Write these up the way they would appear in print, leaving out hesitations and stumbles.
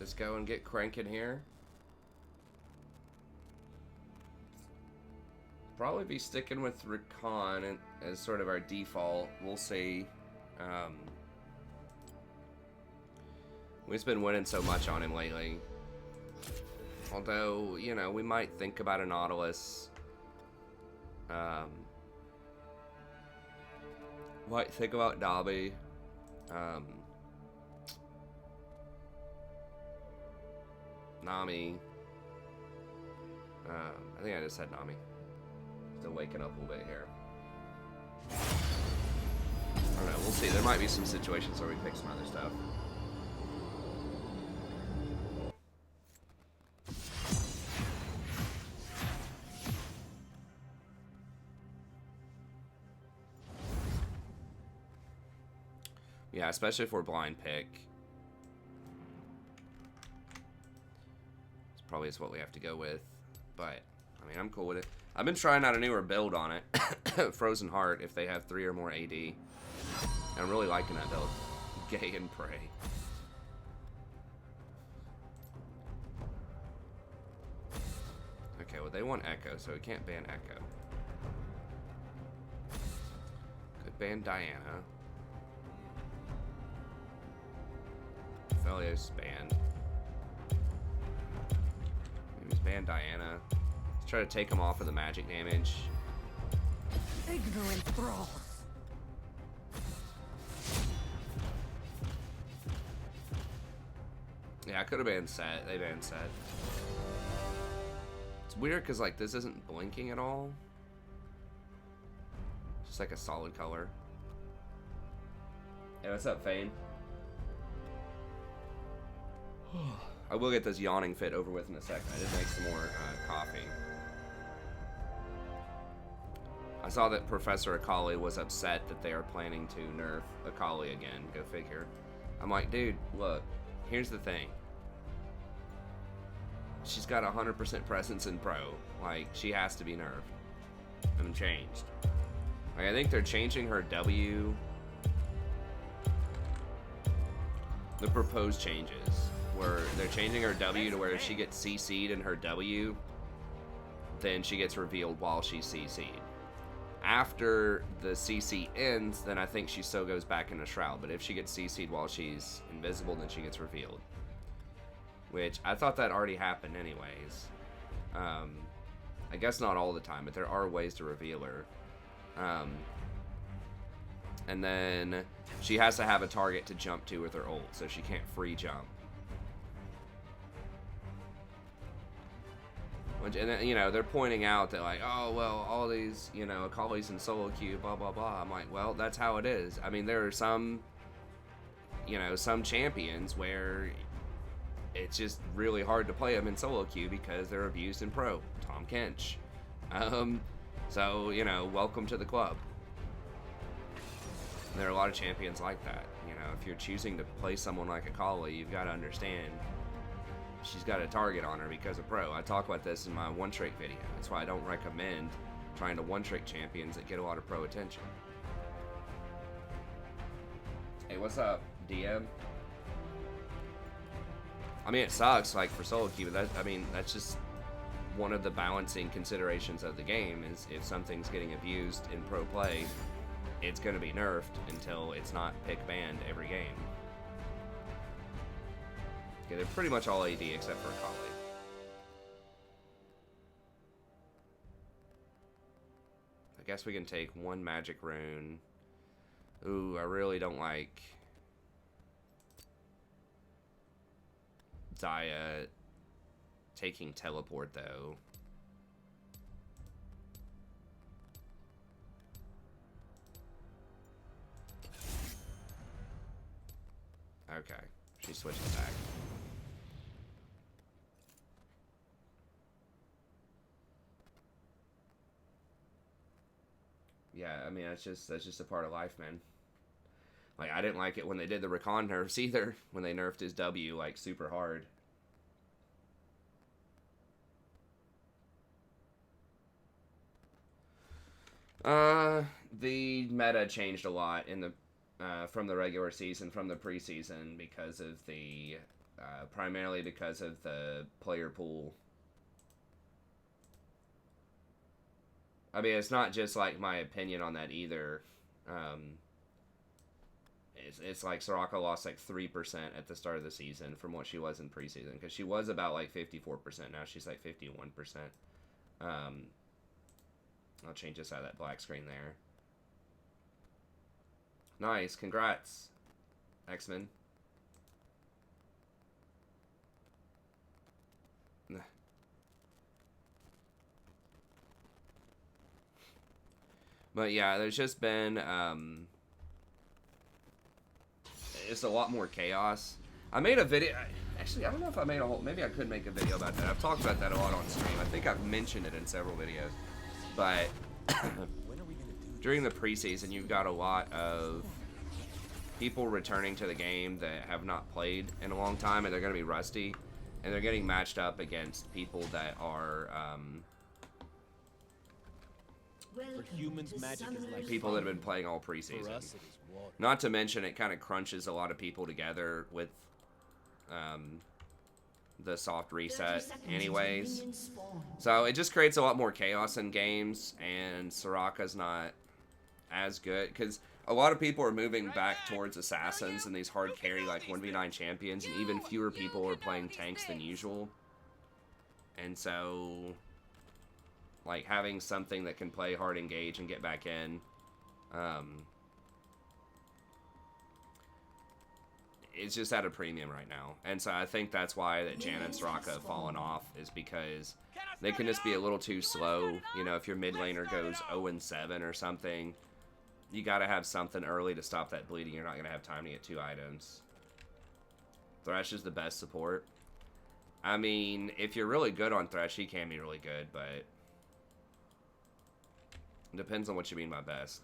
just go and get cranking here. Probably be sticking with Rakan as sort of our default. We'll see. We've just been winning so much on him lately. Although, you know, we might think about a Nautilus. Might think about Nami. Nami. I think I just said Nami. Still waking up a little bit here. I don't know, we'll see. There might be some situations where we pick some other stuff. Yeah, especially if we're blind pick. It's probably is what we have to go with. But, I mean, I'm cool with it. I've been trying out a newer build on it. Frozen Heart, if they have 3 or more AD. And I'm really liking that build. Gay and Prey. Okay, well, they want Echo, so we can't ban Echo. Could ban Diana. Felios banned. Maybe he's banned Diana. Let's try to take him off of the magic damage. Ignorant thralls. Yeah, I could have banned Set. They banned Set. It's weird because like this isn't blinking at all. It's just like a solid color. Hey, what's up, Fane? I will get this yawning fit over with in a second. I did make some more coffee. I saw that Professor Akali was upset that they are planning to nerf Akali again. Go figure. I'm like, dude, look, here's the thing. She's got 100% presence in Pro. Like, she has to be nerfed and changed. Like, I think they're changing her W. The proposed changes. Where they're changing her W to where if she gets CC'd in her W, then she gets revealed while she's CC'd. After the CC ends, then I think she still goes back in a Shroud. But if she gets CC'd while she's invisible, then she gets revealed. Which, I thought that already happened anyways. I guess not all the time, but there are ways to reveal her. And then she has to have a target to jump to with her ult, so she can't free jump. And then, you know, they're pointing out that, like, oh, well, all these, you know, Akali's in solo queue, blah, blah, blah. I'm like, well, that's how it is. I mean, there are some, you know, some champions where it's just really hard to play them in solo queue because they're abused in Pro. Tom Kench. So, you know, welcome to the club. And there are a lot of champions like that. You know, if you're choosing to play someone like Akali, you've got to understand she's got a target on her because of Pro. I talk about this in my one-trick video. That's why I don't recommend trying to one-trick champions that get a lot of Pro attention. Hey, what's up, DM? I mean, it sucks, like, for solo queue, but that, I mean, that's just one of the balancing considerations of the game, is if something's getting abused in Pro play, it's going to be nerfed until it's not pick banned every game. Okay, they're pretty much all AD except for Akali. I guess we can take one magic rune. Ooh, I really don't like Zaya taking teleport though. Okay, she switches back. Yeah, I mean, that's just a part of life, man. Like, I didn't like it when they did the Rakan nerfs either, when they nerfed his W, like, super hard. The meta changed a lot in the from the regular season, from the preseason, because of the primarily because of the player pool. I mean, it's not just like my opinion on that either. It's like Soraka lost like 3% at the start of the season from what she was in preseason, because she was about like 54%. Now she's like 51%. I'll change this out of that black screen there. Nice, congrats, X-Men. But yeah, there's just been it's a lot more chaos. I made a video. Actually, I don't know if I made a whole. Maybe I could make a video about that. I've talked about that a lot on stream. I think I've mentioned it in several videos. But during the preseason, you've got a lot of people returning to the game that have not played in a long time, and they're going to be rusty, and they're getting matched up against people that are For humans, magic is like people that have been playing all preseason. For us, it is water. Not to mention, it kind of crunches a lot of people together with the soft reset anyways. So it just creates a lot more chaos in games, and Soraka's not as good, because a lot of people are moving back towards assassins and these hard carry like 1v9 champions, and even fewer people are playing tanks than usual. And so, like, having something that can play hard engage and get back in, it's just at a premium right now. And so I think that's why that Jan and Soraka have fallen off, is because they can just be a little too slow. You know, if your mid laner goes 0-7 or something, you got to have something early to stop that bleeding. You're not going to have time to get 2 items. Thresh is the best support. I mean, if you're really good on Thresh, he can be really good, but it depends on what you mean by best.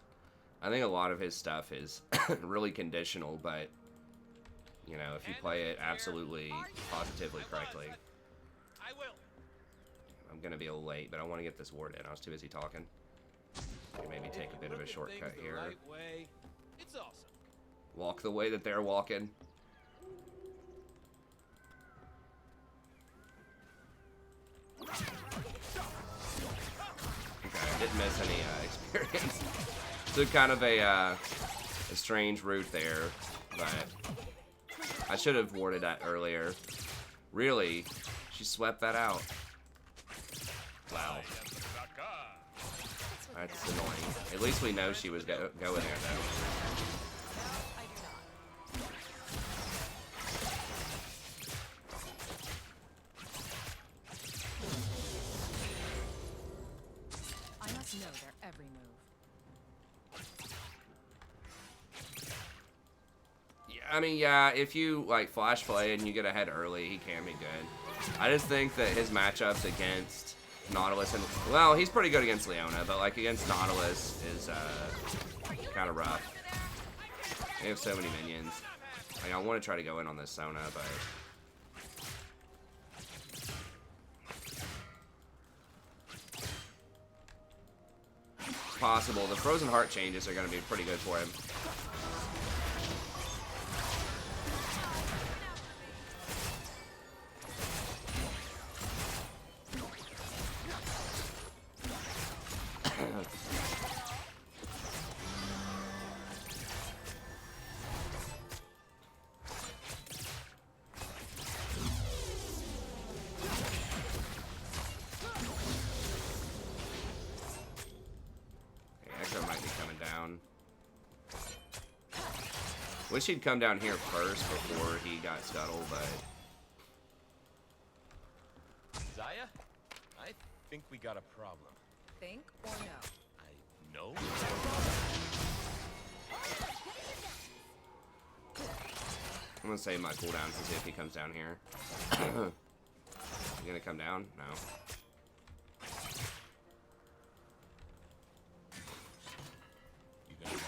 I think a lot of his stuff is really conditional, but you know, if you play it absolutely, positively correctly. I will. I'm gonna be a little late, but I want to get this ward in. I was too busy talking. Maybe take a bit of a shortcut here. Right way. It's awesome. Walk the way that they're walking. Okay, I didn't miss any experience. Took kind of a strange route there, but I should have warded that earlier. Really? She swept that out. Wow. That's annoying. At least we know she was going there, though. I must know their every move. I mean, yeah, if you, like, flash play and you get ahead early, he can be good. I just think that his matchups against Nautilus and, well, he's pretty good against Leona, but, like, against Nautilus is, kind of rough. They have so many minions. Like, I want to try to go in on this Sona, but it's possible. The Frozen Heart changes are going to be pretty good for him. Wish he'd come down here first before he got scuttled, but Zaya, I think we got a problem. Think or no? I know. I'm gonna save my cooldowns to see if he comes down here. You gonna come down? No. You got it.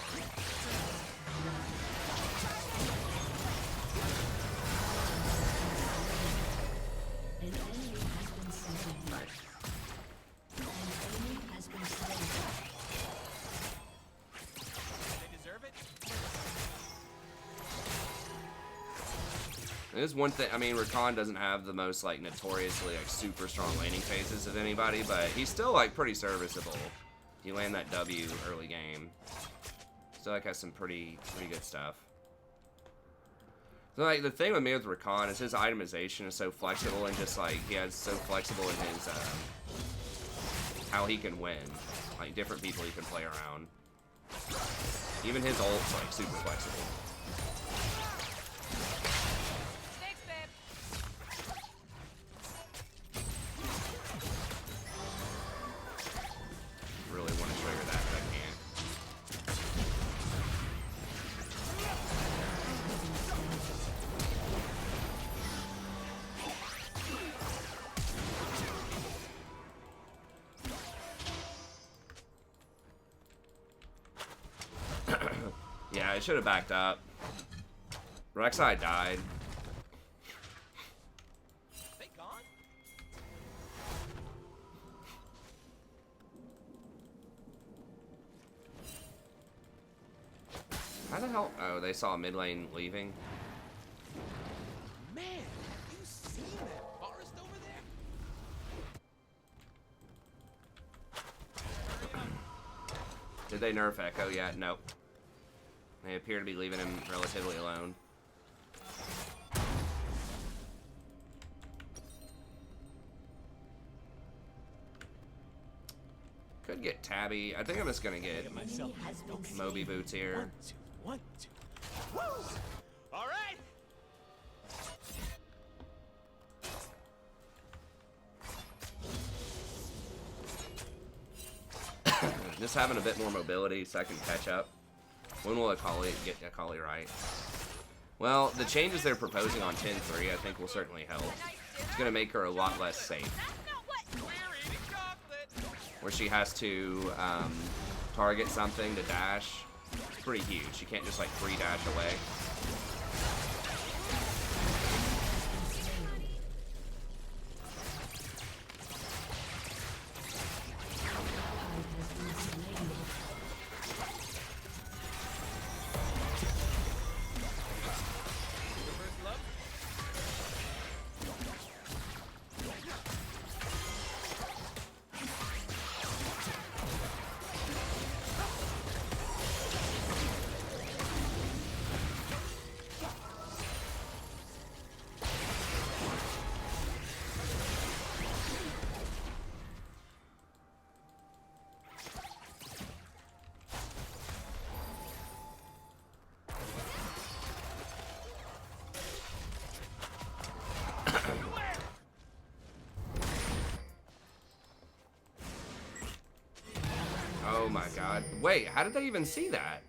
There's one thing, I mean, Rakan doesn't have the most, like, notoriously, like, super strong landing phases of anybody, but he's still, like, pretty serviceable. You land that W early game. Still, like, has some pretty good stuff. So, like, the thing with me with Rakan is his itemization is so flexible and just, like, he has so flexible in his, how he can win. Like, different people he can play around. Even his ult's, like, super flexible. Really want to trigger that, but I can't. Yeah, I should have backed up. Rek'Sai died. They gone? How the hell? Oh, they saw mid lane leaving. Man, have you seen that forest over there? Did they nerf Echo yet? Nope. They appear to be leaving him relatively alone. Could get Tabby. I think I'm just gonna get Moby Boots here. 1, 2, 1, 2. Woo! All right. Just having a bit more mobility so I can catch up. When will Akali get Akali right? Well, the changes they're proposing on 10-3 I think will certainly help. It's going to make her a lot less safe. Where she has to target something to dash. It's pretty huge. She can't just like free dash away. Oh my god. Wait, how did they even see that?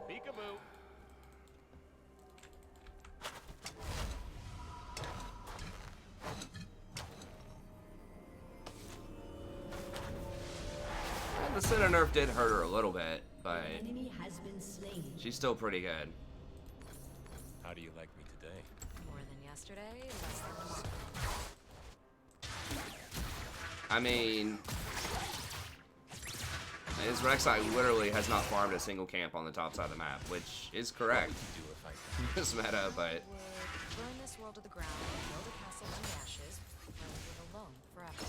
Peekaboo. The center nerf did hurt her a little bit, but Enemy has been slain. she's still pretty good. How do you like me today? More than yesterday, less than tomorrow. I mean, his Rek'Sai literally has not farmed a single camp on the top side of the map, which is correct. Do if I This meta, but Would burn this world to the ground, build a castle in the ashes, or live alone forever.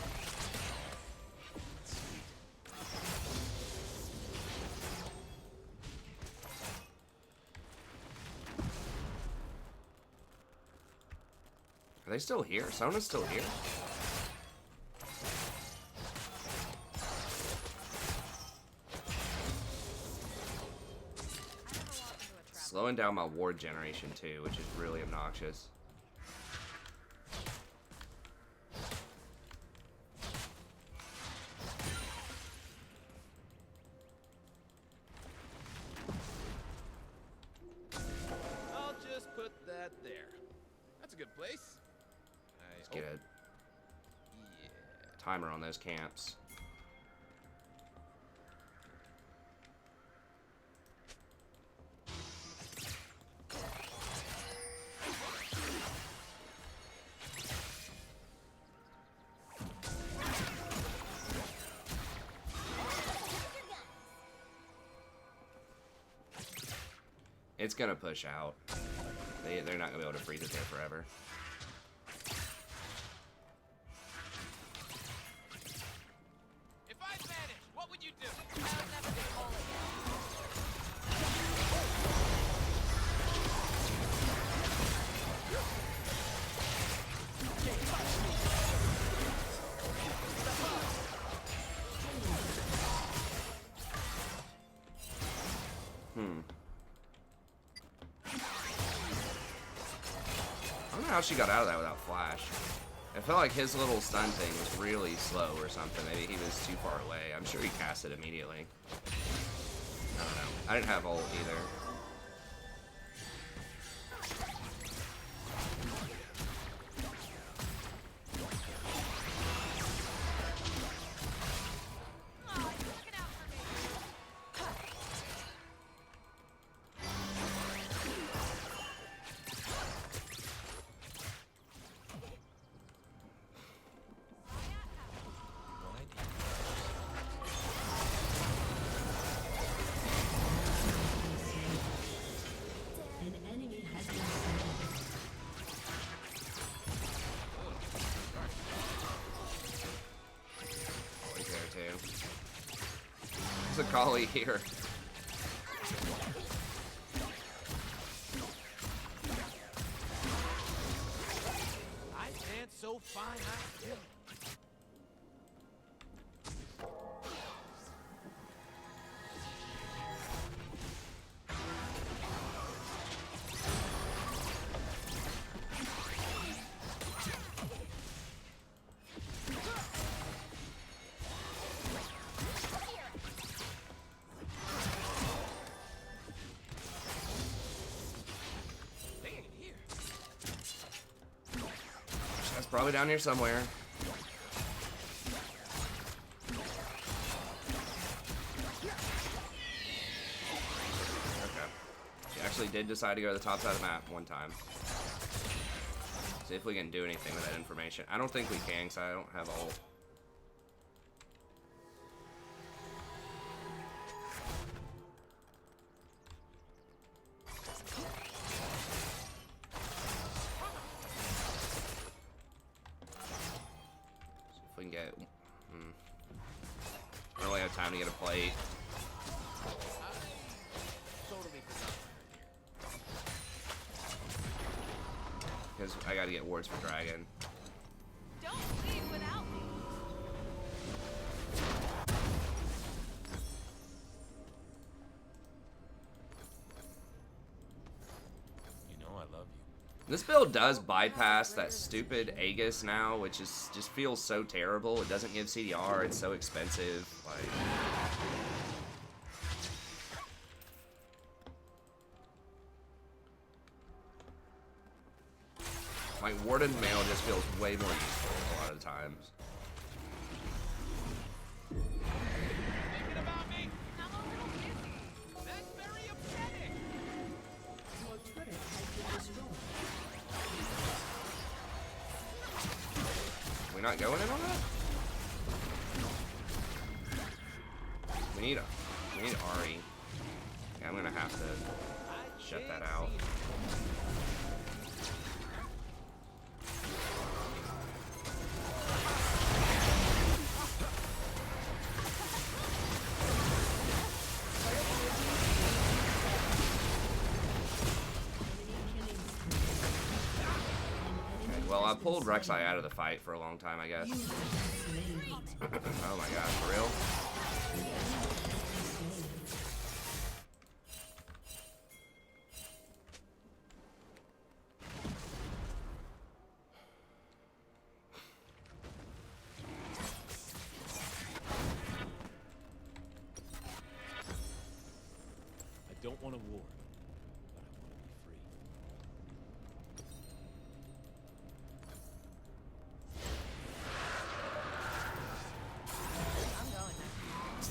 are they still here? Sona's still here? Slowing down my ward generation too, which is really obnoxious. I'll just put that there. That's a good place. Let's get a timer on those camps. It's gonna push out. They're not gonna be able to freeze it there forever. If I vanish, what would you do? I'll never be whole again. I don't know how she got out of that without flash. I felt like his little stun thing was really slow or something. Maybe he was too far away. I'm sure he cast it immediately. I don't know. I didn't have ult either. Oh, he's looking out for me. An enemy has been Always there too. There's a collie here. I dance so fine, I feel it. They ain't here. That's probably down here somewhere. Okay. She actually did decide to go to the top side of the map one time. See if we can do anything with that information. I don't think we can because I don't have ult. See if we can get... I don't really have time to get a plate. Totally forgot. Because I gotta get wards for Dragon. Don't leave without me. You know I love you. This build does bypass that stupid Aegis now, which is just feels so terrible. It doesn't give CDR, it's so expensive. Like Warden Mail just feels way more useful a lot of the times. Thinking about me? I'm a little busy. That's very upsetting. your turret has been destroyed. We not going in on that? We need Ari. Yeah, I'm gonna have to shut that out. Well, I pulled Rek'Sai out of the fight for a long time, I guess. Oh my gosh, for real? I don't want a war, but I want to be free. I'm going now.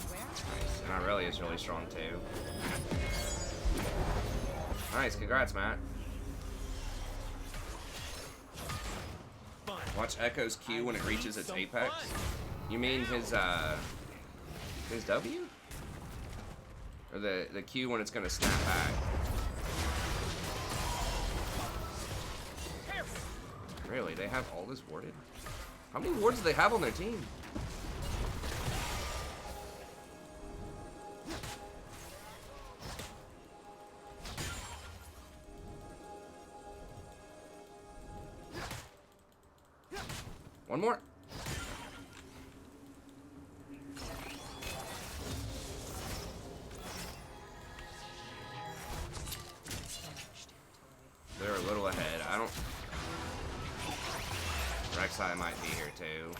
Where? Nice. And Aurelia is really strong too. Nice, congrats, Matt. Fun. Watch Echo's Q when it reaches its apex. You mean his W? Or the Q when it's gonna snap back? Really? They have all this warded? How many wards do they have on their team? One more. They're a little ahead. I don't... Rek'Sai might be here too.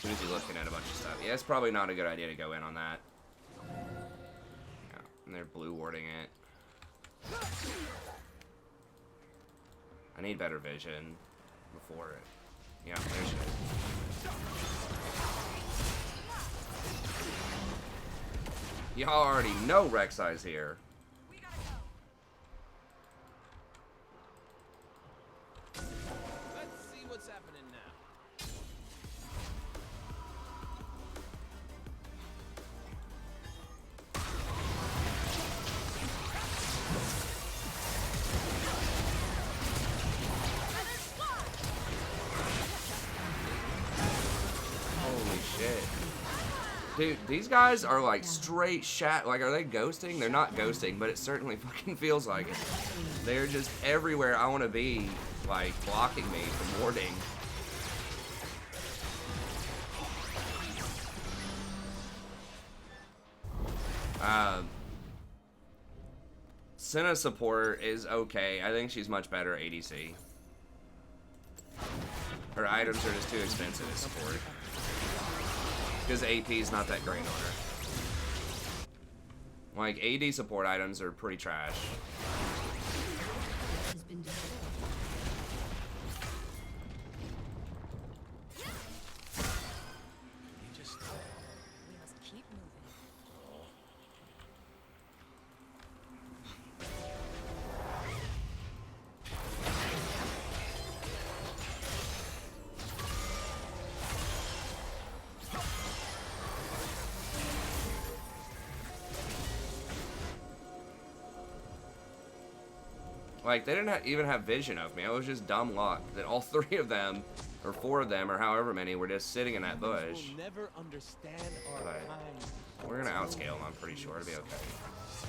Who's he looking at a bunch of stuff? Yeah, it's probably not a good idea to go in on that. Yeah, and they're blue warding it. I need better vision before it. Yeah, there she is. Y'all already know Rek'Sai's here. Let's see what's happening now. Holy shit. Dude, these guys are like straight like, are they ghosting? They're not ghosting, but it certainly fucking feels like it. They're just everywhere I want to be, like, blocking me from warding. Senna support is okay. I think she's much better at ADC. Her items are just too expensive to support. Because AP is not that great on her. Like, AD support items are pretty trash. Has been destroyed. You just We must keep moving. Like, they didn't even have vision of me. I was just dumb luck that all three of them, or four of them, or however many, were just sitting in that bush. will never understand our But kind. we're gonna outscale them, I'm pretty sure. It'll be okay.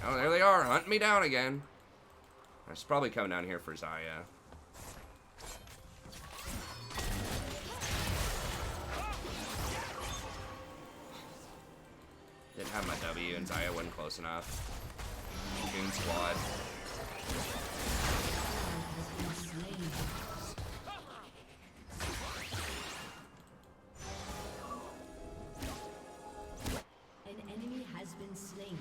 Oh, there they are, hunting me down again. I should probably come down here for Zaya. Didn't have my W, and Zaya wasn't close enough. Goon squad. Has been slain. An enemy has been slain.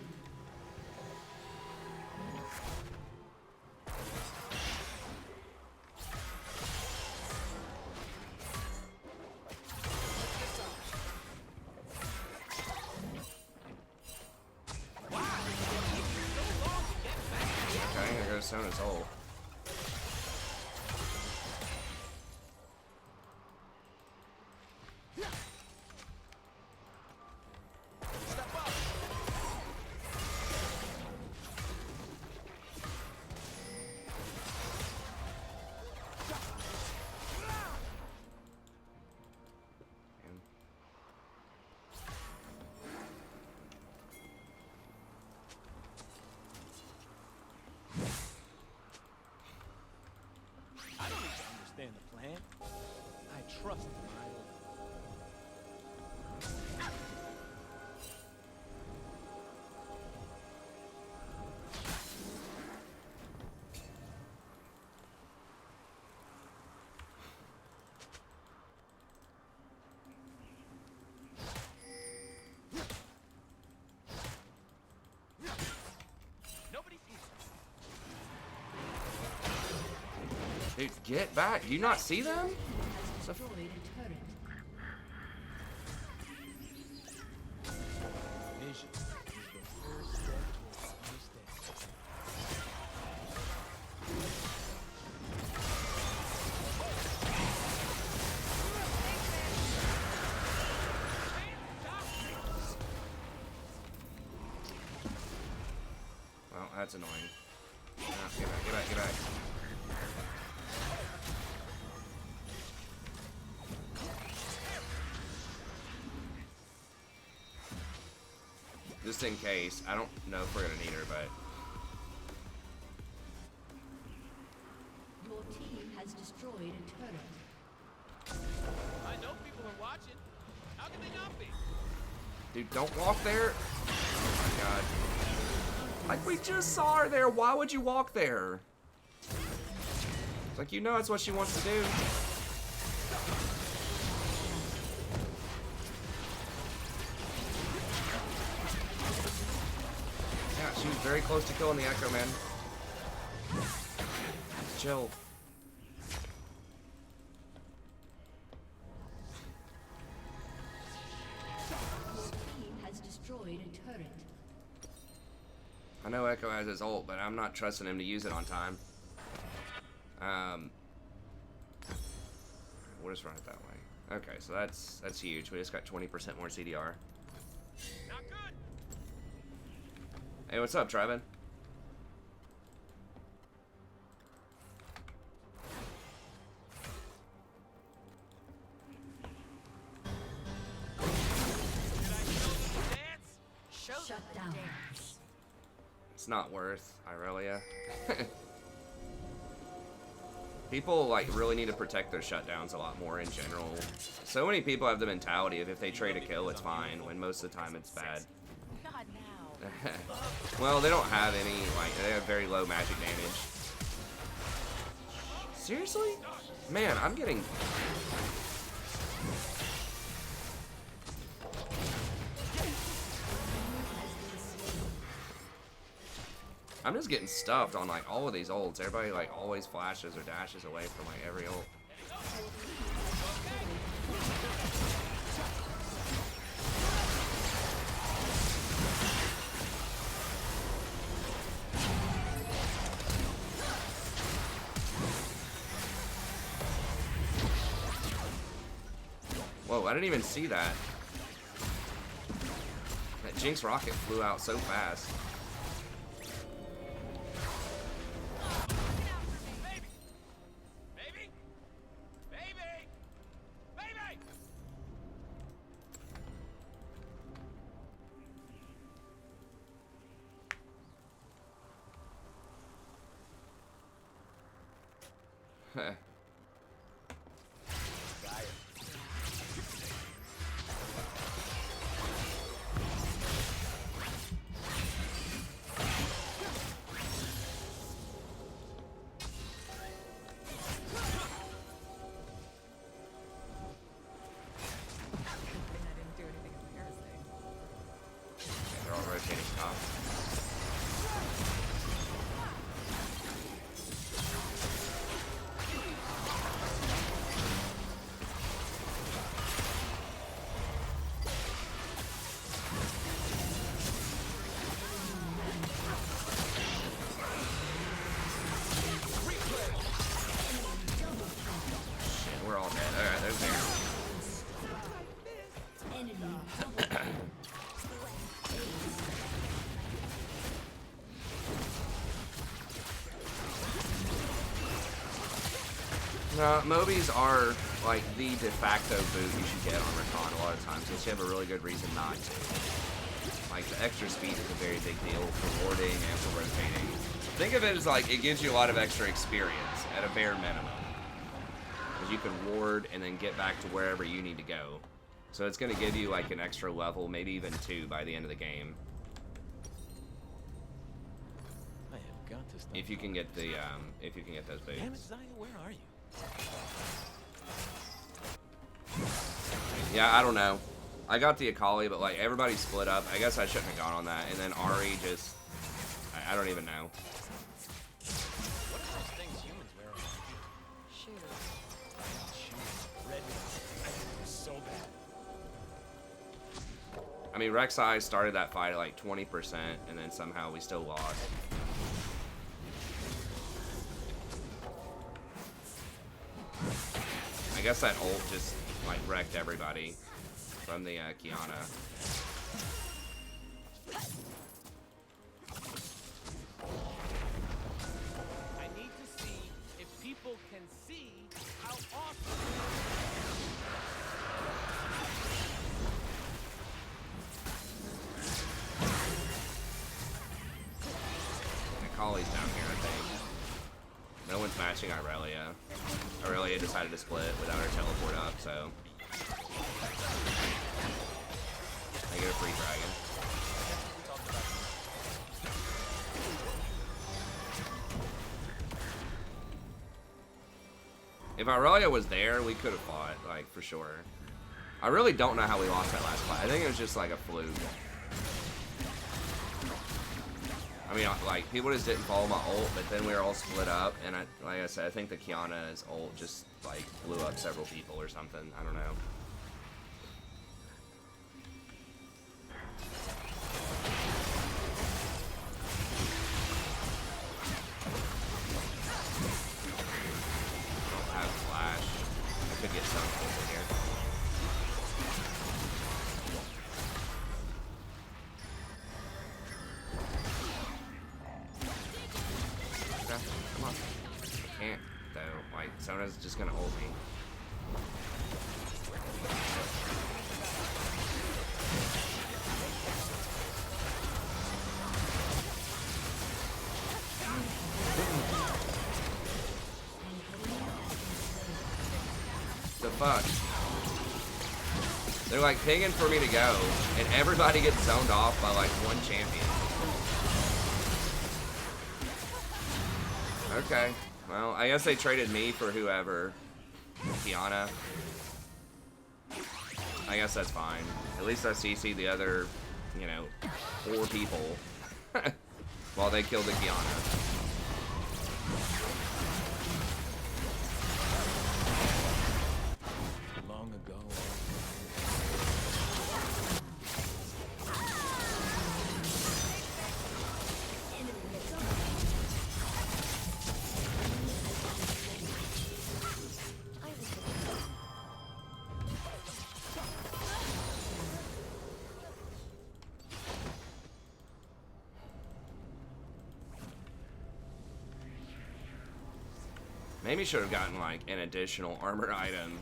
Okay, there goes Sona's ult. I don't need to understand the plan. I trust my own. Nobody sees us. Dude, get back. Do you not see them? Has destroyed a turret. Vision is the first step towards understanding. That's annoying. Get back, get back, get back. Just in case. I don't know if we're gonna need her, but... Your team has destroyed a turret. I know people are watching. How can they not be? Dude, don't walk there. Oh my god. Like, we just saw her there. Why would you walk there? It's like, you know it's what she wants to do. Yeah, she was very close to killing the Echo, man. Chill. Team has destroyed a turret. I know Echo has his ult, but I'm not trusting him to use it on time. We'll just run it that way. Okay, so that's huge. We just got 20% more CDR. Not good. Hey, what's up, Trevin? Show them Shut the down. dance. It's not worth Irelia. People like really need to protect their shutdowns a lot more in general. So many people have the mentality of if they trade a kill, it's fine, when most of the time it's bad. Not now. Well, they don't have any, like, they have very low magic damage. Seriously? Man, I'm getting... I'm just getting stuffed on, like, all of these ults. Everybody, like, always flashes or dashes away from, like, every ult. Whoa, I didn't even see that. That Jinx rocket flew out so fast. I didn't do anything embarrassing. They're all rotating top. Shit, we're all dead. Alright, there's there. Mobies are like the de facto boot you should get on Rakan a lot of times, since you have a really good reason not to. Like, the extra speed is a very big deal for warding and for rotating. Think of it as like, it gives you a lot of extra experience at a bare minimum. Because you can ward and then get back to wherever you need to go. So it's going to give you like an extra level, maybe even 2 by the end of the game. I have got to stop. If you can get the, if you can get those Damn it, boots. Zaya, where are you? Yeah, I don't know. I got the Akali, but like everybody split up. I guess I shouldn't have gone on that. And then Ari just, I don't even know. What are those things humans wear on their feet? Shoes. Shoes. Red ones. I think they're so bad. I mean, Rek'Sai started that fight at like 20%, and then somehow we still lost. I guess that ult just like wrecked everybody from the Kiana. and see how awesome. Collie's down here, I think. No one's matching Irelia. Irelia decided to split without her teleport up, so I get a free dragon. If Irelia was there, we could have fought, like, for sure. I really don't know how we lost that last fight. I think it was just like a fluke. I mean, like, people just didn't follow my ult, but then we were all split up, and like I said, I think the Kiana's ult just, like, blew up several people or something. I don't know. I don't have flash. I could get some over here. Come on. I can't, though. Like, Sona's just gonna hold me. The fuck? They're like pinging for me to go, and everybody gets zoned off by like one champion. Okay, well, I guess they traded me for whoever. Kiana. I guess that's fine. At least I CC'd the other, you know, 4 people while they killed the Kiana. Long ago. Maybe should have gotten like an additional armor item.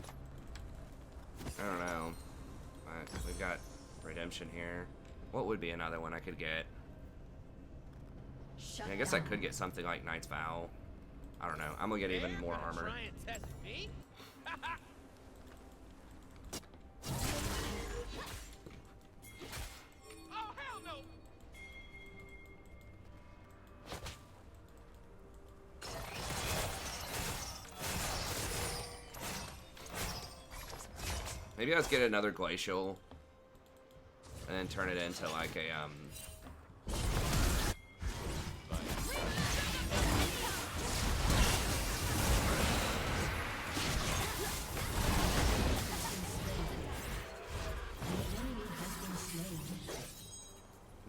I don't know. But we've got redemption here. What would be another one I could get? I guess I could get something like Knight's Vow. I don't know. I'm gonna get even more armor. Try and test me? Oh, hell no! Maybe let's get another glacial and then turn it into like a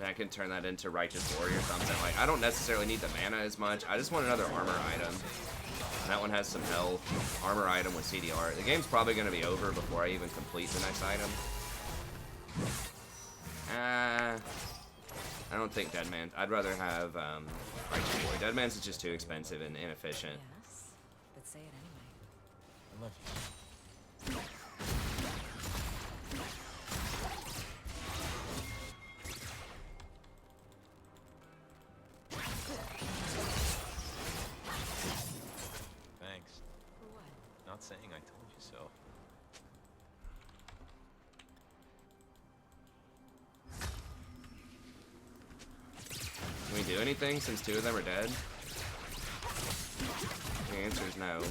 I can turn that into Righteous Warrior or something. Like, I don't necessarily need the mana as much. I just want another armor item. That one has some health. Armor item with CDR. The game's probably going to be over before I even complete the next item. I don't think Deadman's. I'd rather have Righteous Warrior. Deadman's is just too expensive and inefficient. Yes, but say it anyway. I love you. Thanks. For what? Not saying I told you so. Can we do anything since 2 of them are dead? The answer is no.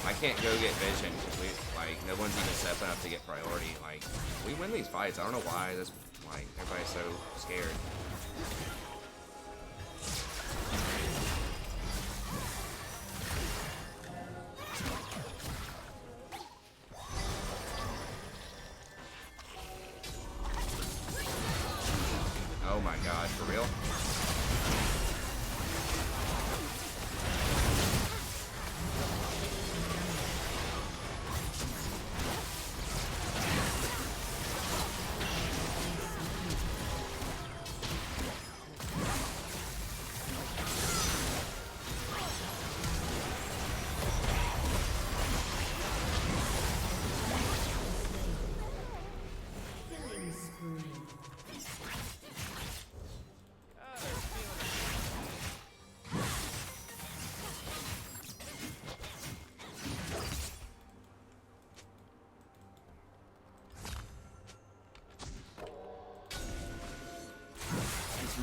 I can't go get vision because no one's even stepping up to get priority. Like, we win these fights. I don't know why this, like, everybody's so scared. Oh my god, for real?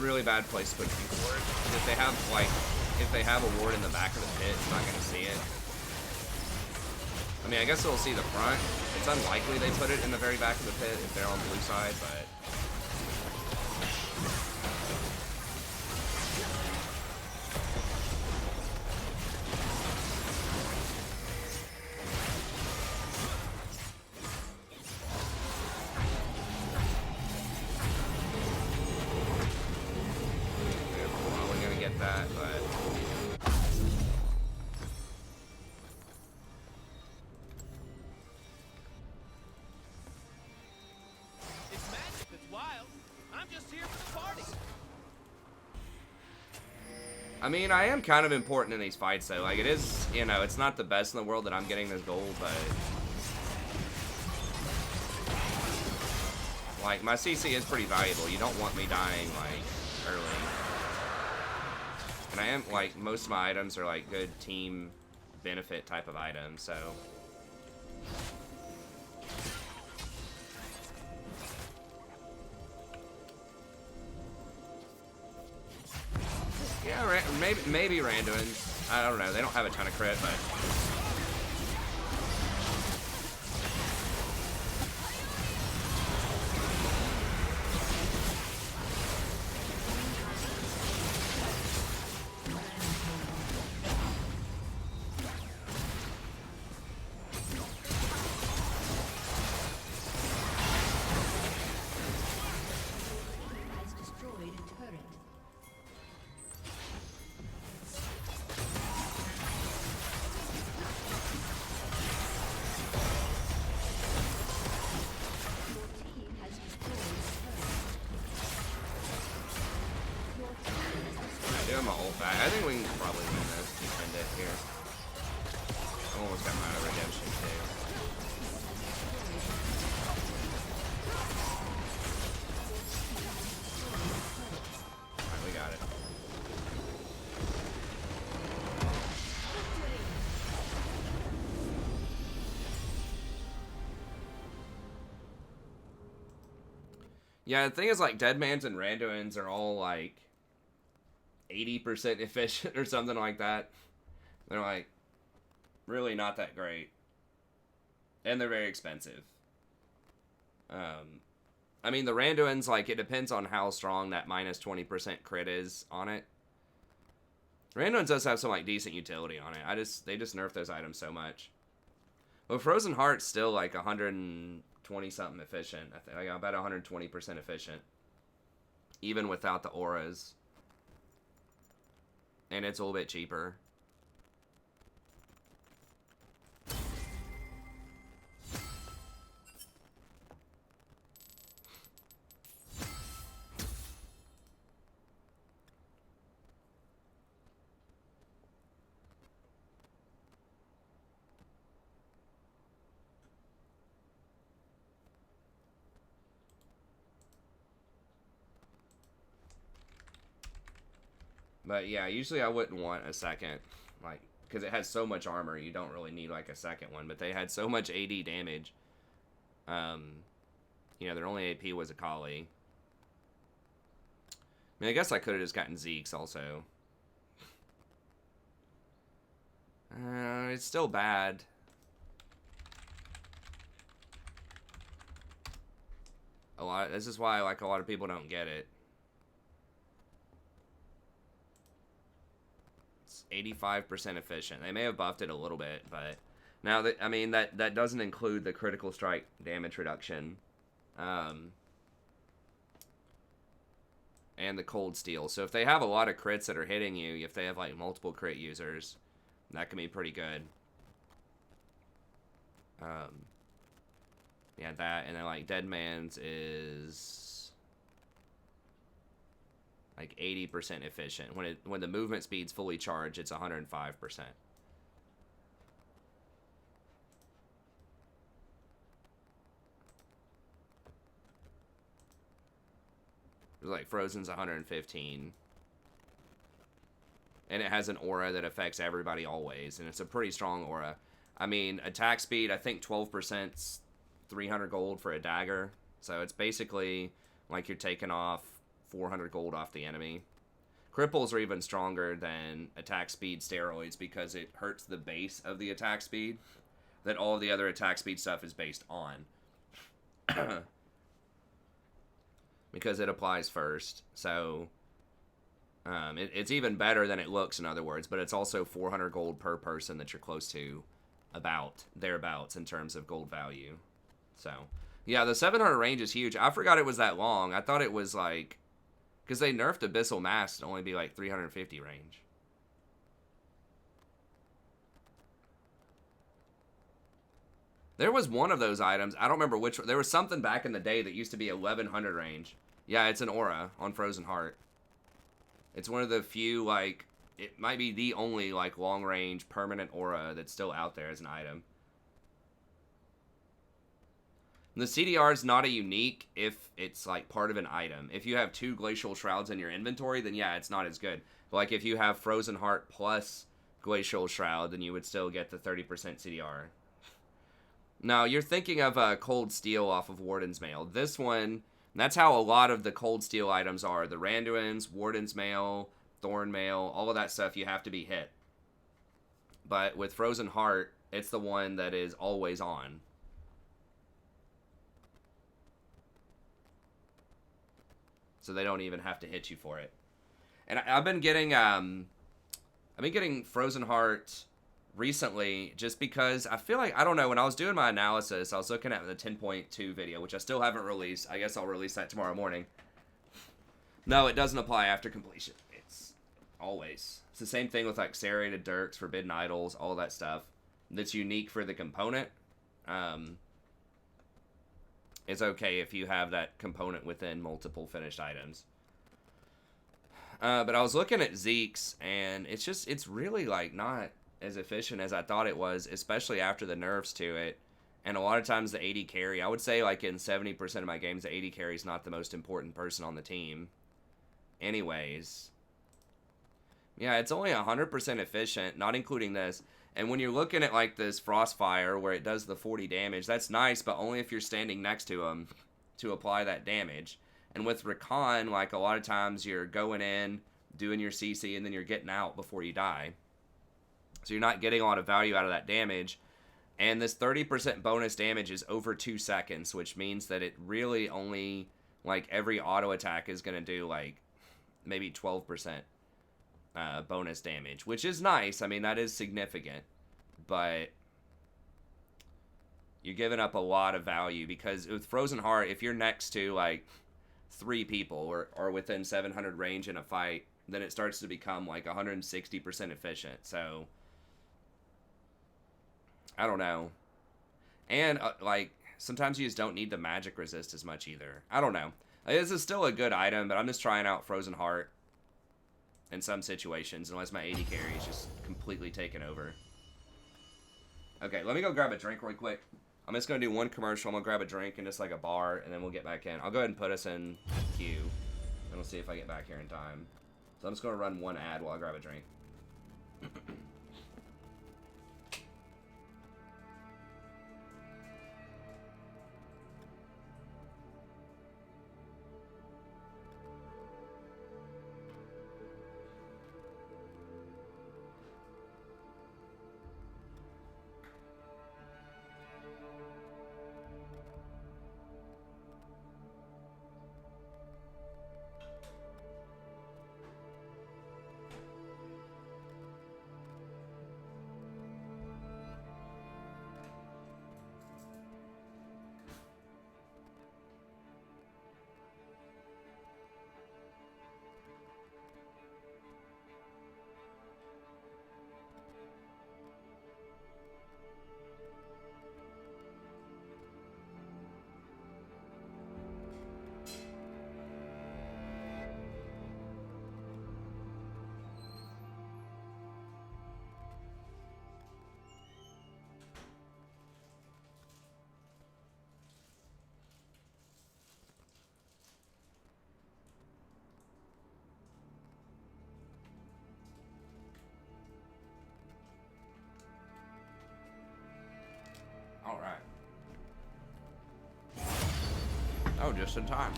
really bad place to put Keyboard. If they have, like, if they have a ward in the back of the pit, it's not going to see it. I mean, I guess it'll see the front. It's unlikely they put it in the very back of the pit if they're on the blue side, but... I mean, I am kind of important in these fights, though. Like, it is, you know, it's not the best in the world that I'm getting this gold, but... Like, my CC is pretty valuable. You don't want me dying, like, early. And I am, like, most of my items are, like, good team benefit type of items, so... Yeah, maybe Randuin's. I don't know. They don't have a ton of crit, but... I think we can probably win this. Defend it here. I almost got my redemption too. Alright, we got it. Yeah, the thing is, like, Deadmans and Randuins are all, like, 80% efficient or something like that. They're, like, really not that great. And they're very expensive. I mean, the Randuin's, like, it depends on how strong that minus 20% crit is on it. Randuin's does have some, like, decent utility on it. They just nerf those items so much. But Frozen Heart's still, like, 120-something efficient. I think, like, about 120% efficient. Even without the auras. And it's a little bit cheaper. But yeah, usually I wouldn't want a second, like, because it has so much armor, you don't really need, like, a second one. But they had so much AD damage. You know, their only AP was a Kali. I mean, I guess I could have just gotten Zeke's also. It's still bad. This is why, like, a lot of people don't get it. 85% efficient. They may have buffed it a little bit, but now that, I mean, that doesn't include the critical strike damage reduction, and the cold steel. So if they have a lot of crits that are hitting you, if they have, like, multiple crit users, that can be pretty good. Yeah, that, and then, like, Deadman's is like 80% efficient. When the movement speed's fully charged, it's 105%. Like, Frozen's 115. And it has an aura that affects everybody always, and it's a pretty strong aura. I mean, attack speed, I think 12%'s 300 gold for a dagger. So it's basically like you're taking off 400 gold off the enemy. Cripples are even stronger than attack speed steroids because it hurts the base of the attack speed that all of the other attack speed stuff is based on. Because it applies first. So it's even better than it looks, in other words, but it's also 400 gold per person that you're close to, about thereabouts in terms of gold value. So yeah, the 700 range is huge. I forgot it was that long. I thought it was like, because they nerfed Abyssal Mask to only be like 350 range. There was one of those items. I don't remember which. There was something back in the day that used to be 1100 range. Yeah, it's an aura on Frozen Heart. It's one of the few, like, it might be the only, like, long-range permanent aura that's still out there as an item. The CDR is not a unique if it's, like, part of an item. If you have 2 Glacial Shrouds in your inventory, then yeah, it's not as good. But, like, if you have Frozen Heart plus Glacial Shroud, then you would still get the 30% CDR. Now, you're thinking of Cold Steel off of Warden's Mail. This one, that's how a lot of the Cold Steel items are. The Randuin's, Warden's Mail, Thorn Mail, all of that stuff, you have to be hit. But with Frozen Heart, it's the one that is always on. So they don't even have to hit you for it. And I've been getting Frozen Heart recently just because I feel like, I don't know, when I was doing my analysis, I was looking at the 10.2 video, which I still haven't released. I guess I'll release that tomorrow morning. No, it doesn't apply after completion. It's always. It's the same thing with like Serrated Dirks, Forbidden Idols, all that stuff that's unique for the component. It's okay if you have that component within multiple finished items. But I was looking at Zeke's, and it's really like not as efficient as I thought it was, especially after the nerfs to it. And a lot of times the AD carry, I would say like in 70% of my games, the AD carry is not the most important person on the team. Anyways. Yeah, it's only 100% efficient, not including this. And when you're looking at like this Frostfire where it does the 40 damage, that's nice, but only if you're standing next to him to apply that damage. And with Rakan, like a lot of times you're going in, doing your CC, and then you're getting out before you die. So you're not getting a lot of value out of that damage. And this 30% bonus damage is over 2 seconds, which means that it really only, like, every auto attack is going to do, like, maybe 12% bonus damage, which is nice. I mean, that is significant. But you're giving up a lot of value because with Frozen Heart, if you're next to, like, 3 people or within 700 range in a fight, then it starts to become, like, 160% efficient. So I don't know. And, like, sometimes you just don't need the magic resist as much either. I don't know. This is still a good item, but I'm just trying out Frozen Heart in some situations, unless my AD carry is just completely taken over. Okay, let me go grab a drink real quick. I'm just going to do one commercial. I'm going to grab a drink and just, like, a bar, and then we'll get back in. I'll go ahead and put us in queue, and we'll see if I get back here in time. So I'm just going to run one ad while I grab a drink. All right. Oh, just in time.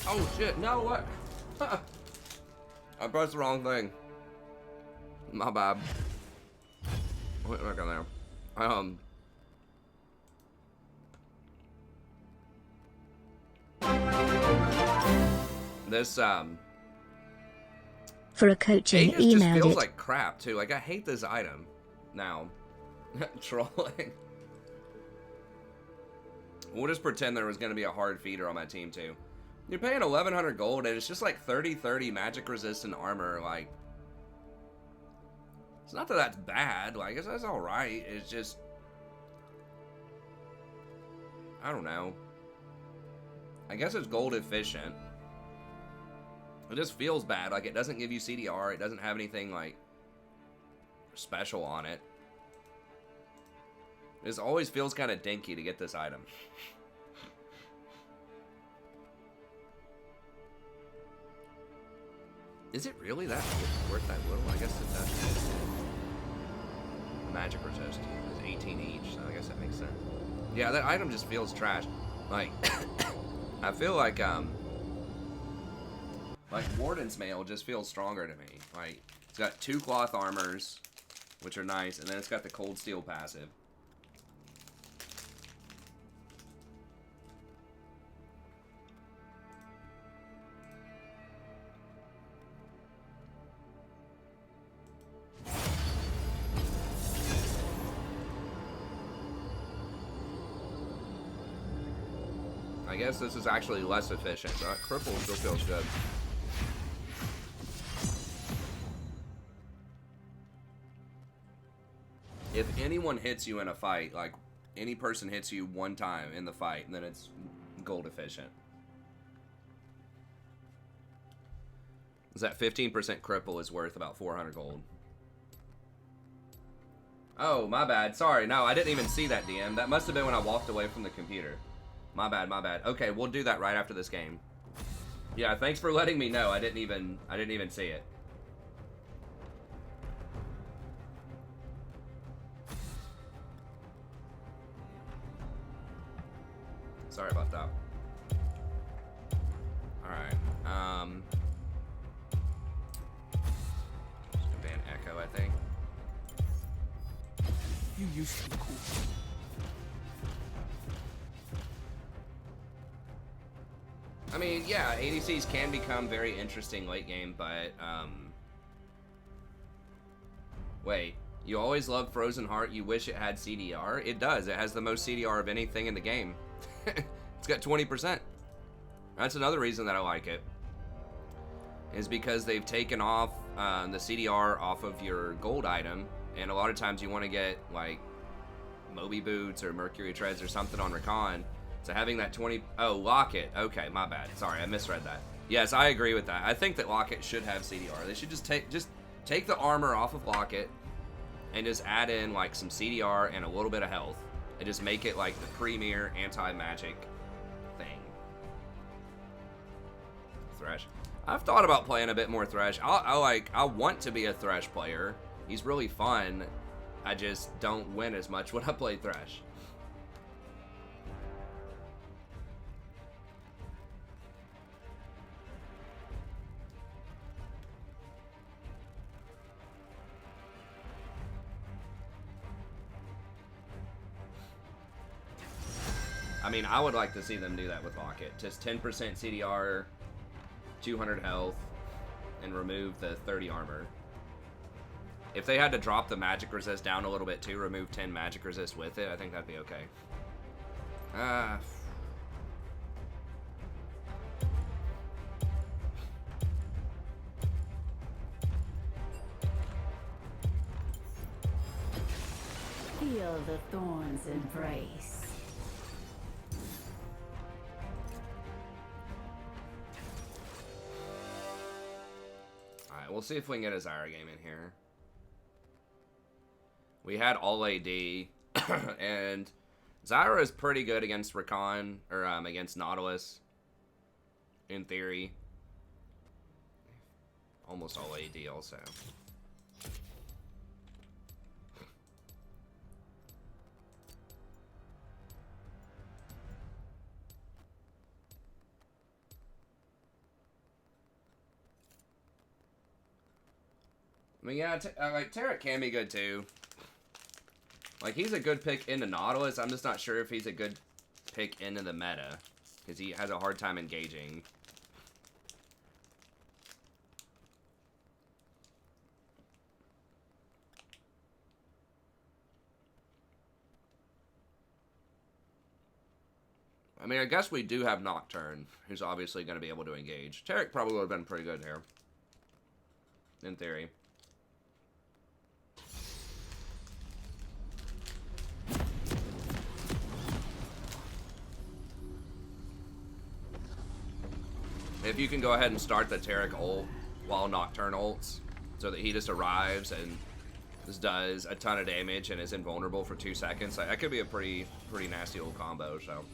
Oh shit, no, what? I pressed the wrong thing. My bad. Wait, back on there. This, For a coaching, Aegis just emailed feels it. like crap, too. Like, I hate this item now. Trolling. We'll just pretend there was going to be a hard feeder on my team, too. You're paying 1,100 gold, and it's just like 30-30 magic-resistant armor. Like, it's not that that's bad. Like, that's alright. It's just... I don't know. I guess it's gold efficient. It just feels bad. Like, it doesn't give you CDR. It doesn't have anything, like, special on it. This always feels kind of dinky to get this item. Is it really that worth that little? I guess it does. Magic resist is 18 each, so I guess that makes sense. Yeah, that item just feels trash. Like, I feel like Warden's Mail just feels stronger to me. Like, it's got 2 cloth armors, which are nice, and then it's got the cold steel passive. I guess this is actually less efficient, but cripple still feels good. If anyone hits you in a fight, like any person hits you one time in the fight, then it's gold efficient. Is that 15% cripple is worth about 400 gold? Oh, my bad. Sorry, no, I didn't even see that DM. That must have been when I walked away from the computer. My bad, my bad. Okay, we'll do that right after this game. Yeah, thanks for letting me know. I didn't even see it. Sorry about that. Alright, just gonna ban Echo, I think. You used to be cool. I mean, yeah, ADCs can become very interesting late game, but, wait, you always loved Frozen Heart, you wish it had CDR? It does, it has the most CDR of anything in the game. It's got 20%. That's another reason that I like it. Is because they've taken off the CDR off of your gold item, and a lot of times you want to get, like, Moby Boots or Mercury Treads or something on Rakan. So having that 20... Oh, Locket. Okay, my bad. Sorry, I misread that. Yes, I agree with that. I think that Locket should have CDR. They should just take the armor off of Locket and just add in, like, some CDR and a little bit of health. And just make it, like, the premier anti-magic thing. Thresh. I've thought about playing a bit more Thresh. I want to be a Thresh player. He's really fun. I just don't win as much when I play Thresh. I mean, I would like to see them do that with Locket. Just 10% CDR, 200 health, and remove the 30 armor. If they had to drop the magic resist down a little bit too, remove 10 magic resist with it, I think that'd be okay. Feel the thorns embrace. Alright, we'll see if we can get a Zyra game in here. We had all AD, and Zyra is pretty good against Rakan, or against Nautilus, in theory. Almost all AD also. I mean, yeah, like, Tarek can be good, too. Like, he's a good pick into Nautilus. I'm just not sure if he's a good pick into the meta. Because he has a hard time engaging. I mean, I guess we do have Nocturne, who's obviously going to be able to engage. Tarek probably would have been pretty good here. In theory. If you can go ahead and start the Tarek ult while Nocturne ults, so that he just arrives and just does a ton of damage and is invulnerable for 2 seconds, like, that could be a pretty nasty old combo, so...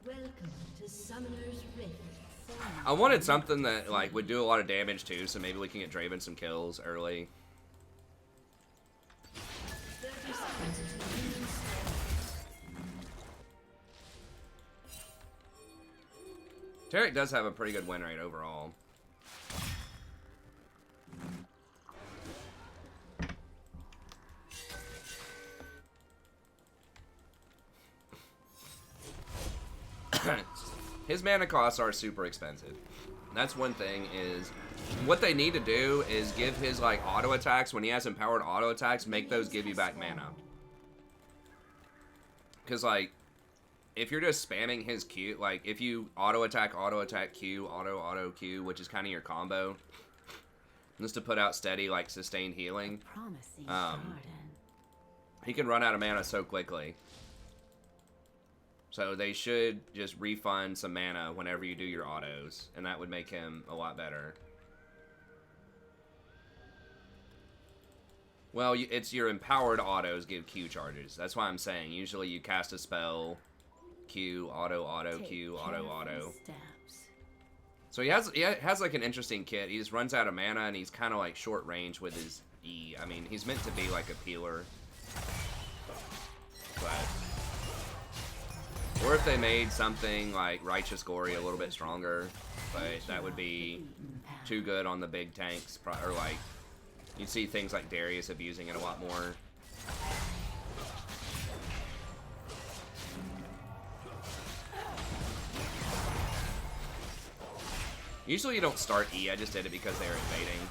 Welcome to Summoner's Rift. I wanted something that, like, would do a lot of damage, too, so maybe we can get Draven some kills early. 30 seconds until minions Tarek does have a pretty good win rate overall. His mana costs are super expensive. That's one thing is, what they need to do is give his, like, auto attacks, when he has empowered auto attacks, make those give you back mana. Because, like, if you're just spamming his Q, like, if you auto attack Q, auto Q, which is kind of your combo, just to put out steady, like, sustained healing, he can run out of mana so quickly. So they should just refund some mana whenever you do your autos, and that would make him a lot better. Well, it's your empowered autos give Q charges. That's why I'm saying usually you cast a spell, Q, auto, Q, auto. So he has like an interesting kit. He just runs out of mana, and he's kind of like short range with his E. I mean, he's meant to be like a peeler. But... or if they made something like Righteous Gory a little bit stronger, but that would be too good on the big tanks, or like, you'd see things like Darius abusing it a lot more. Usually you don't start E, I just did it because they were invading.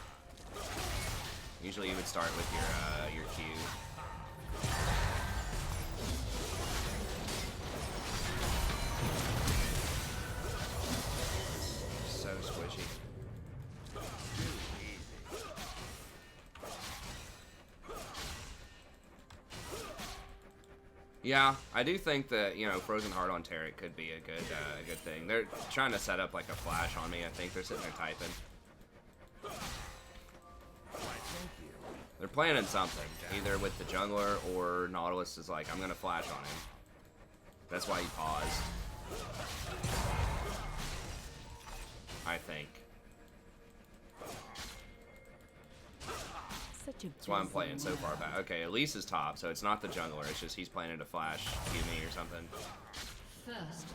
Usually you would start with your Q. So squishy. Yeah, I do think that, you know, Frozen Heart on Tarek could be a good thing. They're trying to set up like a flash on me. I think they're sitting there typing. They're planning something, either with the jungler or Nautilus is like, I'm gonna flash on him. That's why he paused. I think. That's why I'm playing so far back. Okay, Elise is top, so it's not the jungler. It's just he's planning to flash Q me or something. first.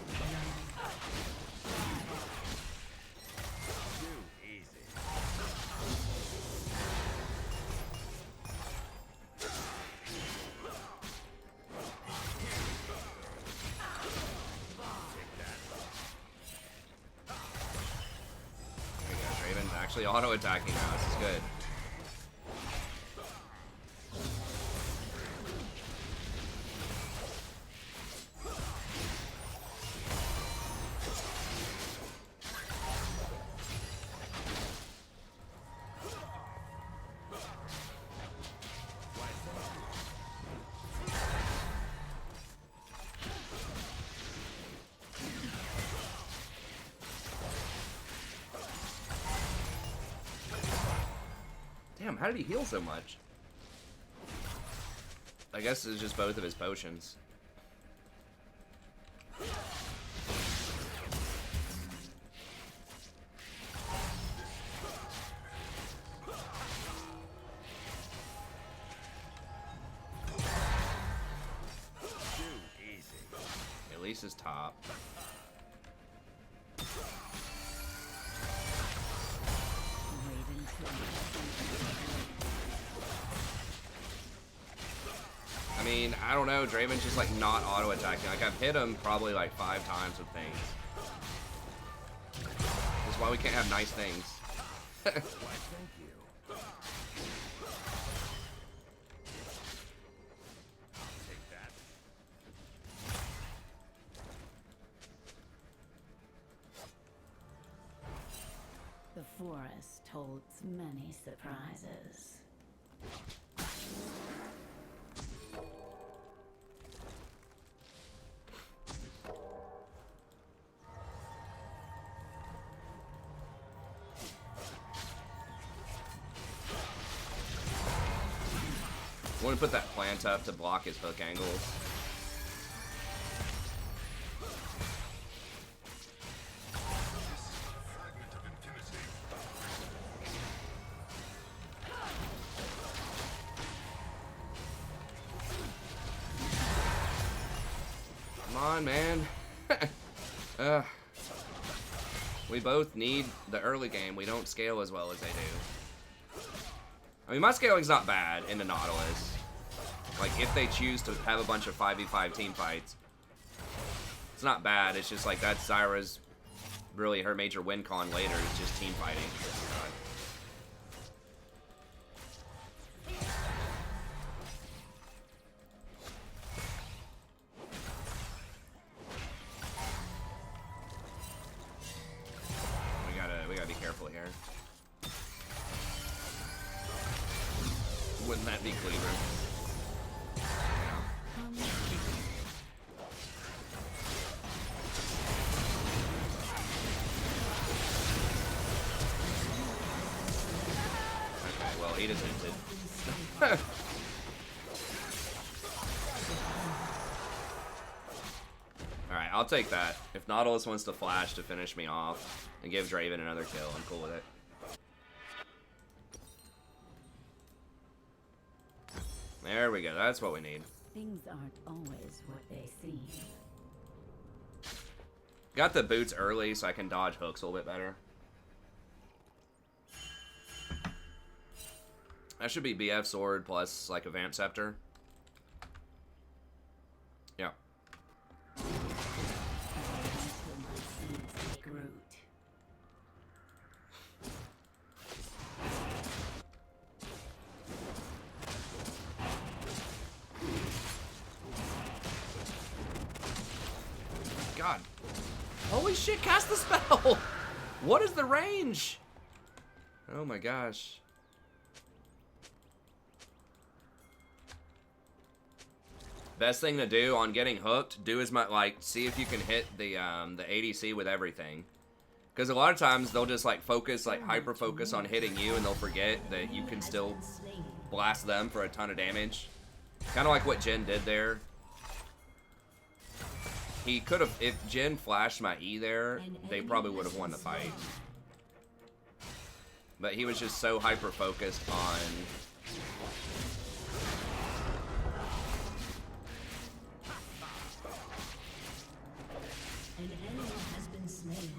There we go, Draven's actually auto-attacking now. This is good. Damn, how did he heal so much? I guess it's just both of his potions. At least is top. mean, I don't know. Draven's just like not auto attacking. Like I've hit him probably like 5 times with things. That's why we can't have nice things. Why, thank you. I'll take that. The forest holds many surprises. I want to put that plant up to block his hook angles. Come on, man. We both need the early game. We don't scale as well as they do. I mean, my scaling's not bad into Nautilus. Like, if they choose to have a bunch of 5v5 team fights, it's not bad. It's just like that's Zyra's really her major win con later is just team fighting. We gotta be careful here. Wouldn't that be Cleaver? Okay, well, he just hinted. Alright, I'll take that. If Nautilus wants to flash to finish me off and give Draven another kill, I'm cool with it. There we go. That's what we need. Things aren't always what they seem. Got the boots early so I can dodge hooks a little bit better. That should be BF sword plus like a Vamp Scepter. Yeah. God. Holy shit, cast the spell! What is the range? Oh my gosh. Best thing to do on getting hooked, do as much, like, see if you can hit the ADC with everything. Because a lot of times they'll just like focus, like hyper focus on hitting you and they'll forget that you can still blast them for a ton of damage. Kind of like what Jhin did there. He could have, if Jhin flashed my E there, they probably would have won the fight. But he was just so hyper-focused on...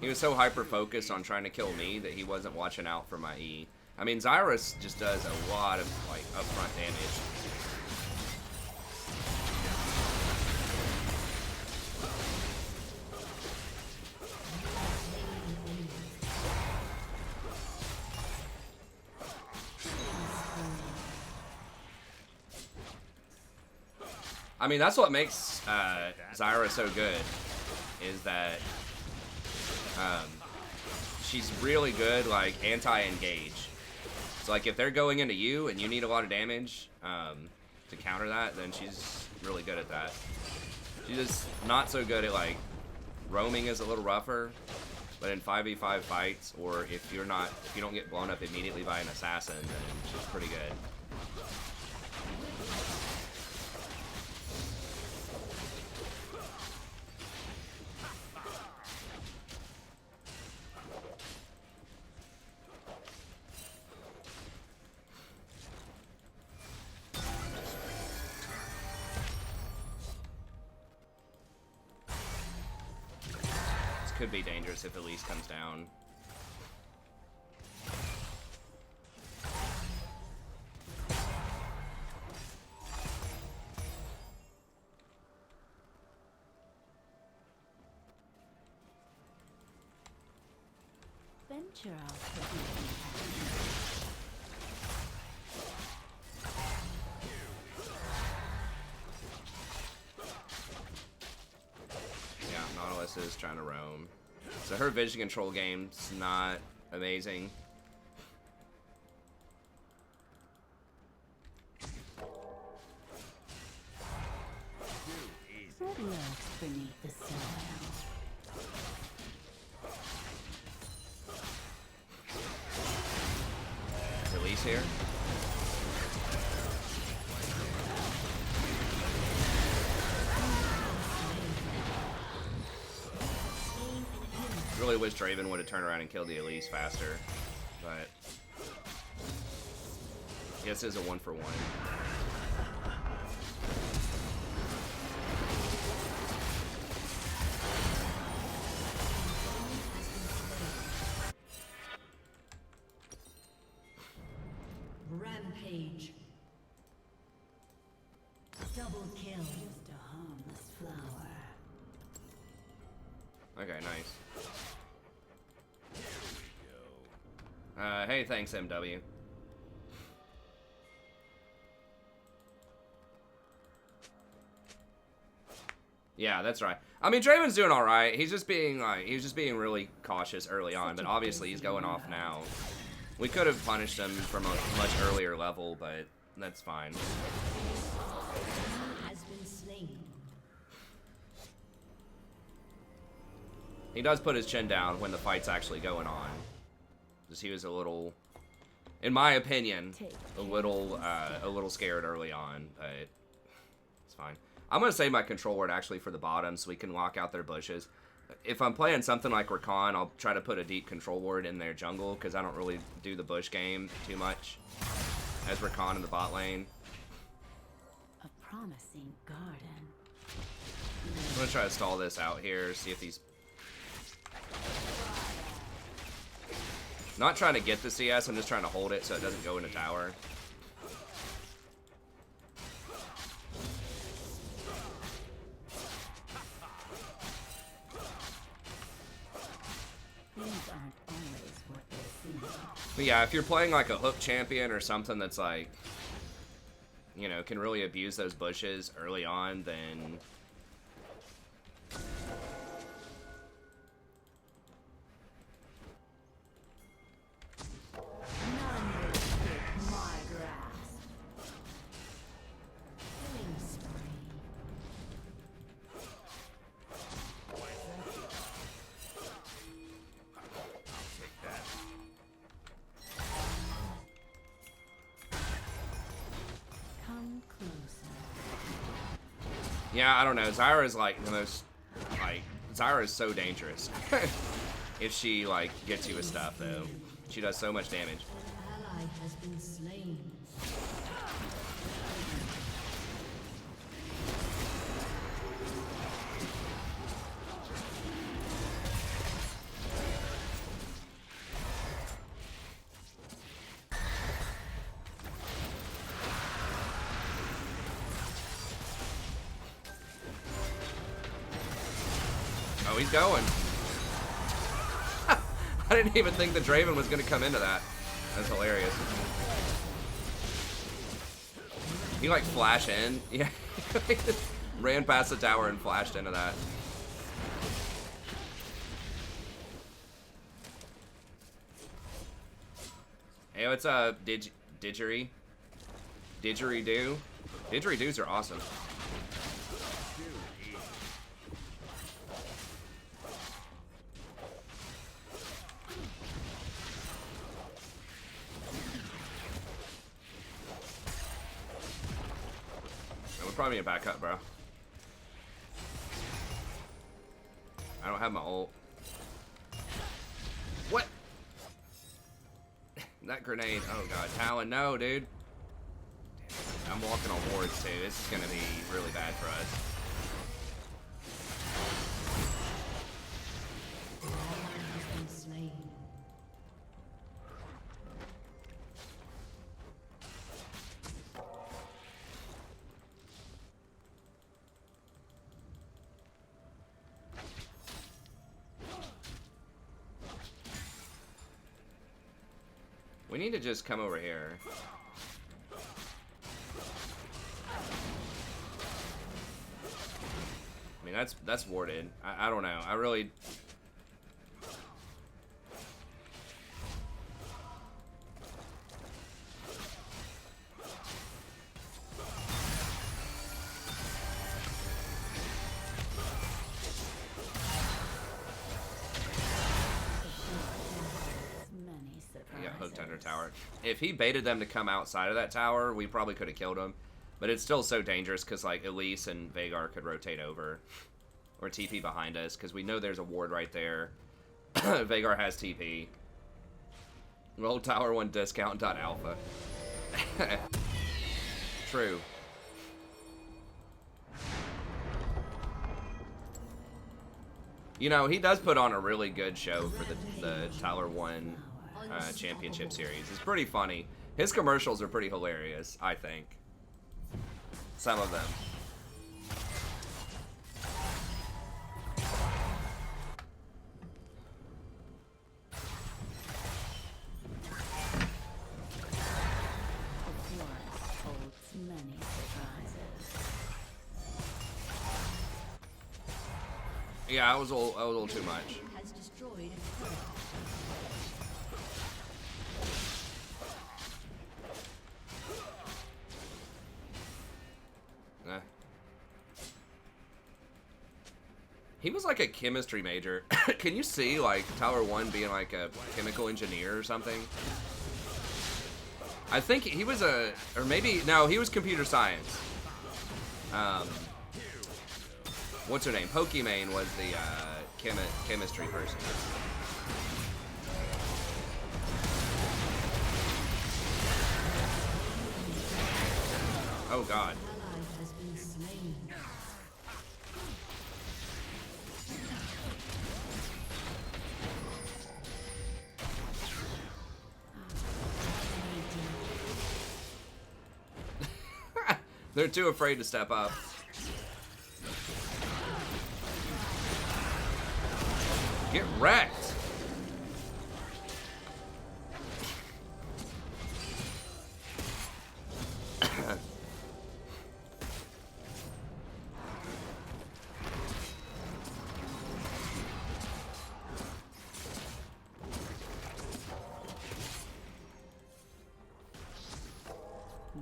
He was so hyper-focused on trying to kill me that he wasn't watching out for my E. I mean, Zyrus just does a lot of, like, upfront damage. I mean, that's what makes Zyra so good, is that she's really good, like, anti-engage. So, like, if they're going into you and you need a lot of damage to counter that, then she's really good at that. She's just not so good at, like, roaming is a little rougher, but in 5v5 fights, or if you don't get blown up immediately by an assassin, then she's pretty good. Could be dangerous if Elise comes down. future I'll forgive Yeah, Nautilus is trying to roam. So her vision control game's not amazing. what lurks beneath the soil. Is Elise here? Really wish Draven would have turned around and killed the Elise faster, but I guess it's a 1-for-1. Rampage. Double kill. Just a harmless flower. Okay, nice. Hey, thanks, MW. Yeah, that's right. I mean, Draven's doing all right. He's just being really cautious early on, but obviously he's going off now. We could have punished him from a much earlier level, but that's fine. Has been slain. He does put his chin down when the fight's actually going on. Because he was a little, in my opinion, a little scared early on, but it's fine. I'm going to save my control word actually for the bottom so we can lock out their bushes. If I'm playing something like Rakan, I'll try to put a deep control ward in their jungle because I don't really do the bush game too much as Rakan in the bot lane. A promising garden. I'm going to try to stall this out here, see if these... Not trying to get the CS, I'm just trying to hold it so it doesn't go in the tower. Things aren't always what they seem. But yeah, if you're playing like a hook champion or something that's like, you know, can really abuse those bushes early on, then... None will escape my grasp. Killing spree. Come closer. Yeah, I don't know. Zyra's like the most, like, Zyra is so dangerous. If she, like, gets you with stuff, though. She does so much damage. An ally has been slain. Oh, he's going. I didn't even think the Draven was going to come into that. That's hilarious. He, like, flash in. Yeah. Ran past the tower and flashed into that. Hey, what's up, Didgeridoo? Didgeridoo? Didgeridoos are awesome. Probably a backup, bro. I don't have my ult. What? That grenade. Oh god, Talon, no, dude. I'm walking on wards too. This is gonna be really bad for us. Has been slain. We need to just come over here. I mean, that's warded. I don't know. I really... He got hooked under tower. If he baited them to come outside of that tower, we probably could have killed him. But it's still so dangerous because, like, Elise and Vhagar could rotate over. Or TP behind us, because we know there's a ward right there. Vhagar has TP. Well, tower 1 discount dot alpha. True. You know, he does put on a really good show for the Tower 1 championship series. It's pretty funny. His commercials are pretty hilarious, I think. Some of them. Yeah, I was a little too much. Has destroyed a turret. He was like a chemistry major. Can you see, like, Tower 1 being like a chemical engineer or something? I think he was or maybe, no, he was computer science. What's her name? Pokimane was the chemistry person. Oh God. Ally has been slain. They're too afraid to step up. Get wrecked.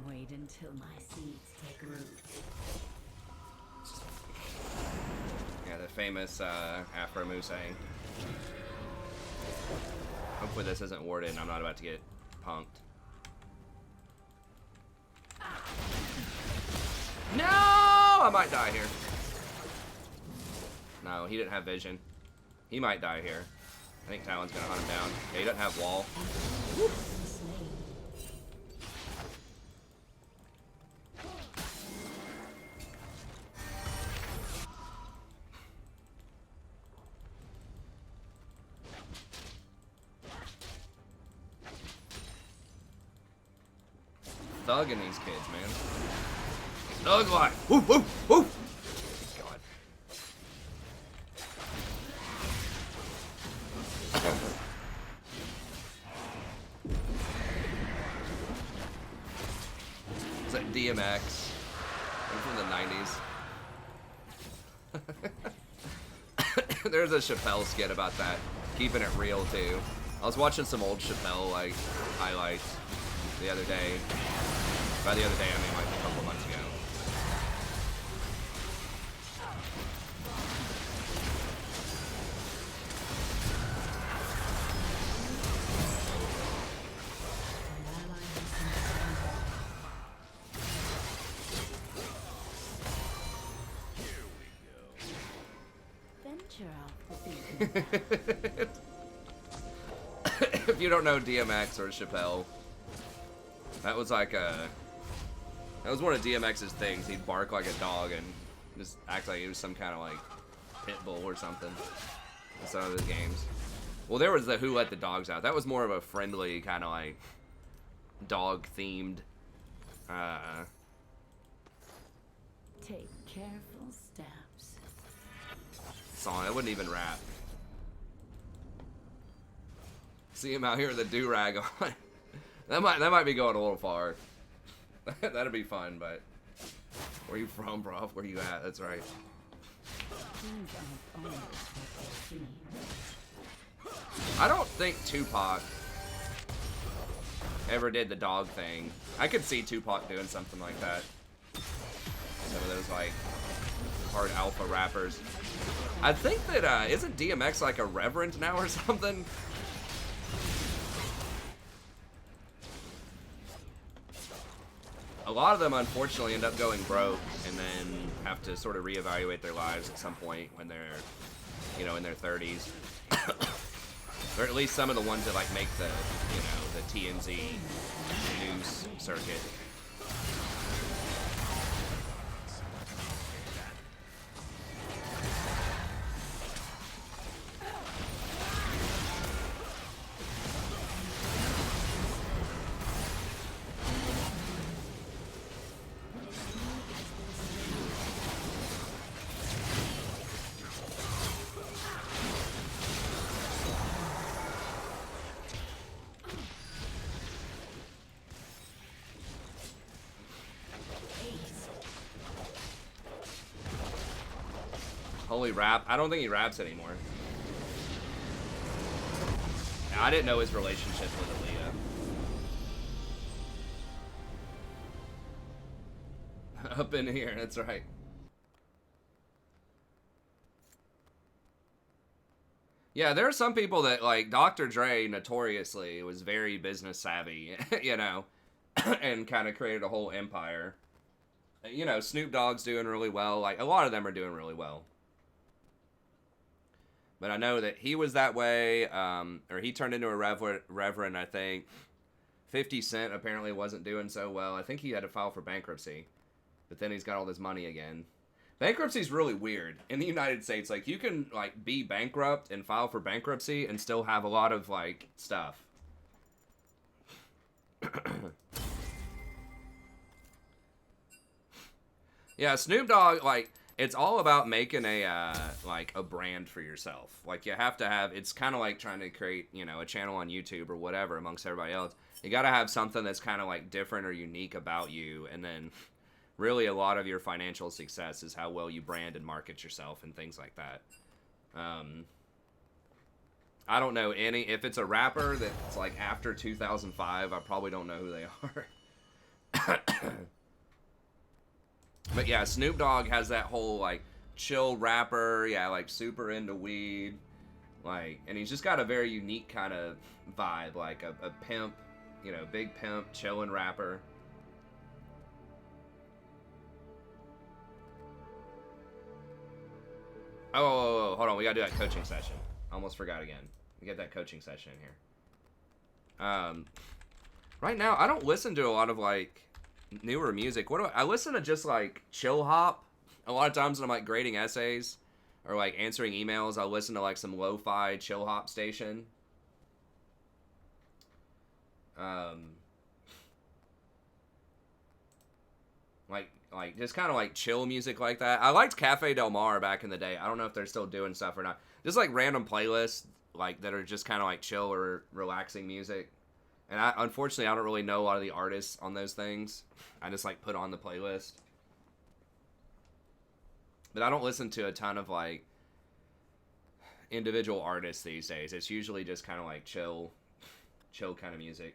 Wait until my seeds take root. Yeah, the famous Afro Moose. Hopefully this isn't warded and I'm not about to get punked. No! I might die here. No, he didn't have vision. He might die here. I think Talon's gonna hunt him down. Yeah, he doesn't have wall. Woo. Thugging these kids, man. Thug life. Woo, woo, woo. God. It's like DMX. I'm from the 90s. There's a Chappelle skit about that. Keeping it real, too. I was watching some old Chappelle, like, highlights the other day. By the other day, I mean like a couple months ago. Venture off the beaten. If you don't know DMX or Chappelle, that was like that was one of DMX's things. He'd bark like a dog and just act like he was some kind of like pit bull or something in some of his games. Well, there was the Who Let the Dogs Out. That was more of a friendly kind of like dog themed. Take careful steps. Song. It wouldn't even rap. See him out here with a do-rag on. That might be going a little far. That'd be fun, but where you from, bro? Where you at? That's right. I don't think Tupac ever did the dog thing. I could see Tupac doing something like that. Some of those like hard alpha rappers. I think that isn't DMX like a reverend now or something? A lot of them unfortunately end up going broke and then have to sort of reevaluate their lives at some point when they're, you know, in their 30s. Or at least some of the ones that like make the, you know, the TMZ news circuit. Holy rap. I don't think he raps anymore. I didn't know his relationship with Aaliyah. Up in here, that's right. Yeah, there are some people that, like, Dr. Dre notoriously was very business savvy, you know, and kind of created a whole empire. You know, Snoop Dogg's doing really well. Like, a lot of them are doing really well. But I know that he was that way, or he turned into a reverend, I think. 50 Cent apparently wasn't doing so well. I think he had to file for bankruptcy. But then he's got all this money again. Bankruptcy's really weird. In the United States, like, you can, like, be bankrupt and file for bankruptcy and still have a lot of, like, stuff. Yeah, Snoop Dogg, like... It's all about making a, like, a brand for yourself. Like, you have to have, it's kind of like trying to create, you know, a channel on YouTube or whatever amongst everybody else. You got to have something that's kind of, like, different or unique about you. And then, really, a lot of your financial success is how well you brand and market yourself and things like that. I don't know any, if it's a rapper that's, like, after 2005, I probably don't know who they are. But yeah, Snoop Dogg has that whole, like, chill rapper, yeah, like, super into weed, like, and he's just got a very unique kind of vibe, like a pimp, you know, big pimp, chillin' rapper. Oh, hold on, we gotta do that coaching session. Almost forgot again. We get that coaching session in here. Right now, I don't listen to a lot of, like, newer music. What do I listen to? Just like chill hop a lot of times when I'm like grading essays or like answering emails. I'll listen to like some lo-fi chill hop station. Like just kind of like chill music like that. I liked Cafe Del Mar back in the day. I don't know if they're still doing stuff or not. Just like random playlists like that are just kind of like chill or relaxing music. And unfortunately, I don't really know a lot of the artists on those things. I just, like, put on the playlist. But I don't listen to a ton of, like, individual artists these days. It's usually just kind of, like, chill kind of music.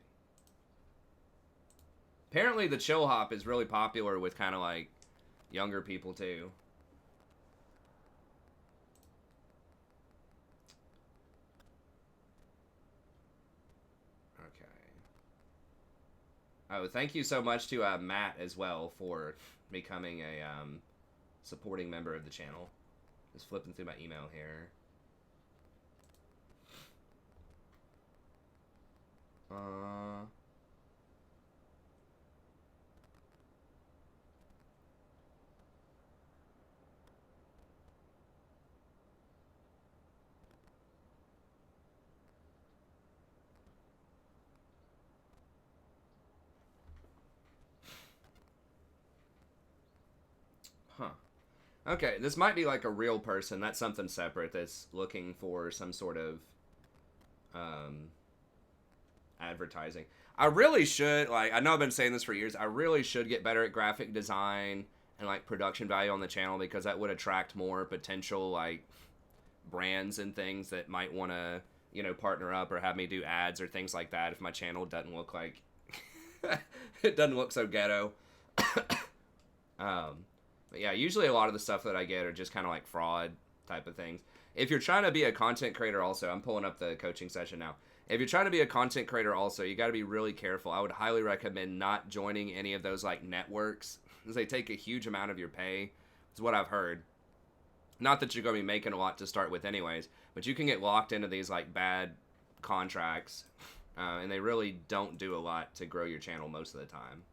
Apparently, the chill hop is really popular with kind of, like, younger people, too. Oh, thank you so much to Matt as well for becoming a supporting member of the channel. Just flipping through my email here. Huh. Okay, this might be like a real person. That's something separate that's looking for some sort of advertising. I really should, like, I know I've been saying this for years, I really should get better at graphic design and, like, production value on the channel, because that would attract more potential, like, brands and things that might want to, you know, partner up or have me do ads or things like that if my channel doesn't look like, it doesn't look so ghetto. But yeah, usually a lot of the stuff that I get are just kind of like fraud type of things. If you're trying to be a content creator also, I'm pulling up the coaching session now. If you're trying to be a content creator also, you got to be really careful. I would highly recommend not joining any of those like networks, because they take a huge amount of your pay. Is what I've heard. Not that you're going to be making a lot to start with anyways, but you can get locked into these like bad contracts, and they really don't do a lot to grow your channel most of the time.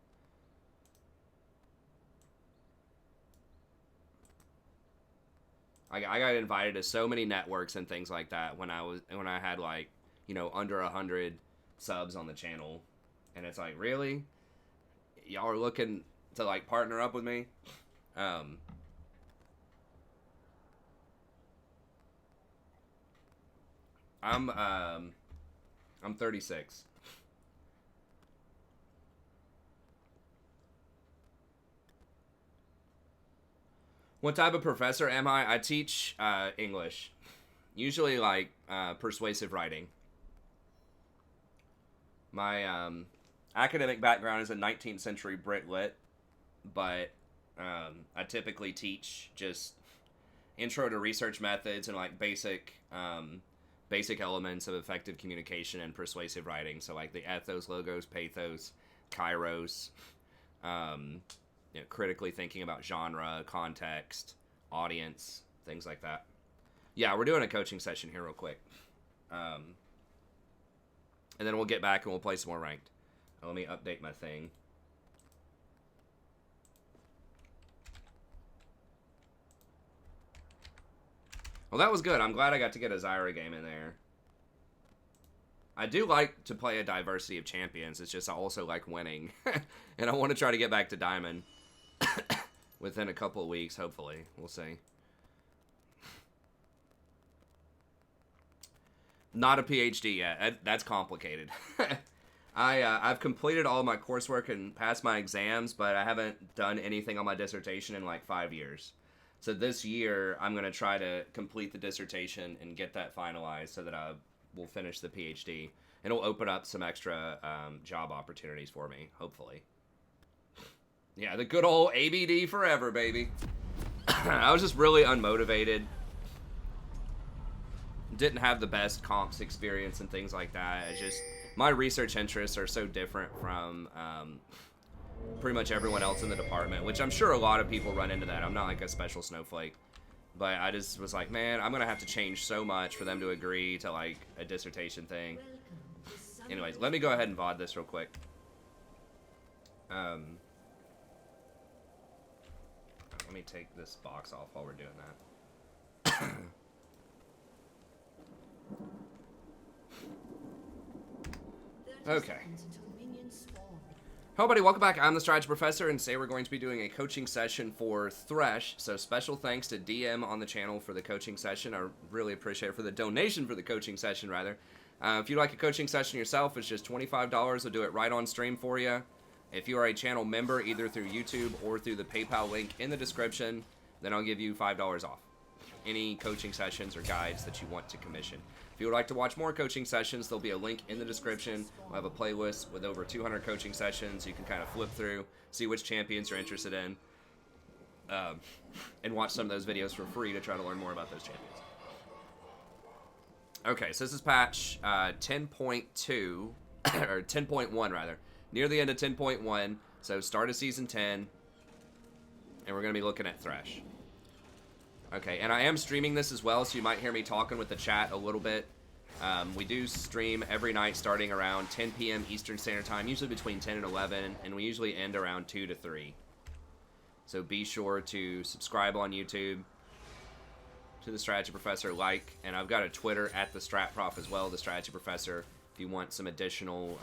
I got invited to so many networks and things like that when I had like, you know, under 100 subs on the channel, and it's like, really, y'all are looking to like partner up with me? I'm 36. What type of professor am I? I teach English. Usually like persuasive writing. My academic background is a 19th century Brit Lit, but I typically teach just intro to research methods and like basic elements of effective communication and persuasive writing. So like the ethos, logos, pathos, kairos, you know, critically thinking about genre, context, audience, things like that. Yeah, we're doing a coaching session here real quick. And then we'll get back and we'll play some more ranked. Let me update my thing. Well, that was good. I'm glad I got to get a Zyra game in there. I do like to play a diversity of champions. It's just I also like winning. And I want to try to get back to Diamond within a couple of weeks, hopefully. We'll see. Not a PhD yet. That's complicated. I've completed all my coursework and passed my exams, but I haven't done anything on my dissertation in like 5 years. So this year, I'm going to try to complete the dissertation and get that finalized so that I will finish the PhD. It'll open up some extra job opportunities for me, hopefully. Yeah, the good old ABD forever, baby. I was just really unmotivated. Didn't have the best comps experience and things like that. It's just, my research interests are so different from pretty much everyone else in the department, which I'm sure a lot of people run into that. I'm not like a special snowflake. But I just was like, man, I'm going to have to change so much for them to agree to like a dissertation thing. Anyways, let me go ahead and VOD this real quick. Let me take this box off while we're doing that. Okay. Hello, buddy. Welcome back. I'm the Strategy Professor, and today we're going to be doing a coaching session for Thresh. So special thanks to DM on the channel for the coaching session. I really appreciate it, for the donation for the coaching session, rather. If you'd like a coaching session yourself, it's just $25. We'll do it right on stream for you. If you are a channel member, either through YouTube or through the PayPal link in the description, then I'll give you $5 off any coaching sessions or guides that you want to commission. If you would like to watch more coaching sessions, there'll be a link in the description. We'll have a playlist with over 200 coaching sessions. You can kind of flip through, see which champions you're interested in, and watch some of those videos for free to try to learn more about those champions. Okay, so this is patch 10.2, or 10.1 rather. Near the end of 10.1, so start of Season 10, and we're going to be looking at Thresh. Okay, and I am streaming this as well, so you might hear me talking with the chat a little bit. We do stream every night starting around 10 p.m. Eastern Standard Time, usually between 10 and 11, and we usually end around 2 to 3. So be sure to subscribe on YouTube to the Strategy Professor, like, and I've got a Twitter at the Strat Prof as well, the Strategy Professor, if you want some additional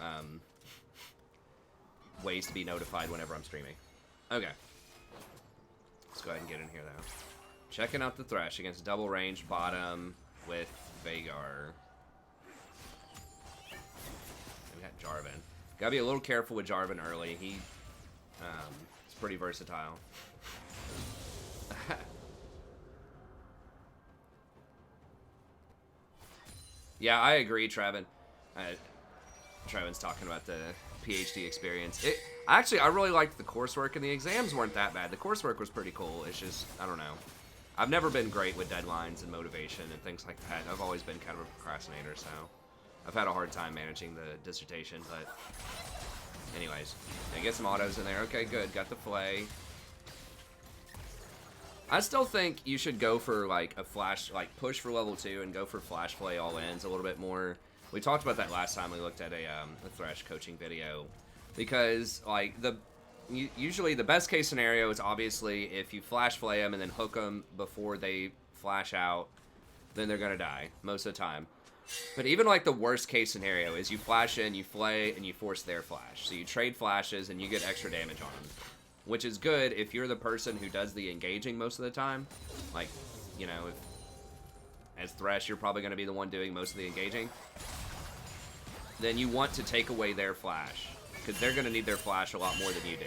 ways to be notified whenever I'm streaming. Okay. Let's go ahead and get in here, though. Checking out the Thresh against double range bottom with Vagar. We got Jarvan. Gotta be a little careful with Jarvan early. He is pretty versatile. Yeah, I agree, Trevin. Trevin's talking about the PhD experience. Actually, I really liked the coursework, and the exams weren't that bad. The coursework was pretty cool. It's just, I don't know. I've never been great with deadlines and motivation and things like that. I've always been kind of a procrastinator, so I've had a hard time managing the dissertation, but anyways. I get some autos in there. Okay, good. Got the flay. I still think you should go for like a flash, like push for level 2 and go for flash flay all ends a little bit more. We talked about that last time we looked at a Thresh coaching video, because like usually the best case scenario is obviously if you flash flay them and then hook them before they flash out, then they're gonna die most of the time. But even like the worst case scenario is you flash in, you flay, and you force their flash. So you trade flashes and you get extra damage on them, which is good if you're the person who does the engaging most of the time. Like, you know, as Thresh, you're probably going to be the one doing most of the engaging. Then you want to take away their flash, because they're going to need their flash a lot more than you do.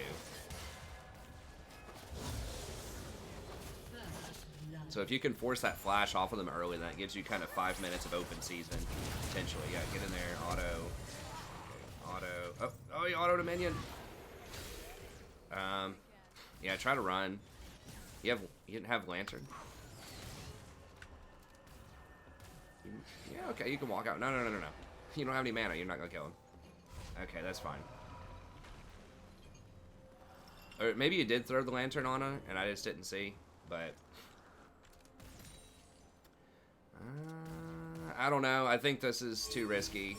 So if you can force that flash off of them early, that gives you kind of 5 minutes of open season, potentially. Yeah, get in there, auto. Oh, he autoed a minion. Yeah, try to run. You didn't have Lantern? Yeah, okay, you can walk out. No. You don't have any mana, you're not gonna kill him. Okay, that's fine. Or maybe you did throw the Lantern on her, and I just didn't see, but... I don't know, I think this is too risky.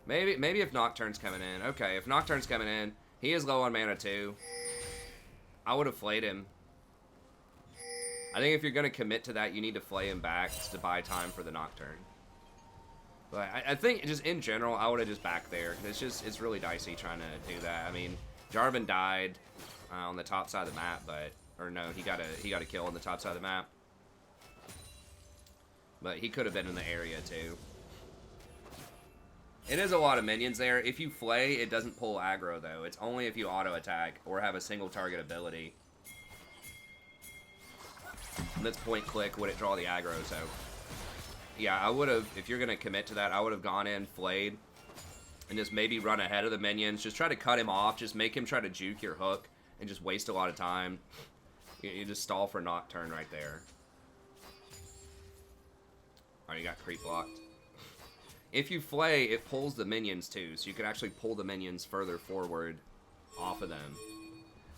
Maybe if Nocturne's coming in. Okay, if Nocturne's coming in, he is low on mana too. I would have flayed him. I think if you're going to commit to that, you need to flay him back to buy time for the Nocturne. But I think just in general, I would have just backed there. It's really dicey trying to do that. I mean, Jarvan died on the top side of the map, but... Or no, he got a kill on the top side of the map. But he could have been in the area too. It is a lot of minions there. If you flay, it doesn't pull aggro, though. It's only if you auto-attack or have a single target ability. And that's point-click, would it draw the aggro, so... Yeah, I would have, if you're going to commit to that, I would have gone in, flayed, and just maybe run ahead of the minions. Just try to cut him off. Just make him try to juke your hook and just waste a lot of time. You just stall for Nocturne right there. Alright, you got creep blocked. If you flay, it pulls the minions too, so you can actually pull the minions further forward off of them.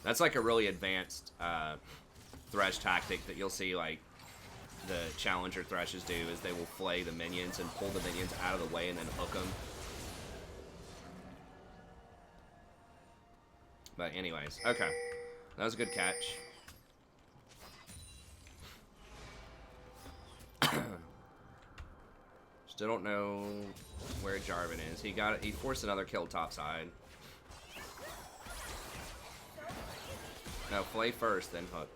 That's like a really advanced Thresh tactic that you'll see like the Challenger Threshes do, is they will flay the minions and pull the minions out of the way and then hook them. But anyways, okay. That was a good catch. Still don't know where Jarvan is. He forced another kill topside. No, flay first, then hook.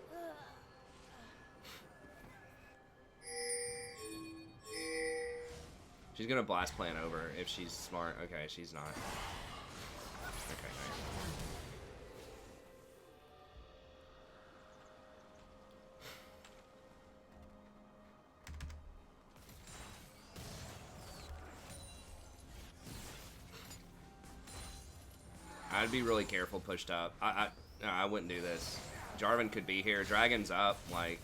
She's gonna blast plan over if she's smart. Okay, she's not. Okay, nice. I'd be really careful pushed up. I wouldn't do this. Jarvan could be here. Dragon's up. Like,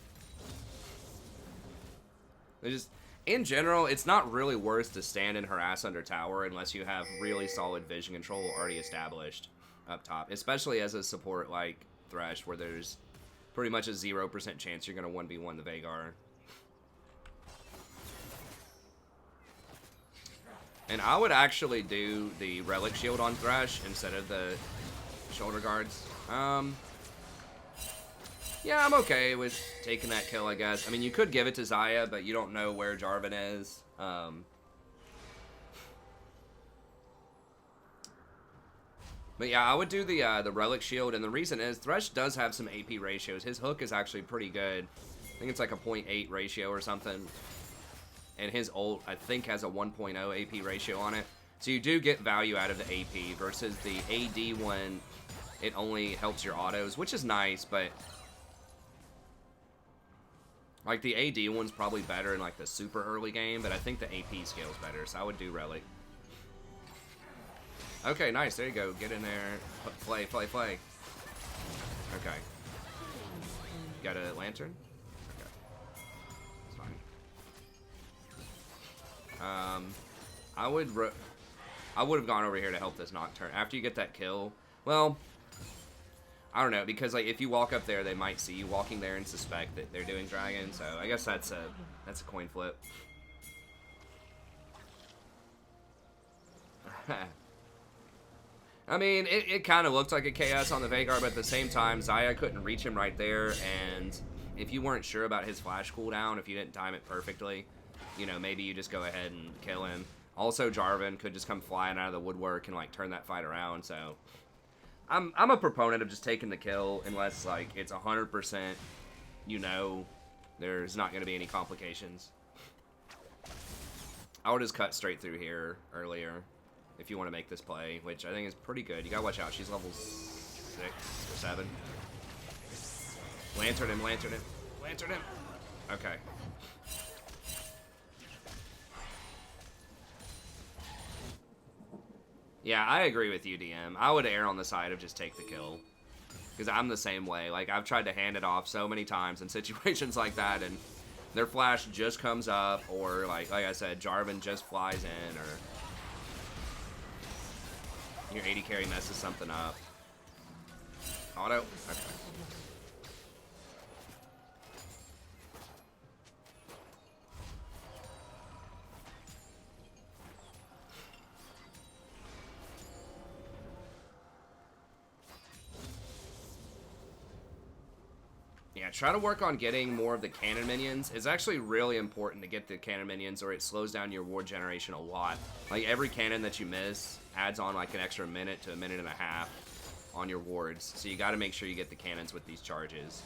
in general, it's not really worth to stand and harass under tower unless you have really solid vision control already established up top. Especially as a support like Thresh, where there's pretty much a 0% chance you're going to 1v1 the Veigar. And I would actually do the Relic Shield on Thresh instead of the Shoulder Guards. Yeah, I'm okay with taking that kill, I guess. I mean, you could give it to Xayah, but you don't know where Jarvan is. But yeah, I would do the Relic Shield, and the reason is Thresh does have some AP ratios. His hook is actually pretty good. I think it's like a 0.8 ratio or something. and his ult, I think, has a 1.0 AP ratio on it. So you do get value out of the AP versus the AD one. It only helps your autos, which is nice, but like the AD one's probably better in like the super early game, but I think the AP scale's better, so I would do Relic. Okay, nice. There you go. Get in there. Play. Okay. Got a lantern? Okay. It's fine. I would have gone over here to help this Nocturne. After you get that kill, well, I don't know, because like if you walk up there, they might see you walking there and suspect that they're doing dragon. So I guess that's a coin flip. I mean, it kind of looked like a KS on the Vhagar, but at the same time, Xayah couldn't reach him right there, and if you weren't sure about his flash cooldown, if you didn't time it perfectly, you know, maybe you just go ahead and kill him. Also, Jarvan could just come flying out of the woodwork and like turn that fight around, so I'm a proponent of just taking the kill unless like it's 100%, you know, there's not going to be any complications. I would just cut straight through here earlier if you want to make this play, which I think is pretty good. You gotta watch out. She's level 6 or 7. Lantern him. Okay. Yeah, I agree with you, DM. I would err on the side of just take the kill. Because I'm the same way. Like, I've tried to hand it off so many times in situations like that, and their flash just comes up, or, like I said, Jarvan just flies in, or your AD carry messes something up. Auto? Okay. Yeah, try to work on getting more of the cannon minions. It's actually really important to get the cannon minions, or it slows down your ward generation a lot. Like, every cannon that you miss adds on like an extra minute to a minute and a half on your wards. So you got to make sure you get the cannons with these charges.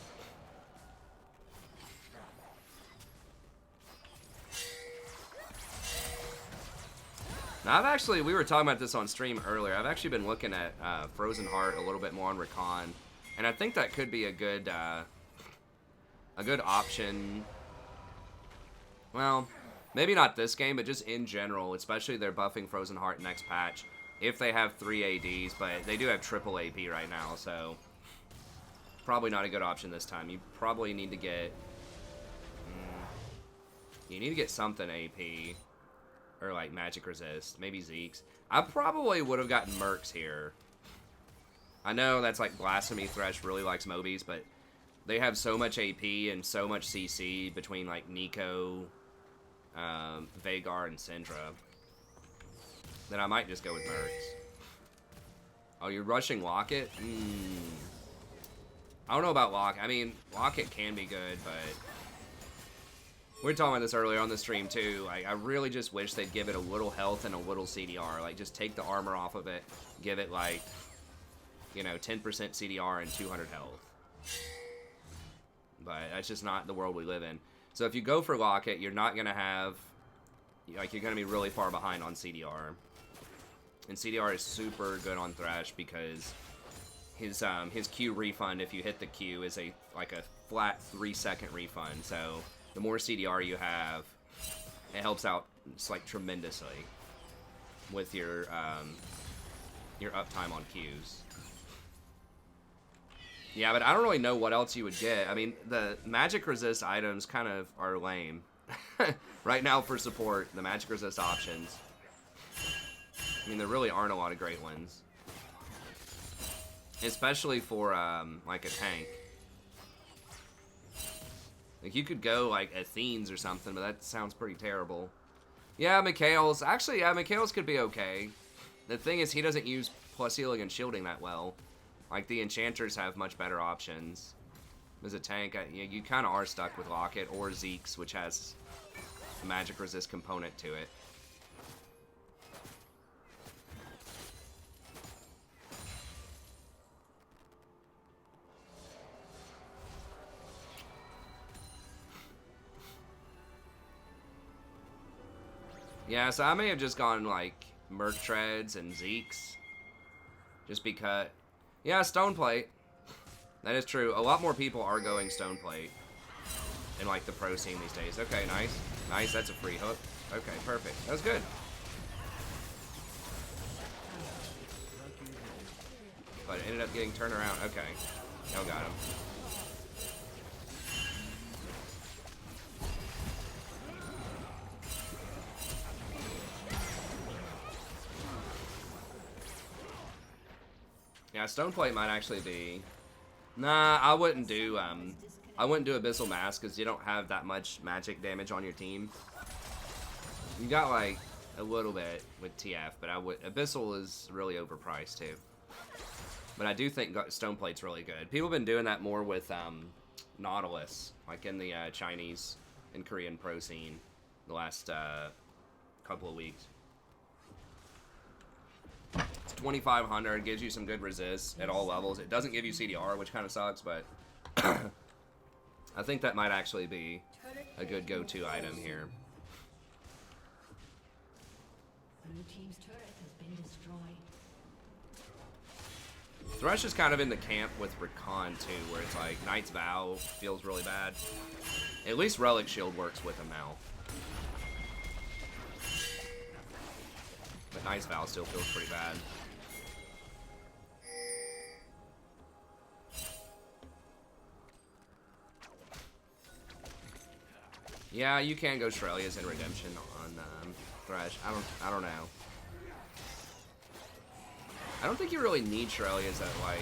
Now, we were talking about this on stream earlier. I've actually been looking at Frozen Heart a little bit more on Rakan, and I think that could be a good option. Well, maybe not this game, but just in general, especially they're buffing Frozen Heart next patch. If they have 3 ADs, but they do have triple AP right now, so probably not a good option this time. You probably need to get something AP, or like magic resist, maybe Zeke's. I probably would have gotten Mercs here. I know that's like blasphemy. Thresh really likes Mobies, but they have so much AP and so much CC between like Nico, Vhagar, and Syndra that I might just go with Mercs. Oh, you're rushing Locket? I don't know about Locket. I mean, Locket can be good, but we were talking about this earlier on the stream too. I really just wish they'd give it a little health and a little CDR. Like, just take the armor off of it, give it like, you know, 10% CDR and 200 health. But that's just not the world we live in. So if you go for Locket, you're not going to have, like, you're going to be really far behind on CDR. And CDR is super good on Thresh because his Q refund, if you hit the Q, is like a flat 3-second refund. So the more CDR you have, it helps out just like tremendously with your uptime on Qs. Yeah, but I don't really know what else you would get. I mean, the magic resist items kind of are lame. Right now for support, the magic resist options. I mean, there really aren't a lot of great ones. Especially for, like, a tank. Like, you could go, like, Athenes or something, but that sounds pretty terrible. Yeah, Mikhail's. Actually, yeah, Mikhail's could be okay. The thing is, he doesn't use plus healing and shielding that well. Like, the enchanters have much better options. As a tank, you kind of are stuck with Locket or Zeke's, which has a magic resist component to it. Yeah, so I may have just gone like Merc Treads and Zeeks. Just because. Yeah, Stoneplate. That is true. A lot more people are going Stoneplate in like the pro scene these days. Okay, nice. Nice, that's a free hook. Okay, perfect. That was good. But it ended up getting turned around. Okay. Y'all got him. Yeah, Stoneplate might actually be... Nah, I wouldn't do Abyssal Mask because you don't have that much magic damage on your team. You got like a little bit with TF, but Abyssal is really overpriced too. But I do think Stoneplate's really good. People have been doing that more with Nautilus, like in the Chinese and Korean pro scene the last couple of weeks. It's 2,500, gives you some good resist at all levels. It doesn't give you CDR, which kind of sucks, but I think that might actually be a good go-to item here. Blue team's turret has been destroyed. Thresh is kind of in the camp with Rakan too, where it's like Knight's Vow feels really bad. At least Relic Shield works with him now. But Knight's Vow still feels pretty bad. Yeah, you can go Shrelia's in Redemption on Thresh. I don't know. I don't think you really need Shrelia's at like...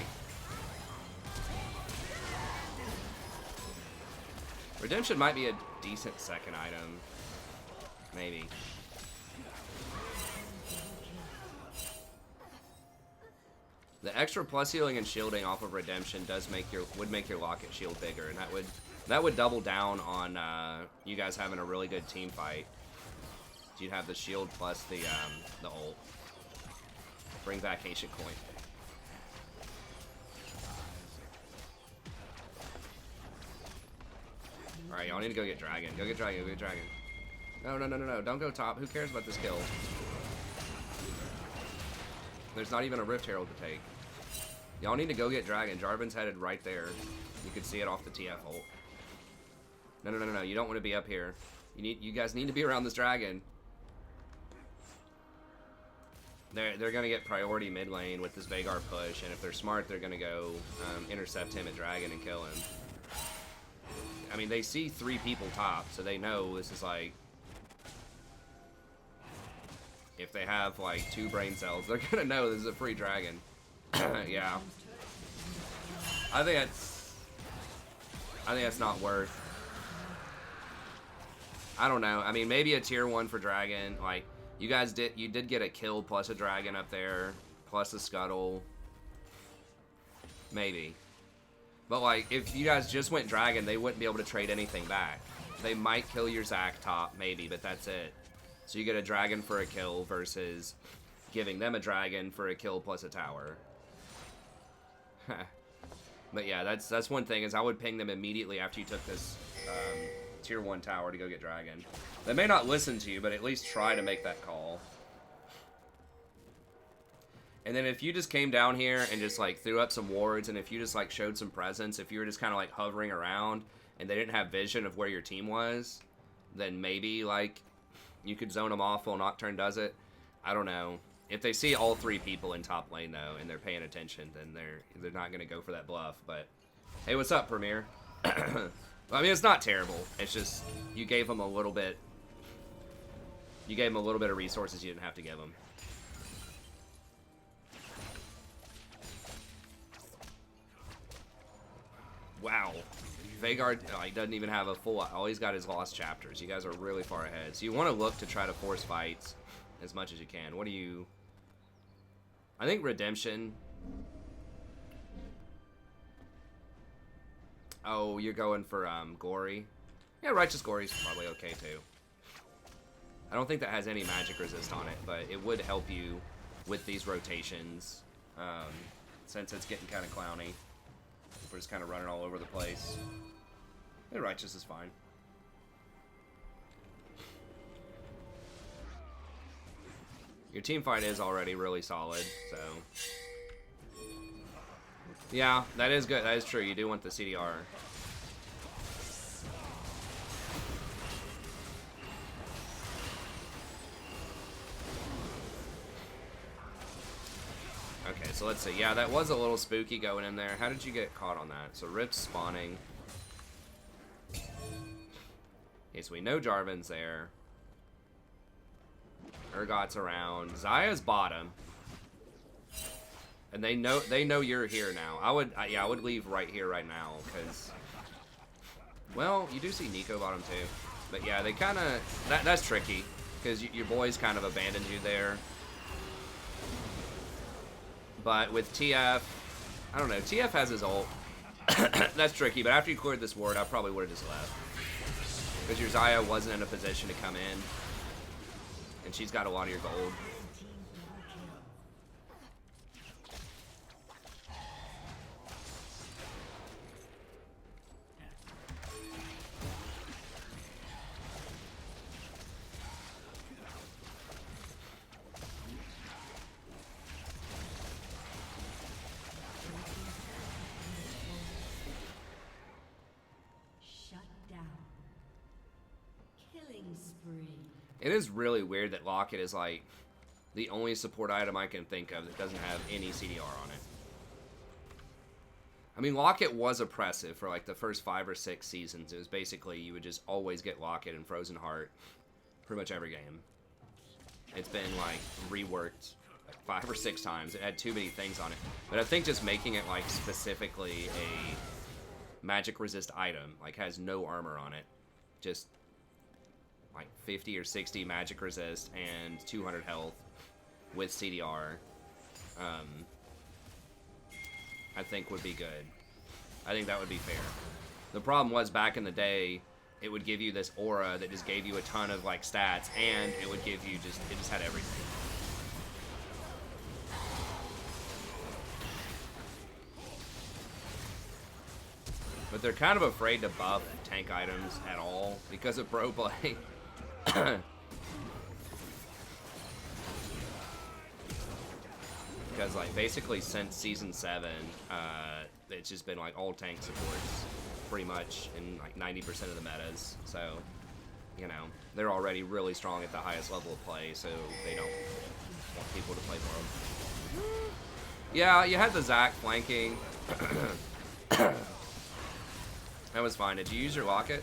Redemption might be a decent second item. Maybe. The extra plus healing and shielding off of Redemption would make your Locket shield bigger, and that would double down on you guys having a really good team fight. You'd have the shield plus the ult. Bring back Ancient Coin. Alright, y'all need to go get Dragon. Go get Dragon, go get Dragon. No. Don't go top. Who cares about this kill? There's not even a Rift Herald to take. Y'all need to go get Dragon. Jarvan's headed right there. You can see it off the TF ult. No. You don't want to be up here. You guys need to be around this Dragon. They're gonna get priority mid lane with this Veigar push, and if they're smart, they're gonna go intercept him at Dragon and kill him. I mean, they see 3 people top, so they know this is like... If they have like 2 brain cells, they're gonna know this is a free Dragon. Yeah. I think that's not worth... I don't know. I mean, maybe a tier 1 for Dragon, like... You did get a kill plus a Dragon up there, plus a Scuttle. Maybe. But like, if you guys just went Dragon, they wouldn't be able to trade anything back. They might kill your Zac top, maybe, but that's it. So you get a Dragon for a kill versus giving them a Dragon for a kill plus a tower. But yeah, that's one thing, is I would ping them immediately after you took this tier 1 tower to go get Dragon. They may not listen to you, but at least try to make that call. And then if you just came down here and just like threw up some wards, and if you just like showed some presence, if you were just kind of like hovering around and they didn't have vision of where your team was, then maybe like you could zone them off while Nocturne does it. I don't know. If they see all 3 people in top lane though and they're paying attention, then they're not gonna go for that bluff. But hey, what's up, Premier? I mean, it's not terrible. It's just you gave them a little bit. You gave them a little bit of resources you didn't have to give them. Wow. Veigar like, doesn't even have a full... All he's got is lost chapters. You guys are really far ahead. So you want to look to try to force fights as much as you can. What do you... I think Redemption... Oh, you're going for Gory? Yeah, Righteous Gory's probably okay too. I don't think that has any magic resist on it, but it would help you with these rotations, since it's getting kind of clowny. We're just kind of running all over the place. Yeah, Righteous is fine. Your team fight is already really solid, so... Yeah, that is good. That is true. You do want the CDR. Okay, so let's see. Yeah, that was a little spooky going in there. How did you get caught on that? So Rift's spawning. Okay, so we know Jarvan's there. Urgot's around. Zaya's bottom. And they know you're here now. I would leave right here right now, because... Well, you do see Nico bottom too. But yeah, they kind of... That's tricky, because your boys kind of abandoned you there. But with TF... I don't know, TF has his ult. That's tricky, but after you cleared this ward, I probably would have just left. Because your Zaya wasn't in a position to come in. And she's got a lot of your gold. It is really weird that Locket is like the only support item I can think of that doesn't have any CDR on it. I mean, Locket was oppressive for like the first 5 or 6 seasons. It was basically you would just always get Locket in Frozen Heart pretty much every game. It's been like reworked like 5 or 6 times. It had too many things on it. But I think just making it like specifically a magic resist item, like has no armor on it, just like 50 or 60 magic resist and 200 health with CDR, I think would be good. I think that would be fair. The problem was back in the day, it would give you this aura that just gave you a ton of like stats, and it would give you it just had everything. But they're kind of afraid to buff tank items at all because of pro play. Because like basically since season 7, it's just been like all tank supports pretty much in like 90% of the metas. So, you know, they're already really strong at the highest level of play, so they don't want people to play for them. Yeah, you had the Zac flanking. That was fine. Did you use your Locket?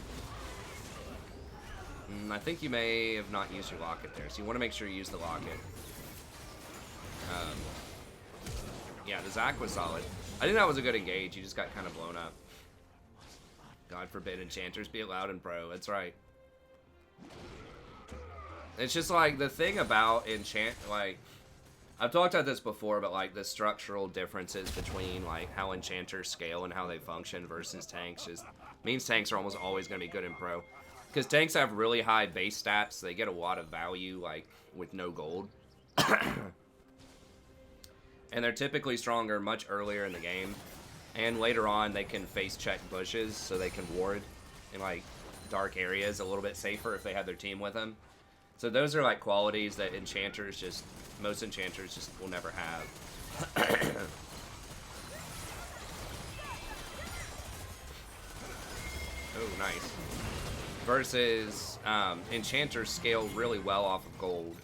I think you may have not used your Locket there, so you want to make sure you use the Locket. Yeah, the Zac was solid. I think that was a good engage. You just got kind of blown up. God forbid enchanters be allowed in pro. That's right. It's just like the thing about enchant, like I've talked about this before, but like the structural differences between like how enchanters scale and how they function versus tanks just means tanks are almost always going to be good in pro. Because tanks have really high base stats, so they get a lot of value like with no gold. And they're typically stronger much earlier in the game. And later on, they can face check bushes, so they can ward in like dark areas a little bit safer if they have their team with them. So those are like qualities that most enchanters just will never have. Oh, nice. Versus enchanters scale really well off of gold.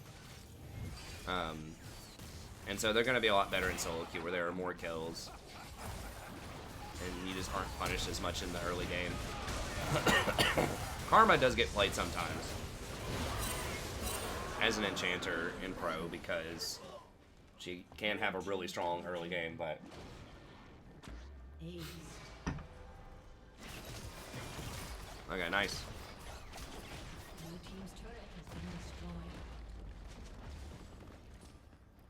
And so they're going to be a lot better in solo queue where there are more kills. And you just aren't punished as much in the early game. Karma does get played sometimes as an enchanter in pro because she can have a really strong early game, but... Okay, nice.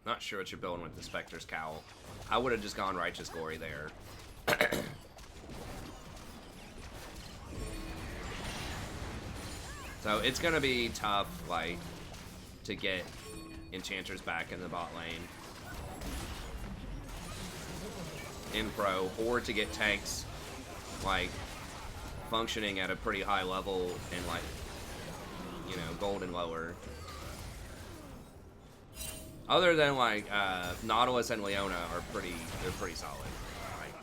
Not sure what you're building with the Spectre's Cowl. I would have just gone Righteous Glory there. So it's gonna be tough, like, to get enchanters back in the bot lane in pro, or to get tanks like functioning at a pretty high level in like, you know, gold and lower. Other than like Nautilus and Leona are they're pretty solid like,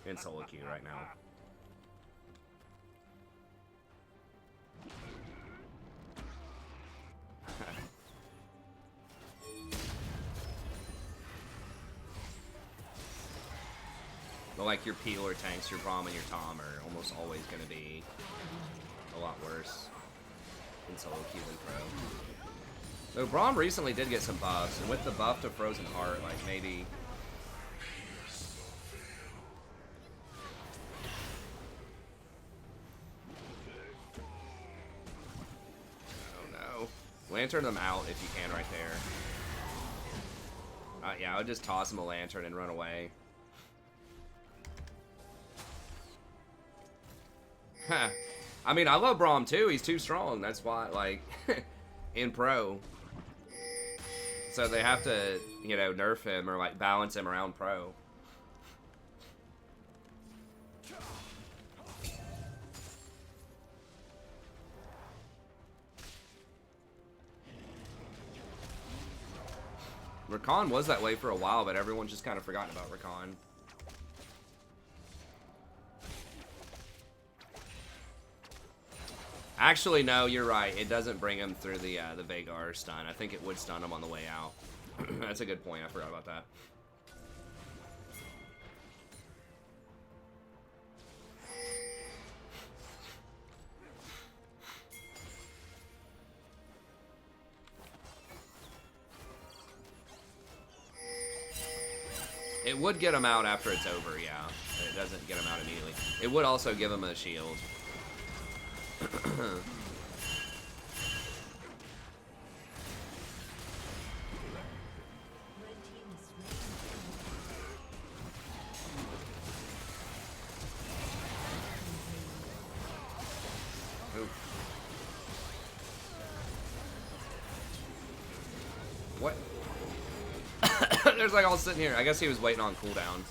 in solo queue right now. But like your Peeler tanks, your Braum and your Tom are almost always going to be a lot worse in solo queue than pro. Though Braum recently did get some buffs, and with the buff to Frozen Heart, like maybe... Oh no. Lantern them out if you can right there. Yeah, I would just toss him a Lantern and run away. Huh. I mean, I love Braum too. He's too strong. That's why, like, in pro. So they have to, you know, nerf him or, like, balance him around pro. Rakan was that way for a while, but everyone's just kind of forgotten about Rakan. Actually, no, you're right. It doesn't bring him through the Veigar stun. I think it would stun him on the way out. That's a good point. I forgot about that. It would get him out after it's over, yeah. It doesn't get him out immediately. It would also give him a shield. What? There's like all sitting here. I guess he was waiting on cooldowns.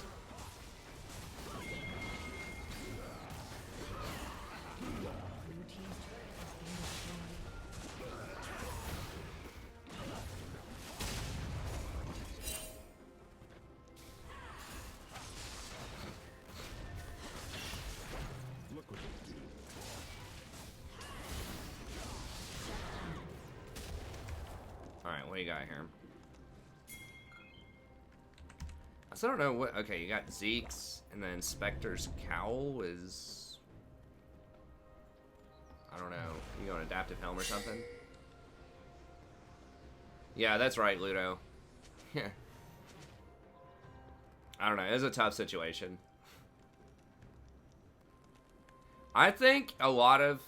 Alright, what do you got here? I still don't know what... Okay, you got Zeke's, and then Spectre's Cowl is... I don't know. You go an Adaptive Helm or something? Yeah, that's right, Ludo. Yeah. I don't know. It's a tough situation. I think a lot of...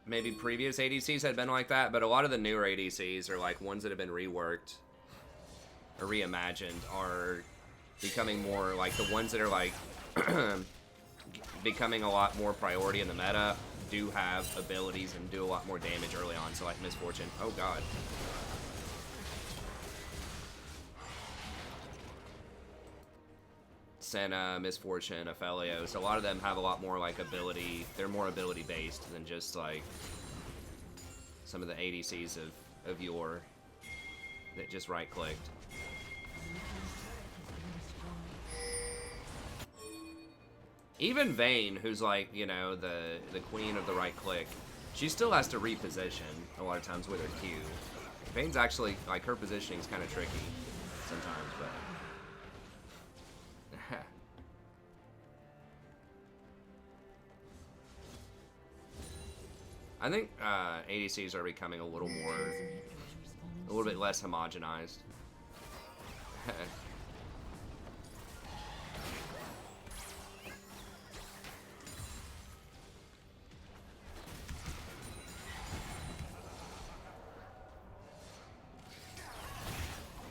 maybe previous ADCs had been like that, but a lot of the newer ADCs are like ones that have been reworked or reimagined are becoming more like the ones that are like becoming a lot more priority in the meta, do have abilities and do a lot more damage early on. So like Misfortune. Oh god. Senna, Misfortune, Aphelios. A lot of them have a lot more like ability. They're more ability based than just like some of the ADCs of yore that just right clicked. Even Vayne, who's like, you know, the queen of the right click, she still has to reposition a lot of times with her Q. Vayne's actually, like, her positioning's kind of tricky sometimes, but... I think ADCs are becoming a little bit less homogenized.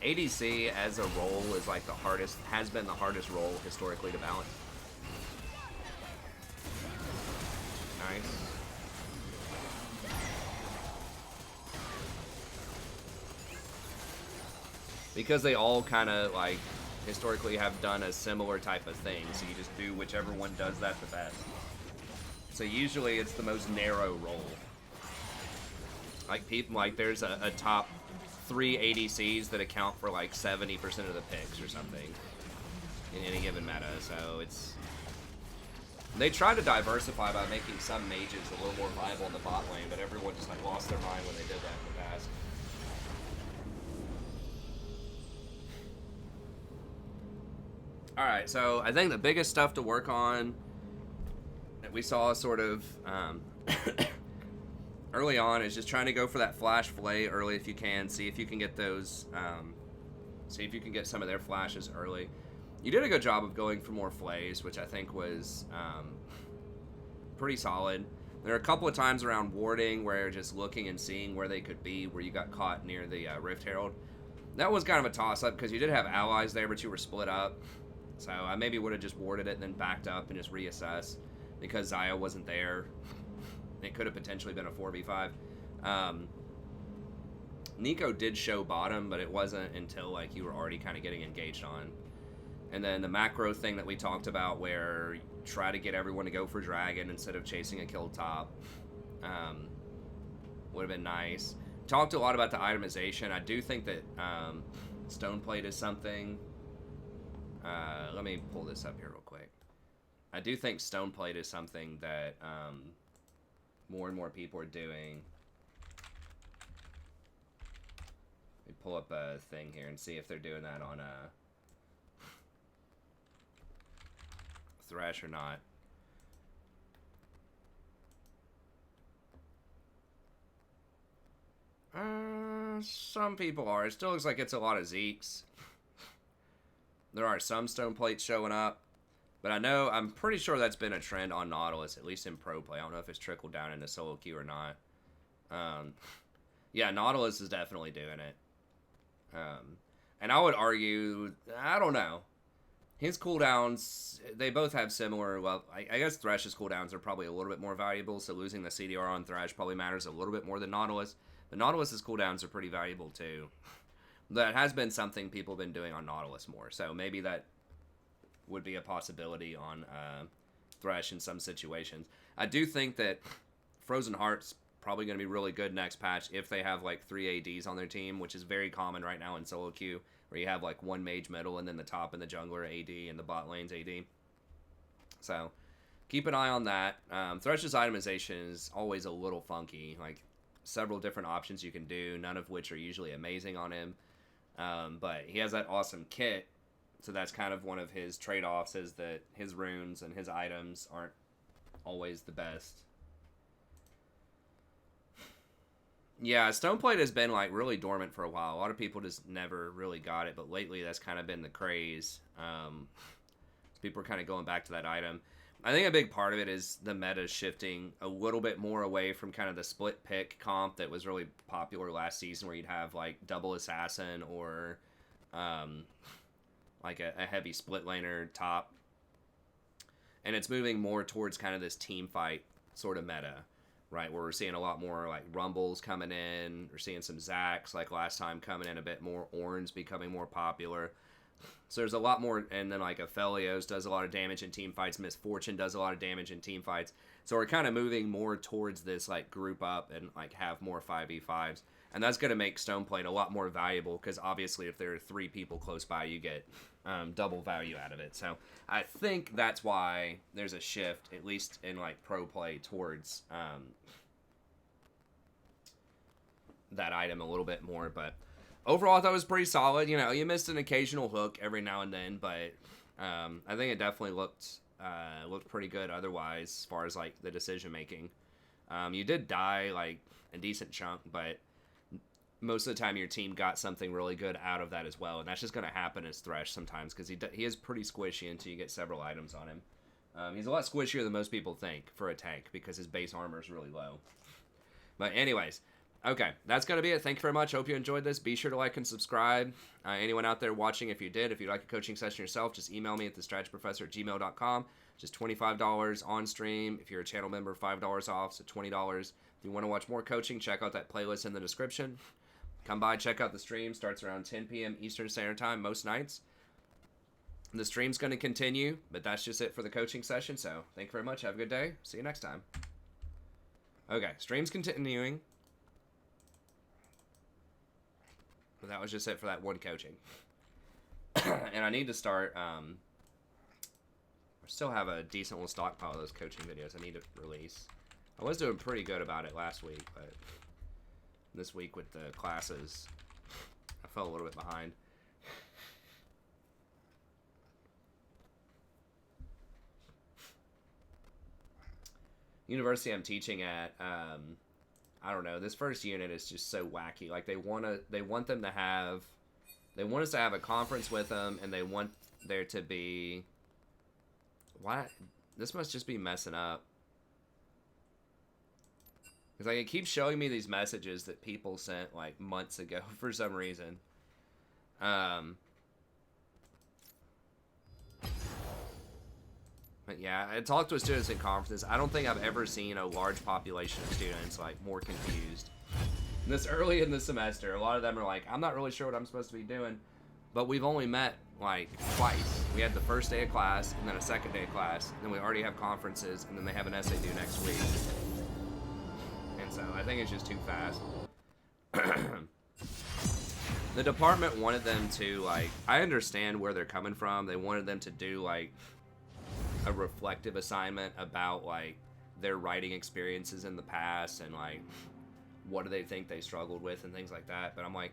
ADC as a role is like the hardest, has been the hardest role historically to balance. Nice. Because they all kind of like historically have done a similar type of thing, so you just do whichever one does that the best. So usually it's the most narrow role. Like people, like there's a top 3 ADCs that account for like 70% of the picks or something in any given meta. So it's... They tried to diversify by making some mages a little more viable in the bot lane, but everyone just like lost their mind when they did that in the past. Alright, so I think the biggest stuff to work on that we saw sort of early on is just trying to go for that flash flay early if you can. See if you can get those, see if you can get some of their flashes early. You did a good job of going for more flays, which I think was pretty solid. There are a couple of times around warding where you're just looking and seeing where they could be, where you got caught near the Rift Herald. That was kind of a toss-up because you did have allies there, but you were split up. So I maybe would have just warded it and then backed up and just reassess because Xayah wasn't there. It could have potentially been a 4v5. Nico did show bottom, but it wasn't until like you were already kind of getting engaged on. And then the macro thing that we talked about where you try to get everyone to go for dragon instead of chasing a kill top would have been nice. Talked a lot about the itemization. I do think that Stoneplate is something... let me pull this up here real quick. I do think Stoneplate is something that more and more people are doing. Let me pull up a thing here and see if they're doing that on Thresh or not. Some people are. It still looks like it's a lot of Zeeks. There are some stone plates showing up, but I'm pretty sure that's been a trend on Nautilus, at least in pro play. I don't know if it's trickled down into solo queue or not. Yeah, Nautilus is definitely doing it. And I would argue, I don't know. His cooldowns, they both have similar, well, I guess Thresh's cooldowns are probably a little bit more valuable, so losing the CDR on Thresh probably matters a little bit more than Nautilus. But Nautilus's cooldowns are pretty valuable too. That has been something people have been doing on Nautilus more, so maybe that would be a possibility on Thresh in some situations. I do think that Frozen Heart's probably going to be really good next patch if they have like 3 ADs on their team, which is very common right now in solo queue, where you have like one mage middle and then the top and the jungler AD and the bot lane's AD. So keep an eye on that. Thresh's itemization is always a little funky, like several different options you can do, none of which are usually amazing on him. But he has that awesome kit, so that's kind of one of his trade-offs, is that his runes and his items aren't always the best. Yeah, Stoneplate has been like really dormant for a while. A lot of people just never really got it, but lately that's kind of been the craze. People are kind of going back to that item. I think a big part of it is the meta shifting a little bit more away from kind of the split pick comp that was really popular last season, where you'd have like double assassin or like a heavy split laner top. And it's moving more towards kind of this team fight sort of meta, right? Where we're seeing a lot more like Rumbles coming in. We're seeing some Zacks like last time coming in a bit more. Ornns becoming more popular. So there's a lot more, and then like Aphelios does a lot of damage in team fights. Misfortune does a lot of damage in team fights. So we're kind of moving more towards this like group up and like have more 5v5s. And that's going to make Stoneplate a lot more valuable, because obviously if there are 3 people close by, you get double value out of it. So I think that's why there's a shift, at least in like pro play, towards that item a little bit more. But overall, I thought it was pretty solid. You know, you missed an occasional hook every now and then, but I think it definitely looked pretty good otherwise, as far as like the decision making. You did die like a decent chunk, but most of the time your team got something really good out of that as well, and that's just going to happen as Thresh sometimes, because he is pretty squishy until you get several items on him. He's a lot squishier than most people think for a tank, because his base armor is really low. But anyways, okay, that's going to be it. Thank you very much. Hope you enjoyed this. Be sure to like and subscribe. Anyone out there watching, if you did, if you'd like a coaching session yourself, just email me at thestrategyprofessor@gmail.com. Just $25 on stream. If you're a channel member, $5 off, so $20. If you want to watch more coaching, check out that playlist in the description. Come by, check out the stream. Starts around 10 p.m. Eastern Standard Time most nights. The stream's going to continue, but that's just it for the coaching session. So thank you very much. Have a good day. See you next time. Okay, stream's continuing. But that was just it for that one coaching. And I need to start, I still have a decent little stockpile of those coaching videos I need to release. I was doing pretty good about it last week, but this week with the classes, I fell a little bit behind. University I'm teaching at, I don't know, this first unit is just so wacky. Like, they want us to have a conference with them, and they want there to be, what? This must just be messing up. Because, like, it keeps showing me these messages that people sent, like, months ago for some reason. But yeah, I talked with students at conferences. I don't think I've ever seen a large population of students, like, more confused. This early in the semester, a lot of them are like, I'm not really sure what I'm supposed to be doing. But we've only met, like, twice. We had the first day of class, and then a second day of class, and then we already have conferences, and then they have an essay due next week. And so I think it's just too fast. The department wanted them to, like, I understand where they're coming from. They wanted them to do, like, a reflective assignment about, like, their writing experiences in the past and, like, what do they think they struggled with and things like that. But I'm like,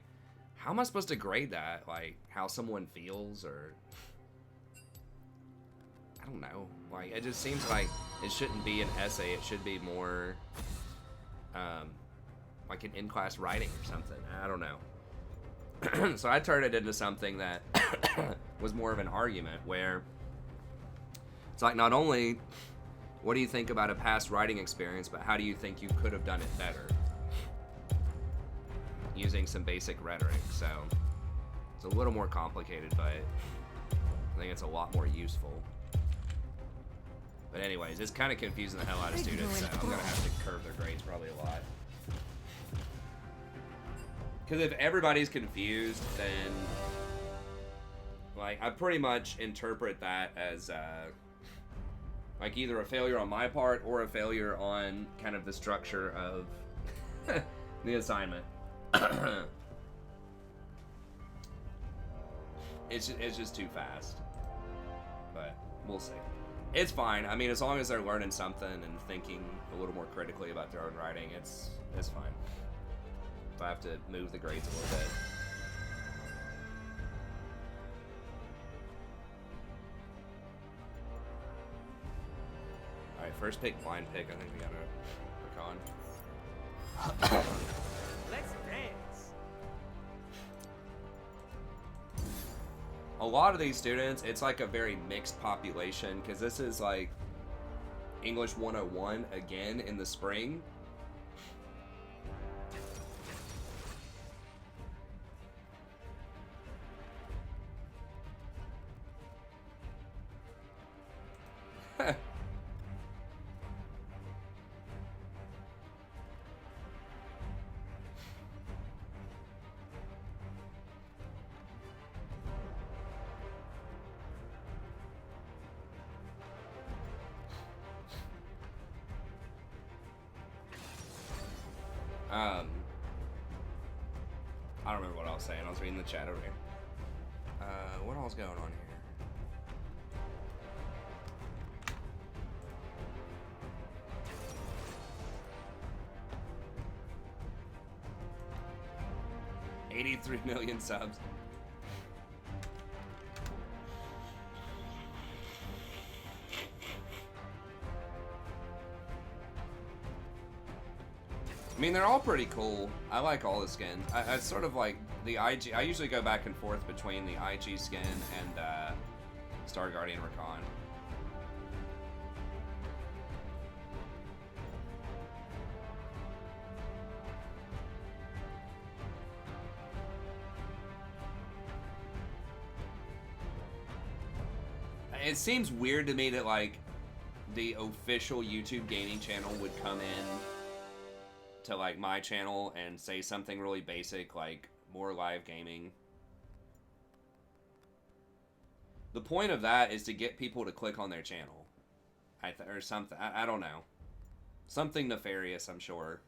how am I supposed to grade that? Like, how someone feels, or I don't know. Like, it just seems like it shouldn't be an essay. It should be more like an in-class writing or something. I don't know. So I turned it into something that was more of an argument, where it's like, not only what do you think about a past writing experience, but how do you think you could have done it better? Using some basic rhetoric. So it's a little more complicated, but I think it's a lot more useful. But anyways, it's kind of confusing the hell out of students, so I'm going to have to curb their grades probably a lot. Because if everybody's confused, then, like, I pretty much interpret that as like either a failure on my part or a failure on kind of the structure of the assignment. It's just too fast. But we'll see. It's fine. I mean, as long as they're learning something and thinking a little more critically about their own writing, it's fine. If I have to move the grades a little bit. Alright, first pick, blind pick. I think we got a Rakan. Let's dance. A lot of these students, it's like a very mixed population, because this is like English 101 again in the spring. I don't remember what I was saying. I was reading the chat over here. What all's going on here? 83 million subs. I mean, they're all pretty cool. I like all the skins. I sort of like the IG. I usually go back and forth between the IG skin and Star Guardian Rakan. It seems weird to me that, like, the official YouTube gaming channel would come in to, like, my channel and say something really basic, like more live gaming. The point of that is to get people to click on their channel, or something. I don't know, something nefarious, I'm sure.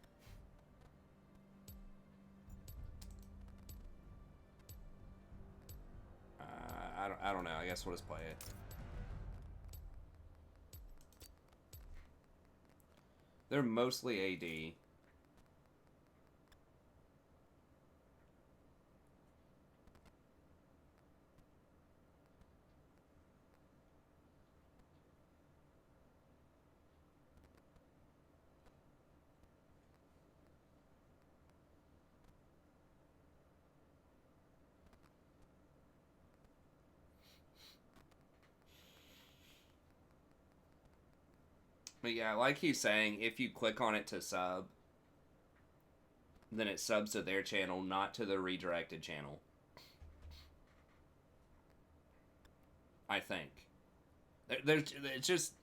I don't know. I guess we'll just play it. They're mostly AD. But yeah, like he's saying, if you click on it to sub, then it subs to their channel, not to the redirected channel. I think. It's just,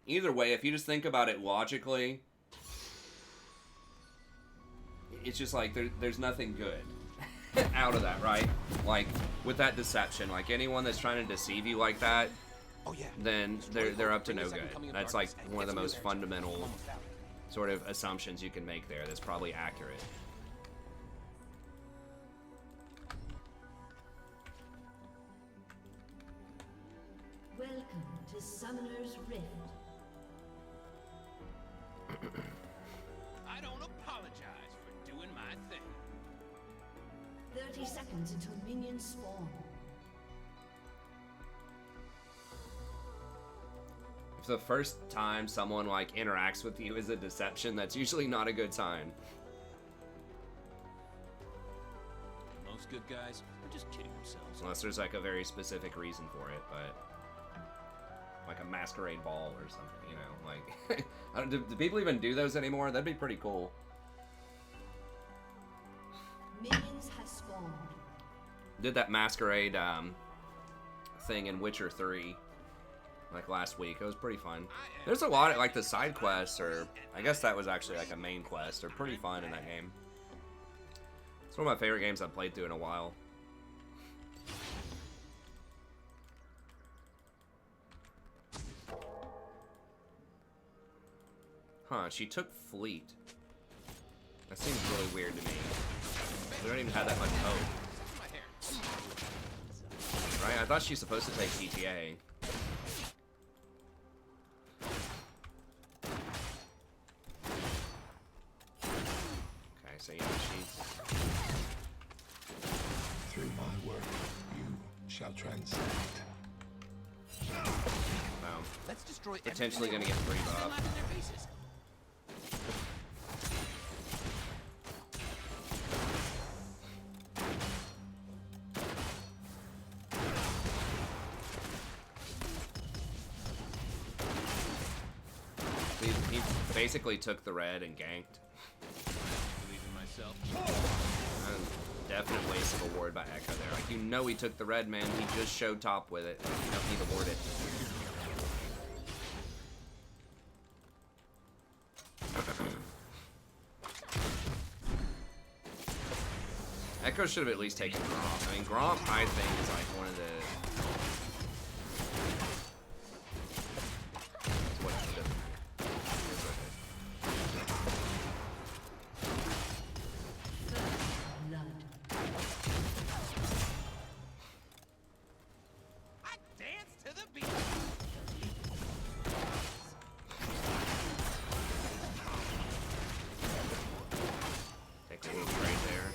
either way, if you just think about it logically, it's just like there's nothing good out of that, right? Like, with that deception, like anyone that's trying to deceive you like that, then they're up to no good. That's like one of the most fundamental sort of assumptions you can make there that's probably accurate. Welcome to Summoner's Rift. I don't apologize for doing my thing. 30 seconds until minions spawn. If the first time someone like interacts with you is a deception, that's usually not a good sign. Most good guys are just kidding themselves. Unless there's like a very specific reason for it, but like a masquerade ball or something, you know, like I don't, do people even do those anymore? That'd be pretty cool. Minions have spawned. Did that masquerade thing in Witcher 3 like last week. It was pretty fun. There's a lot of like the side quests, or I guess that was actually like a main quest, are pretty fun in that game. It's one of my favorite games I've played through in a while. Huh, she took Fleet. That seems really weird to me. They don't even have that much hope. Right? I thought she's supposed to take GTA. Okay, so yeah, she's... Through my work, you shall transcend. Wow. Let's destroy Potentially gonna get free buff. He basically took the red and ganked. Believe in myself. Definite waste of a ward by Echo there. Like, you know he took the red, man. He just showed top with it. Like, you don't need to ward it. Echo should have at least taken Gromp. I mean, Gromp, I think, is like one of the... What should have... I dance to the beat. Take a little trade there.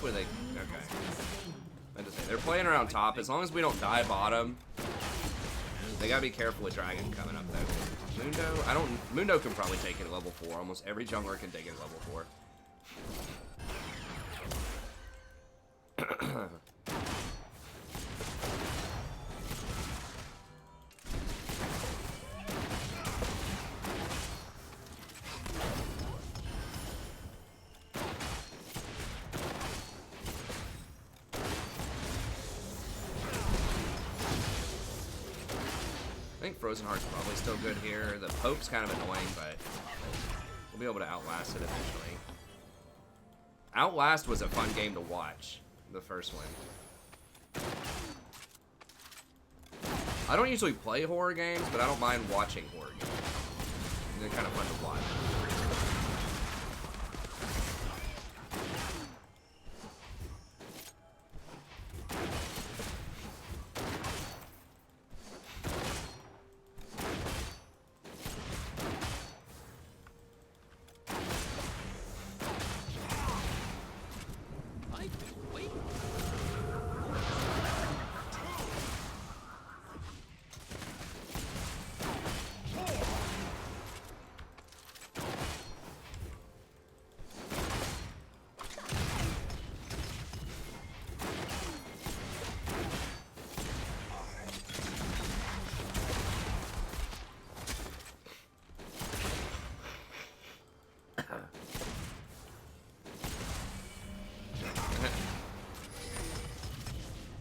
hopefully they... Okay. I just say, they're playing around top. As long as we don't die bottom, they gotta be careful with Dragon coming up, though. Mundo? Mundo can probably take it at level 4. Almost every jungler can take it at level 4. I think Frozen Heart's probably still good here. The Pope's kind of annoying, but we'll be able to outlast it eventually. Outlast was a fun game to watch, the first one. I don't usually play horror games, but I don't mind watching horror games. They're kind of fun to watch.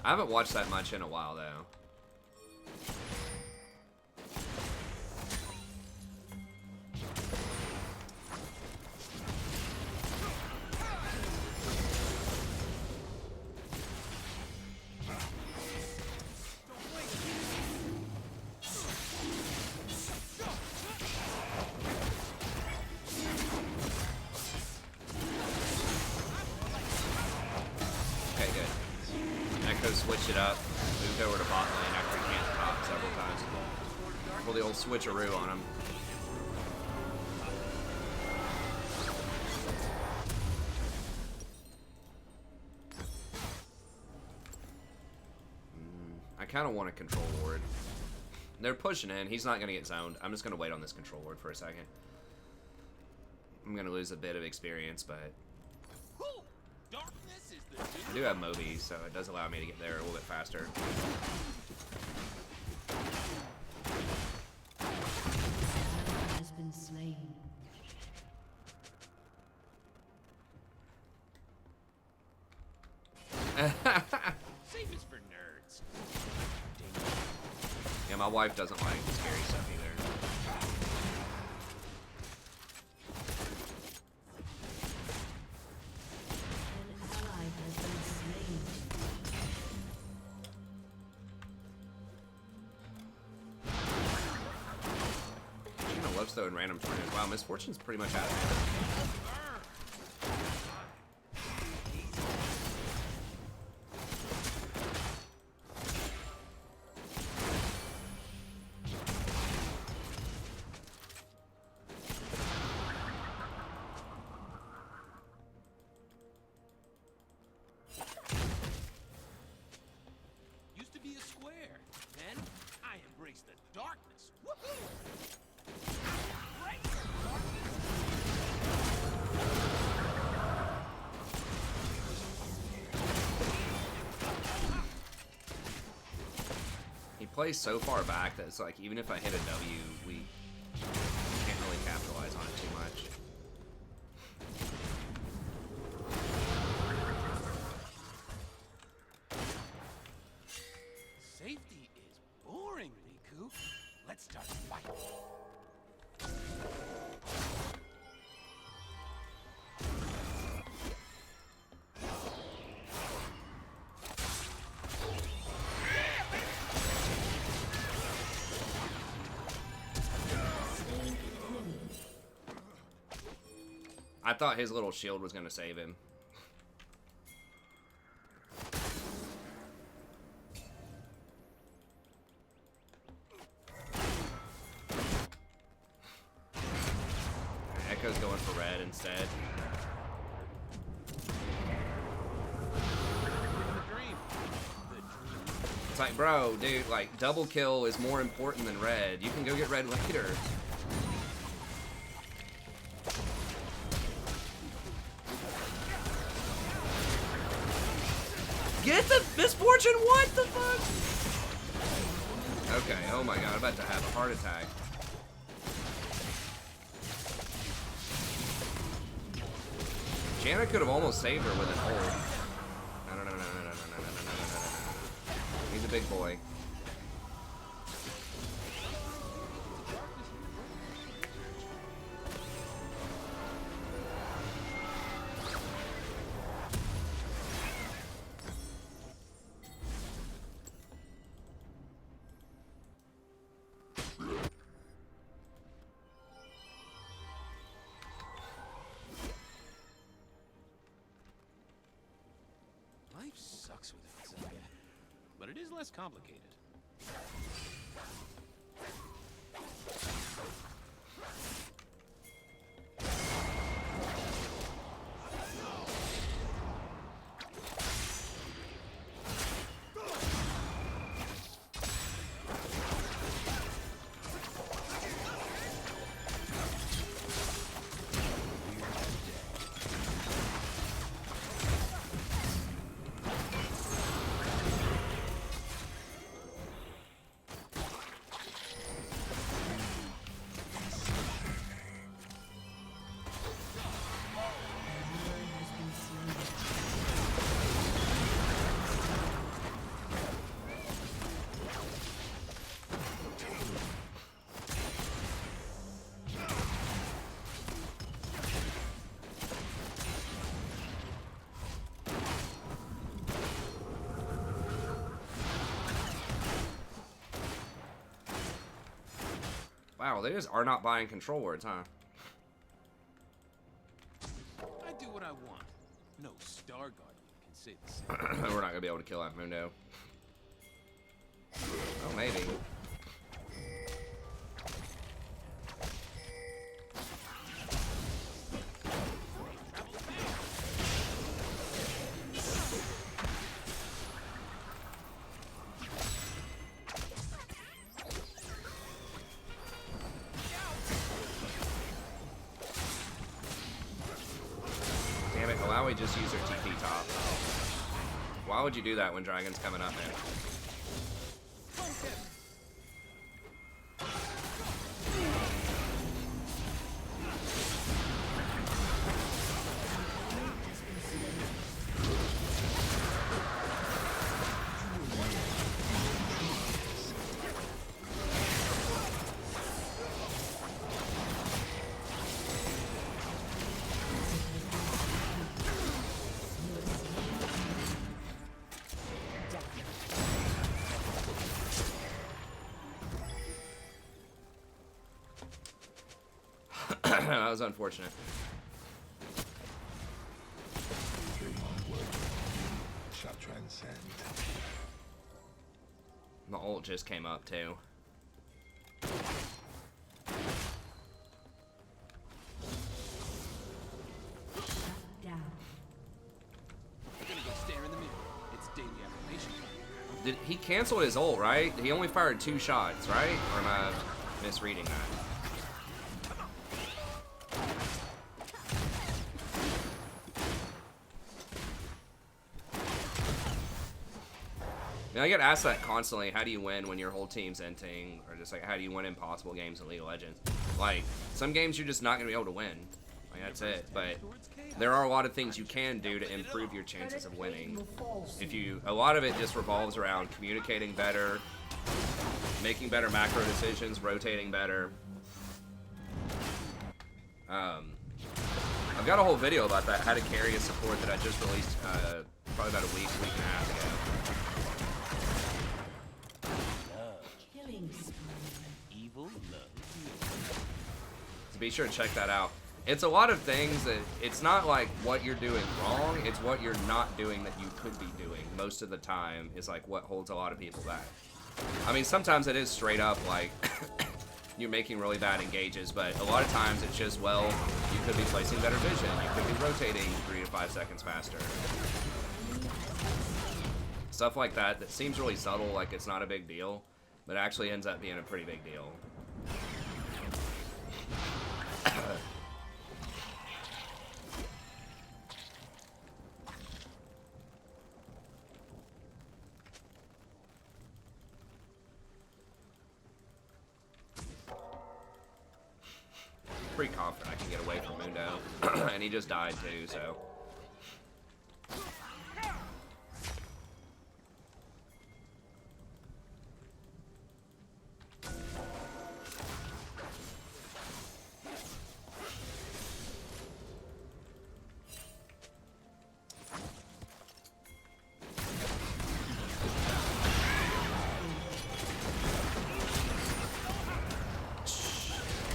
I haven't watched that much in a while, though. Switch it up, moved over to bot lane after he can't top several times. Pull the old switcheroo on him. I kind of want a control ward. They're pushing in. He's not going to get zoned. I'm just going to wait on this control ward for a second. I'm going to lose a bit of experience, but I do have Moby, so it does allow me to get there a little bit faster. Has been slain. Safe is for nerds. Yeah, my wife doesn't like scary stuff either. Though in random tournaments. Wow, Misfortune's pretty much out of hand. Used to be a square. Then I embraced the darkness. Woohoo! He plays so far back that it's like, even if I hit a W, we can't really capitalize on it too much. Safety is boring, Riku. Let's start fighting. I thought his little shield was gonna save him. Echo's going for red instead. It's like, bro, dude, like, double kill is more important than red. You can go get red later. Get the misfortune, what the fuck? Okay, oh my god, I'm about to have a heart attack. Janet could have almost saved her with an ult. No. He's a big boy. Life sucks without Zaya, but it is less complicated. Wow, they just are not buying control words, huh? I do what I want. No Star Guardian can say the same. We're not gonna be able to kill that Mundo. Oh, maybe. Damn it, allow we just use our TP top. Why would you do that when Dragon's coming up, man? That was unfortunate. Shall transcend. The ult just came up too. Down. I'm gonna go stare in the mirror. It's daily affirmation time. Did he canceled his ult, right? He only fired 2 shots, right? Or am I misreading that? I get asked that constantly. How do you win when your whole team's inting? Or just like, how do you win impossible games in League of Legends? Like, some games you're just not going to be able to win. Like, that's it. But there are a lot of things you can do to improve your chances of winning. A lot of it just revolves around communicating better, making better macro decisions, rotating better. I've got a whole video about that, how to carry a support, that I just released probably about a week and a half ago. Killing spree. Evil love. So be sure to check that out. It's a lot of things that it's not like what you're doing wrong, it's what you're not doing that you could be doing most of the time is like what holds a lot of people back. I mean, sometimes it is straight up like you're making really bad engages, but a lot of times it's just, well, you could be placing better vision, you could be rotating 3 to 5 seconds faster. Stuff like that that seems really subtle, like it's not a big deal, but actually ends up being a pretty big deal. Pretty confident I can get away from Mundo. And he just died too, so.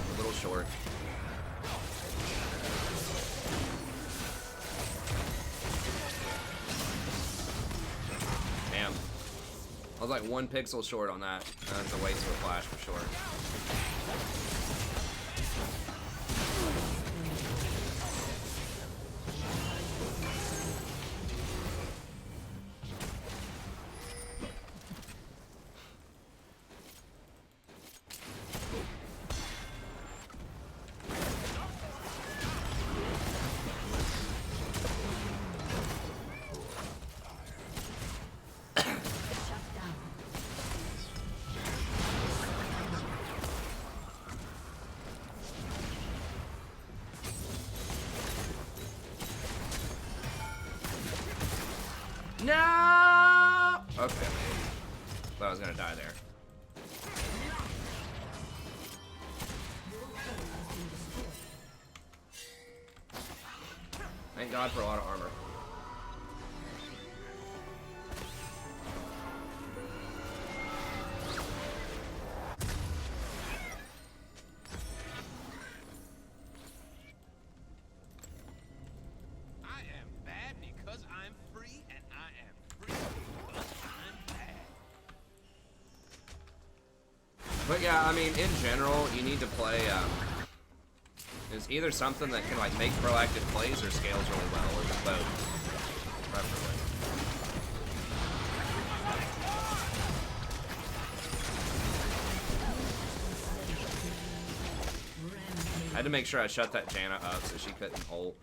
A little short. I was like 1 pixel short on that. That's a waste of a flash for sure. No! Okay. Thought I was gonna die there. Thank God for a lot of armor. I am bad because I'm free, and I am free because I'm bad. But yeah, I mean, in general, you need to play, it's either something that can, like, make proactive plays or scales really well, or both, preferably. I had to make sure I shut that Janna up so she couldn't ult.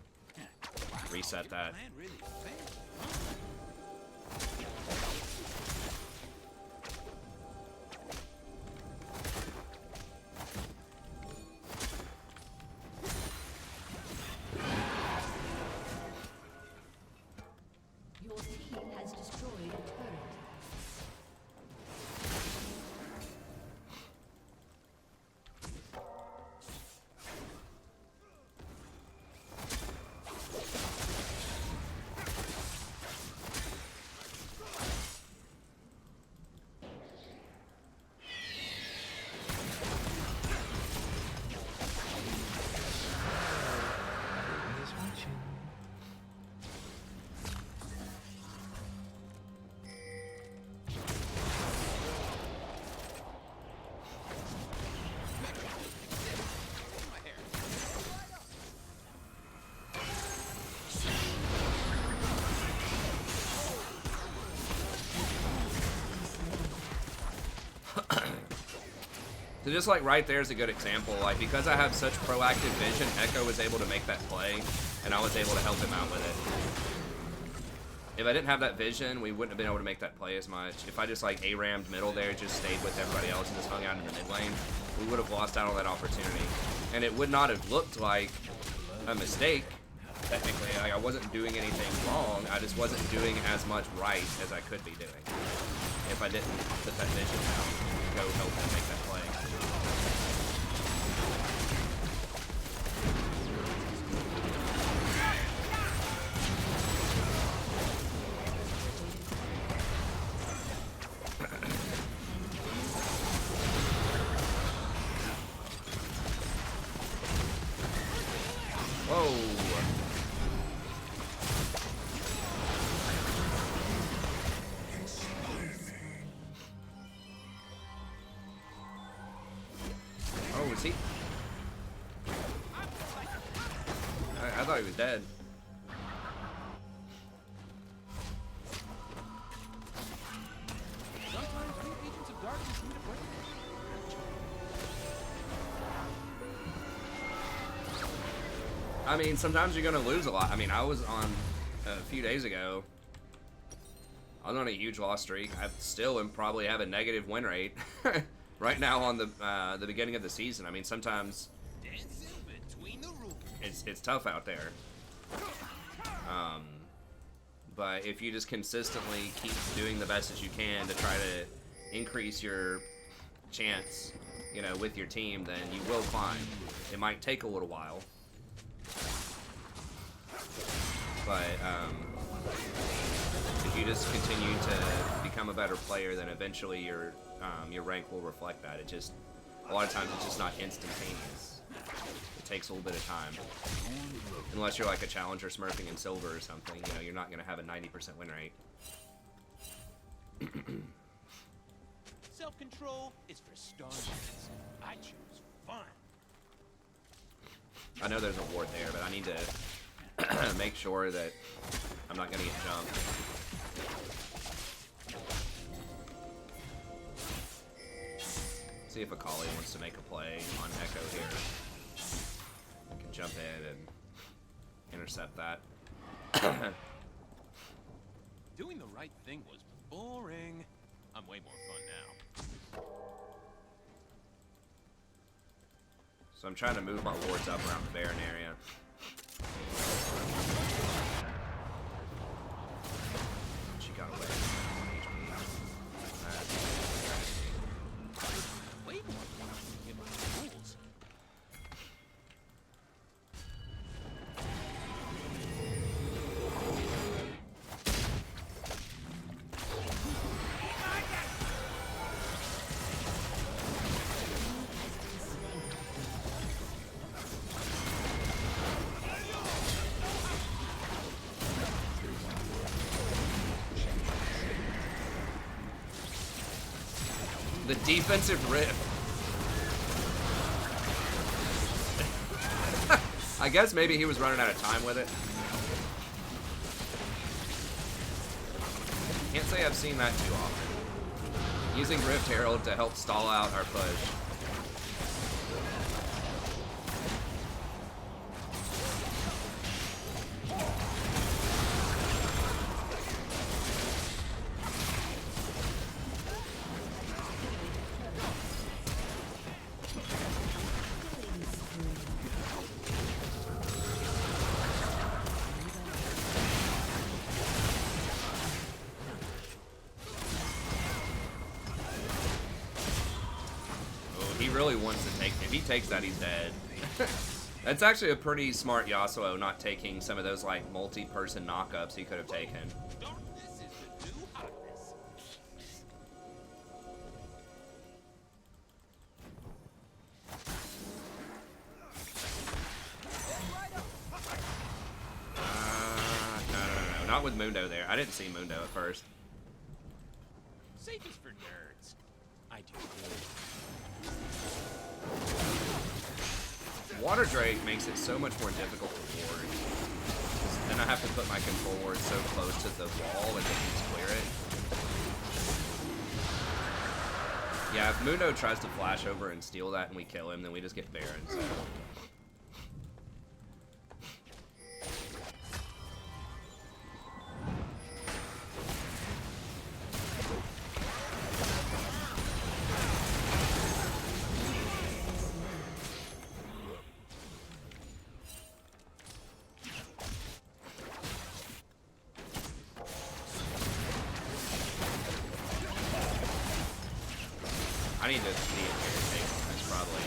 Reset that. Plan really failed. Your team has destroyed a turret. Is watching. My hair. So just like right there is a good example. Like because I have such proactive vision, Echo was able to make that play, and I was able to help him out with it. If I didn't have that vision, we wouldn't have been able to make that play as much. If I just like A-rammed middle there, just stayed with everybody else and just hung out in the mid lane, we would have lost out on that opportunity. And it would not have looked like a mistake, technically. Like I wasn't doing anything wrong, I just wasn't doing as much right as I could be doing. If I didn't put that vision down, go help him make that play. Whoa. Oh, is he? I thought he was dead. I mean, sometimes you're gonna lose a lot. I mean, I was on a few days ago. I was on a huge loss streak. I still am probably have a negative win rate right now on the beginning of the season. I mean, sometimes Dancing between the rules. it's tough out there. But if you just consistently keep doing the best that you can to try to increase your chance, you know, with your team, then you will climb. It might take a little while, but if you just continue to become a better player, then eventually your rank will reflect that. It just, a lot of times it's just not instantaneous. It takes a little bit of time. Unless you're like a challenger smurfing in silver or something, you know, you're not gonna have a 90% win rate. Self-control is for starters. I choose fun. I know there's a ward there, but I need to make sure that I'm not gonna get jumped. See if Akali wants to make a play on Echo here. I can jump in and intercept that. Doing the right thing was boring. I'm way more fun now. So I'm trying to move my wards up around the Baron area. She got away from HP. Way more fun in my rules. The defensive rift. I guess maybe he was running out of time with it. Can't say I've seen that too often. Using Rift Herald to help stall out our push. He really wants to take. If he takes that, he's dead. That's actually a pretty smart Yasuo, not taking some of those like multi-person knockups he could have taken. Darkness is the new hotness. No, not with Mundo there. I didn't see Mundo at first. Safe is for nerds. I do. Water Drake makes it so much more difficult to ward. Then I have to put my control ward so close to the wall that they can clear it. Yeah, if Mundo tries to flash over and steal that and we kill him, then we just get Baron, so. I need to see if Baron takes him. That's probably.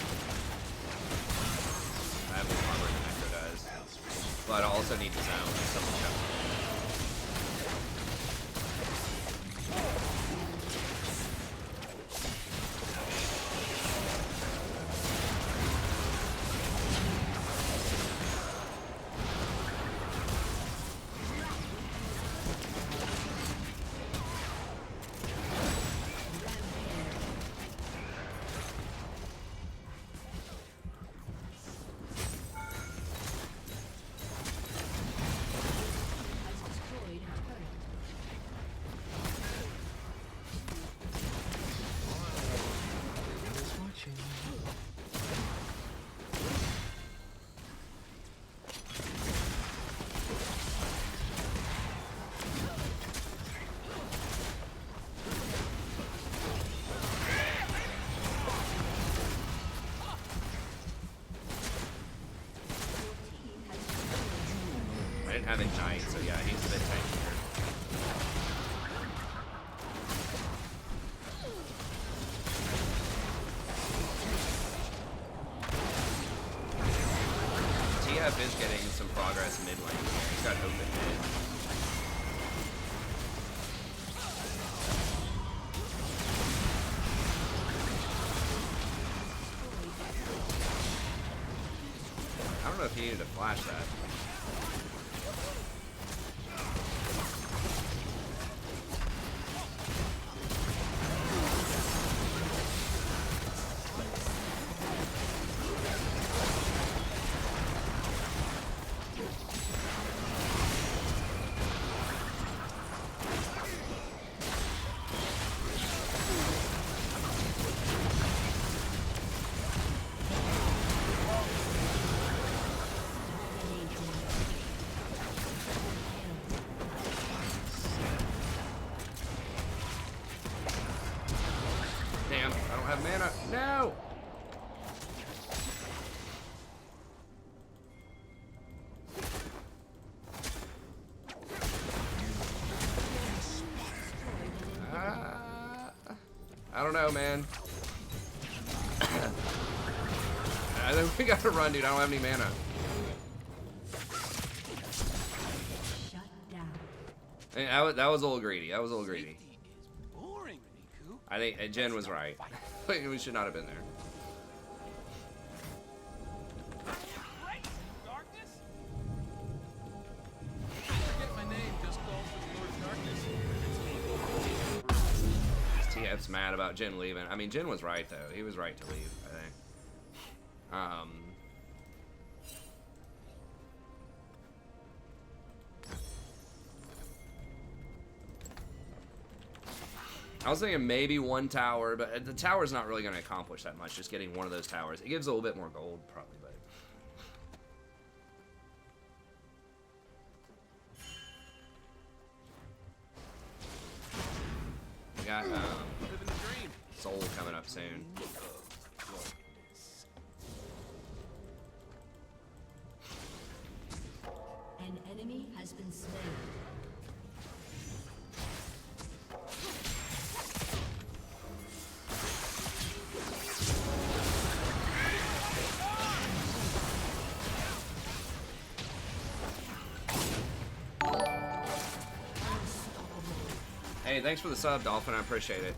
I have more armor than Echo does. But I also need to zone if someone jumps in. didn't have Ignite, so yeah, he's a bit tankier. TF is getting some progress mid lane here. He's got open mid. I don't know if he needed to flash that. Damn, I don't have mana. No! I don't know, man. I think we gotta run, dude. I don't have any mana. Shut down. Hey, that was a little greedy. That was a little greedy. Safety is boring, Riku. I think Jen was right. We should not have been there. Right, darkness? Forget my name, just call for the Lord of Darkness. TF's mad about Jen leaving. I mean, Jen was right, though. He was right to leave, I think. I was thinking maybe one tower, but the tower's not really going to accomplish that much, just getting one of those towers. It gives a little bit more gold, probably, but... We got, Living the dream. Soul coming up soon. An enemy has been slain. Hey, thanks for the sub, Dolphin. I appreciate it.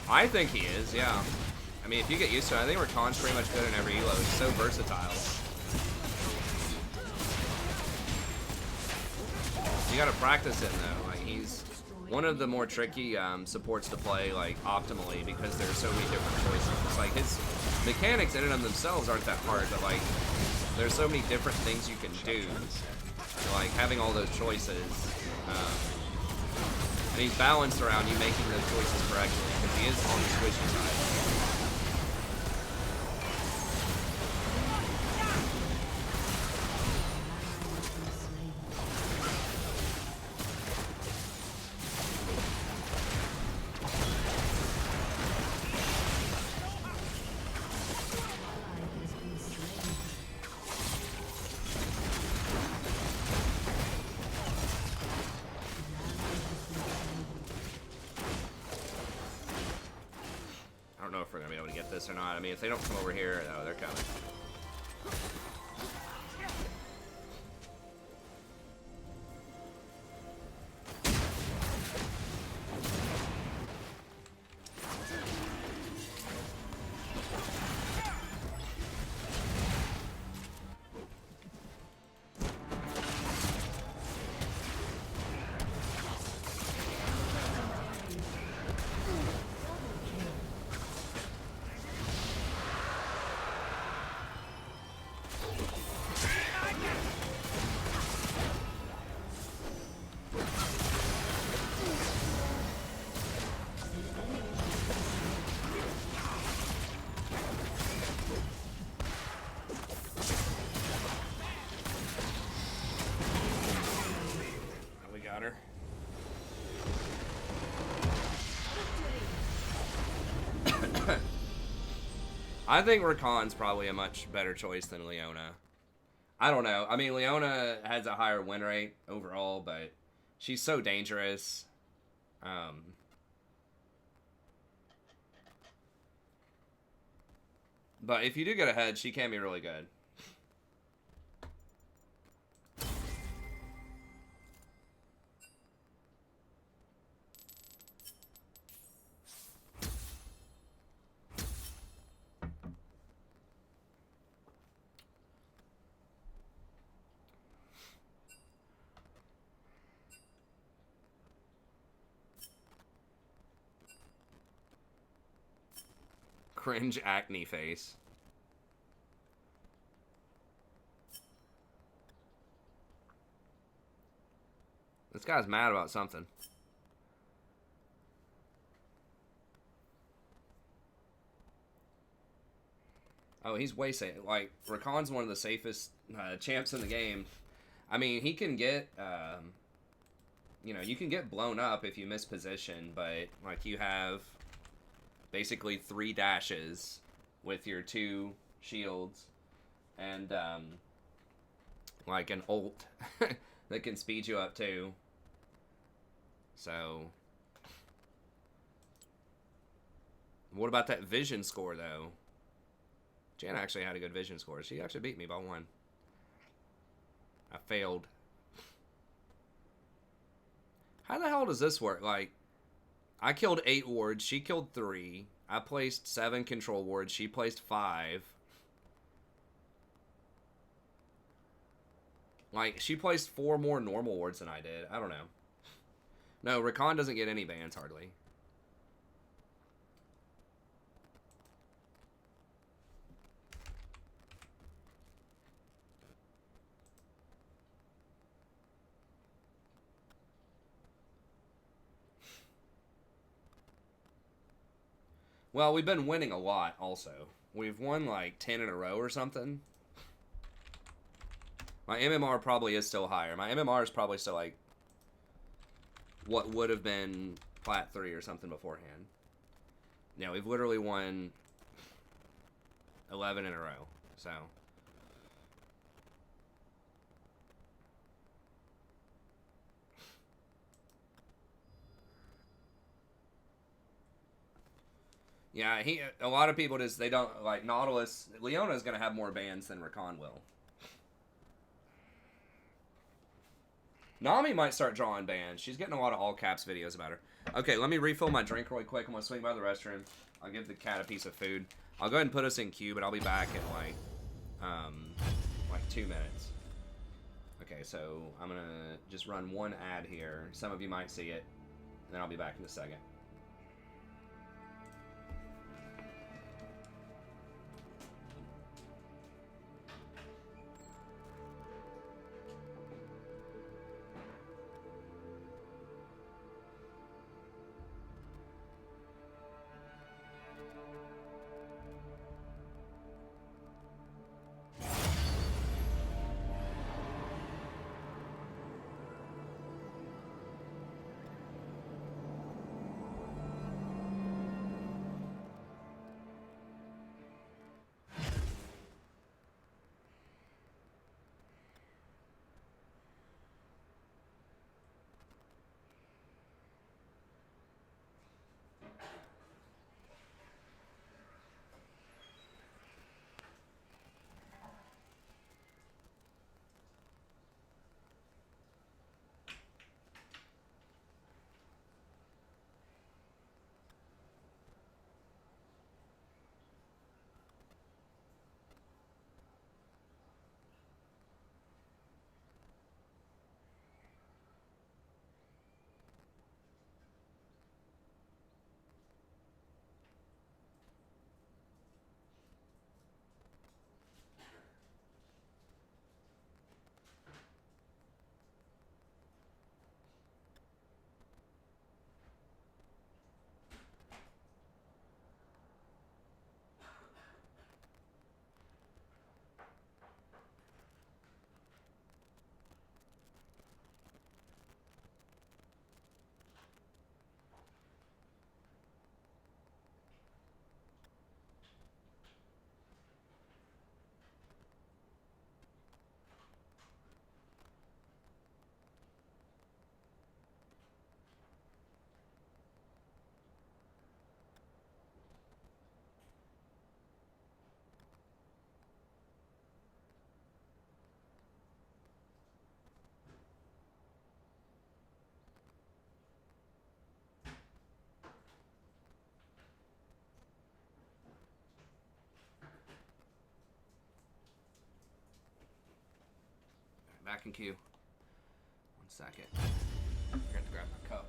I think he is, yeah. I mean, if you get used to it, I think Rakan's pretty much good in every elo. He's so versatile. You gotta practice it, though. Like, he's one of the more tricky supports to play, like, optimally, because there's so many different choices. It's like, his mechanics in and of themselves aren't that hard, but, like, there's so many different things you can do. Like, having all those choices. And he's balanced around you making those choices correctly, because he is on the squishy side. I don't know if we're gonna be able to get this or not. I mean, if they don't come over here, no, they're coming. I think Rakan's probably a much better choice than Leona. I don't know. I mean, Leona has a higher win rate overall, but she's so dangerous. But if you do get ahead, she can be really good. Cringe acne face. This guy's mad about something. Oh, he's way safe. Like, Rakan's one of the safest champs in the game. I mean, he can get, you know, you can get blown up if you miss position, but, like, you have basically 3 dashes with your 2 shields and, like, an ult that can speed you up, too. So, what about that vision score, though? Jan actually had a good vision score. She actually beat me by 1. I failed. How the hell does this work? Like, I killed 8 wards. She killed 3. I placed 7 control wards. She placed 5. Like, she placed 4 more normal wards than I did. I don't know. No, Rakan doesn't get any bans, hardly. Well, we've been winning a lot, also. We've won, like, 10 in a row or something. My MMR probably is still higher. My MMR is probably still, like, what would have been Plat 3 or something beforehand. Yeah, we've literally won 11 in a row, so. Yeah, a lot of people just, they don't, like, Nautilus, Leona's going to have more bans than Rakan will. Nami might start drawing bans. She's getting a lot of all caps videos about her. Okay, let me refill my drink really quick. I'm going to swing by the restroom. I'll give the cat a piece of food. I'll go ahead and put us in queue, but I'll be back in like 2 minutes. Okay, so I'm going to just run one ad here. Some of you might see it. And then I'll be back in a second. back in queue. 1 second. I forgot to grab my cup.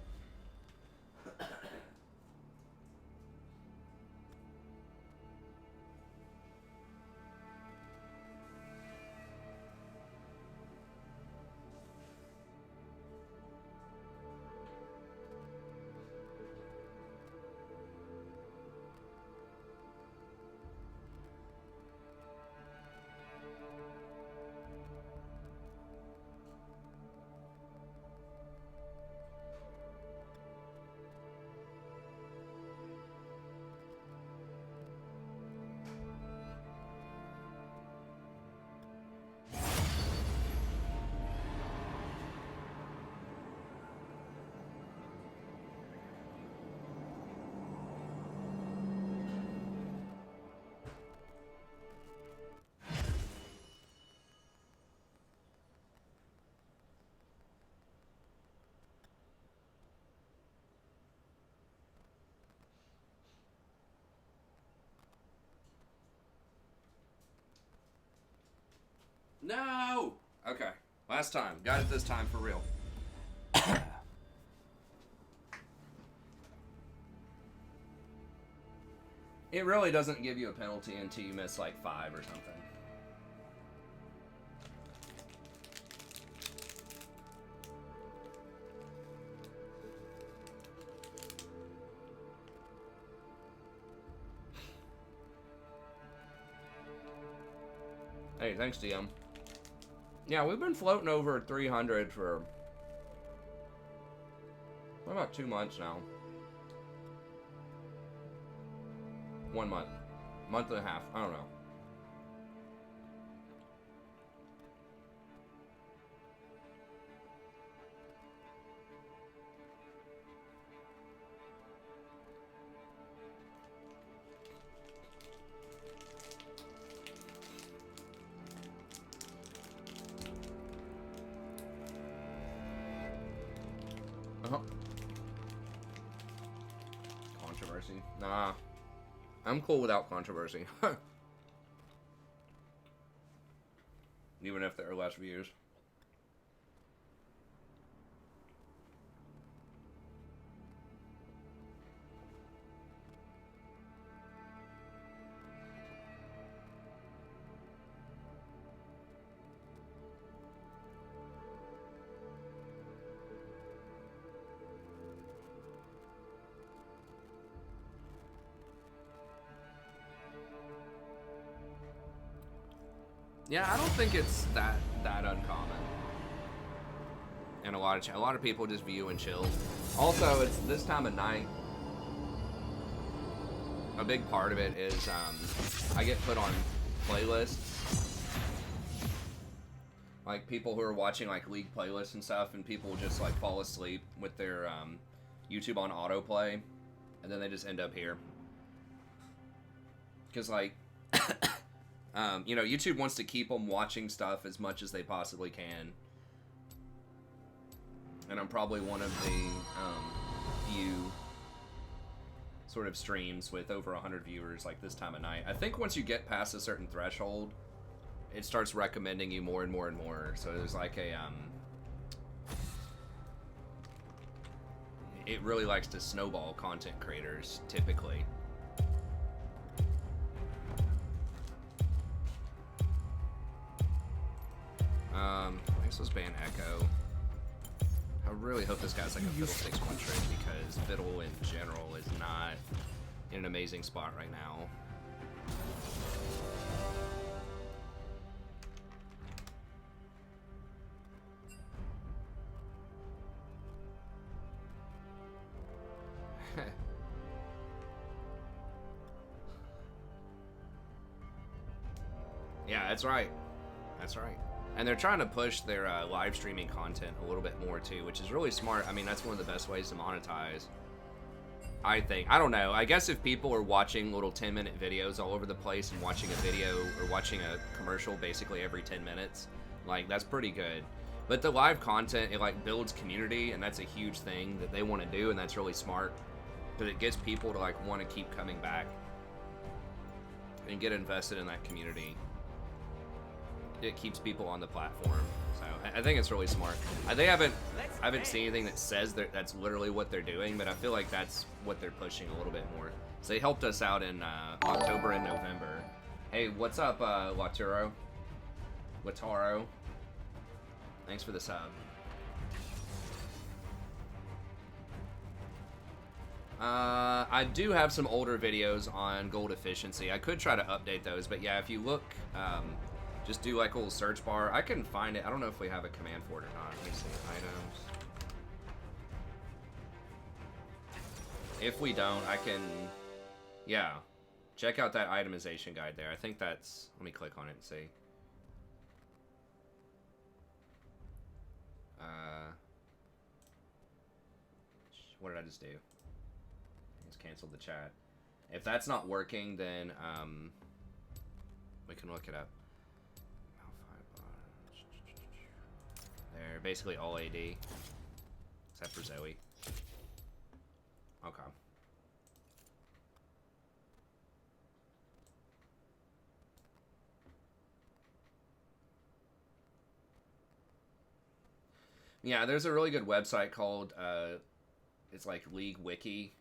No! Okay. Last time. Got it this time for real. It really doesn't give you a penalty until you miss like 5 or something. Hey, thanks, DM. Yeah, we've been floating over 300 for about 2 months now. 1 month. Month and a half. I don't know. Controversy. Nah. I'm cool without controversy. Even if there are less views. Yeah, I don't think it's that uncommon. And a lot of people just view and chill. Also, it's this time of night. A big part of it is I get put on playlists. Like people who are watching like League playlists and stuff, and people just like fall asleep with their YouTube on autoplay, and then they just end up here. Because like. You know, YouTube wants to keep them watching stuff as much as they possibly can. And I'm probably one of the few sort of streams with over 100 viewers like this time of night. I think once you get past a certain threshold, it starts recommending you more and more and more. So there's like a... it really likes to snowball content creators, typically. I guess let's ban Echo. I really hope this guy's like a Fiddlesticks one trick, because Fiddle in general is not in an amazing spot right now. Yeah, that's right. That's right. And they're trying to push their live streaming content a little bit more too, which is really smart. I mean, that's one of the best ways to monetize, I think. I don't know. I guess if people are watching little 10-minute videos all over the place and watching a video or watching a commercial basically every 10 minutes, like, that's pretty good. But the live content, it like builds community, and that's a huge thing that they want to do, and that's really smart. But it gets people to like want to keep coming back and get invested in that community. It keeps people on the platform. So I think it's really smart. They haven't, I haven't seen anything that says that that's literally what they're doing, but I feel like that's what they're pushing a little bit more. So they helped us out in October and November. Hey, what's up, Lataro? Thanks for the sub. I do have some older videos on gold efficiency. I could try to update those, but yeah, if you look, just do like a little search bar. I can find it. I don't know if we have a command for it or not. Let me see. Items. If we don't, I can, yeah. Check out that itemization guide there. I think that's, let me click on it and see. What did I just do? Just canceled the chat. If that's not working, then we can look it up. They're basically all AD, except for Zoe. Okay. Yeah, there's a really good website called, it's like League Wiki.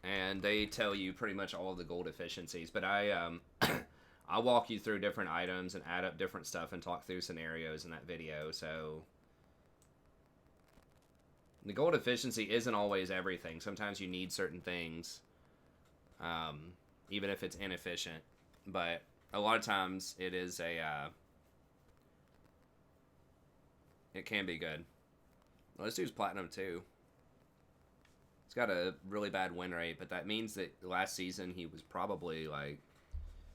And they tell you pretty much all of the gold efficiencies. But I'll walk you through different items and add up different stuff and talk through scenarios in that video. So the gold efficiency isn't always everything. Sometimes you need certain things, even if it's inefficient. But a lot of times it is a... it can be good. Well, this dude's platinum too. He's got a really bad win rate, but that means that last season he was probably like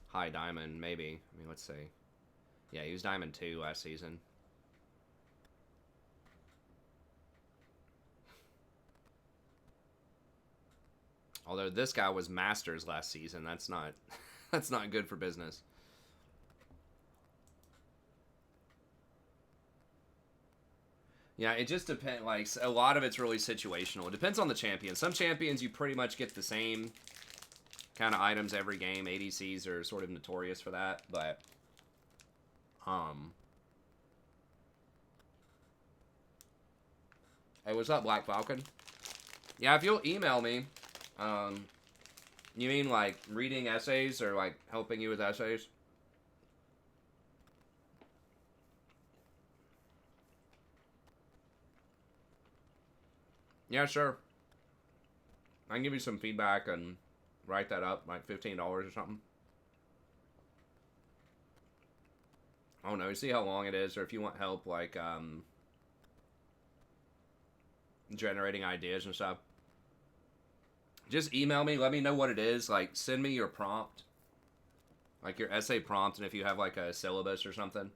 high diamond, maybe. I mean, let's see. Yeah, he was diamond 2 last season. Although this guy was masters last season, that's not that's not good for business. Yeah, it just depends. Like, a lot of it's really situational. It depends on the champion. Some champions, you pretty much get the same kind of items every game. ADCs are sort of notorious for that, but... Hey, what's up, Black Falcon? Yeah, if you'll email me, you mean, like, reading essays or, like, helping you with essays? Yeah, sure. I can give you some feedback and write that up, like $15 or something. Oh no, you see how long it is, or if you want help, like, generating ideas and stuff. Just email me, let me know what it is, like, send me your prompt. Like, your essay prompt, and if you have, like, a syllabus or something.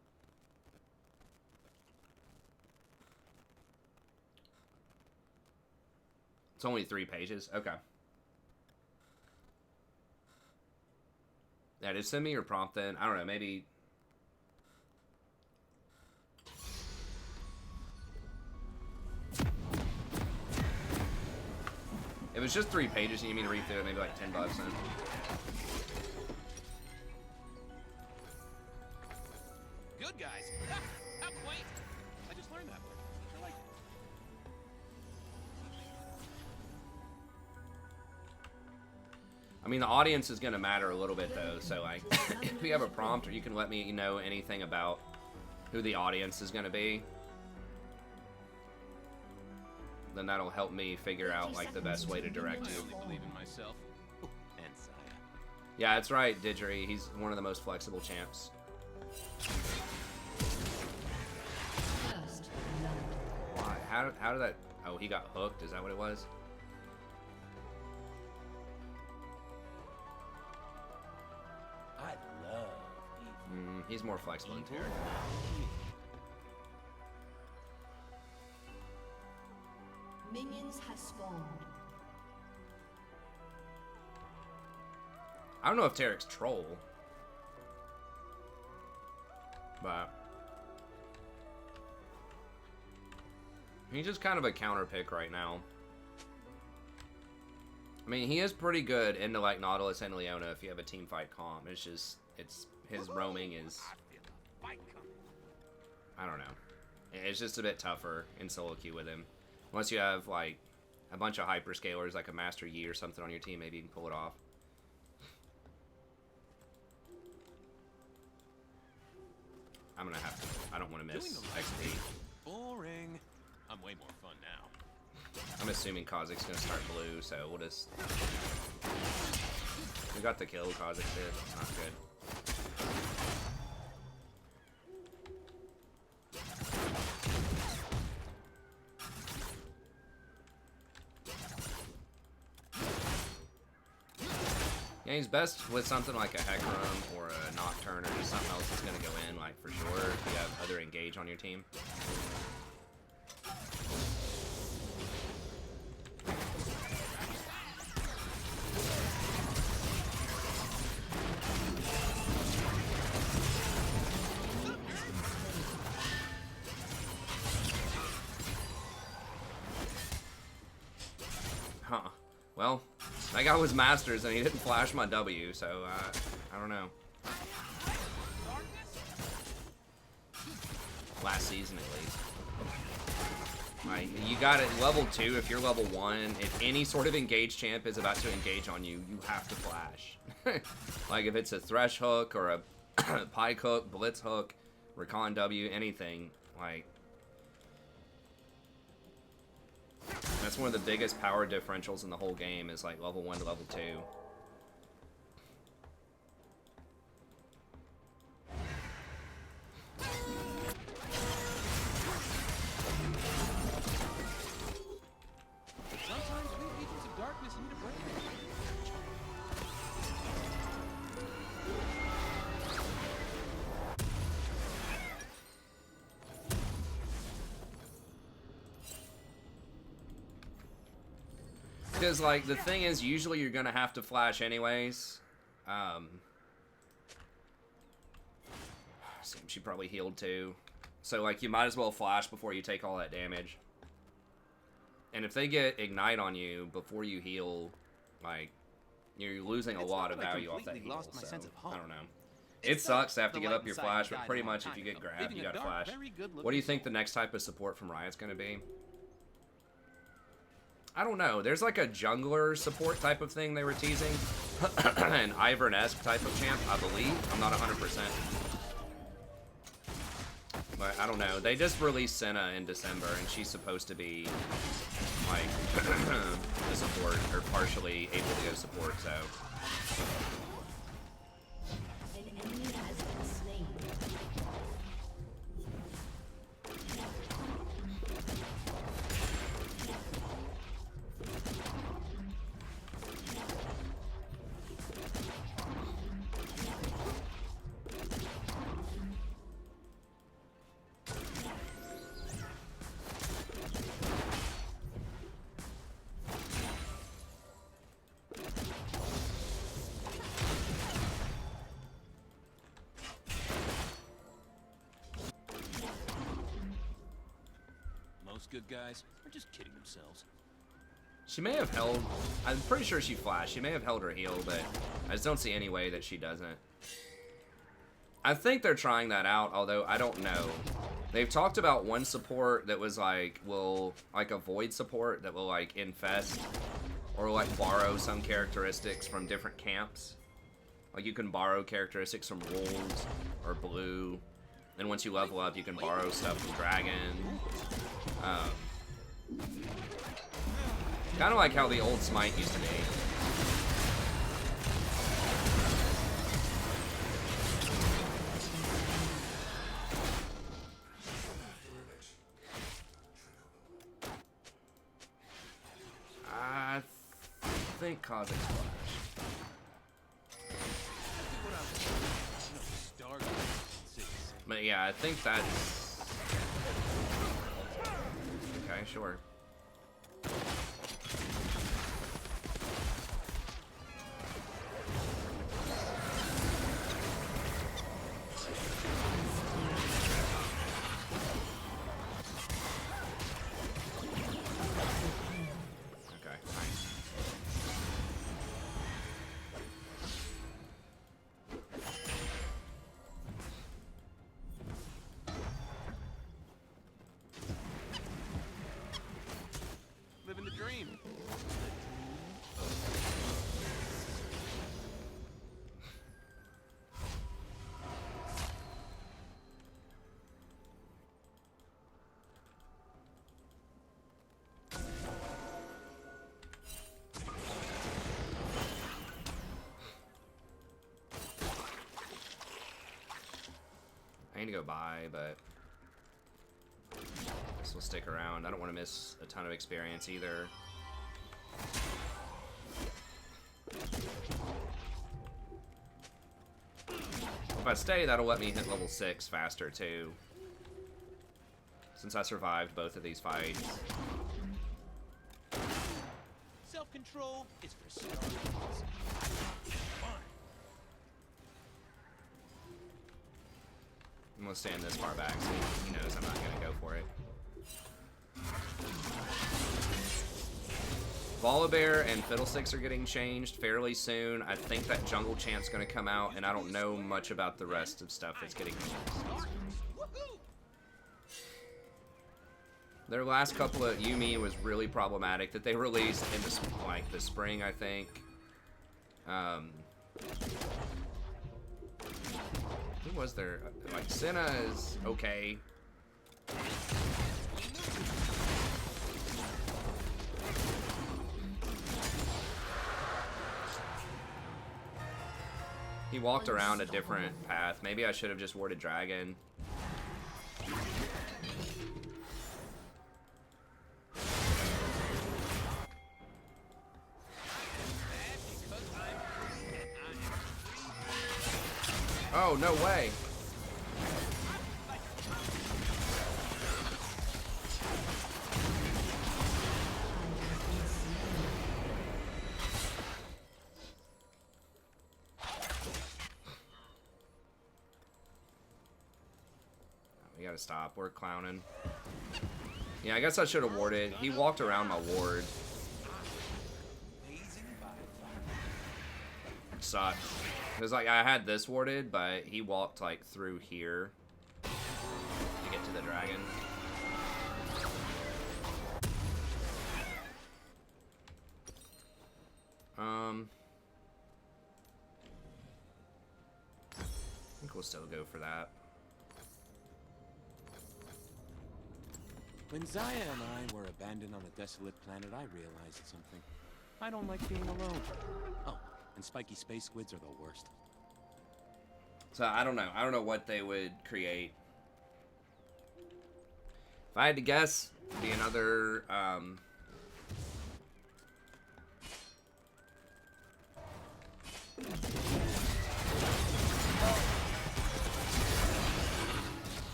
It's only 3 pages? Okay. Yeah, just send me your prompt then. I don't know, maybe... If it's just 3 pages and you need me to read through it, maybe like $10 then. Good guys. How quaint. I just learned that word. I like it. I mean, the audience is going to matter a little bit, though. So, like, if you have a prompt or you can let me know anything about who the audience is going to be, then that'll help me figure out, like, the best way to direct I you. only believe in myself. And Saya. Yeah, that's right, Didgery. He's one of the most flexible champs. First blood. Why? How did that... Oh, he got hooked? Is that what it was? I love evil. He's more flexible than Terry. Minions have spawned. I don't know if Tarek's troll. But... he's just kind of a counter pick right now. I mean, he is pretty good into, like, Nautilus and Leona if you have a team fight comp. It's just, his roaming is... I feel a fight coming. I don't know. It's just a bit tougher in solo queue with him. Unless you have, like, a bunch of hyperscalers, like a Master Yi or something on your team, maybe you can pull it off. I'm gonna have to. I don't want to miss XP. Boring. I'm way more fun now. I'm assuming Kha'Zix's gonna start blue, so we'll just... We got the kill, Kha'Zix did. That's not good. Yeah, he's best with something like a Hecarim or a Nocturne or just something else that's gonna go in, like, for sure, if you have other engage on your team. Huh. Well, that guy was Masters and he didn't flash my W, so, I don't know. Last season, at least. Like, you got it, level 2, if you're level 1, if any sort of engage champ is about to engage on you, you have to flash. Like, if it's a Thresh hook or a Pike hook, Blitz hook, Rakan W, anything, like... That's one of the biggest power differentials in the whole game, is like level 1 to level 2. Sometimes we agents of darkness need a break. Because, like, the thing is, usually you're gonna have to flash anyways. She probably healed too. So, like, you might as well flash before you take all that damage. And if they get Ignite on you before you heal, like, you're losing a lot of value off that heal, so, I don't know. It sucks to have to give up your flash, but pretty much if you get grabbed, you gotta flash. What do you think the next type of support from Riot's gonna be? I don't know. There's like a jungler support type of thing they were teasing. An Ivern-esque type of champ, I believe. I'm not 100%. But I don't know. They just released Senna in December, and she's supposed to be, like, the support, or partially able to go support, so... An enemy has been slain. Most good guys are just kidding themselves. She may have held... I'm pretty sure she flashed. She may have held her heal, but I just don't see any way that she doesn't. I think they're trying that out, although I don't know. They've talked about one support that was like, like a void support that will like infest or like borrow some characteristics from different camps. Like you can borrow characteristics from wolves or blue. Then once you level up, you can borrow stuff from dragon. Kind of like how the old Smite used to be. I think Kha'Zix flash. But yeah, I think that's... Okay, sure. go by, but I guess we'll stick around. I don't want to miss a ton of experience either. If I stay, that'll let me hit level 6 faster too, since I survived both of these fights. Self-control is for starving. I'm gonna stand this far back so he knows I'm not gonna go for it. Volibear and Fiddlesticks are getting changed fairly soon. I think that Jungle Chant's gonna come out, and I don't know much about the rest of stuff that's getting released. Their last couple of Yumi was really problematic that they released in the, like, the spring, I think. Who was there? Like, Senna is okay. He walked around a different path. Maybe I should have just warded Dragon. Oh, no way. We gotta stop. We're clowning. Yeah, I guess I should have warded. He walked around my ward. Sucked. Because, like, I had this warded, but he walked, like, through here to get to the dragon. I think we'll still go for that. When Zaya and I were abandoned on a desolate planet, I realized something. I don't like being alone. Oh, and spiky space squids are the worst. So I don't know. I don't know what they would create. If I had to guess, it'd be another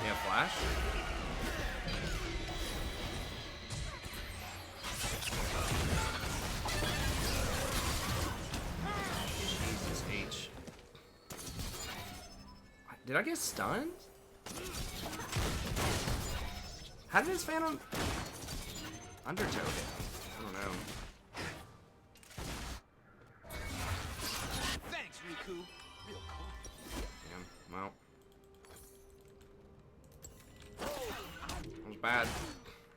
yeah, Flash. Jesus H. Did I get stunned? How did his Phantom Undertow hit? I don't know. Thanks, Riku. Real cool. Yeah, well. That was bad.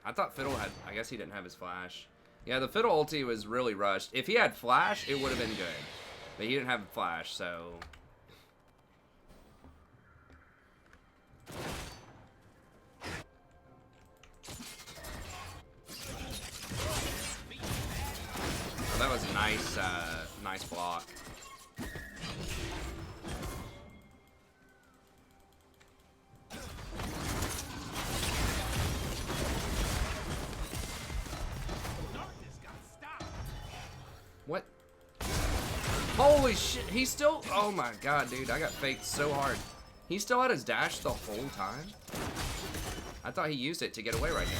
I thought Fiddle had, I guess he didn't have his Flash. Yeah, the Fiddle ulti was really rushed. If he had Flash, it would have been good. But he didn't have Flash, so... Oh, that was nice, nice block. What? Holy shit, he's still... Oh my god, dude, I got faked so hard. He still had his dash the whole time? I thought he used it to get away right there.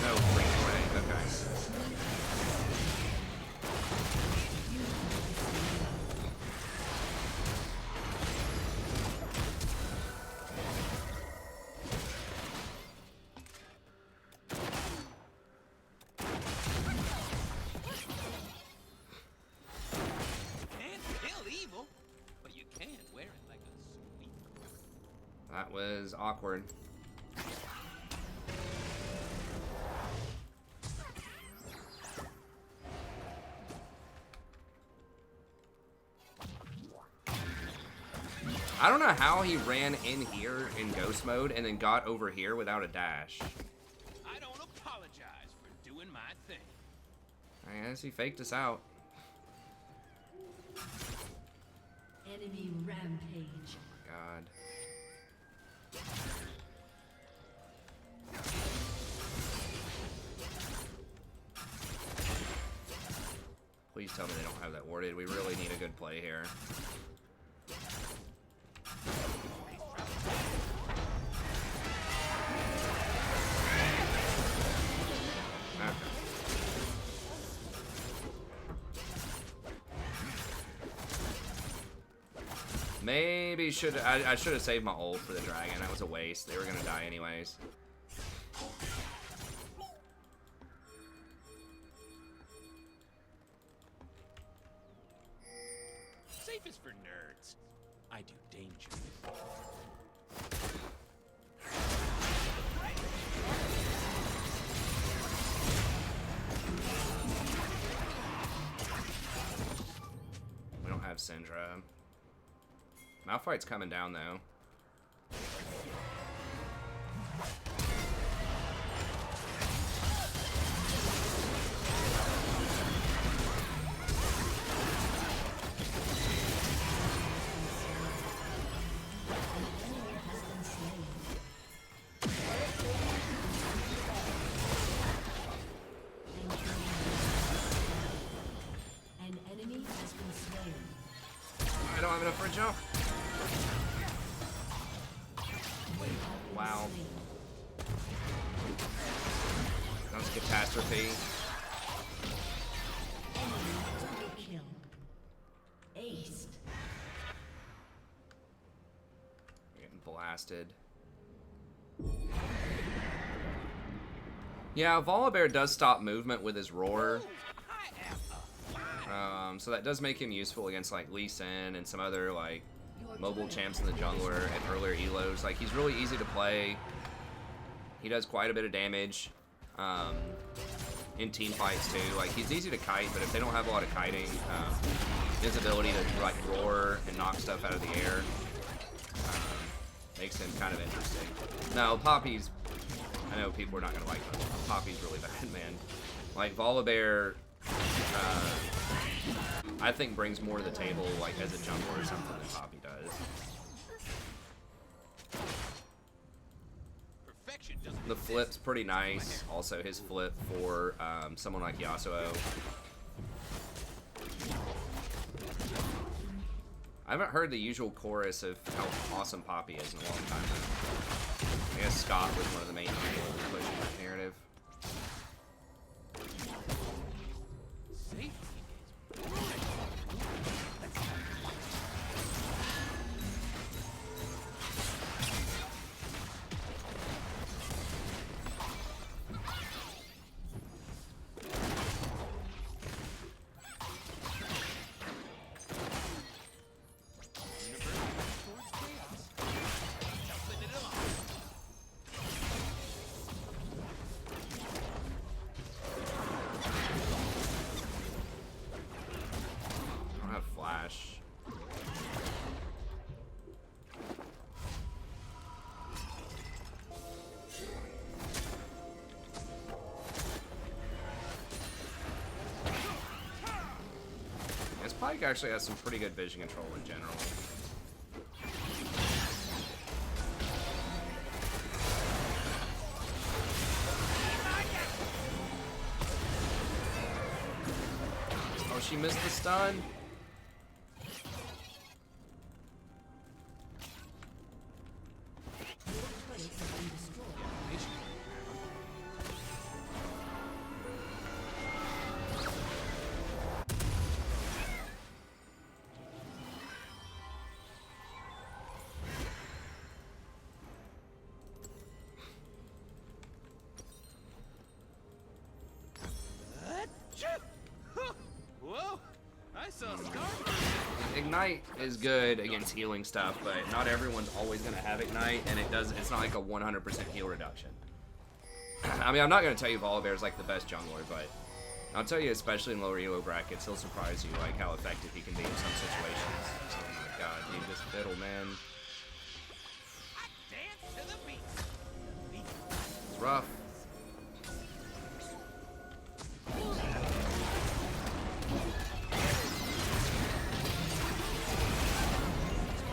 No freaking way, okay. That was awkward. I don't know how he ran in here in ghost mode and then got over here without a dash. I don't apologize for doing my thing. I guess he faked us out. Enemy rampage. God. Please tell me they don't have that warded. We really need a good play here. Okay. Maybe I should have saved my ult for the dragon. That was a waste. They were gonna die anyways. Safe is for nerds. I do danger. We don't have Syndra. Malphite's coming down though. An enemy has been slain. I don't have enough for a jump. Wow. That was a catastrophe. Enemy double kill. Aced. Getting blasted. Yeah, Volibear does stop movement with his roar. So that does make him useful against like Lee Sin and some other like mobile champs in the jungler and earlier elos. Like he's really easy to play. He does quite a bit of damage in team fights too. Like he's easy to kite, but if they don't have a lot of kiting, his ability to like roar and knock stuff out of the air makes him kind of interesting. No, Poppy's. I know people are not gonna like him. Poppy's really bad, man. Like Volibear, I think brings more to the table, like as a jungler or something, than Poppy does. Perfection doesn't The flip's pretty nice. Also, his flip for someone like Yasuo. I haven't heard the usual chorus of how awesome Poppy is in a long time. I guess Scott was one of the main people pushing that narrative. Safety I don't have flash. This Pike actually has some pretty good vision control in general. Oh, she missed the stun. Turret has been destroyed. Whoa! I saw Star. Ignite is good against healing stuff, but not everyone's always going to have Ignite, and it's not like a 100% heal reduction. I mean, I'm not going to tell you Volibear is like the best jungler, but I'll tell you, especially in lower elo brackets, he'll surprise you like how effective he can be in some situations. So, oh my god, dude, this fiddle, man. rough.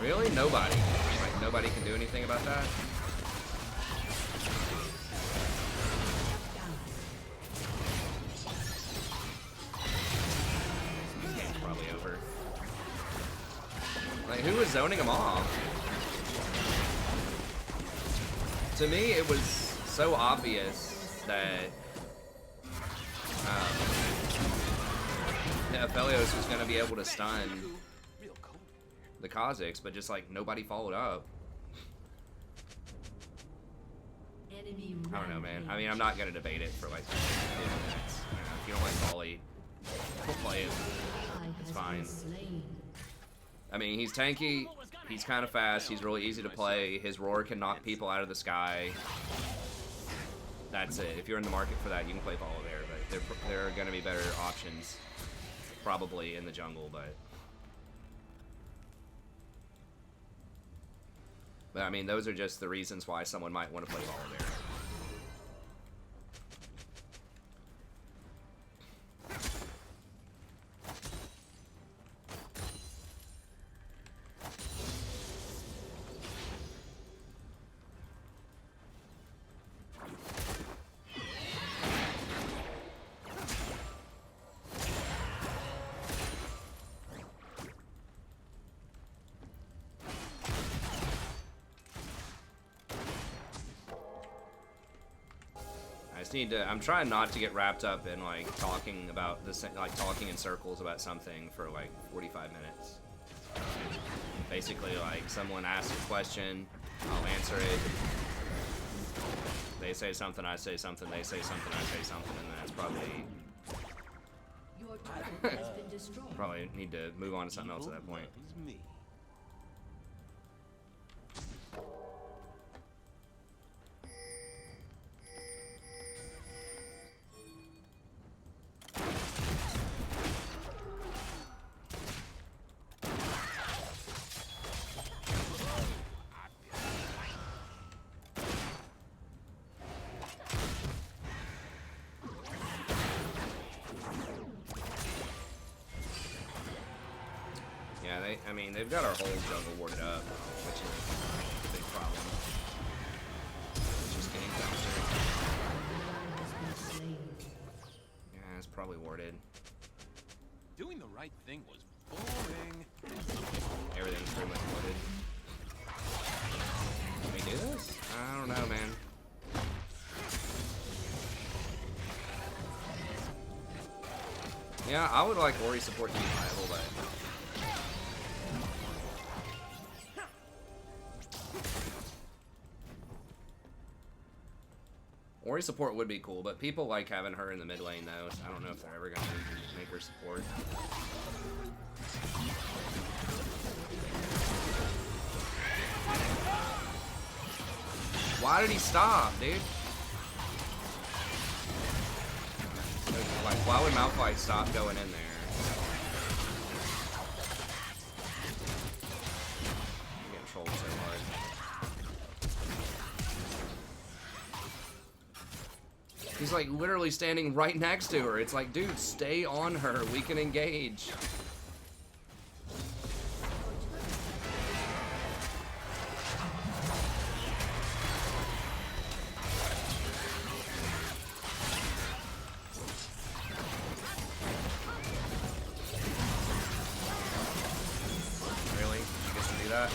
Really? Nobody. Like, nobody can do anything about that? It's probably over. Like, who was zoning him off? To me, it was so obvious that Aphelios was going to be able to stun the Kazakhs, but just like nobody followed up. I don't know, man. I mean, I'm not gonna debate it for like 15 minutes. You know, if you don't like volley, we'll play it. It's fine. I mean, he's tanky. He's kind of fast. He's really easy to play. His roar can knock people out of the sky. That's it. If you're in the market for that, you can play Follow there. But there are gonna be better options, probably in the jungle, but. But I mean, those are just the reasons why someone might want to play Follow there. I'm trying not to get wrapped up in like talking about this, like talking in circles about something for like 45 minutes. Basically, like someone asks a question, I'll answer it. They say something, I say something. They say something, I say something, and that's probably Your turret has been destroyed. probably need to move on to something else at that point. I mean, they've got our whole jungle warded up, which is a big problem. It's just getting faster. Yeah, it's probably warded. Doing the right thing was boring. Everything's pretty much warded. Can we do this? I don't know, man. Yeah, I would like Ori support to be viable, but... Ori support would be cool, but people like having her in the mid lane though, so I don't know if they're ever going to make her support. Why did he stop, dude? Like, why would Malphite stop going in there? I'm getting trolled so hard. He's like literally standing right next to her. It's like, dude, stay on her. We can engage. Really? You get to do that?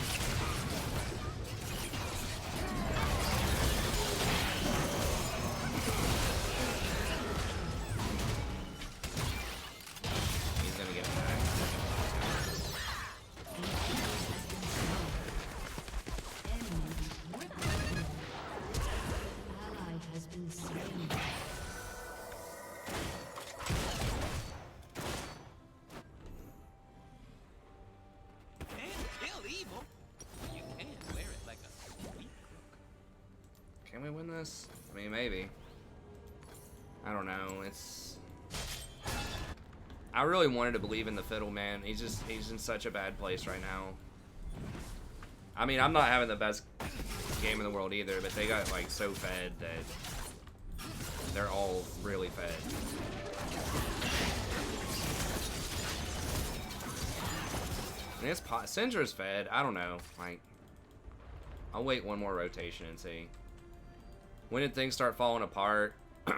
Can we win this? I mean, maybe. I don't know. It's... I really wanted to believe in the Fiddle, man. He's in such a bad place right now. I mean, I'm not having the best game in the world either, but they got, like, so fed that really fed. I guess Syndra's fed. I don't know. Like, I'll wait one more rotation and see. When did things start falling apart? I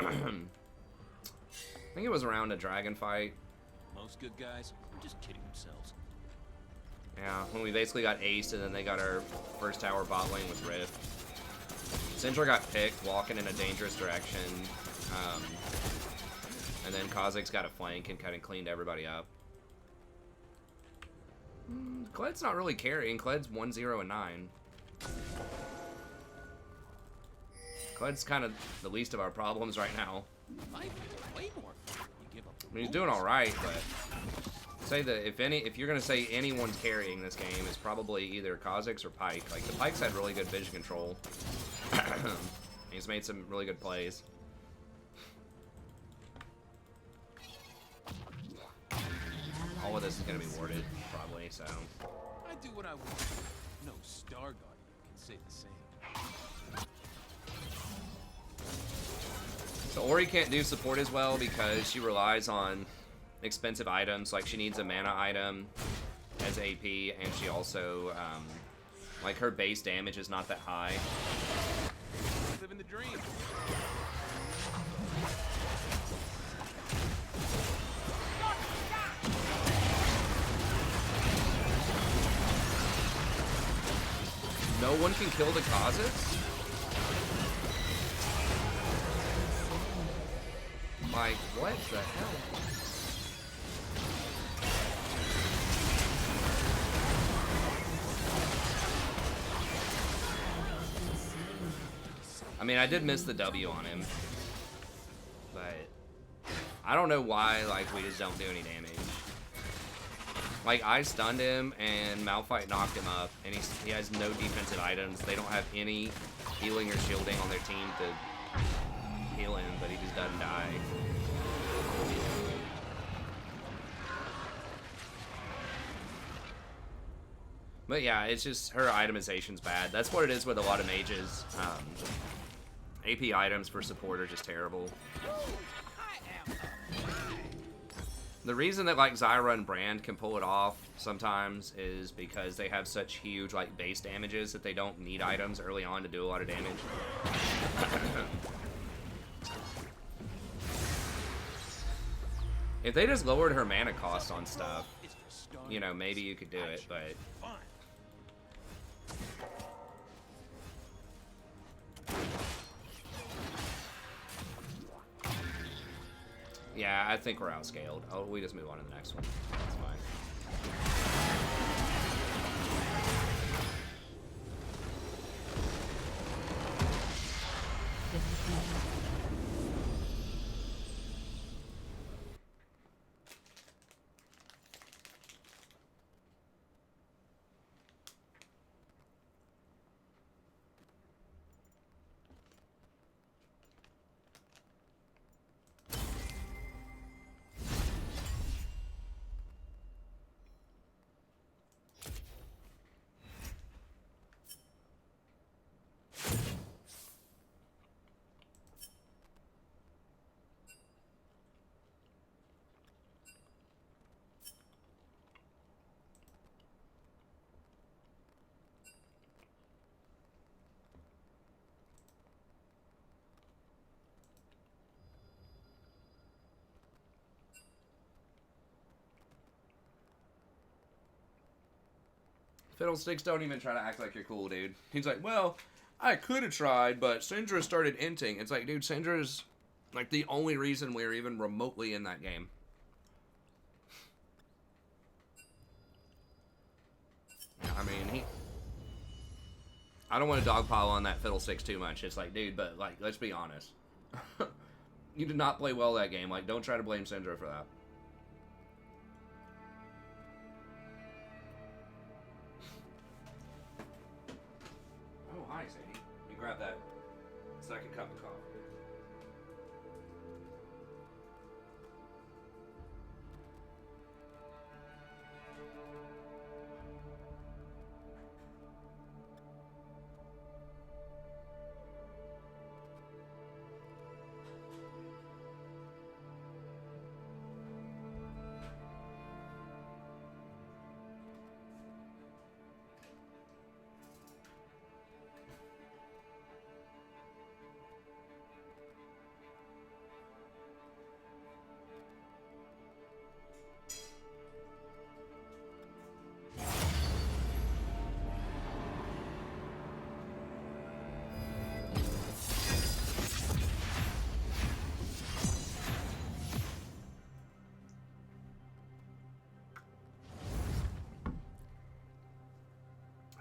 think it was around a dragon fight. Most good guys are just kidding themselves. Yeah, when we basically got aced and then they got our first tower bot lane with Rift. Syndra got picked, walking in a dangerous direction. And then Kha'Zix got a flank and kind of cleaned everybody up. Kled's not really carrying. Kled's 1-0 and 9. Kled's kind of the least of our problems right now. Life is way more fun when you give up. I mean, he's doing all right, but say that if you're gonna say anyone's carrying this game, it's probably either Kha'Zix or Pyke. Like the Pyke's had really good vision control. He's made some really good plays. All of this is gonna be warded, probably. So. I do what I want. No Star Guardian can say the same. So Ori can't do support as well because she relies on expensive items. Like she needs a mana item as AP, and she also like her base damage is not that high. Living the dream. No one can kill the Kha'Zix? Like, what the hell? I mean, I did miss the W on him. But I don't know why, like, we just don't do any damage. Like, I stunned him, and Malphite knocked him up, and he has no defensive items. They don't have any healing or shielding on their team to heal him, but he just doesn't die. But yeah, it's just her itemization's bad. That's what it is with a lot of mages. AP items for support are just terrible. The reason that like Zyra and Brand can pull it off sometimes is because they have such huge like base damages that they don't need items early on to do a lot of damage. If they just lowered her mana cost on stuff, you know, maybe you could do it, but yeah, I think we're outscaled. Oh, we just move on to the next one. That's fine. Fiddlesticks, don't even try to act like you're cool, dude. He's like, well, I could have tried, but Syndra started inting. It's like, dude, Syndra's like the only reason we're even remotely in that game. I mean, I don't want to dogpile on that Fiddlesticks too much. It's like, dude, but like, let's be honest. You did not play well that game. Like, don't try to blame Syndra for that. Hi, Sadie. You grab that second cup of coffee.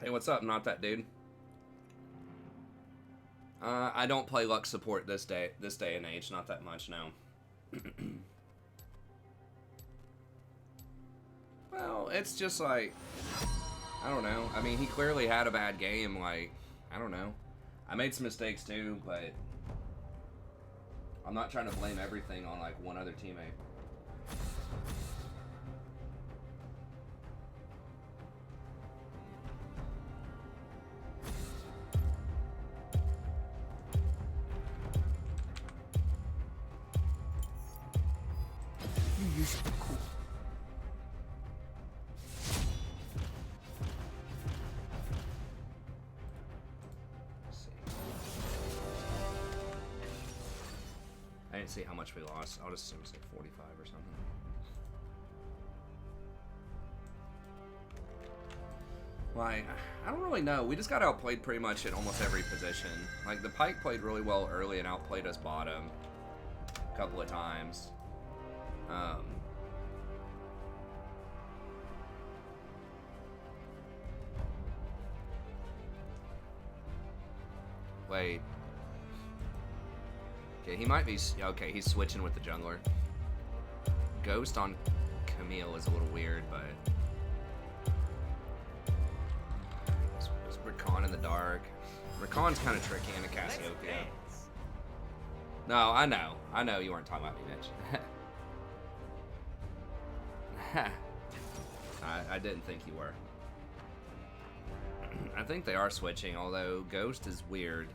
Hey, what's up? Not that dude. I don't play Lux support this day and age. Not that much, no. Well, it's just like, I don't know. I mean, he clearly had a bad game. Like, I don't know. I made some mistakes too, but I'm not trying to blame everything on like one other teammate. You use it cool. I didn't see how much we lost. I'll just assume it's like 45 or something. Like, I don't really know. We just got outplayed pretty much in almost every position. Like, the Pike played really well early and outplayed us bottom a couple of times. Wait. Okay, he might be... Okay, he's switching with the jungler. Ghost on Camille is a little weird, but... It's Rakan in the dark. Rakan's kind of tricky in a Cassiopeia. No, I know. I know you weren't talking about me, Mitch. I didn't think you were. I think they are switching, although Ghost is weird.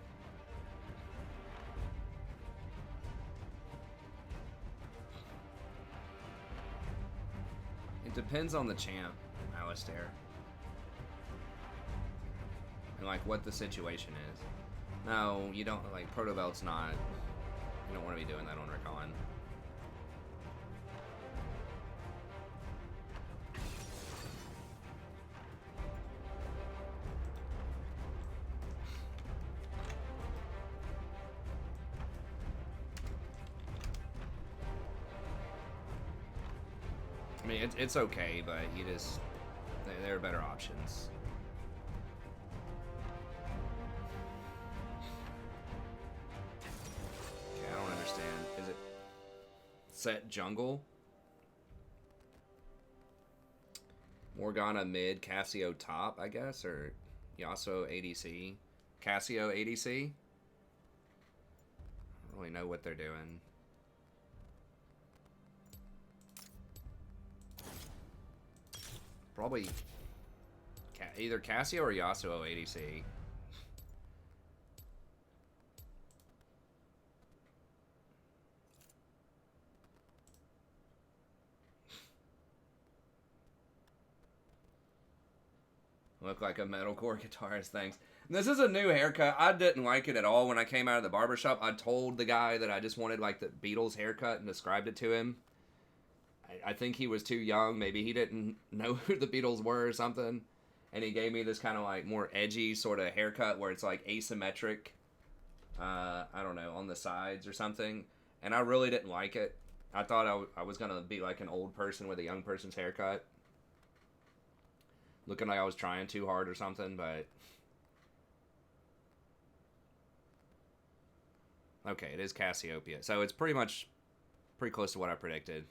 It depends on the champ, Alistair. And like what the situation is. No, you don't, like, Protobelt's not, you don't want to be doing that on Rakan. I mean, it's okay, but you just, there are better options. Okay, I don't understand. Is it set jungle? Morgana mid, Cassio top, I guess, or Yasuo ADC? Cassio ADC? I don't really know what they're doing. Probably either Cassio or Yasuo ADC. Look like a metalcore guitarist, thanks. This is a new haircut. I didn't like it at all when I came out of the barbershop. I told the guy that I just wanted like the Beatles haircut and described it to him. I think he was too young. Maybe he didn't know who the Beatles were or something. And he gave me this kind of like more edgy sort of haircut where it's like asymmetric. I don't know, on the sides or something. And I really didn't like it. I thought I was going to be like an old person with a young person's haircut. Looking like I was trying too hard or something, but... Okay, it is Cassiopeia. So it's pretty close to what I predicted.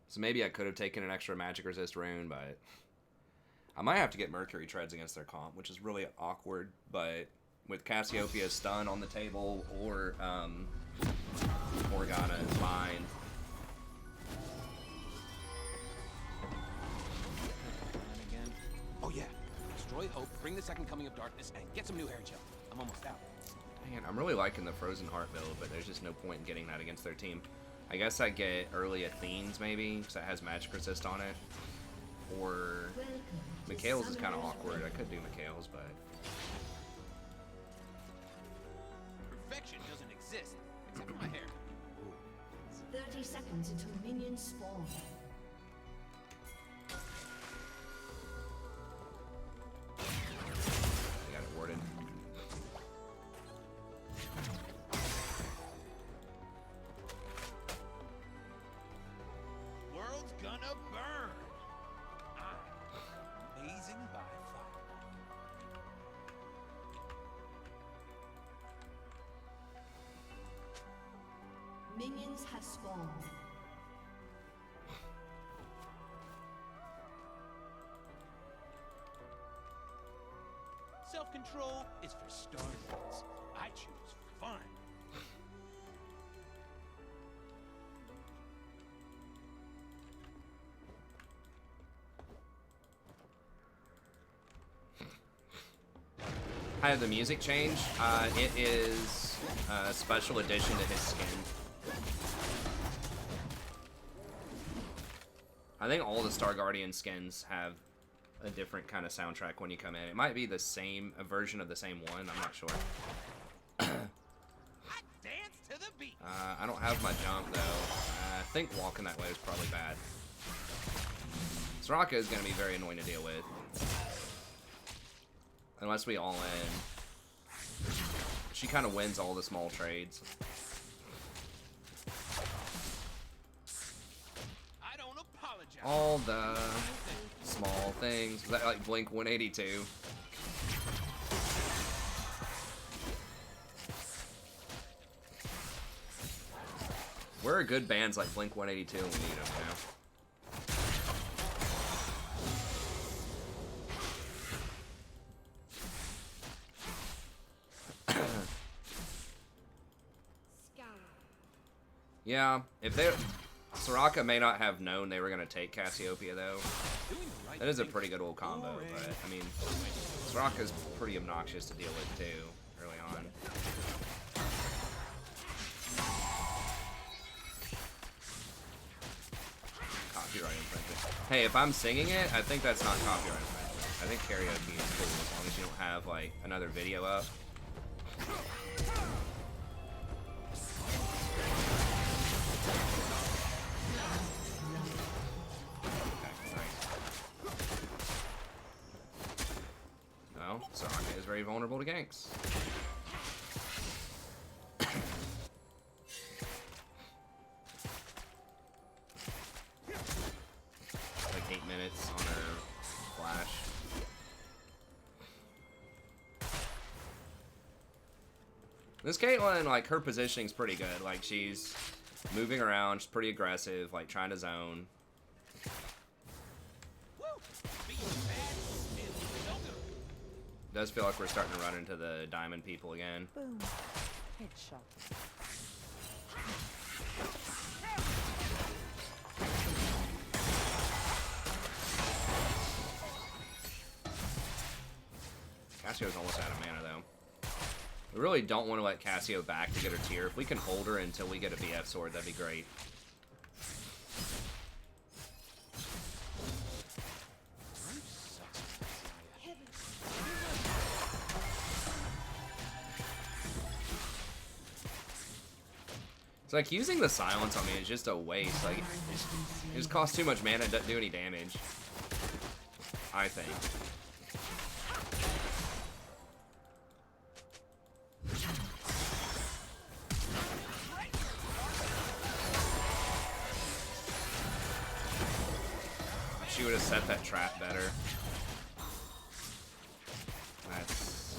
So maybe I could have taken an extra magic resist rune, but I might have to get Mercury Treads against their comp, which is really awkward. But with Cassiopeia's stun on the table or Morgana, it's fine. Oh yeah, destroy hope, bring the second coming of darkness, and get some new hair gel. I'm almost out. Man, I'm really liking the Frozen Heart build, but there's just no point in getting that against their team. I guess I get early Athene's maybe, because it has magic resist on it. Or Mikhail's is kind of awkward. I could do Mikhail's, but... Perfection doesn't exist, except for my hair. 30 seconds until minions spawn. I got it warded. World's gonna burn. Minions have spawned. Self-control is for starlings. I choose fun. How did the music change? It is a special edition to his skin. I think all the Star Guardian skins have a different kind of soundtrack when you come in. It might be the same, a version of the same one, I'm not sure. I dance to the beat. I don't have my jump though. I think walking that way is probably bad. Soraka is going to be very annoying to deal with. Unless we all in. She kind of wins all the small trades. I don't apologize. All the small things. Was that like Blink 182? Where are good bands like Blink 182 when we need them now? Yeah, if they... Soraka may not have known they were going to take Cassiopeia, though. That is a pretty good old combo, but, I mean, Soraka's pretty obnoxious to deal with, too, early on. Copyright infringement. Hey, if I'm singing it, I think that's not copyright infringement. I think karaoke is cool, as long as you don't have, like, another video up. Soraka is very vulnerable to ganks. Like 8 minutes on her flash. This Caitlyn, like, her positioning's pretty good. Like, she's moving around, she's pretty aggressive, like, trying to zone. Does feel like we're starting to run into the diamond people again. Boom. Headshot. Cassio's almost out of mana, though. We really don't want to let Cassio back to get her tier. If we can hold her until we get a BF sword, that'd be great. Like, using the silence on me is just a waste. Like, it just costs too much mana and doesn't do any damage, I think. She would have set that trap better. That's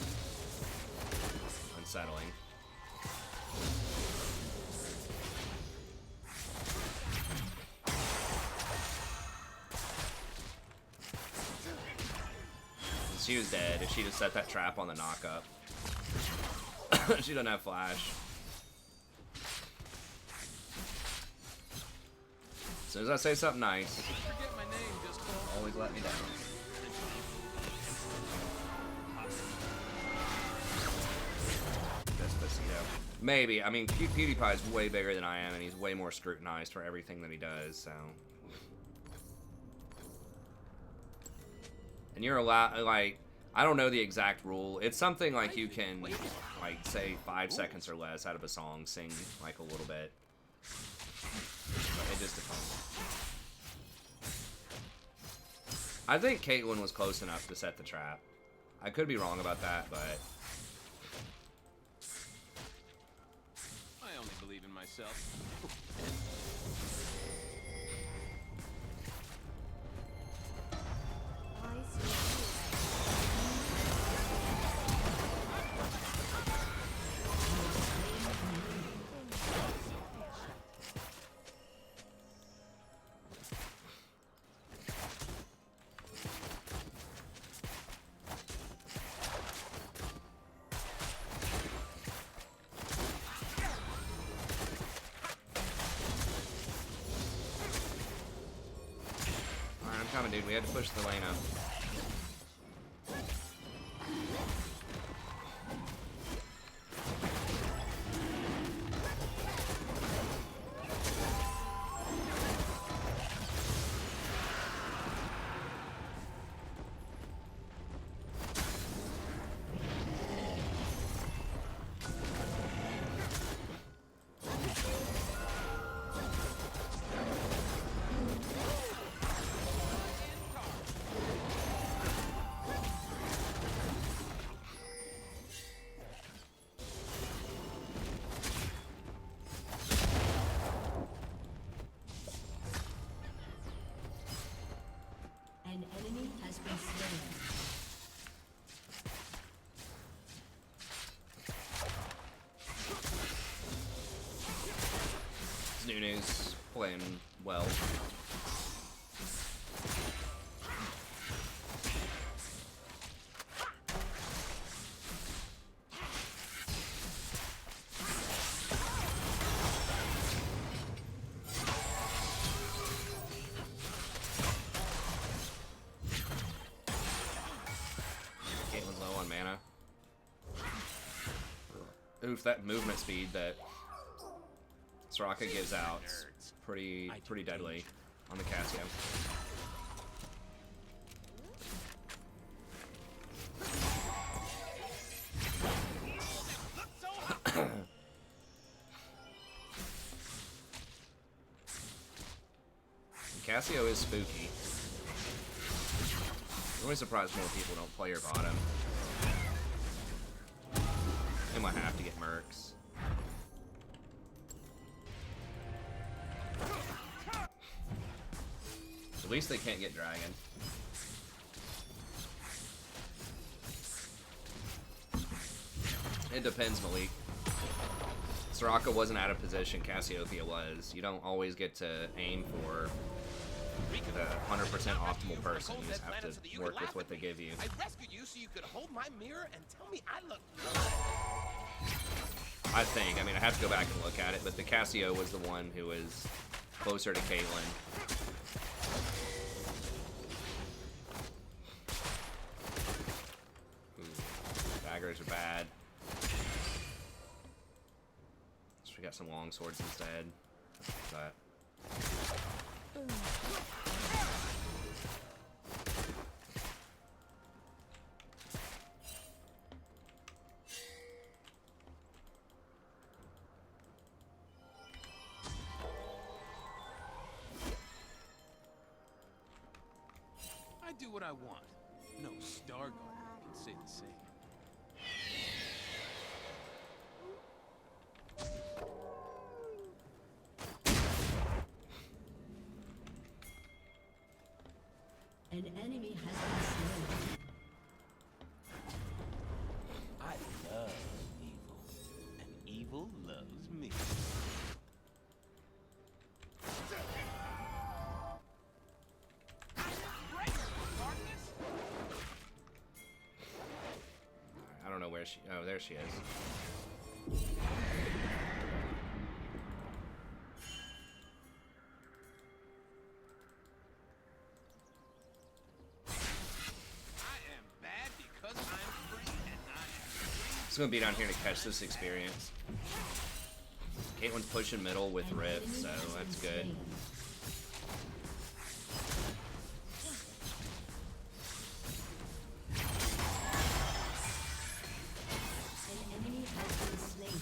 unsettling. She was dead if she'd have set that trap on the knockup. She doesn't have flash. As soon as I say something nice, Forget my name, just call. always let me down. Despacito. Maybe. I mean, PewDiePie's way bigger than I am, and he's way more scrutinized for everything that he does, so... And you're allowed, like, I don't know the exact rule. It's something like you can, like, say 5 seconds or less out of a song, sing, like, a little bit. But it just depends. I think Caitlyn was close enough to set the trap. I could be wrong about that, but... I only believe in myself. coming, dude. We had to push the lane up. An enemy has been slain. Nunu's playing well. Caitlin's low on mana. Oof, that movement speed that Soraka gives out is pretty deadly on the Cassio. Cassio is spooky. I'm really surprised more people don't play her bottom. They might have to get mercs. At least they can't get dragon. It depends, Malik. Soraka wasn't out of position, Cassiopeia was. You don't always get to aim for the 100% optimal person. You just have to work with what they give you. I rescued you so you could hold my mirror and tell me I look I think. I mean, I have to go back and look at it, but the Cassio was the one who was closer to Caitlyn. Ooh, daggers are bad. So we got some long swords instead. But I do what I want. No Starguard can say the same. An enemy has been slain. I love evil, and evil loves me. I don't know where she... Oh, there she is. Just gonna be down here to catch this experience. Caitlyn's pushing middle with Rift, so that's good. An enemy has been slain.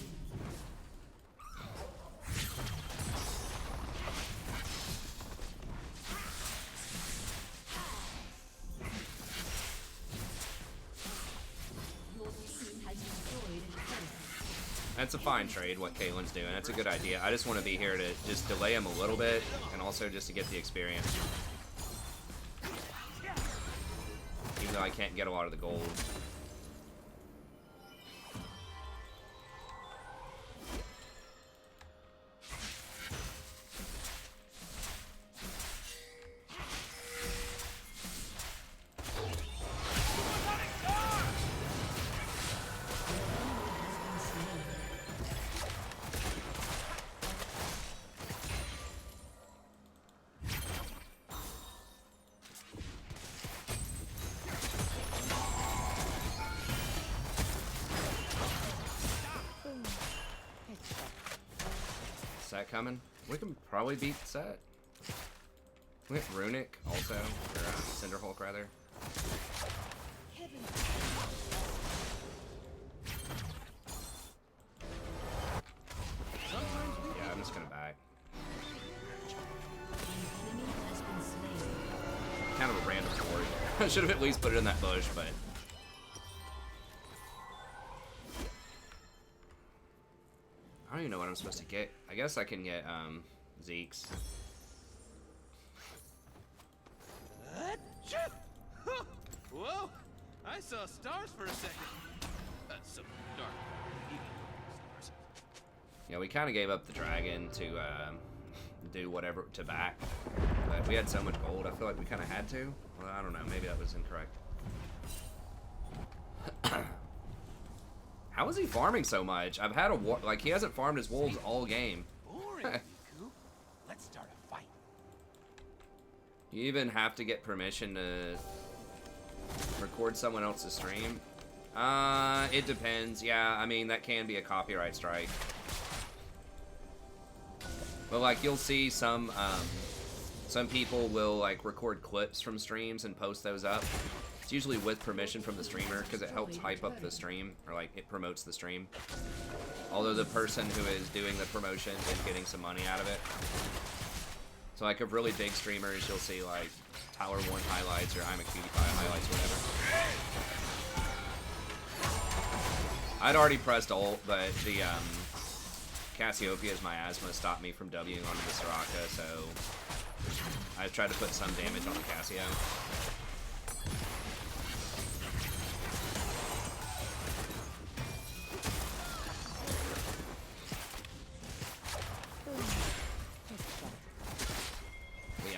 Your team has destroyed a turret. That's a fine trade, what Caitlyn's doing. That's a good idea. I just want to be here to just delay him a little bit, and also just to get the experience. Even though I can't get a lot of the gold. Set coming. We can probably beat Set. We have Runic also, or Cinderhulk rather. Yeah, I'm just gonna back. Kind of a random board. I should have at least put it in that bush, but. I don't even know what I'm supposed to get. I guess I can get Zeke's. Whoa! I saw stars for a second. Some dark, evil stars. Yeah, we kind of gave up the dragon to do whatever to back, but we had so much gold. I feel like we kind of had to. Well, I don't know. Maybe that was incorrect. How is he farming so much? I've had a like he hasn't farmed his wolves all game. Boring, Riku. Let's start a fight. You even have to get permission to record someone else's stream. It depends. Yeah, I mean that can be a copyright strike. But like you'll see some people will like record clips from streams and post those up. It's usually with permission from the streamer because it helps hype up the stream, or like it promotes the stream. Although the person who is doing the promotion is getting some money out of it. So like of really big streamers, you'll see like Tower 1 highlights or I'm a Cutie Pie highlights, whatever. I'd already pressed ult, but the Cassiopeia's miasma stopped me from Wing onto the Soraka, so I tried to put some damage on the Cassio.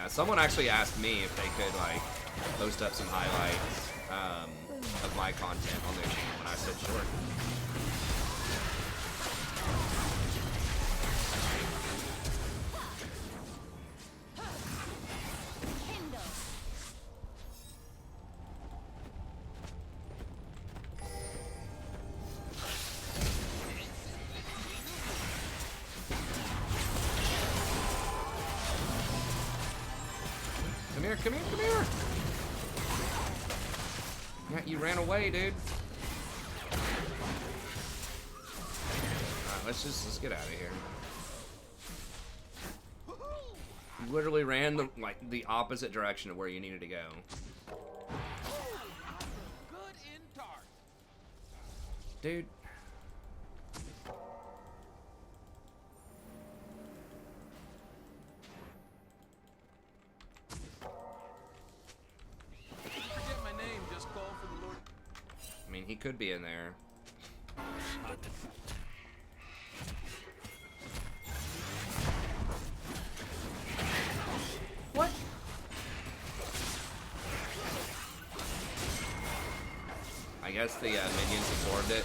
Someone actually asked me if they could like post up some highlights of my content on their channel, and I said sure. Come here. Yeah, you ran away, dude. Alright, let's get out of here. You literally ran the opposite direction of where you needed to go. Good in dark. Dude. I mean, he could be in there. What? I guess the minions absorbed it.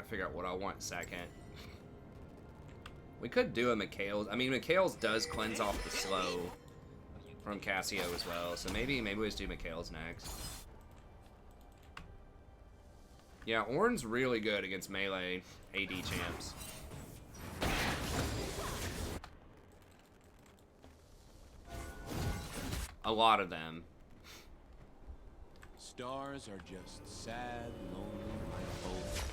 Figure out what I want second. We could do a Mikhail's. I mean, Mikhail's does cleanse off the slow from Cassio as well, so maybe we just do Mikhail's next. Yeah, Ornn's really good against melee AD champs. A lot of them. Stars are just sad, lonely, like both.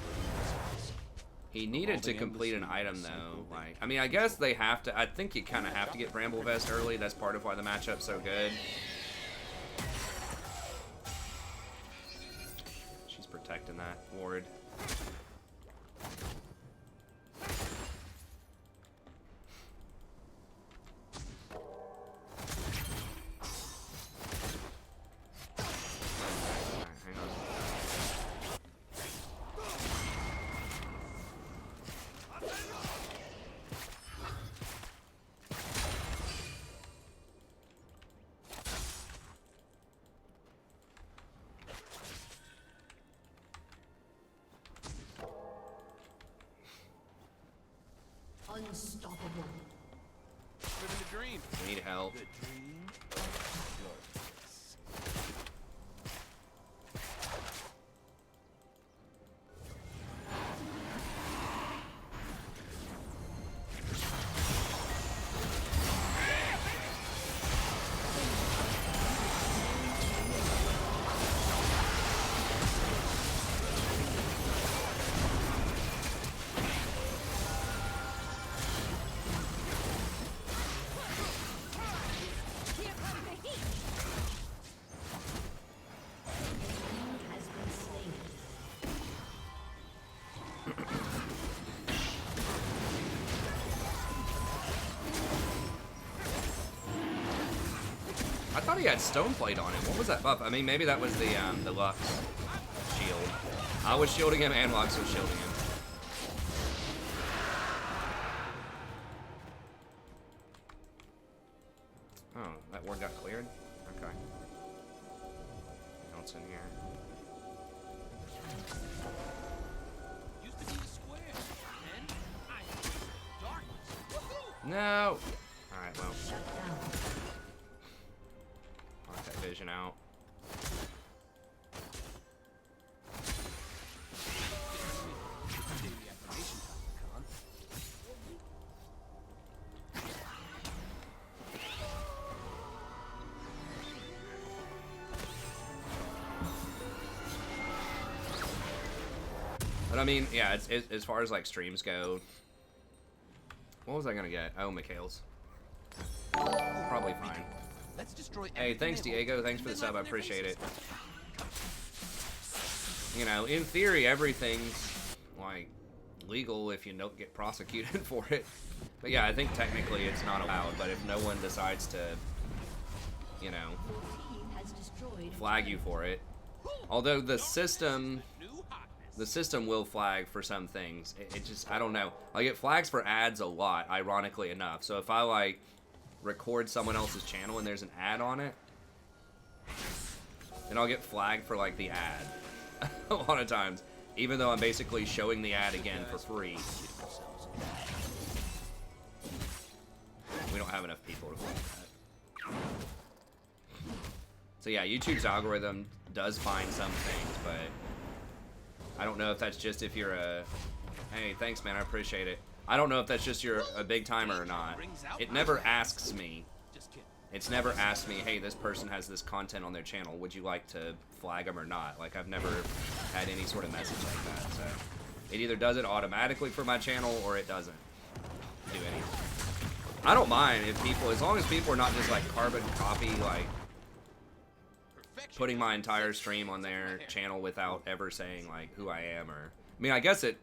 He needed to complete an item though. Like, I mean, I guess they have to. I think you kind of have to get Bramble Vest early. That's part of why the matchup's so good. She's protecting that ward. Unstoppable. Living the dream. Need help. The dream. I thought he had Stoneplate on him. What was that buff? I mean, maybe that was the Lux shield. I was shielding him and Lux was shielding him. Oh, that ward got cleared? Okay. What's in here? Used to be the square. And I darkness. Woohoo! No! Alright, well. Knock that vision out. But I mean, yeah, it's as far as like streams go. What was I gonna get? Oh, Mikhail's. Probably fine. Let's destroy Hey, thanks, everything they Diego. hold Thanks for the and then sub. I laugh in their appreciate it. faces. You know, in theory, everything's like legal if you don't get prosecuted for it. But yeah, I think technically it's not allowed. But if no one decides to, you know, Team has destroyed flag you for it, although the system New hotness. the system will flag for some things. It just, I don't know. Like, it flags for ads a lot, ironically enough. So if I, like, record someone else's channel and there's an ad on it, then I'll get flagged for, like, the ad. A lot of times. Even though I'm basically showing the ad again for free. We don't have enough people to flag that. So yeah, YouTube's algorithm does find some things, but I don't know if that's just if you're a... Hey, thanks, man. I appreciate it. I don't know if that's just you're a big timer or not. It never asks me. Just kidding. It's never asked me, hey, this person has this content on their channel. Would you like to flag them or not? Like, I've never had any sort of message like that. So it either does it automatically for my channel or it doesn't do anything. I don't mind if people, as long as people are not just like carbon copy, like putting my entire stream on their channel without ever saying like who I am, or I mean, I guess it,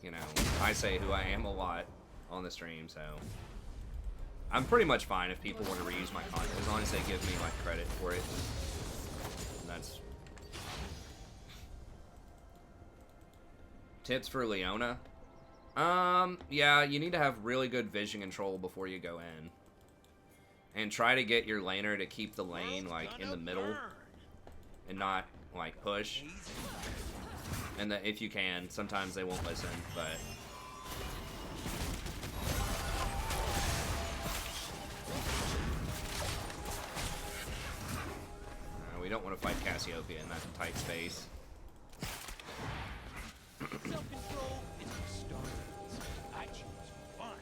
you know, I say who I am a lot on the stream, so I'm pretty much fine if people want to reuse my content as long as they give me like credit for it. And that's tips for Leona. Yeah, you need to have really good vision control before you go in. And try to get your laner to keep the lane, like, in the middle. And not, like, push. And that if you can, sometimes they won't listen, but... we don't want to fight Cassiopeia in that tight space. Self-control is the start. I choose fun.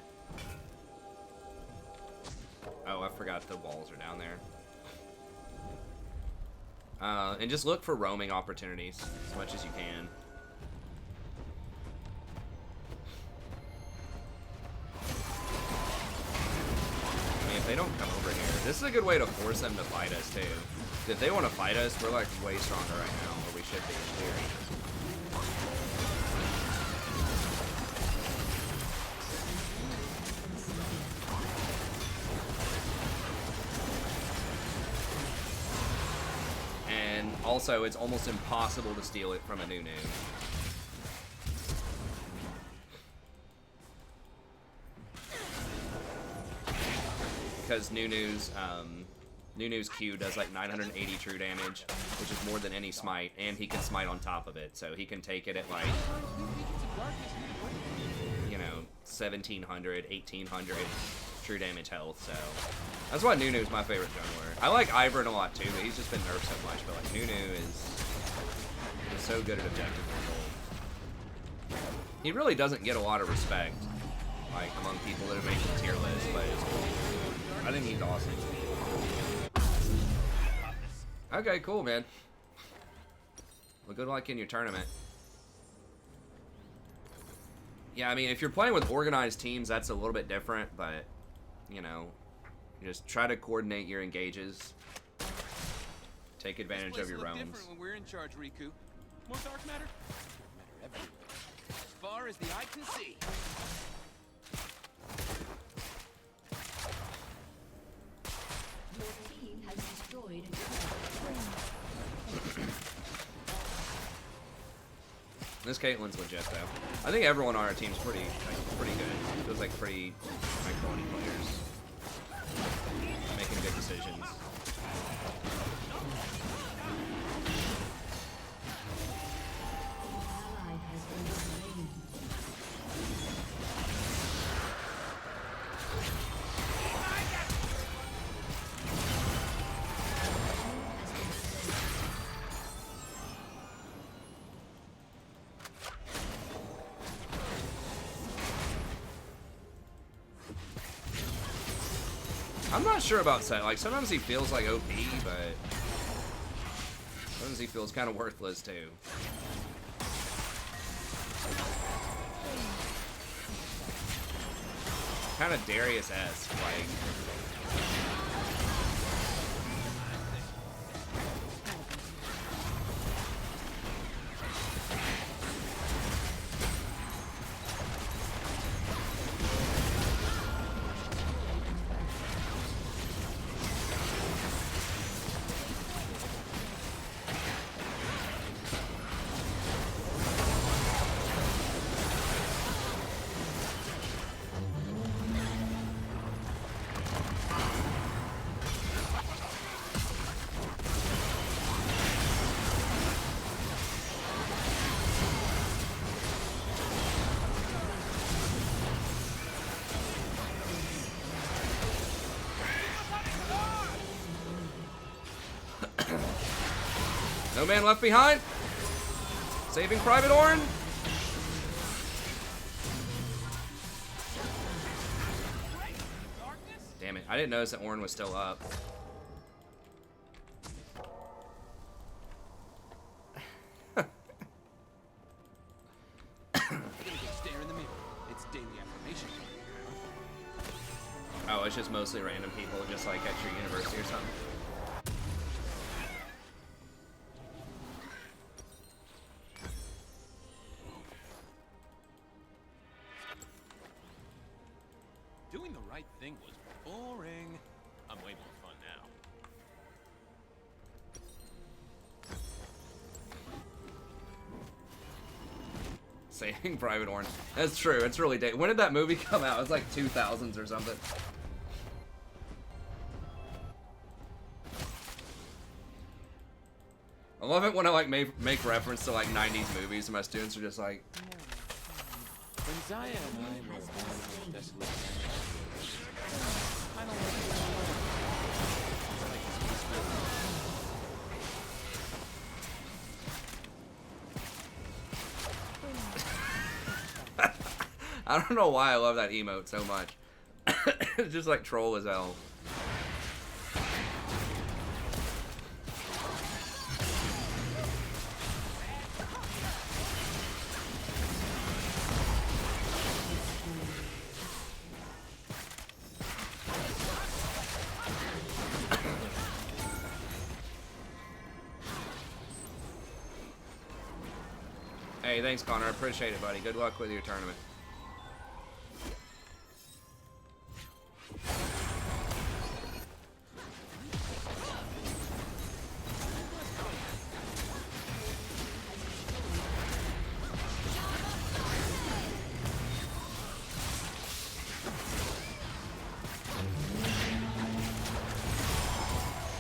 Oh, I forgot the walls are down there. And just look for roaming opportunities as much as you can. I mean, if they don't come over here, this is a good way to force them to fight us too. If they want to fight us, we're like way stronger right now, or we should be in theory. And also, it's almost impossible to steal it from a Nunu. Because Nunu's Q does like 980 true damage, which is more than any smite, and he can smite on top of it, so he can take it at like, you know, 1700, 1800 true damage health, so that's why Nunu's my favorite jungler. I like Ivern a lot too, but he's just been nerfed so much, but like Nunu is so good at objective control. He really doesn't get a lot of respect, like, among people that have made the tier list, but it's cool. I think he's awesome. Okay, cool, man. Well, good luck in your tournament. Yeah, I mean, if you're playing with organized teams, that's a little bit different, but, you know, just try to coordinate your engages. Take advantage of your roams. Different when we're in charge, Riku. More dark matter? Matter everywhere. As far as the eye can see. Your team has destroyed a turret. This Caitlyn's legit, though. I think everyone on our team's pretty good. Feels like pretty high-quality players. Making good decisions. Ally has been slain. I'm not sure about Set. Like, sometimes he feels like OP, but sometimes he feels kind of worthless, too. Kind of Darius-esque, like... No man left behind. Saving Private Orin. Damn it. I didn't notice that Orin was still up. Stare in the mirror. It's daily affirmation. Oh, it's just mostly random people, just like at your university or something. Doing the right thing was boring. I'm way more fun now. Saving Private Orange. That's true. It's really dated. When did that movie come out? It was like 2000s or something. I love it when I like make reference to like 90s movies and my students are just like, When Zaya and I were abandoned on the desolate planet, I don't like being alone. I don't know why I love that emote so much. It's just like troll as hell. Hey, thanks, Connor. I appreciate it, buddy. Good luck with your tournament.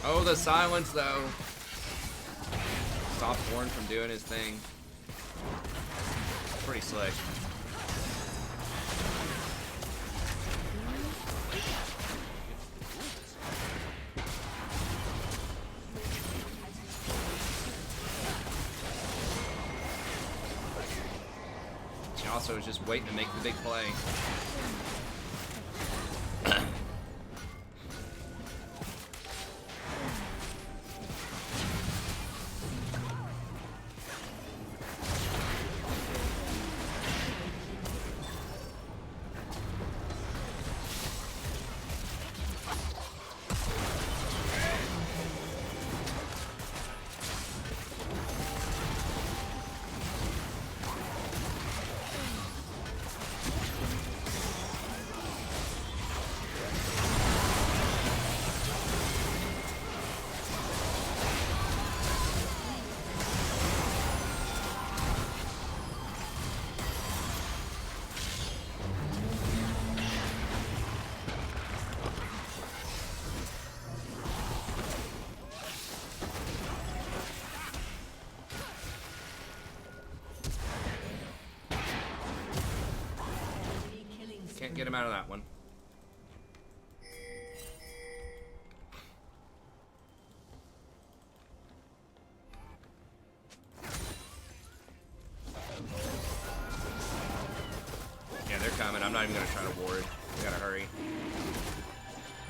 Oh, the silence, though. Stopped Warren from doing his thing. Pretty slick. also is just waiting to make the big play. Can't get him out of that one. Yeah, they're coming. I'm not even gonna try to ward. We gotta hurry.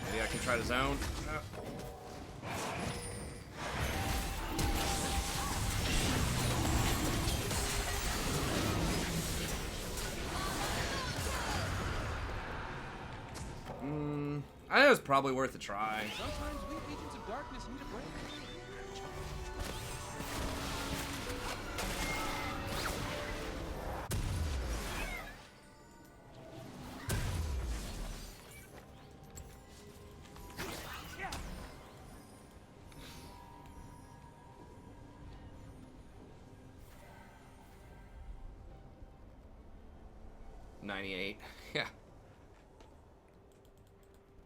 Maybe I can try to zone. I think it was probably worth a try. Sometimes we agents of darkness need a break. '98. Yeah.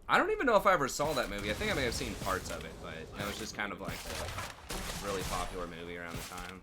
I don't even know if I ever saw that movie. I think I may have seen parts of it, but it was just kind of like a really popular movie around the time.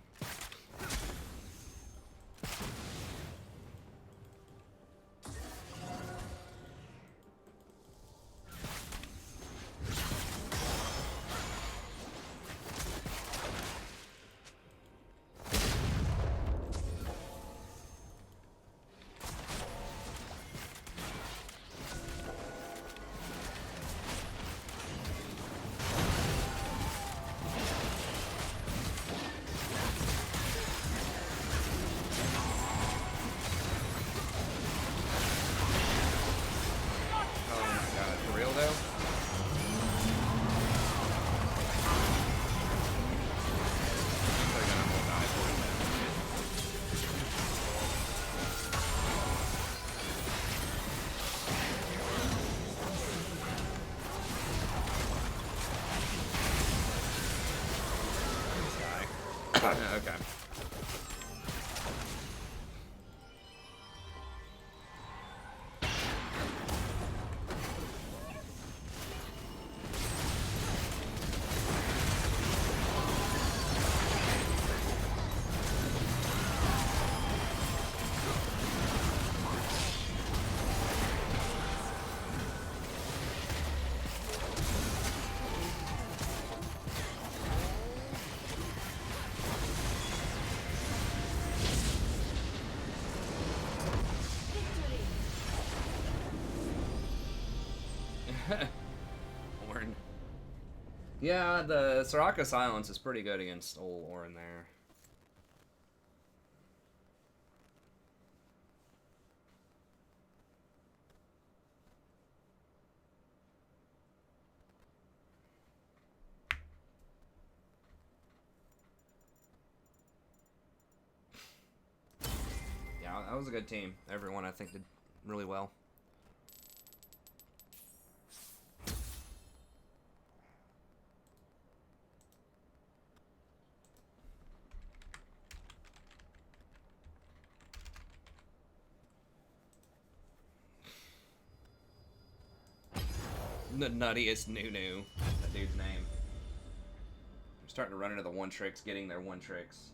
Okay. Ornn. Yeah, the Soraka Silence is pretty good against old Ornn there. Yeah, that was a good team. Everyone, I think, did really well. The nuttiest Nunu. That dude's name. I'm starting to run into the one tricks, getting their one tricks.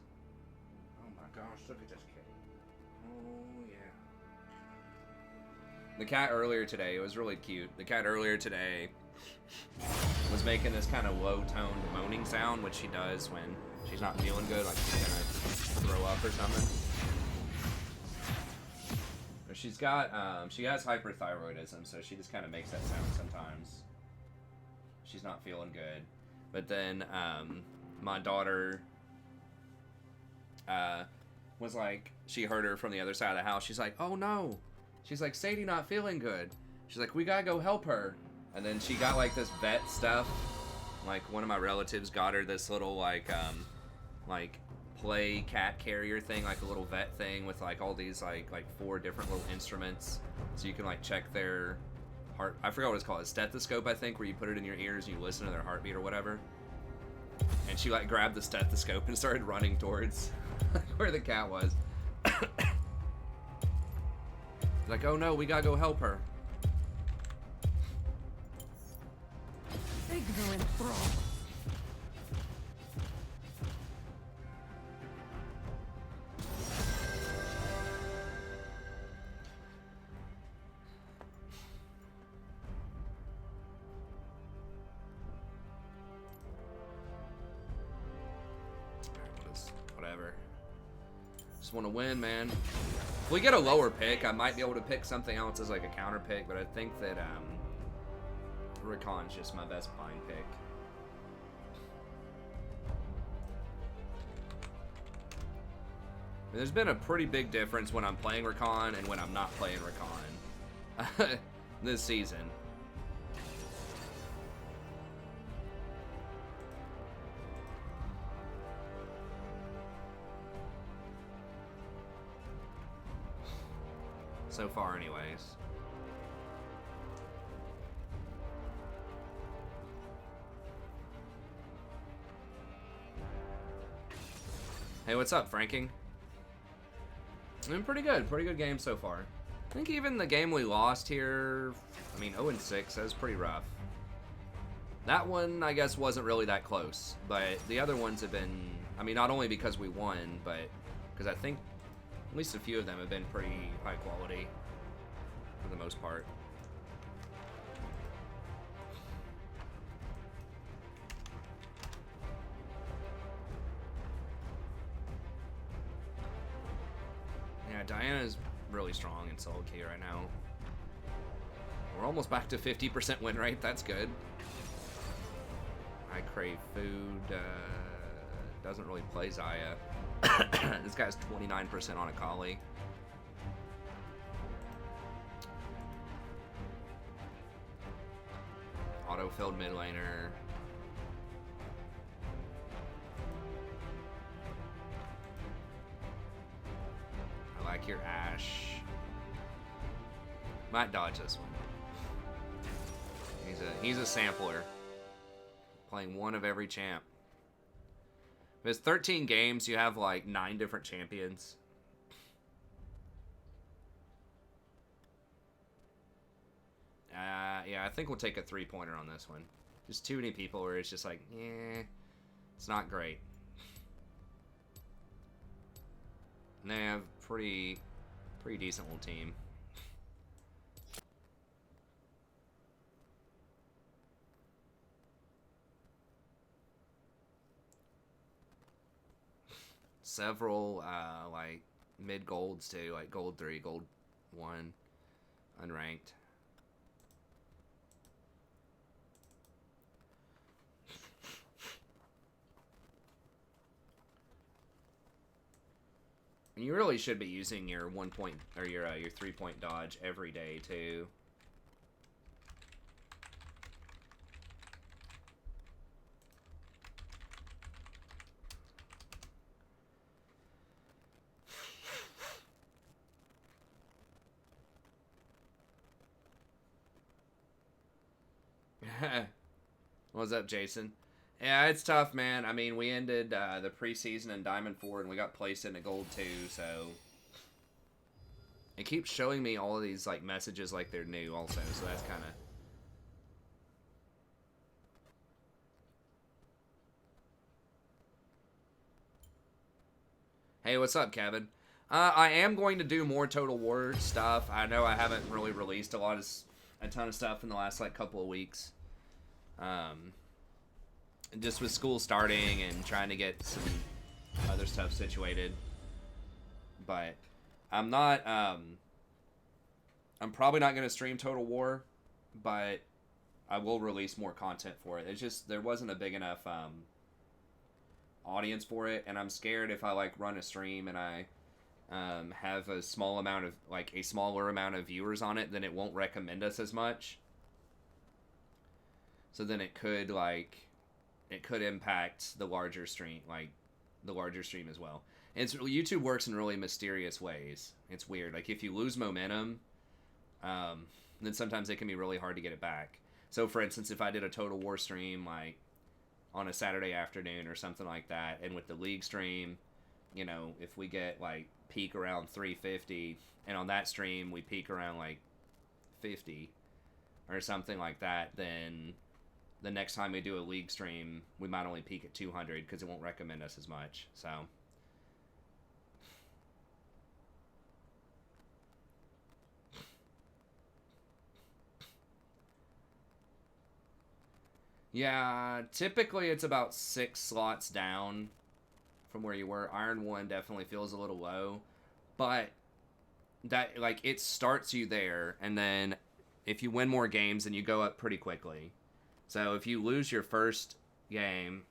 Oh my gosh, look at this kid. Oh yeah. The cat earlier today, it was really cute. The cat earlier today was making this kind of low-toned moaning sound, which she does when she's not feeling good, like she's gonna throw up or something. She's got, she has hyperthyroidism, so she just kind of makes that sound sometimes. She's not feeling good. But then, my daughter, was like, she heard her from the other side of the house. She's like, oh no. She's like, Sadie not feeling good. She's like, we gotta go help her. And then she got like this vet stuff. Like one of my relatives got her this little like play cat carrier thing, like a little vet thing with like all these like 4 different little instruments. So you can like check their heart. I forgot what it's called. A stethoscope, I think, where you put it in your ears and you listen to their heartbeat or whatever. And she like grabbed the stethoscope and started running towards where the cat was. Like, oh no, we gotta go help her. Ignorant thrall. Whatever. Just want to win, man. If we get a lower pick, I might be able to pick something else as like a counter pick, but I think that Rakan's just my best blind pick. There's been a pretty big difference when I'm playing Rakan and when I'm not playing Rakan this season. So far, anyways. Hey, what's up, Franking? Been pretty good. Pretty good game so far. I think even the game we lost here, I mean, 0-6, that was pretty rough. That one, I guess, wasn't really that close. But the other ones have been, I mean, not only because we won, but because I think at least a few of them have been pretty high quality for the most part. Yeah, Diana's really strong in solo queue right now. We're almost back to 50% win rate. That's good. I crave food. Doesn't really play Zaya. This guy's 29% on a collie. Auto-filled mid laner. I like your Ashe. Might dodge this one. He's a sampler. Playing one of every champ. If it's 13 games, you have like 9 different champions. Yeah, I think we'll take a 3-pointer on this one. Just too many people where it's just like, it's not great. And they have pretty decent little team. Several like mid golds too, like gold 3, gold 1, unranked. You really should be using your 1-point or your 3-point dodge every day too. What's up, Jason? Yeah, it's tough, man. I mean, we ended the preseason in Diamond 4, and we got placed into Gold 2, so... It keeps showing me all of these, like, messages like they're new also, so that's kind of... Hey, what's up, Kevin? I am going to do more Total War stuff. I know I haven't really released a ton of stuff in the last, like, couple of weeks. Just with school starting and trying to get some other stuff situated. But I'm not I'm probably not going to stream Total War, but I will release more content for it. It's just there wasn't a big enough audience for it, and I'm scared if I like run a stream and I have a small amount of like a smaller amount of viewers on it, then it won't recommend us as much. So then it could impact the larger stream, like the larger stream as well. And YouTube works in really mysterious ways. It's weird. Like if you lose momentum, then sometimes it can be really hard to get it back. So for instance, if I did a Total War stream like on a Saturday afternoon or something like that, and with the League stream, you know, if we get like peak around 350, and on that stream we peak around like 50 or something like that, then the next time we do a League stream, we might only peak at 200 because it won't recommend us as much. So yeah, typically it's about 6 slots down from where you were. Iron 1 definitely feels a little low, but that like it starts you there, and then if you win more games, then you go up pretty quickly. So if you lose your first game,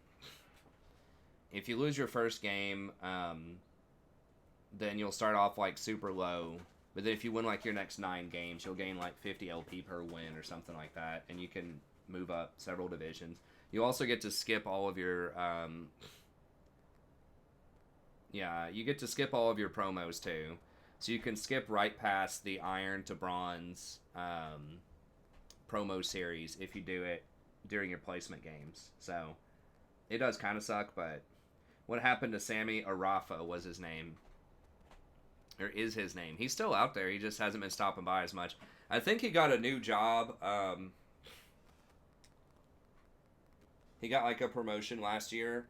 then you'll start off like super low. But then if you win like your next 9 games, you'll gain like 50 LP per win or something like that, and you can move up several divisions. You also get to skip all of your you get to skip all of your promos too. So you can skip right past the Iron to Bronze promo series if you do it during your placement games. So it does kind of suck, but what happened to Sammy Arafa was his name. Or is his name. He's still out there. He just hasn't been stopping by as much. I think he got a new job. He got like a promotion last year.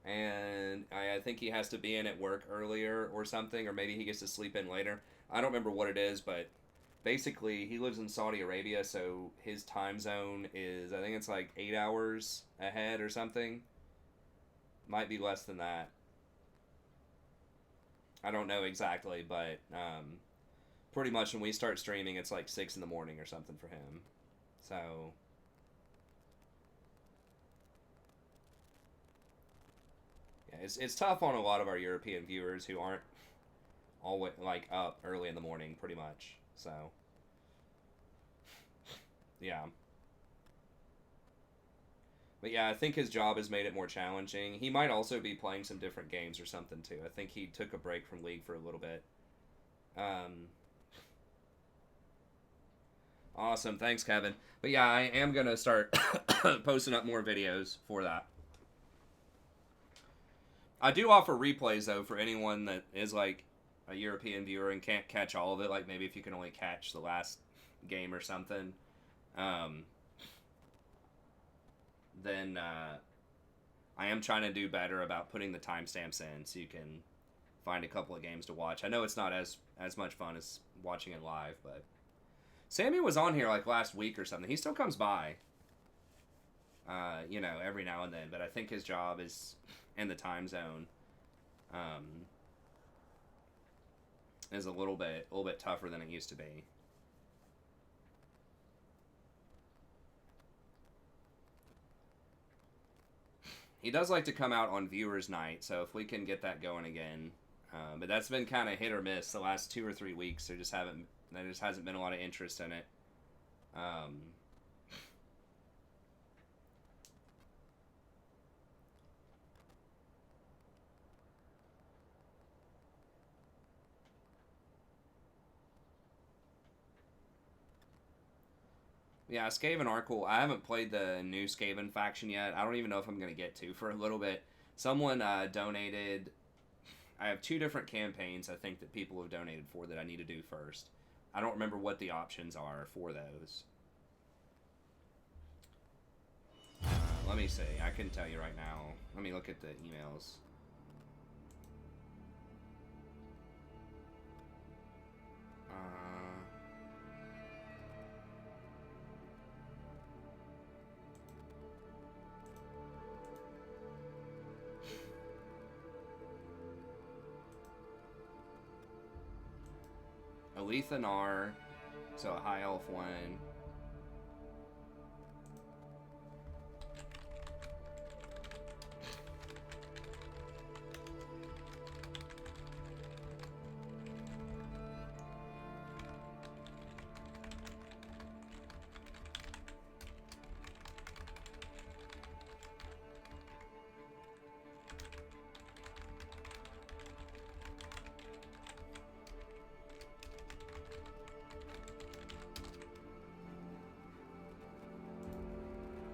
And I think he has to be in at work earlier or something, or maybe he gets to sleep in later. I don't remember what it is, but basically he lives in Saudi Arabia, so his time zone is, I think it's like 8 hours ahead or something. Might be less than that. I don't know exactly, but pretty much when we start streaming, it's like 6 in the morning or something for him. So yeah, it's tough on a lot of our European viewers who aren't always like up early in the morning, pretty much. So yeah. But yeah, I think his job has made it more challenging. He might also be playing some different games or something too. I think he took a break from League for a little bit. Awesome, thanks Kevin. But yeah, I am gonna start posting up more videos for that. I do offer replays though for anyone that is like a European viewer and can't catch all of it. Like maybe if you can only catch the last game or something. Then I am trying to do better about putting the timestamps in so you can find a couple of games to watch. I know it's not as much fun as watching it live, but Sammy was on here like last week or something. He still comes by, you know, every now and then, but I think his job is in the time zone is a little bit tougher than it used to be. He does like to come out on viewers night, so if we can get that going again, but that's been kind of hit or miss the last 2 or 3 weeks. There just hasn't been a lot of interest in it. Yeah, Skaven are cool. I haven't played the new Skaven faction yet. I don't even know if I'm going to get to for a little bit. Someone donated. I have 2 different campaigns I think that people have donated for that I need to do first. I don't remember what the options are for those. Let me see. I can tell you right now. Let me look at the emails. Alethanar, so a high elf one.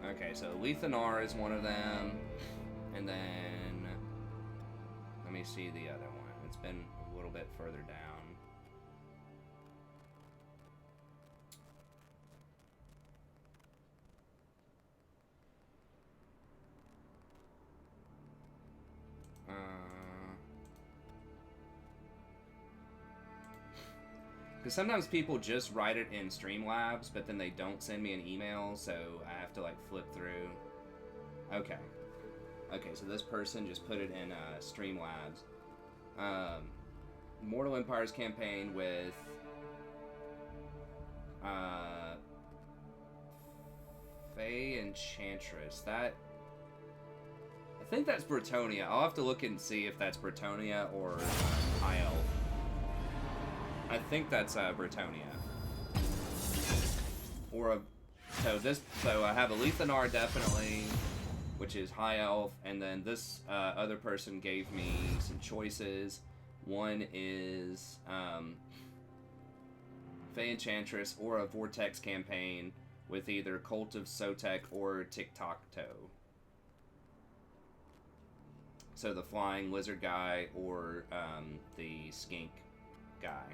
Okay, so Lethanar is one of them, and then let me see the other one. It's been a little bit further down. Because sometimes people just write it in Streamlabs, but then they don't send me an email, so I have to like flip through. Okay. Okay, so this person just put it in Streamlabs. Mortal Empires campaign with Fae Enchantress. That, I think that's Bretonia. I'll have to look and see if that's Bretonia or High Elf. I think that's Bretonia. Or so I have a Lethanar definitely, which is High Elf, and then this other person gave me some choices. One is Fae Enchantress or a Vortex campaign with either Cult of Sotek or Tic-Tac-Toe. So the flying lizard guy or the skink guy.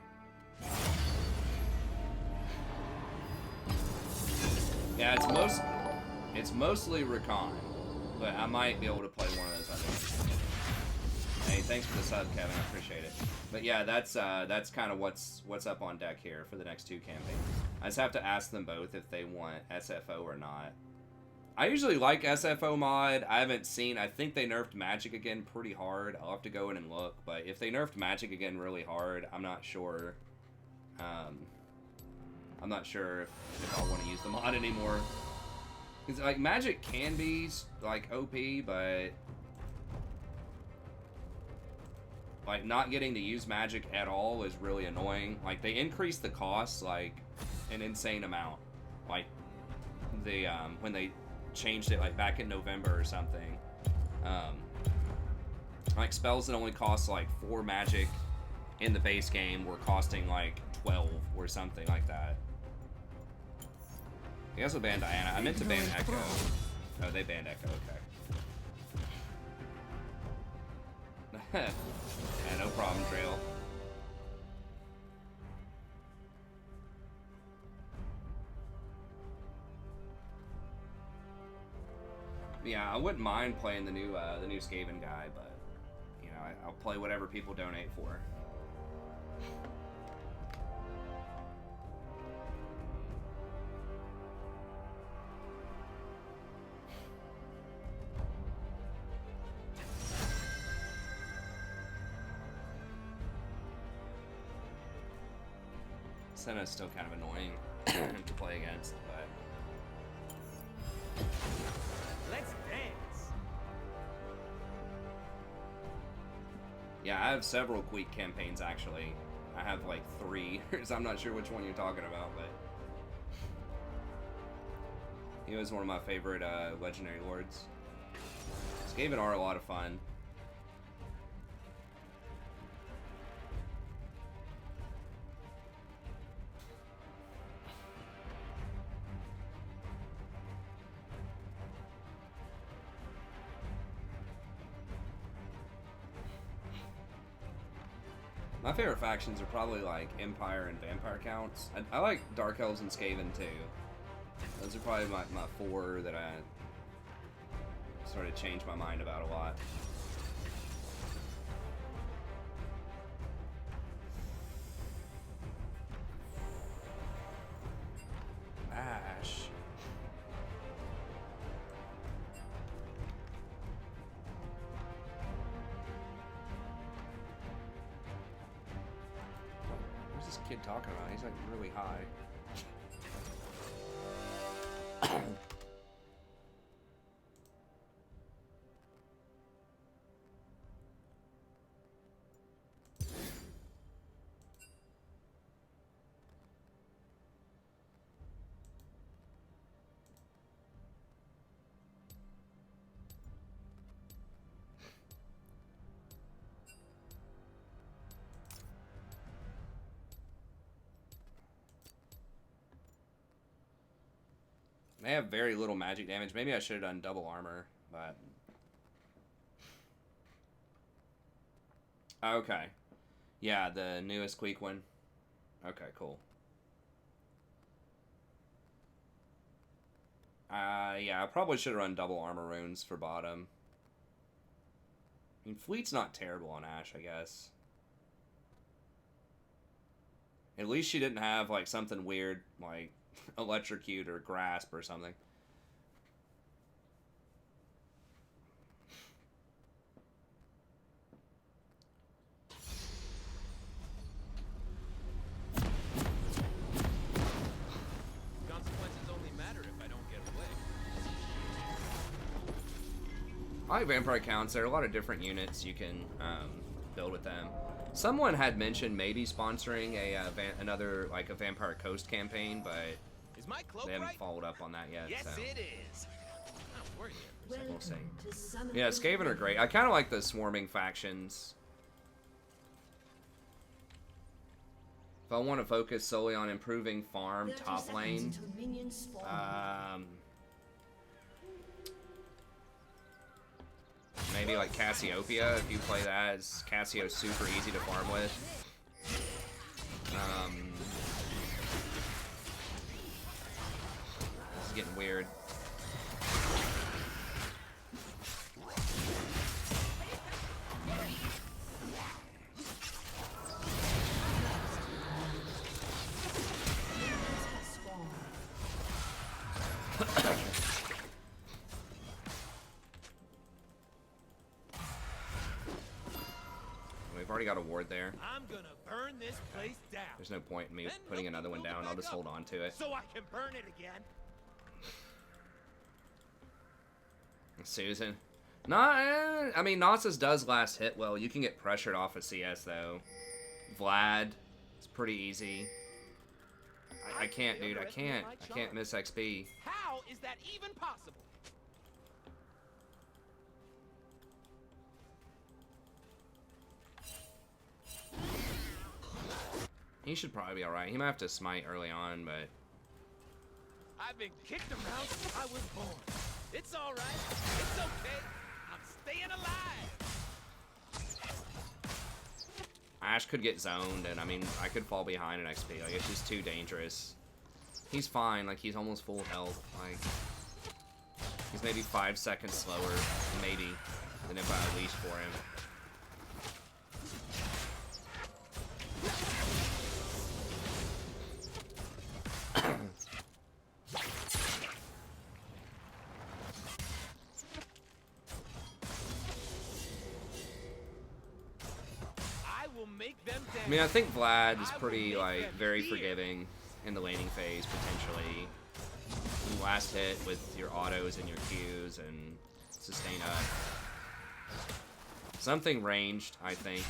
Yeah, it's mostly Rakan, but I might be able to play one of those other ones. Hey, thanks for the sub, Kevin. I appreciate it. But yeah, that's kind of what's up on deck here for the next two campaigns. I just have to ask them both if they want SFO or not. I usually like SFO mod. I haven't seen. I think they nerfed Magic again pretty hard. I'll have to go in and look. But if they nerfed Magic again really hard, I'm not sure. I'm not sure if I want to use the mod anymore. Because like Magic can be like OP, but like not getting to use Magic at all is really annoying. Like they increased the cost like an insane amount. Like the when they changed it like back in November or something. Like spells that only cost like 4 Magic in the base game were costing like 12 or something like that. They also banned Diana. I meant to ban Echo. Oh, they banned Echo, okay. Yeah, no problem, Trail. Yeah, I wouldn't mind playing the new Skaven guy, but you know, I'll play whatever people donate for. Senna's still kind of annoying to play against, but Let's dance. yeah, I have several Queek campaigns actually. I have like 3, so I'm not sure which one you're talking about, but he was one of my favorite legendary lords. Skaven are a lot of fun. My favorite factions are probably like Empire and Vampire Counts. I like Dark Elves and Skaven too. Those are probably my 4 that I sort of changed my mind about a lot. Ash. Where's this kid talking about? He's like really high. They have very little magic damage. Maybe I should have done double armor, but... Okay. Yeah, the newest Queek one. Okay, cool. Yeah, I probably should have run double armor runes for bottom. I mean, Fleet's not terrible on Ashe, I guess. At least she didn't have, like, something weird, like... Electrocute or grasp or something. Consequences only matter if I don't get away. I like vampire counts. There are a lot of different units you can build with them. Someone had mentioned maybe sponsoring another like a Vampire Coast campaign, but Is my cloak they haven't right? followed up on that yet. Yes, So it is. I'm worried there for a second. we'll see. To summon Yeah, the Skaven are great. I kind of like the swarming factions. If I want to focus solely on improving farm 30 top seconds lane, until minions spawn. maybe like Cassiopeia, if you play that, as Cassio's super easy to farm with. This is getting weird. We've already got a ward there. I'm gonna burn this place down. There's no point in me Then putting help me another one build it down. I'll back just up hold on to it. So I can burn it again. Susan. I mean, Nasus does last hit well. You can get pressured off of CS, though. Vlad, it's pretty easy. I can't, dude. I can't miss XP. How is that even possible? He should probably be alright. He might have to smite early on, but... I've been kicked around since I was born. It's all right. It's okay. I'm staying alive. Ashe could get zoned, and I mean, I could fall behind in XP. Like, it's just too dangerous. He's fine. Like, he's almost full health. Like, he's maybe 5 seconds slower, maybe, than if I unleashed for him. I mean, I think Vlad is pretty, like, very forgiving in the laning phase, potentially. You last hit with your autos and your Qs and sustain up. Something ranged, I think.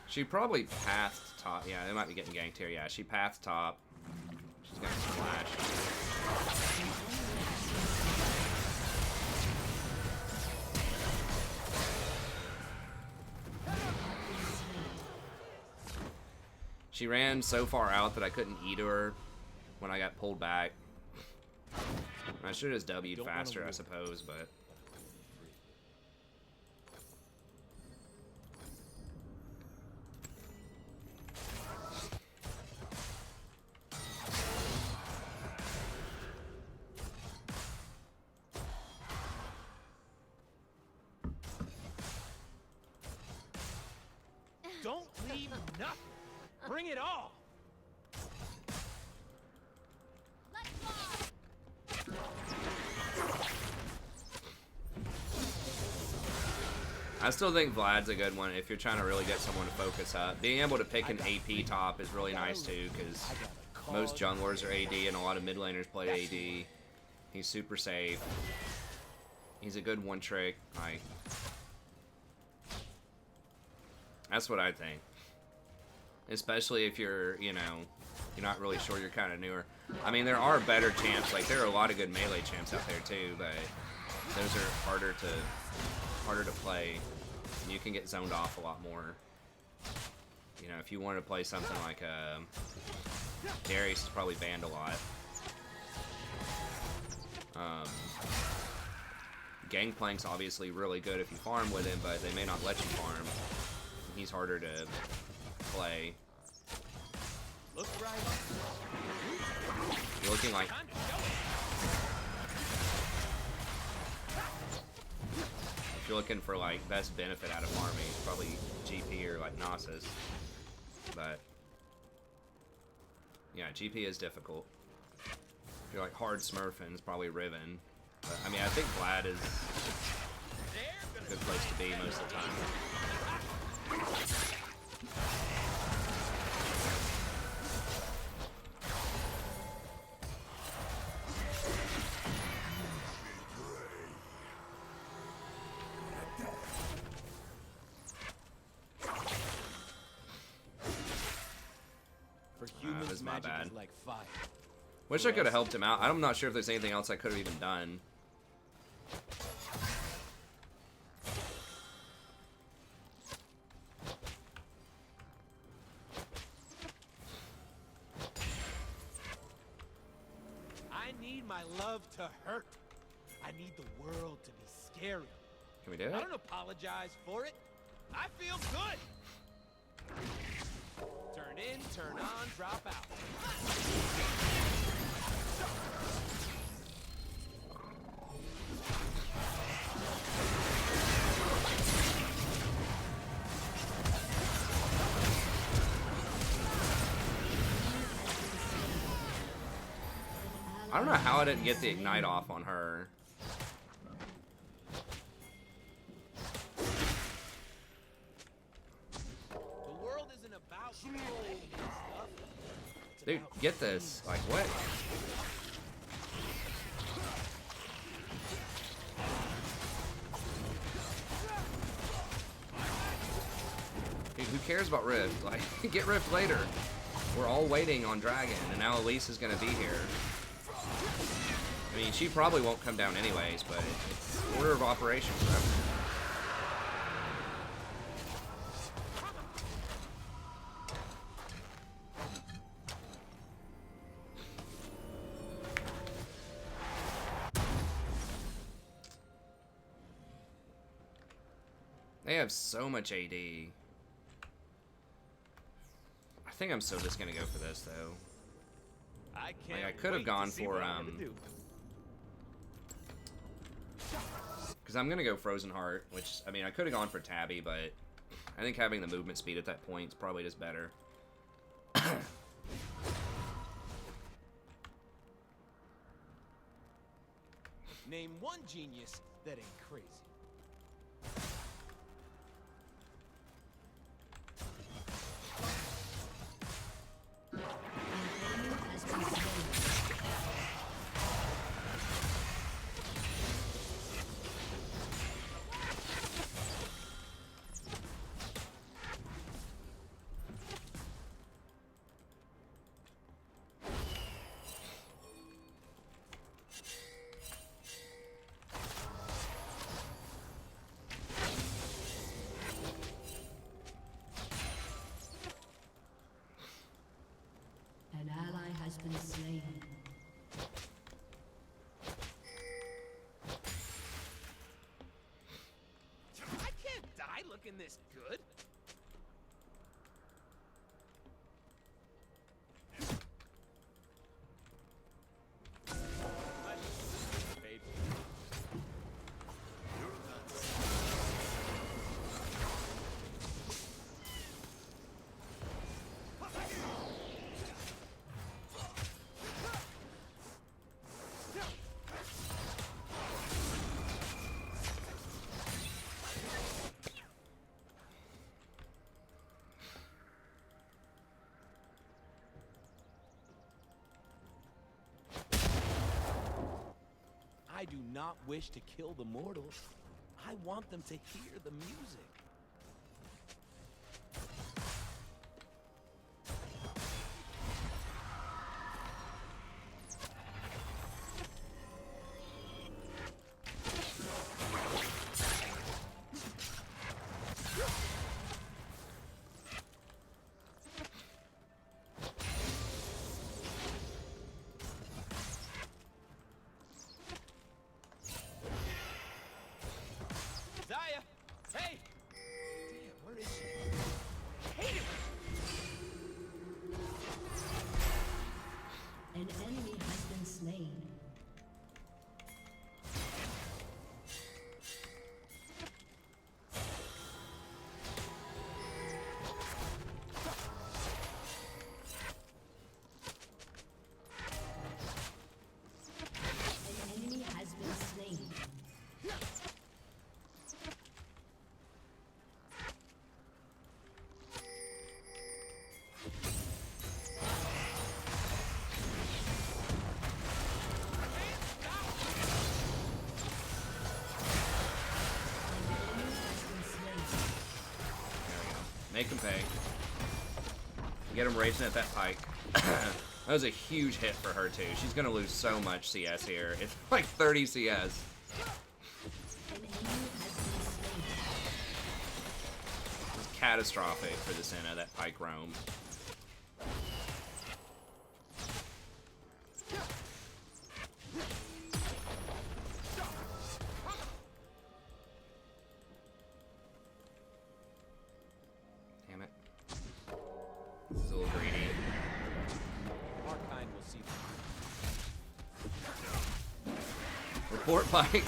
She probably pathed top. Yeah, they might be getting ganked here. Yeah, she pathed top. She's gonna splash. She ran so far out that I couldn't E to her when I got pulled back. I should have just W'd faster, I suppose, but... give you nothing. Bring it all. I still think Vlad's a good one if you're trying to really get someone to focus up. Being able to pick an AP top is really nice too, because most junglers are AD and a lot of mid laners play AD. He's super safe. He's a good one trick. Like, that's what I think. Especially if you're, you know, you're not really sure, you're kind of newer. I mean, there are better champs. Like, there are a lot of good melee champs out there too, but those are harder to play. And you can get zoned off a lot more. You know, if you want to play something like Darius is probably banned a lot. Gangplank's obviously really good if you farm with him, but they may not let you farm. He's harder to play. Look right. You're looking like... If you're looking for like best benefit out of farming, it's probably GP or like Nasus. But yeah, GP is difficult. If you're like hard smurfing, it's probably Riven. But I mean, I think Vlad is a good place to be most of the time. That was my bad. Like fire. Wish I could have helped him out. I'm not sure if there's anything else I could have even done. I need my love to hurt. I need the world to be scary. Can we do it? I don't apologize for it. I feel good. Turn in, turn on, drop out. I don't know how I didn't get the ignite off on her. The world isn't about stuff. Dude, get this. Like, what? Dude, who cares about Rift? Like, get Rift later. We're all waiting on Dragon, and now Elise is gonna be here. I mean, she probably won't come down anyways, but it's order of operations, bro. They have so much AD. I think I'm still just gonna go for this though. I can't. Like, I could have gone for because I'm gonna go Frozen Heart, which I mean I could have gone for Tabby, but I think having the movement speed at that point is probably just better. Name one genius that ain't crazy. An ally has been slain. I can't die looking this good. not wish to kill the mortals. I want them to hear the music. Zaya! Hey! Damn, where is she? Hate it! An enemy has been slain. An enemy has been slain. Make him pay. Get him racing at that pike. That was a huge hit for her too. She's gonna lose so much CS here. It's like 30 CS. An enemy has been slain. It's catastrophic for the Senna, that pike roam. Damn it. This is a little greedy. Our kind will see them. Report pike.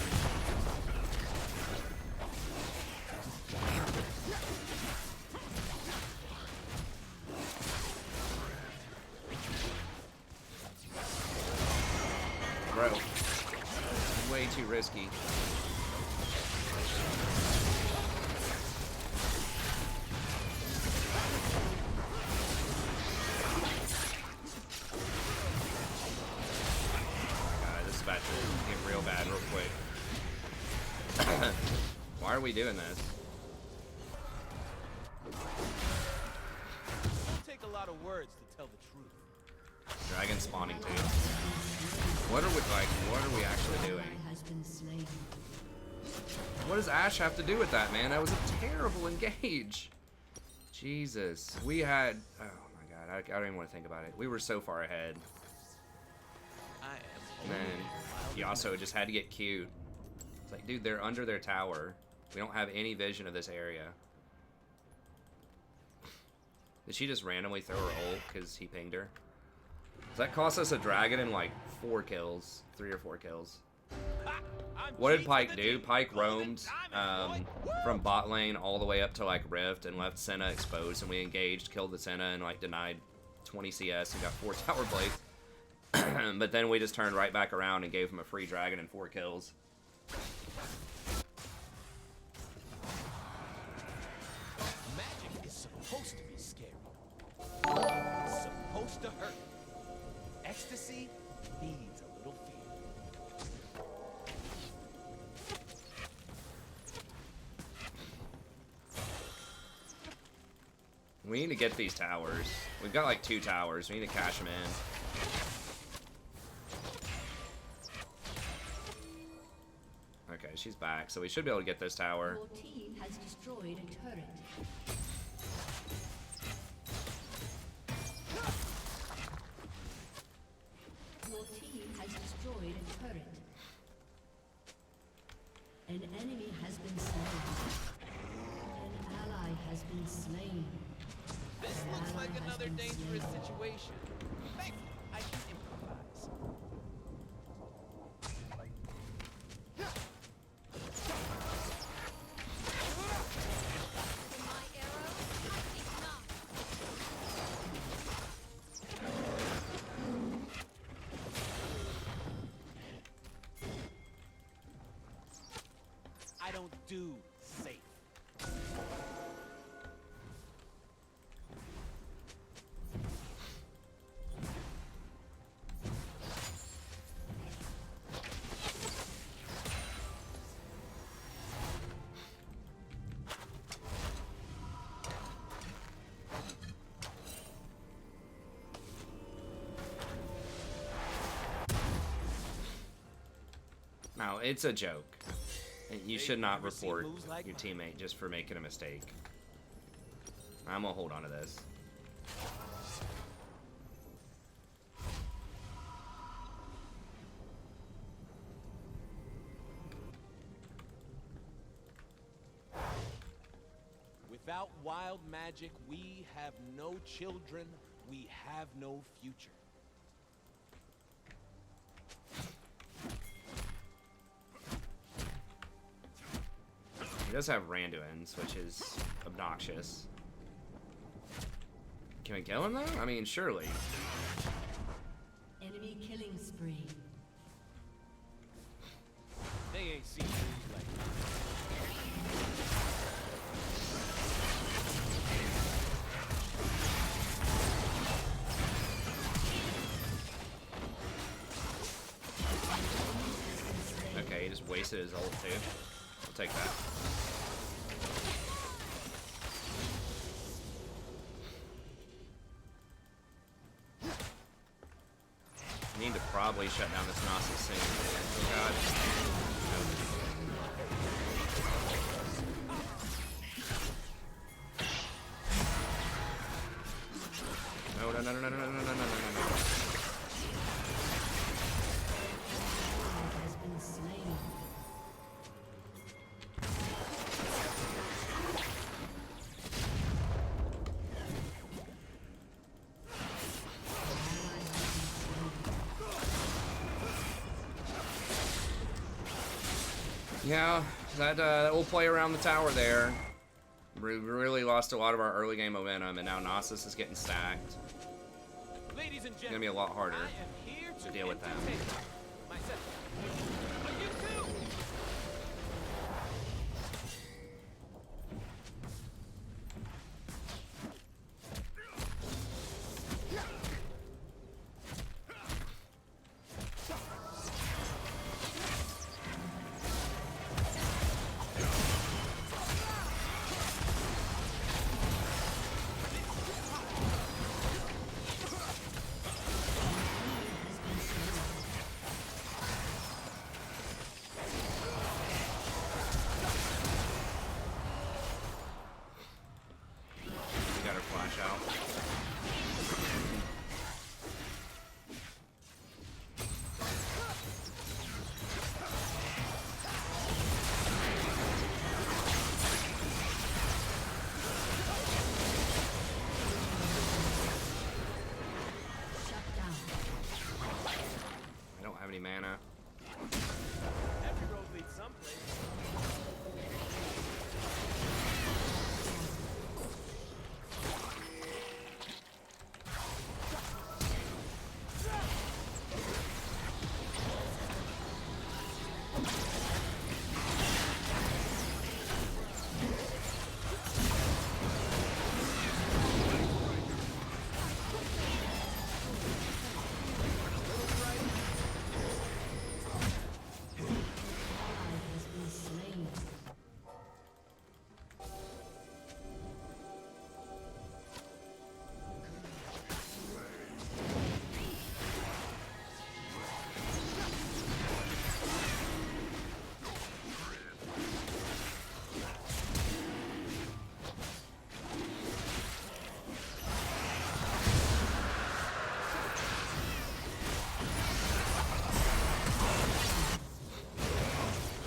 Bro. Way too risky. God, this is about to get real bad real quick. Why are we doing this? It won't take a lot of words to tell the truth. Dragon spawning too. What are we actually doing? Ally has been slain. What does Ash have to do with that, man? That was a terrible engage. Jesus. We had... Oh my god, I don't even want to think about it. We were so far ahead. I am And then Yasuo just had to get cute. It's like, dude, they're under their tower. We don't have any vision of this area. Did she just randomly throw her ult because he pinged her? Does that cost us a dragon and like 4 kills? 3 or 4 kills. What did Pike do? Pike roamed from bot lane all the way up to like Rift and left Senna exposed, and we engaged, killed the Senna, and like denied 20 CS and got 4 tower blades. But then we just turned right back around and gave him a free dragon and 4 kills. Magic is supposed to be scary. It's supposed to hurt. Ecstasy needs a little fear. We need to get these towers. We've got like 2 towers. We need to cash them in. Okay, she's back, so we should be able to get this tower. Your team has destroyed a turret. Your team has destroyed a turret. An enemy has been slain. An ally has been slain. This An looks ally like has another been dangerous slain. situation. Thank you. I can improvise. My arrow, think not. I don't do safe. No, it's a joke. You should not ever seen report moves like your teammate just for making a mistake. I'm gonna hold on to this. Without wild magic, we have no children, we have no future. He does have Randuins, which is obnoxious. Can we kill him though? I mean, surely. Enemy killing spree. They ain't seen moves like Okay, he just wasted his ult too. I'll take that. I need to probably shut down this Nautilus soon. Oh god. No, no, no, no, no, no, no, no, no, no, no. Has been slain. Yeah, that will play around the tower there. We really lost a lot of our early game momentum, and now Nautilus is getting stacked. Ladies and It's gonna be a lot harder I am here to deal with them. entertain myself. But you too. We got her flash out. Shut down. I don't have any mana. Every road leads someplace. Has been slain.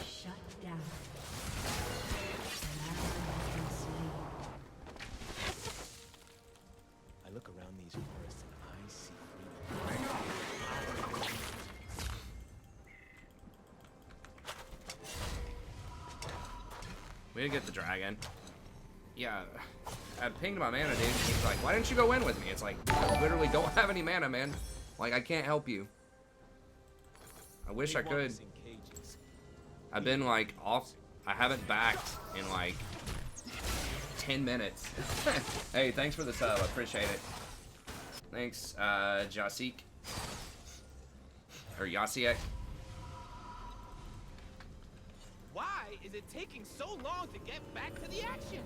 Shut down. An ally has been slain. I look around these forests and I see freedom. We didn't get the dragon. Yeah, I pinged my mana, dude. He's like, why didn't you go in with me? It's like, I literally don't have any mana, man. Like, I can't help you. I wish I They want could. us in cages. I've been like off. I haven't backed in like 10 minutes. Hey, thanks for the sub. I appreciate it. Thanks, Jasik. Or Yasiek. Why is it taking so long to get back to the action?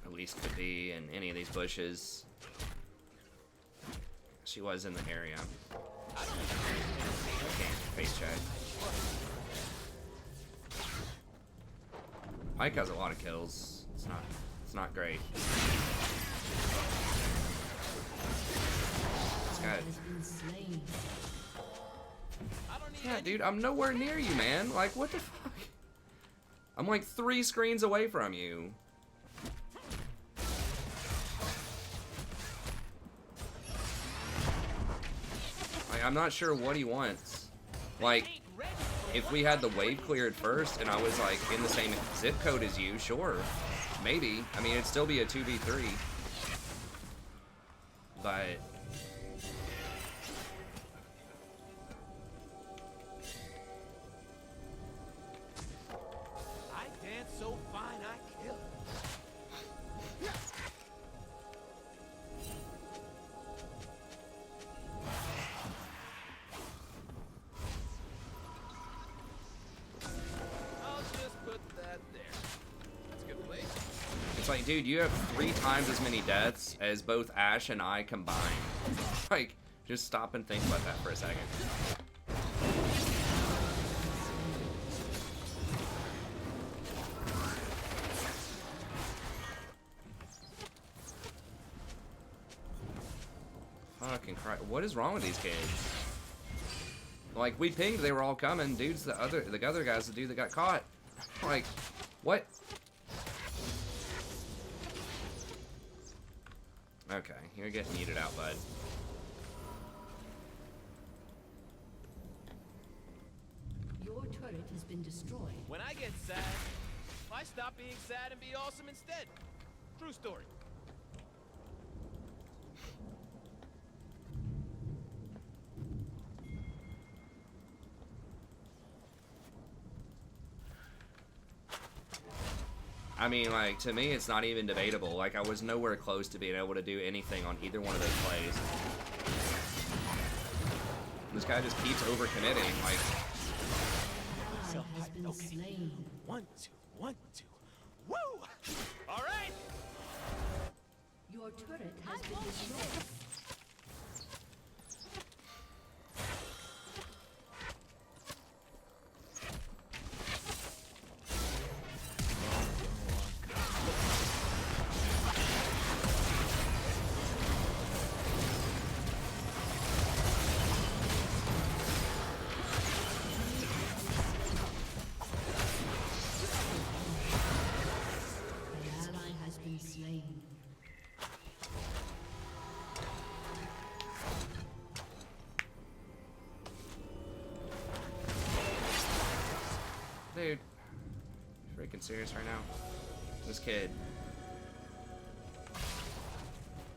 At least could be in any of these bushes. She was in the area. Okay, face check. Mike has a lot of kills. It's not great. It's good. Yeah, dude, I'm nowhere near you, man. Like, what the fuck? I'm like 3 screens away from you. Like, I'm not sure what he wants. Like, if we had the wave cleared first and I was like in the same zip code as you, sure. Maybe. I mean, it'd still be a 2v3. But I dance so fine I kill. I'll just put that there. That's a good place. it's like, dude, you have 3 times as many deaths as both Ash and I combined. Like, just stop and think about that for a second. Fucking Christ. What is wrong with these kids? Like, we pinged, they were all coming. Dude's the other guy's the dude that got caught. Like, what? Okay, you're getting muted out, bud. Your turret has been destroyed. When I get sad, I stop being sad and be awesome instead. True story. I mean, like, to me, it's not even debatable. Like, I was nowhere close to being able to do anything on either one of those plays. This guy just keeps overcommitting, like... Ally has been slain. 1, 2, 1, 2. Woo! All right. Your turret has been destroyed. An ally has been slain. Dude, you freaking serious right now? This kid.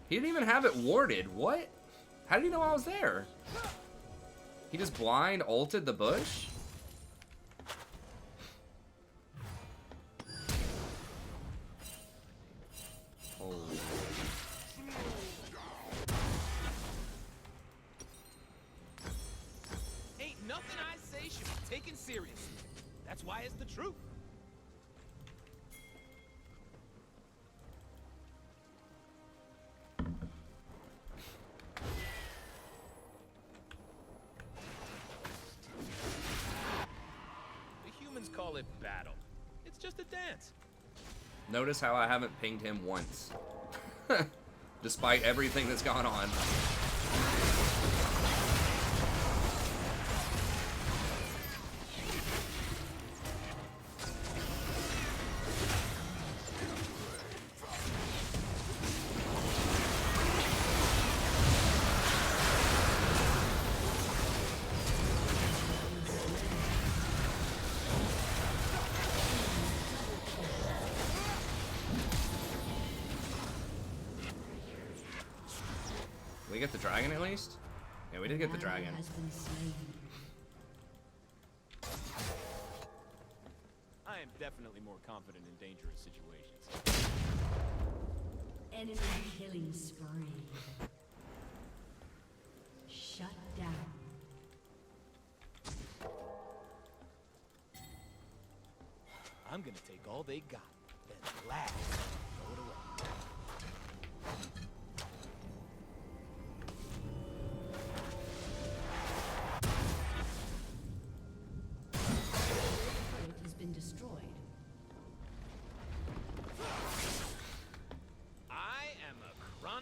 He didn't even have it warded. What? How did he know I was there? He just blind ulted the bush? Holy. Ain't nothing I say should be taken seriously. That's why it's the truth. The humans call it battle. It's just a dance. Notice how I haven't pinged him once. Despite everything that's gone on. We get the dragon at least? Yeah, we did get the An ally dragon. has been slain. I am definitely more confident in dangerous situations. Enemy killing spree. Shut down. I'm gonna take all they got, then laugh, throw it away.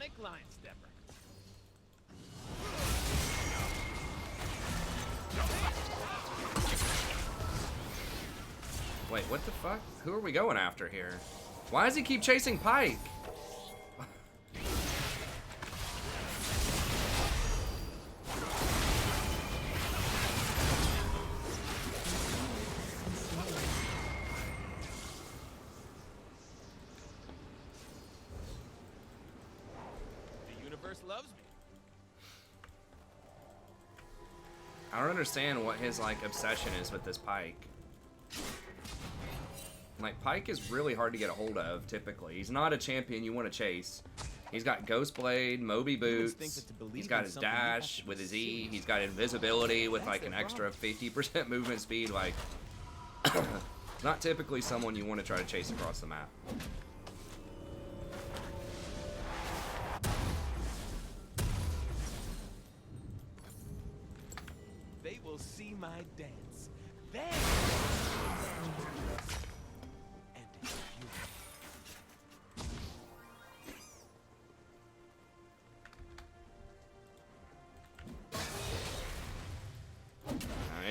like Lion Stepper. Wait, what the fuck? Who are we going after here? Why does he keep chasing Pike? The universe loves me. I don't understand what his, like, obsession is with this Pike. Like, Pike is really hard to get a hold of, typically. He's not a champion you want to chase. He's got Ghost Blade, Moby Boots, he's got his dash with his E, he's got invisibility with, like, an extra 50% movement speed, like... not typically someone you want to try to chase across the map. They will see my dance. Then... and it's beautiful.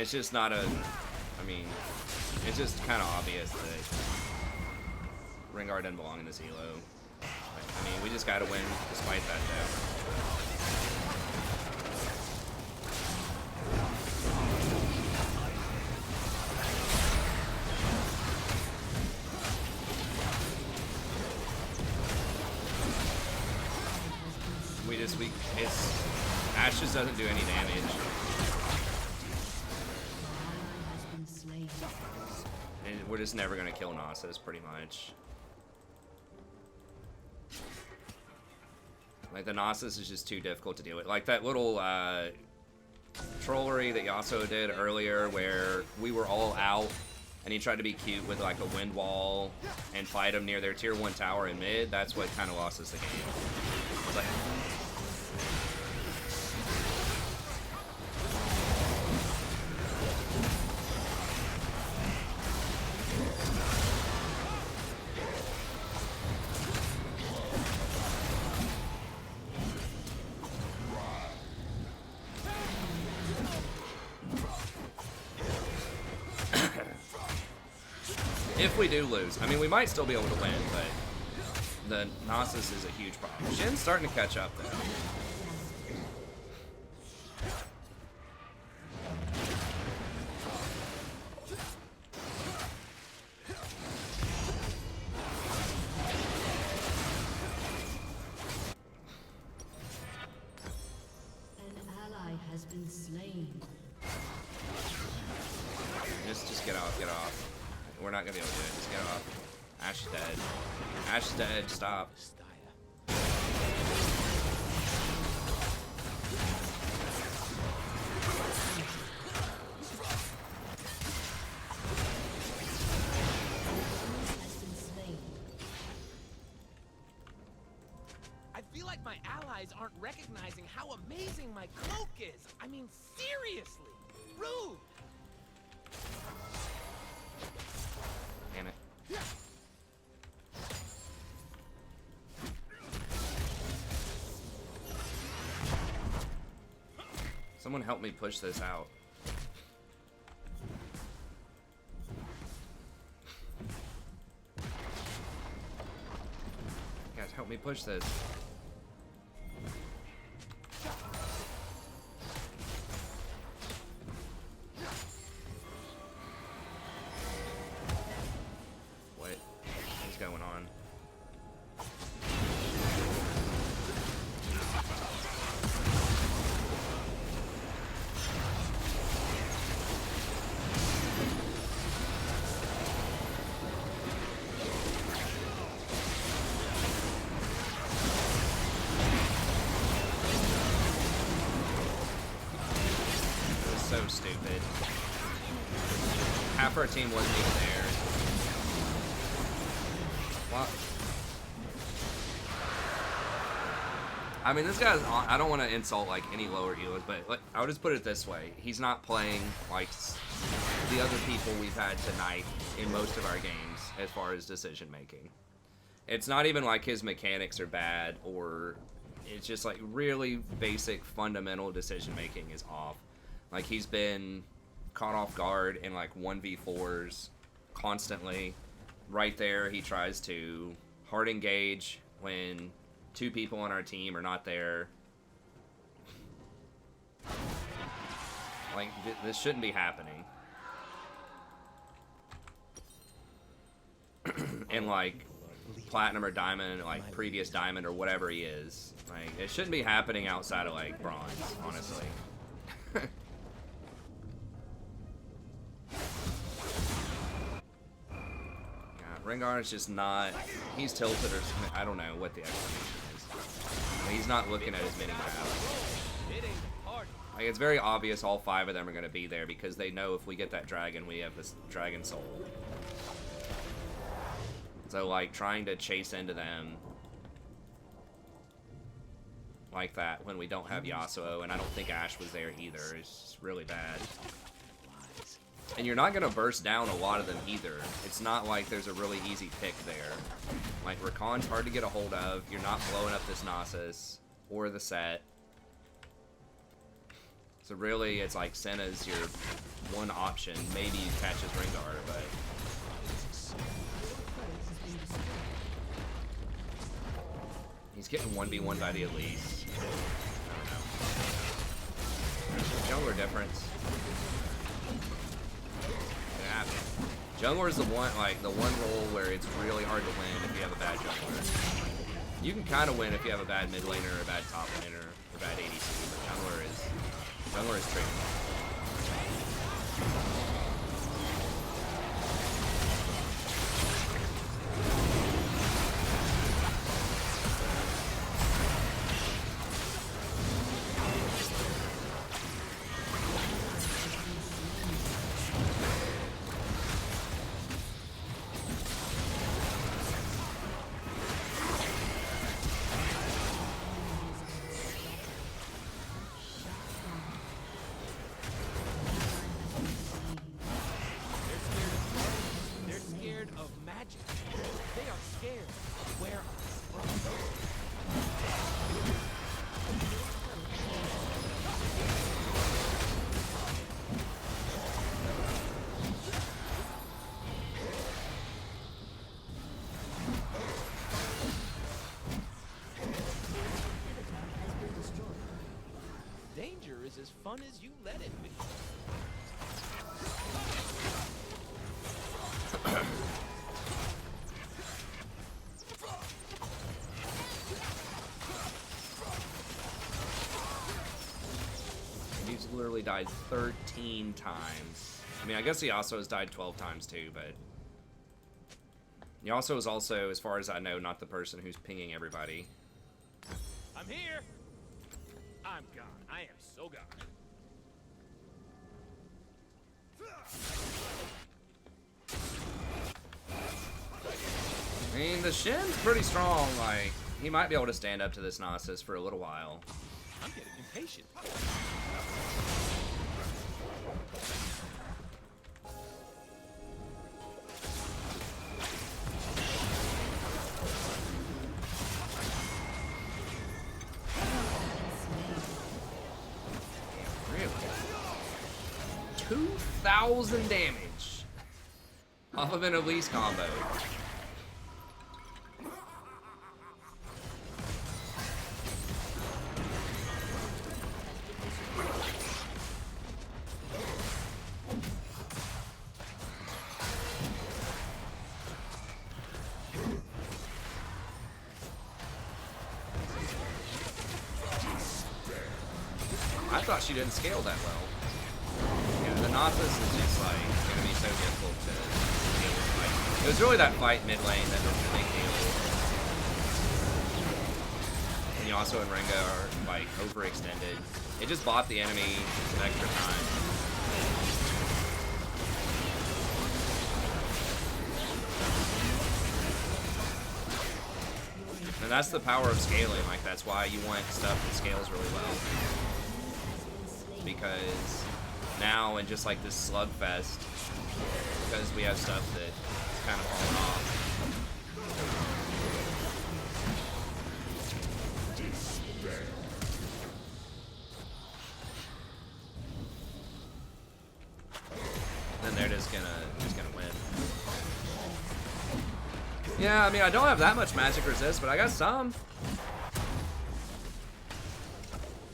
It's just not a... I mean, it's just kind of obvious that Rengar doesn't belong in this elo. I mean, we just gotta win despite that, though. It's Ashes doesn't do any damage. And we're just never gonna kill Nautilus, pretty much. Like, the Nautilus is just too difficult to deal with. Like that little trollery that Yasuo did earlier where we were all out and he tried to be cute with like a wind wall and fight him near their tier 1 tower in mid. That's what kind of lost us the game. It's like, if we do lose, I mean, we might still be able to win, but the Nautilus is a huge problem. Shin's starting to catch up, though. An ally has been slain. Just get off, get off. We're not gonna be able to do it. Just get off. Ash is dead. Ash is dead. Stop. I feel like my allies aren't recognizing how amazing my cloak is. I mean, seriously. Rude. Damn it. Someone help me push this out. Guys, help me push this. What is going on? So stupid. Half our team wasn't even there. What? I mean, this guy's on, I don't want to insult like any lower healers, but like, I'll just put it this way. He's not playing like the other people we've had tonight in most of our games as far as decision making. It's not even like his mechanics are bad or it's just like really basic fundamental decision making is off. Like he's been caught off guard in like 1v4s constantly. Right there, he tries to hard engage when 2 people on our team are not there. Like, this shouldn't be happening. And like, platinum or diamond, like previous diamond or whatever he is. Like, it shouldn't be happening outside of like bronze, honestly. Rengar is just not, he's tilted or something. I don't know what the explanation is. But he's not looking at his mini map. Like, it's very obvious all 5 of them are going to be there because they know if we get that dragon, we have this dragon soul. So, like, trying to chase into them like that when we don't have Yasuo, and I don't think Ashe was there either, is really bad. And you're not going to burst down a lot of them either. It's not like there's a really easy pick there. Like, Rakan's hard to get a hold of. You're not blowing up this Nasus or the set. So really, it's like Senna's your one option. Maybe you catch his Rengar, but... he's getting 1v1 by the Elise. I don't know. Jungler difference. Yeah. Jungler is the one role where it's really hard to win if you have a bad jungler. You can kind of win if you have a bad mid laner or a bad top laner or bad ADC, but jungler is tricky. As fun as you let it be. He's literally died 13 times. I mean, I guess he also has died 12 times too, but he also is also, as far as I know, not the person who's pinging everybody. I'm here. I'm gone. I am so gone. I mean, the Shin's pretty strong. Like, he might be able to stand up to this Nasus for a little while. I'm getting impatient. Really? 2,000 damage off of an Elise combo. I thought she didn't scale that well. Yeah, the Nautilus is just like gonna be so difficult to deal with. Like, it was really that fight mid lane that was the big deal. And Yasuo and Renga are like overextended. It just bought the enemy some extra time. And that's the power of scaling. Like, that's why you want stuff that scales really well. Because now, in just like this slugfest, because we have stuff that's kind of falling off. then they're just gonna win. Yeah, I mean, I don't have that much magic resist, but I got some.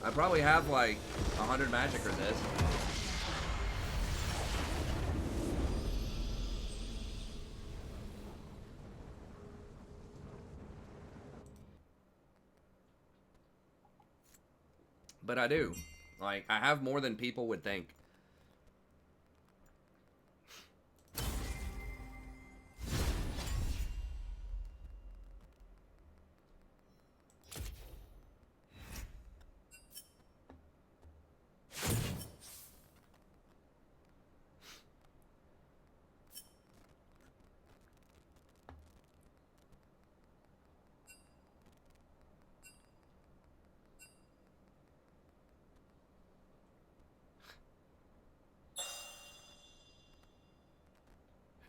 I probably have like 100 magic resist. But I do. Like, I have more than people would think.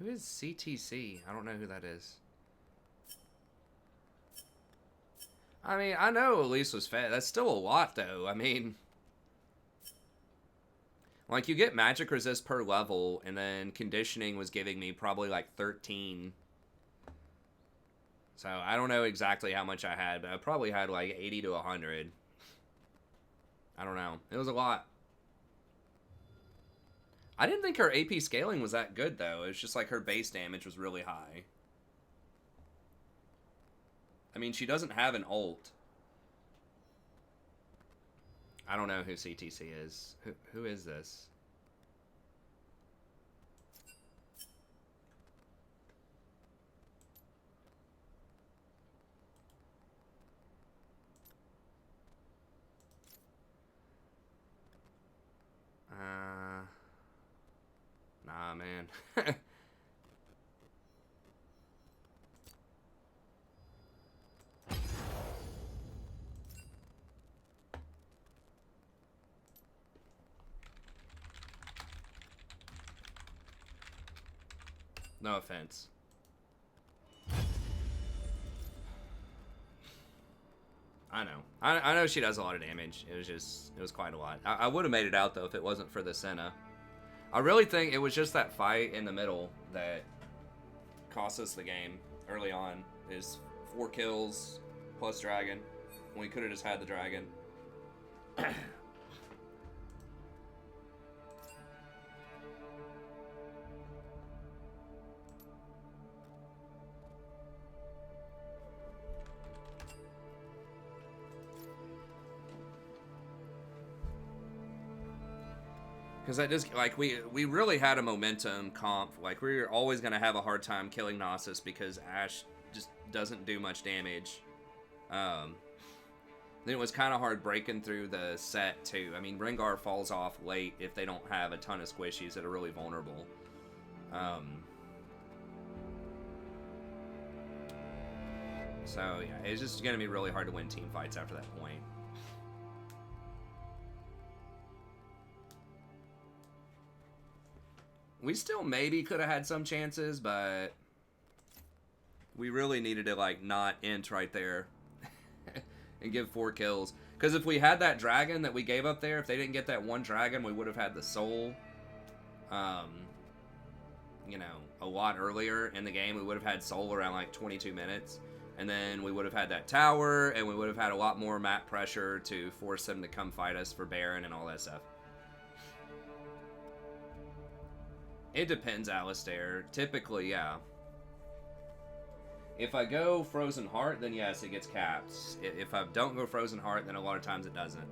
Who is CTC? I don't know who that is. I mean, I know Elise was fat. That's still a lot, though. I mean, like, you get magic resist per level, and then conditioning was giving me probably like 13. So I don't know exactly how much I had, but I probably had like 80 to 100. I don't know. It was a lot. I didn't think her AP scaling was that good, though. It was just like her base damage was really high. I mean, she doesn't have an ult. I don't know who CTC is. Who is this? Nah, man. No offense. I know. I know she does a lot of damage. It was quite a lot. I would have made it out, though, if it wasn't for the Senna. I really think it was just that fight in the middle that cost us the game early on. Is 4 kills plus dragon. We could have just had the dragon. Because I just, like, we really had a momentum comp. Like, we were always going to have a hard time killing Nautilus because Ashe just doesn't do much damage. Then it was kind of hard breaking through the set, too. I mean, Rengar falls off late if they don't have a ton of squishies that are really vulnerable. So, yeah, it's just going to be really hard to win team fights after that point. We still maybe could have had some chances, but we really needed to, like, not int right there and give 4 kills. Because if we had that dragon that we gave up there, if they didn't get that one dragon, we would have had the soul, you know, a lot earlier in the game. We would have had soul around, like, 22 minutes. And then we would have had that tower, and we would have had a lot more map pressure to force them to come fight us for Baron and all that stuff. It depends, Alistair. Typically, yeah. If I go Frozen Heart, then yes, it gets capped. If I don't go Frozen Heart, then a lot of times it doesn't.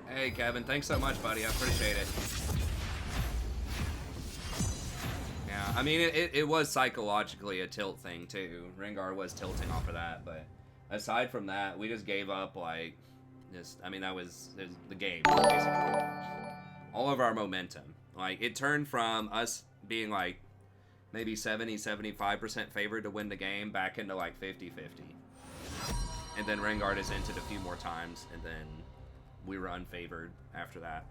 Hey, Kevin, thanks so much, buddy. I appreciate it. Yeah, I mean, it was psychologically a tilt thing, too. Rengar was tilting off of that, but aside from that, we just gave up, like, just, I mean, that was the game, basically. All of our momentum. Like, it turned from us being, like, maybe 70-75% favored to win the game back into, like, 50-50. And then Rengar just entered a few more times, and then we were unfavored after that.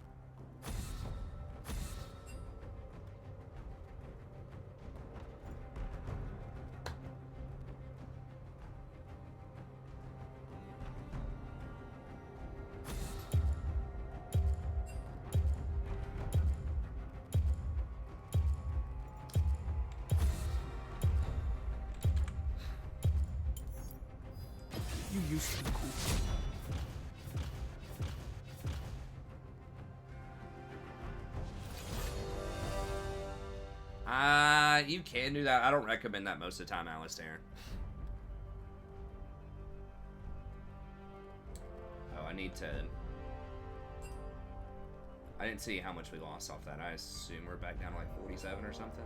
You used to be cool. You can do that. I don't recommend that most of the time, Alistair. Oh, I need to... I didn't see how much we lost off that. I assume we're back down to like 47 or something.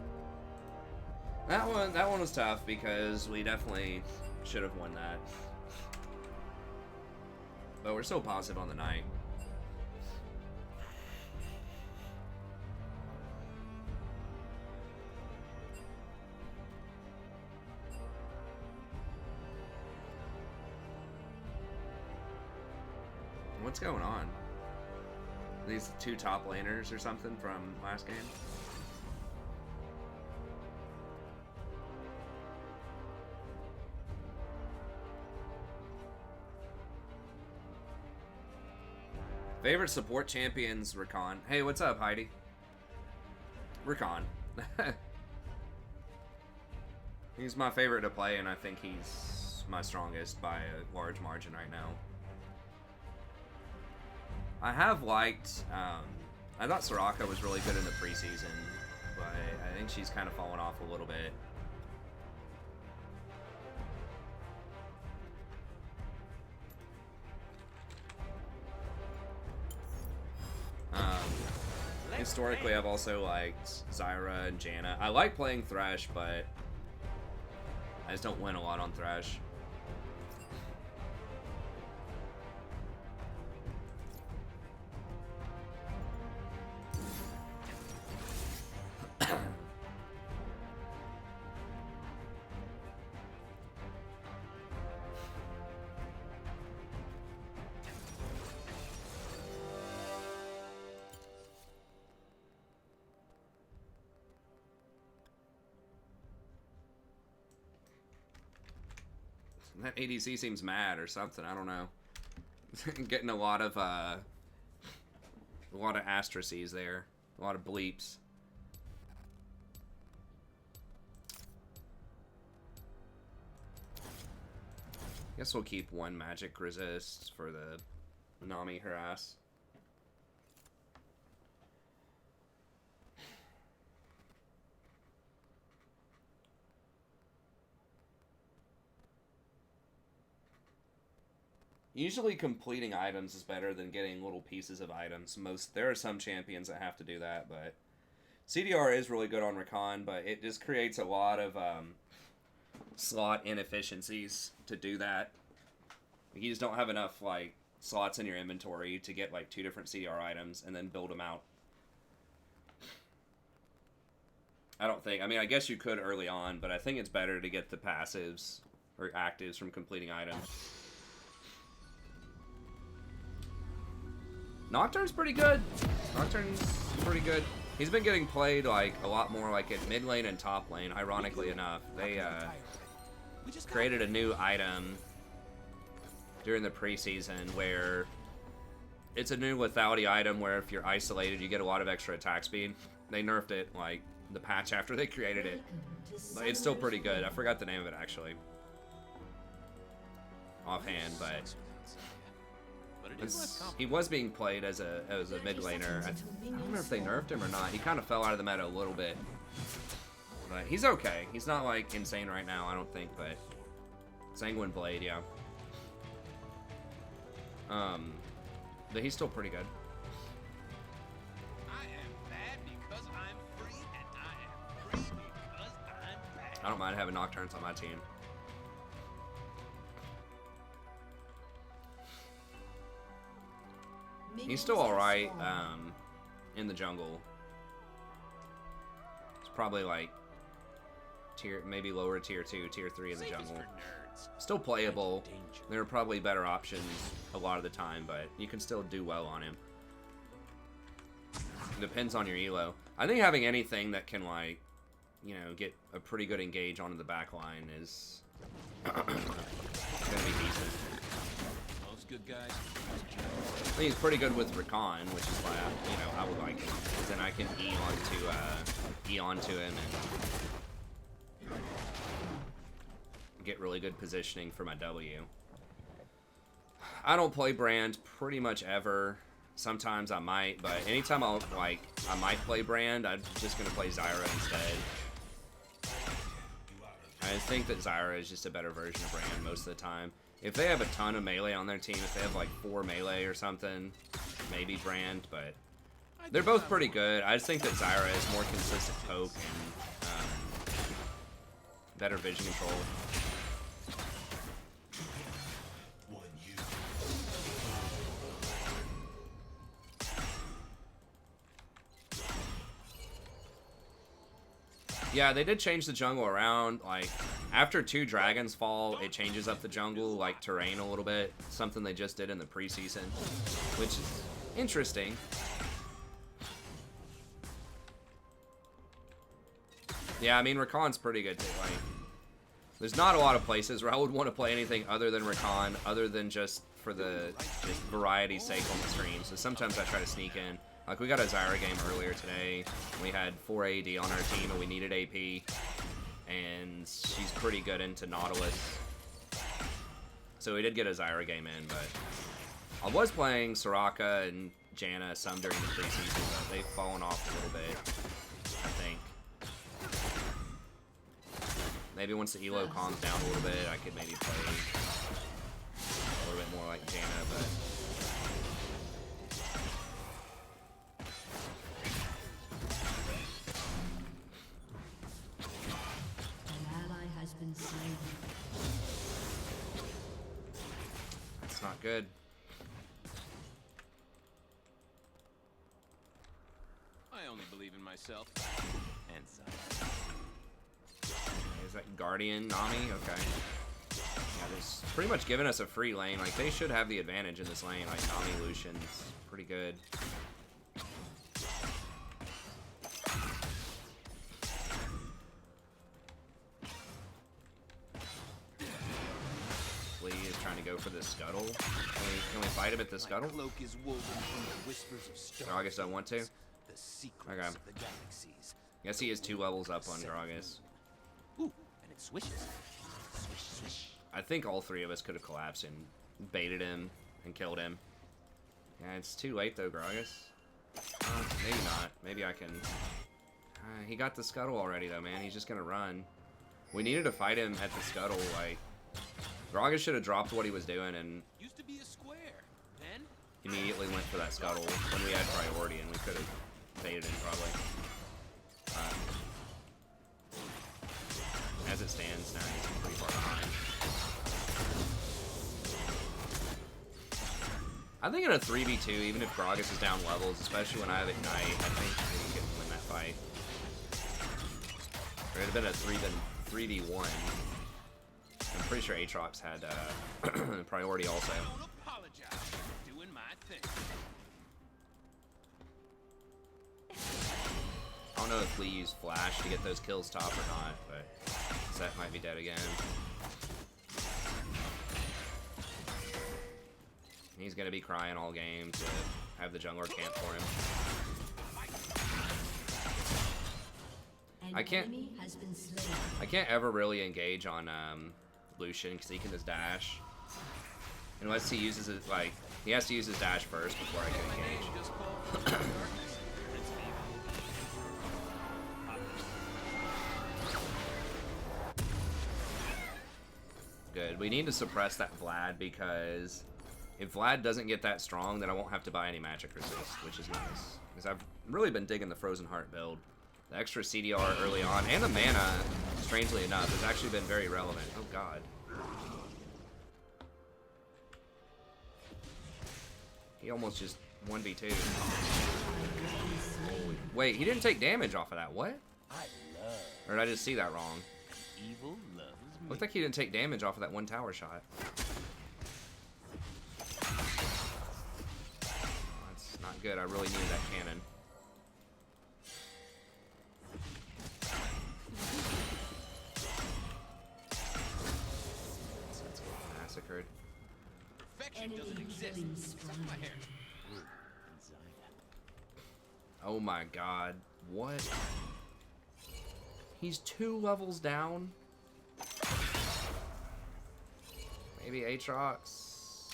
That one was tough because we definitely should have won that. But we're still positive on the night. What's going on? These two top laners or something from last game? Favorite support champions, Rakan. Hey, what's up, Heidi? Rakan. He's my favorite to play, and I think he's my strongest by a large margin right now. I have liked, I thought Soraka was really good in the preseason, but I think she's kind of fallen off a little bit. Historically, I've also liked Zyra and Janna. I like playing Thresh, but I just don't win a lot on Thresh. That ADC seems mad or something. I don't know. Getting a lot of asterisks there, a lot of bleeps. Guess we'll keep one magic resist for the Nami harass. Usually completing items is better than getting little pieces of items. There are some champions that have to do that, but CDR is really good on Rakan, but it just creates a lot of slot inefficiencies to do that. You just don't have enough like slots in your inventory to get like 2 different CDR items and then build them out. I don't think. I mean, I guess you could early on, but I think it's better to get the passives or actives from completing items. Nocturne's pretty good. Nocturne's pretty good. He's been getting played like a lot more like in mid lane and top lane, ironically enough. They created a new item during the preseason where it's a new lethality item where if you're isolated you get a lot of extra attack speed. They nerfed it like the patch after they created it. But it's still pretty good. I forgot the name of it actually. Offhand, but he was being played as a mid laner. I don't remember if they nerfed him or not. He kind of fell out of the meta a little bit. But he's okay. He's not like insane right now, I don't think, but Sanguine Blade, yeah. But he's still pretty good. I am bad because I'm free, and I am free because I'm bad. I don't mind having Nocturnes on my team. He's still alright in the jungle. It's probably like maybe lower tier 2, tier 3 in the jungle. Still playable. There are probably better options a lot of the time, but you can still do well on him. It depends on your elo. I think having anything that can like, you know, get a pretty good engage onto the back line is gonna be decent. Most good guys. I think he's pretty good with Rakan, which is why I would like him. Because then I can E onto him and get really good positioning for my W. I don't play Brand pretty much ever. Sometimes I might, but anytime I might play Brand, I'm just gonna play Zyra instead. I just think that Zyra is just a better version of Brand most of the time. If they have a ton of melee on their team, if they have like 4 melee or something, maybe Brand, but they're both pretty good. I just think that Zyra is more consistent poke and better vision control. Yeah, they did change the jungle around. Like, after 2 dragons fall, it changes up the jungle, like, terrain a little bit. Something they just did in the preseason, which is interesting. Yeah, I mean, Rakan's pretty good, too. Like, there's not a lot of places where I would want to play anything other than Rakan, other than just for the variety's sake on the stream. So sometimes I try to sneak in. Like, we got a Zyra game earlier today. We had 4 AD on our team, and we needed AP. And she's pretty good into Nautilus. So we did get a Zyra game in, but I was playing Soraka and Janna some during the preseason, but they've fallen off a little bit, I think. Maybe once the elo calms down a little bit, I could maybe play a little bit more like Janna, but... That's not good. I only believe in myself. And so. Is that Guardian Nami? Okay. Yeah, they're pretty much giving us a free lane. Like, they should have the advantage in this lane. Like, Nami Lucian's pretty good. Lee is trying to go for the scuttle. Can we fight him at the scuttle? Cloak is woven from the whispers of stars. Gragas don't want to? The secrets Okay. of the galaxies. Guess he is 2 levels up on Gragas. Ooh, and it swishes. Swish, swish. I think all 3 of us could have collapsed and baited him and killed him. Yeah, it's too late though, Gragas. Maybe not. Maybe I can... he got the scuttle already though, man. He's just gonna run. We needed to fight him at the scuttle, like... Gragas should have dropped what he was doing and Used to be a square. Then immediately went for that scuttle when we had priority, and we could have baited him probably. As it stands now, he's pretty far behind. I think in a 3v2, even if Gragas is down levels, especially when I have Ignite, I think we can win that fight. Or it'd have been a 3v1. I'm pretty sure Aatrox had priority also. don't apologize for doing my thing. I don't know if Lee used Flash to get those kills top or not, but Zet might be dead again. He's gonna be crying all game to have the jungler camp for him. I can't ever really engage on Lucian because he can just dash. Unless he uses it, like, he has to use his dash first before I can engage. Good. We need to suppress that Vlad because if Vlad doesn't get that strong, then I won't have to buy any magic resist, which is nice. Because I've really been digging the Frozen Heart build. The extra CDR early on, and the mana, strangely enough, has actually been very relevant. Oh god. He almost just 1v2. Holy... Wait, he didn't take damage off of that. What? Or did I just see that wrong? Evil loves me. Looked like he didn't take damage off of that one tower shot. That's not good. I really needed that cannon. Let's get massacred. Perfection doesn't exist. Suck my hair. Oh my god. What? He's 2 levels down? Maybe Aatrox?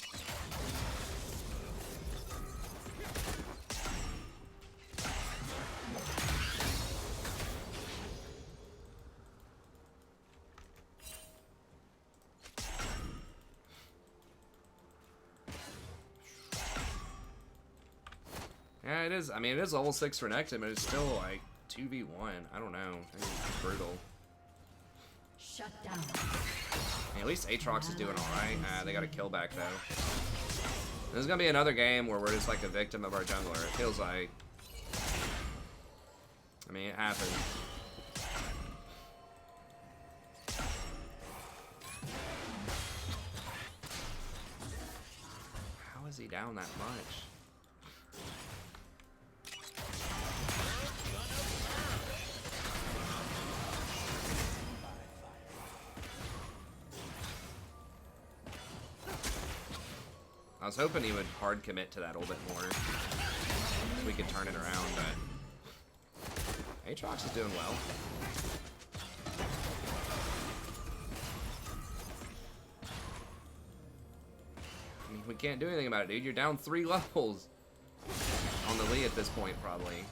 it is. I mean, it is level 6 for Nectin, but it's still like 2v1. I don't know. It's brutal. Shut down. I mean, at least Aatrox is doing alright. They got a kill back though. This is gonna be another game where we're just like a victim of our jungler. It feels like. I mean, it happens. How is he down that much? I was hoping he would hard commit to that a little bit more, so we could turn it around, but Aatrox is doing well. I mean, we can't do anything about it, dude. You're down 3 levels on the Lee at this point, probably.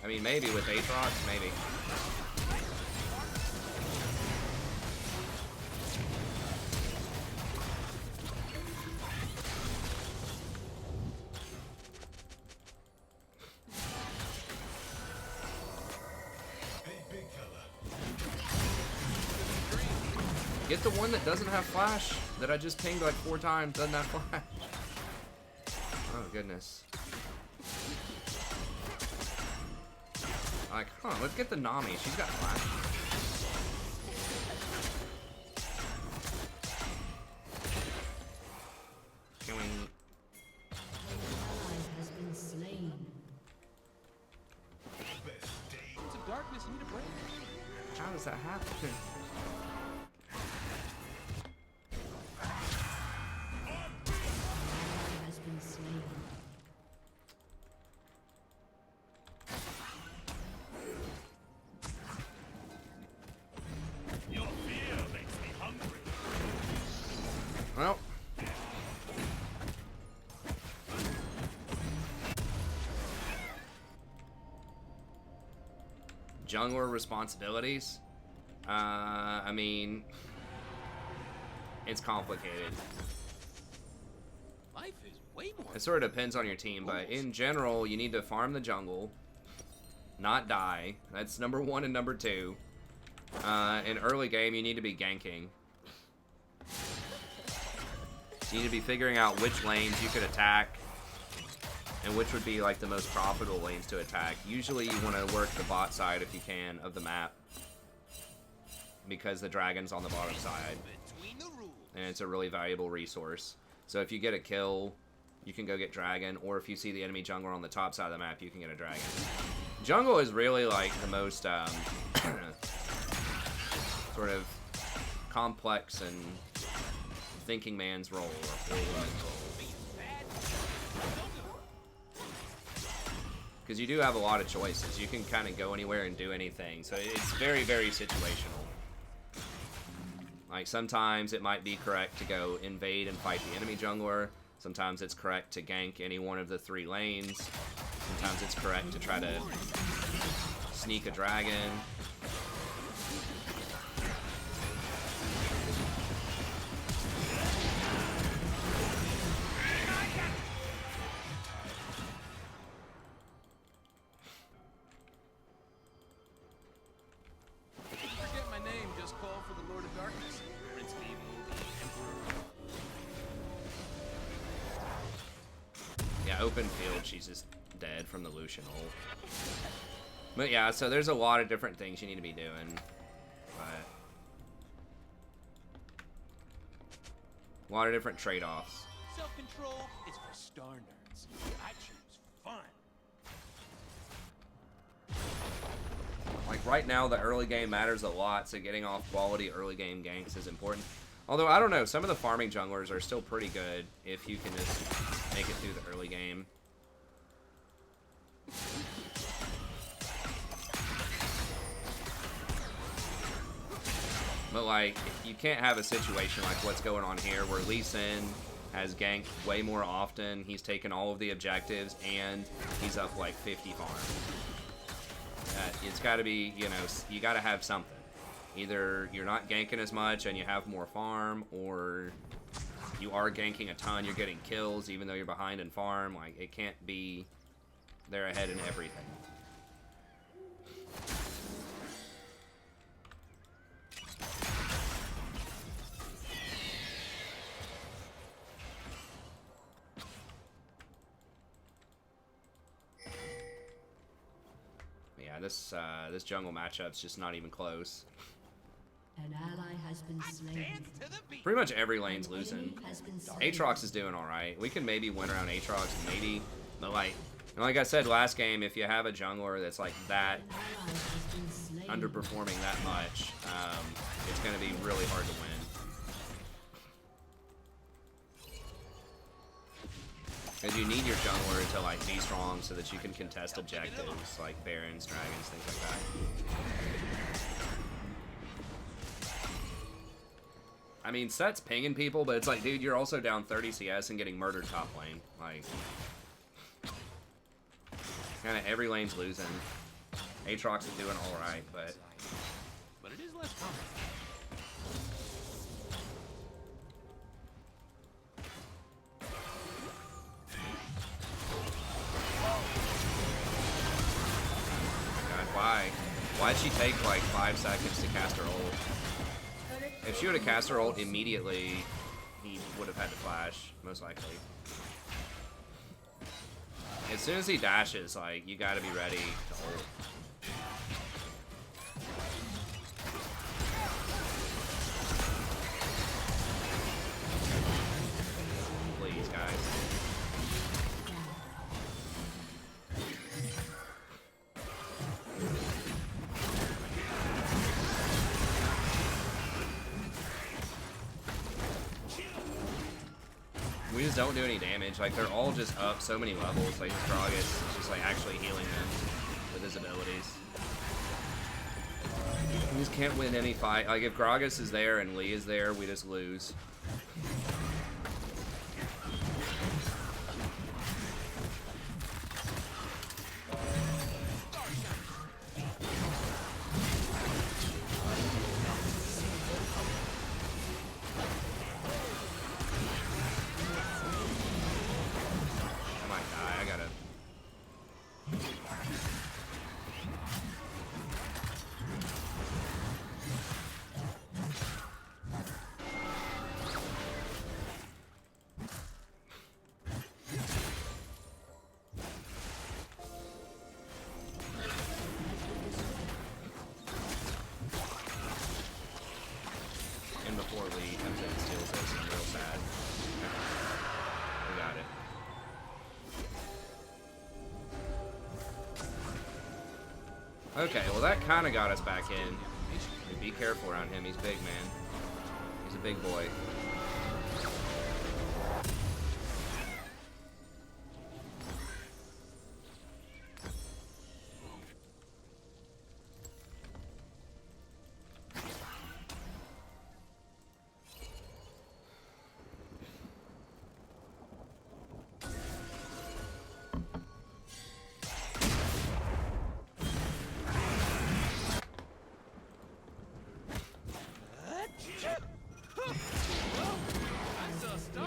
I mean, maybe with Aatrox, maybe. Get the one that doesn't have flash, that I just pinged like 4 times, doesn't have flash. Oh goodness. Like, huh, let's get the Nami, she's got flash. Can we... Has been slain. It's a darkness, need a break. How does that happen? Has been slain. Your fear makes me hungry. Well. Jungler responsibilities. I mean, it's complicated. Life is way more. It sort of depends on your team, but in general, you need to farm the jungle, not die. That's number 1 and number 2. In early game, you need to be ganking. So you need to be figuring out which lanes you could attack and which would be like the most profitable lanes to attack. Usually you want to work the bot side if you can of the map, because the dragon's on the bottom side and it's a really valuable resource. So if you get a kill, you can go get dragon, or if you see the enemy jungler on the top side of the map, you can get a dragon. Jungle is really like the most sort of complex and thinking man's role, or woman's role. Because you do have a lot of choices. You can kind of go anywhere and do anything. So it's very, very situational. Like, sometimes it might be correct to go invade and fight the enemy jungler. Sometimes it's correct to gank any one of the 3 lanes. Sometimes it's correct to try to sneak a dragon. Forget my name, just call for the Lord of Darkness. Prince of Evil, the Emperor. Yeah, open field, she's just dead from the Lucian ult. But yeah, so there's a lot of different things you need to be doing. But a lot of different trade-offs. Self-control is for star nerds. I choose fun. Like right now, the early game matters a lot, so getting off quality early game ganks is important. Although, I don't know, some of the farming junglers are still pretty good if you can just make it through the early game. But like, you can't have a situation like what's going on here, where Lee Sin has ganked way more often, he's taken all of the objectives, and he's up like 50 farm. It's got to be, you know, you got to have something. Either you're not ganking as much and you have more farm, or you are ganking a ton, you're getting kills even though you're behind in farm. Like, it can't be they're ahead in everything. Yeah, this jungle matchup's just not even close. An ally has been slain. Dance to the beat. Pretty much every lane's losing. Enemy has been slain. Aatrox is doing alright. We can maybe win around Aatrox, maybe. But like I said last game, if you have a jungler that's like that An ally has been slain. underperforming that much, it's going to be really hard to win. Because you need your jungler to like be strong so that you can contest objectives like Barons, Dragons, things like that. I mean, Set's pinging people, but it's like, dude, you're also down 30 CS and getting murdered top lane. Like, kind of every lane's losing. Aatrox is doing all right, but it is less common. God, why? Why'd she take like 5 seconds to cast her ult? If she would have cast her ult immediately, he would have had to flash, most likely. As soon as he dashes, like, you gotta be ready to ult. Please, guys. We just don't do any damage. Like, they're all just up so many levels. Like, Gragas is just, like, actually healing them with his abilities. We just can't win any fight. Like, if Gragas is there and Lee is there, we just lose. Before Lee comes in and steals this, I'm real sad. We got it. Okay, well that kind of got us back in. Be careful around him, he's big, man. He's a big boy.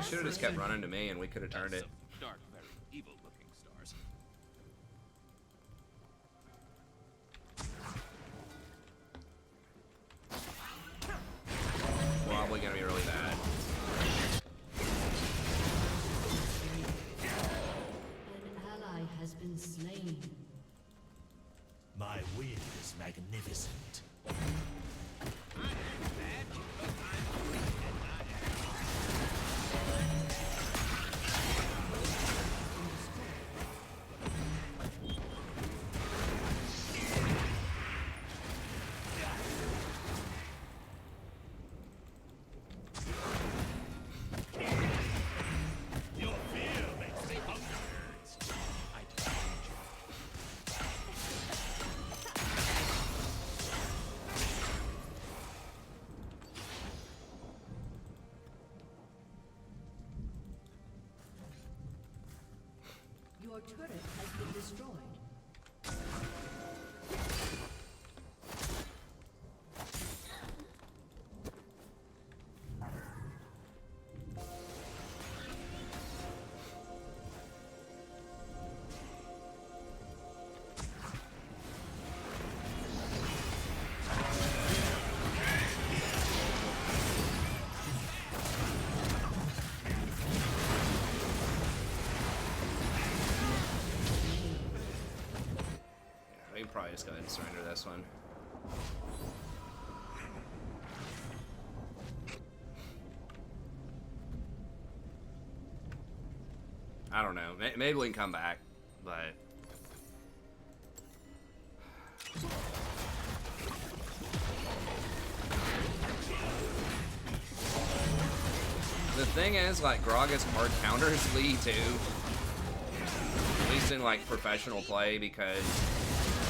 Should have just kept running to me and we could have turned it. Some dark, very evil-looking stars. Probably gonna be really bad. An ally has been slain. My will is magnificent. Your fear makes me hungry. Your turret has been destroyed. just go ahead and surrender this one. I don't know. Maybe we can come back, but... The thing is, like, Gragas hard counters Lee too. At least in like professional play, because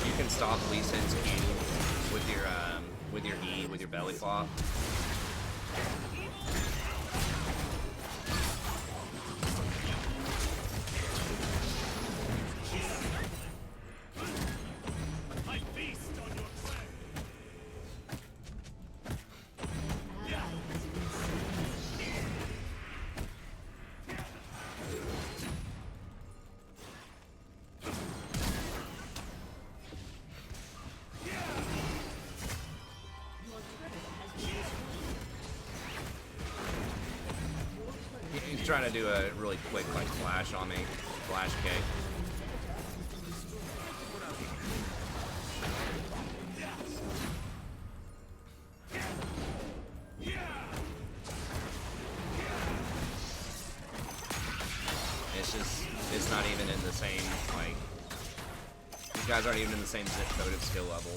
you can stop Lee Sin's Q with your E, with your belly flop. He's trying to do a really quick like flash on me, flash kick. It's not even in the same, like, these guys aren't even in the same zip code of skill level.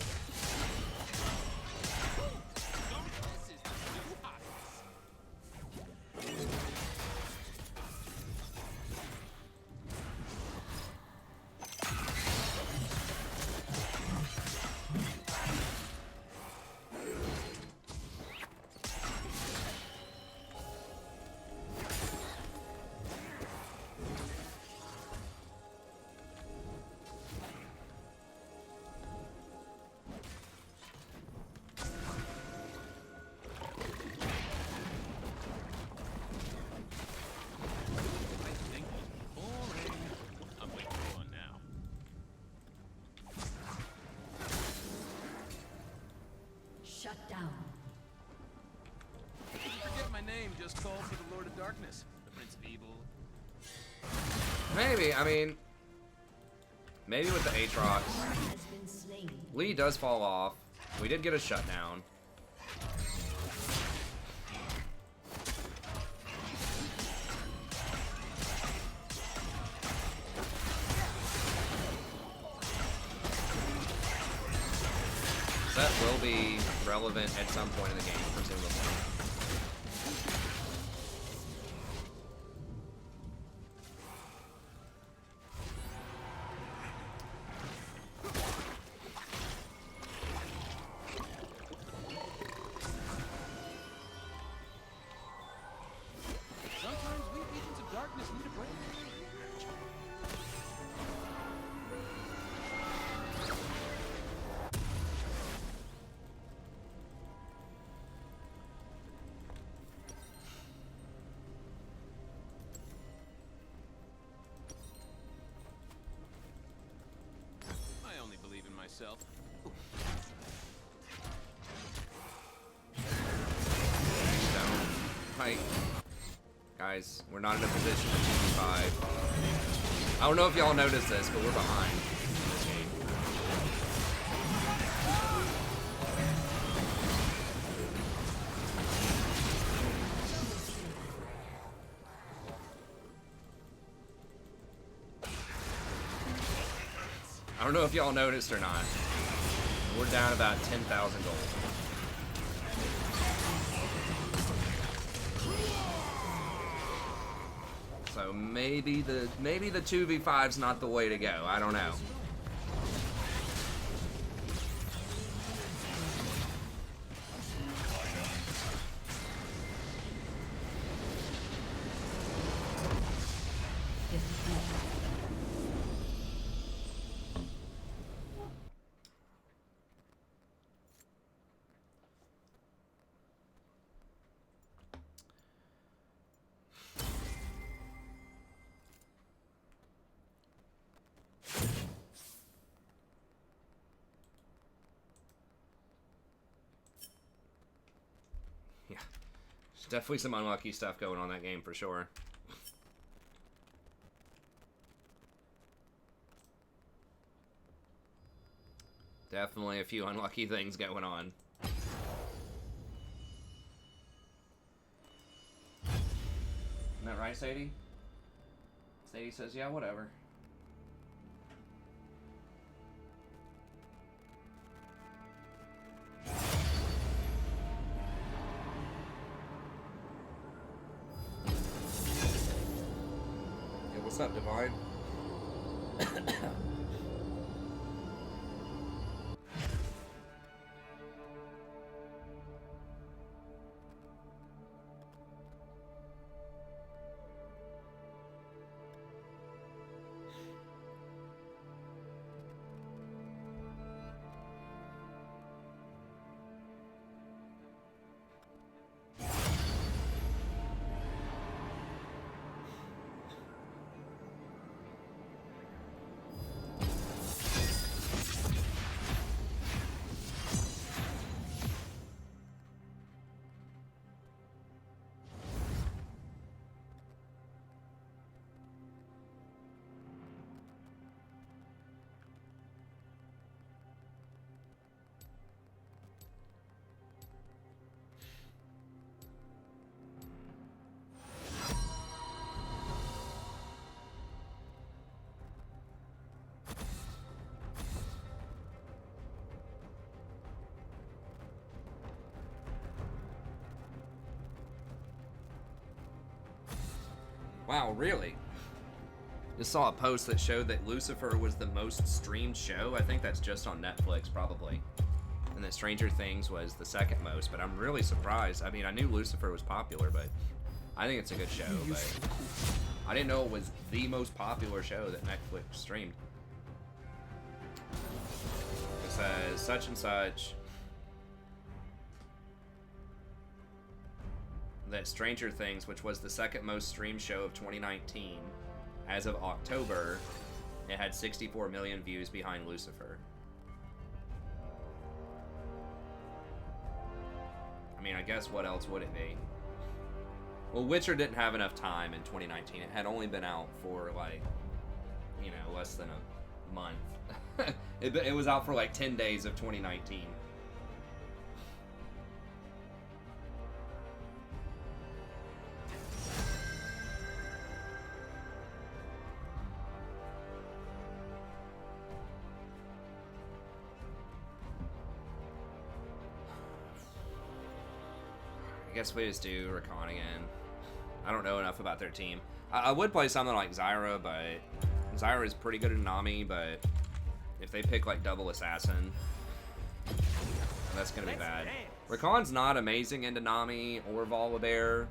Shut down. If you forget my name, just call for the Lord of Darkness, the Prince of Evil. Maybe, I mean, maybe with the Aatrox. Has been slain. Lee does fall off. We did get a shutdown. That will be relevant at some point in the game, presumably. Sometimes we agents of darkness need a break. I only believe in myself. Like, guys, we're not in a position to 2v5. I don't know if y'all noticed this, but we're behind in this game. I don't know if y'all noticed or not. We're down about 10,000 gold. So maybe the 2v5's not the way to go. I don't know. Yeah, there's definitely some unlucky stuff going on that game for sure. Definitely a few unlucky things going on. Isn't that right, Sadie? Sadie says, yeah, whatever. Yeah, what's up, Divine? Wow, really? Just saw a post that showed that Lucifer was the most streamed show. I think that's just on Netflix, probably. And that Stranger Things was the second most, but I'm really surprised. I mean, I knew Lucifer was popular, but I think it's a good show, but I didn't know it was the most popular show that Netflix streamed. It says such and such that Stranger Things, which was the second most streamed show of 2019, as of October, it had 64 million views behind Lucifer. I mean, I guess what else would it be? Well, Witcher didn't have enough time in 2019. It had only been out for, like, you know, less than a month. It was out for like 10 days of 2019. I guess we just do Rakan again. I don't know enough about their team. I would play something like Zyra, but Zyra is pretty good at Nami, but if they pick like double assassin, that's gonna be bad. Rakan's not amazing into Nami or Volibear.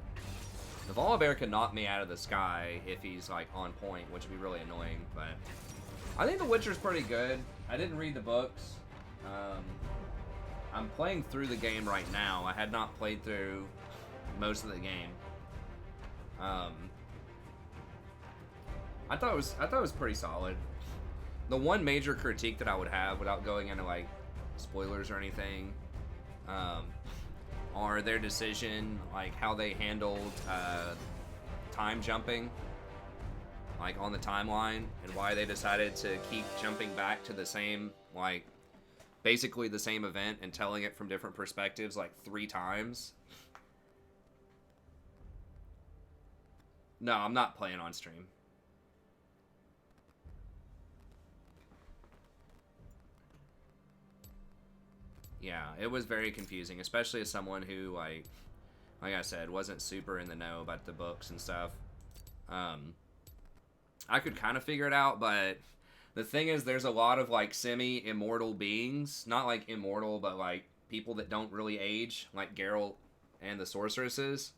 The Volibear can knock me out of the sky if he's like on point, which would be really annoying, but I think The Witcher's pretty good. I didn't read the books. I'm playing through the game right now. I had not played through most of the game. I thought it was pretty solid. The one major critique that I would have, without going into like spoilers or anything, are their decision, like how they handled time jumping, like on the timeline, and why they decided to keep jumping back to the same, like basically the same event and telling it from different perspectives like 3 times. No, I'm not playing on stream. Yeah, it was very confusing, especially as someone who, like I said, wasn't super in the know about the books and stuff. I could kind of figure it out, but the thing is, there's a lot of, like, semi-immortal beings. Not, like, immortal, but, like, people that don't really age, like Geralt and the sorceresses.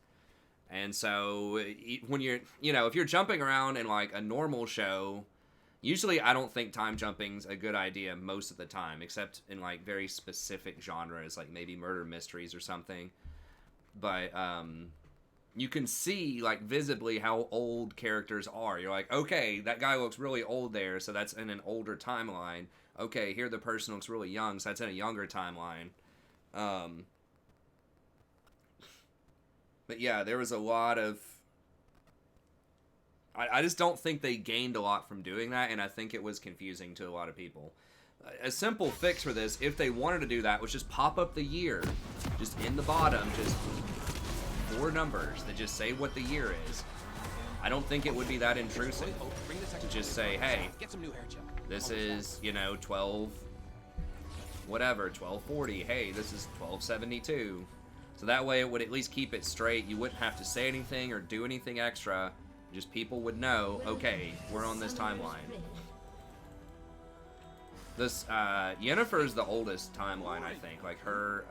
And so, when you're, you know, if you're jumping around in, like, a normal show, usually I don't think time jumping's a good idea most of the time, except in, like, very specific genres, like maybe murder mysteries or something. But, you can see, like, visibly how old characters are. You're like, okay, that guy looks really old there, so that's in an older timeline. Okay, here the person looks really young, so that's in a younger timeline. But yeah, there was a lot of... I just don't think they gained a lot from doing that, and I think it was confusing to a lot of people. A simple fix for this, if they wanted to do that, was just pop up the year. Just in the bottom, just 4 numbers that just say what the year is. I don't think it would be that intrusive to just say, hey, this is, you know, 12, whatever, 1240. Hey, this is 1272. So that way it would at least keep it straight. You wouldn't have to say anything or do anything extra. Just people would know, okay, we're on this timeline. This, Yennefer's the oldest timeline, I think. Like, her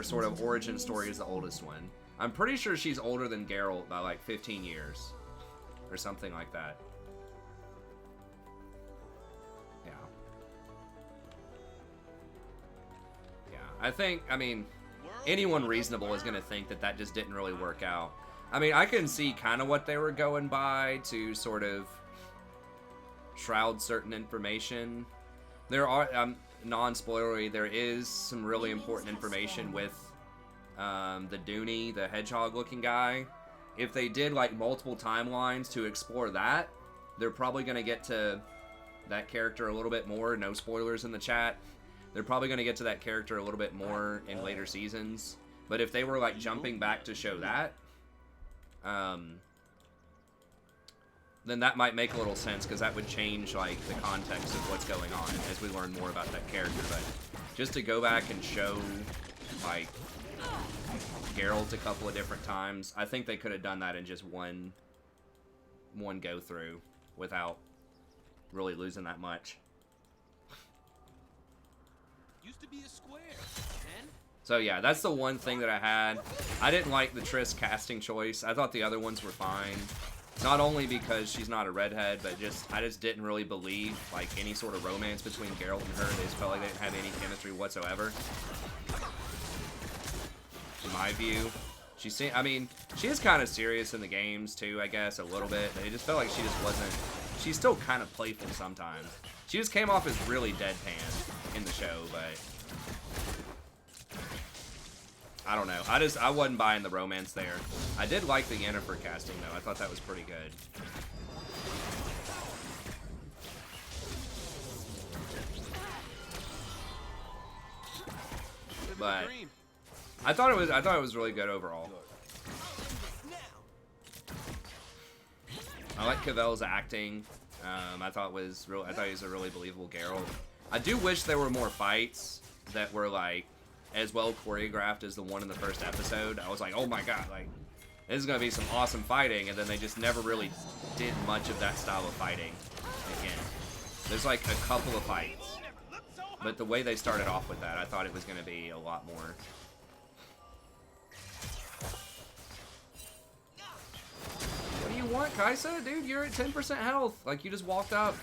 sort of origin story is the oldest one. I'm pretty sure she's older than Geralt by, like, 15 years. Or something like that. Yeah. Yeah, I think, I mean, anyone reasonable is going to think that that just didn't really work out. I mean, I can see kind of what they were going by to sort of shroud certain information. There are, non-spoilery, there is some really important information with the Dooney, the hedgehog-looking guy. If they did, like, multiple timelines to explore that, they're probably going to get to that character a little bit more. No spoilers in the chat. They're probably going to get to that character a little bit more in later seasons. But if they were, like, jumping back to show that, then that might make a little sense, because that would change, like, the context of what's going on as we learn more about that character. But just to go back and show, like, Geralt a couple of different times, I think they could have done that in just one go through without really losing that much. Used to be a square. Then So yeah, that's the one thing that I had. I didn't like the Triss casting choice. I thought the other ones were fine. Not only because she's not a redhead, but I just didn't really believe, like, any sort of romance between Geralt and her. They just felt like they didn't have any chemistry whatsoever. In my view. I mean, she is kind of serious in the games, too, I guess, a little bit. But it just felt like she just wasn't... She's still kind of playful sometimes. She just came off as really deadpan in the show, but... I don't know. I wasn't buying the romance there. I did like the Yennefer casting, though. I thought that was pretty good. But I thought it was really good overall. I like Cavell's acting. I thought he was a really believable Geralt. I do wish there were more fights that were, like, as well choreographed as the one in the first episode. I was like, oh my god, like, this is gonna be some awesome fighting, and then they just never really did much of that style of fighting again. There's like a couple of fights, but the way they started off with that, I thought it was gonna be a lot more. What do you want, Kaisa? Dude, you're at 10% health. Like, you just walked up.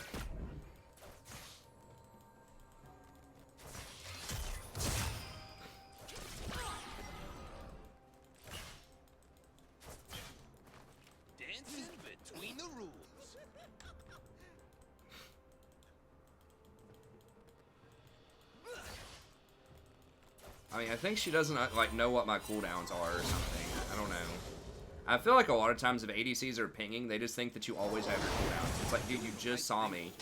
I mean, I think she doesn't, like, know what my cooldowns are or something. I don't know. I feel like a lot of times if ADCs are pinging, they just think that you always have your cooldowns. It's like, dude, you just saw me.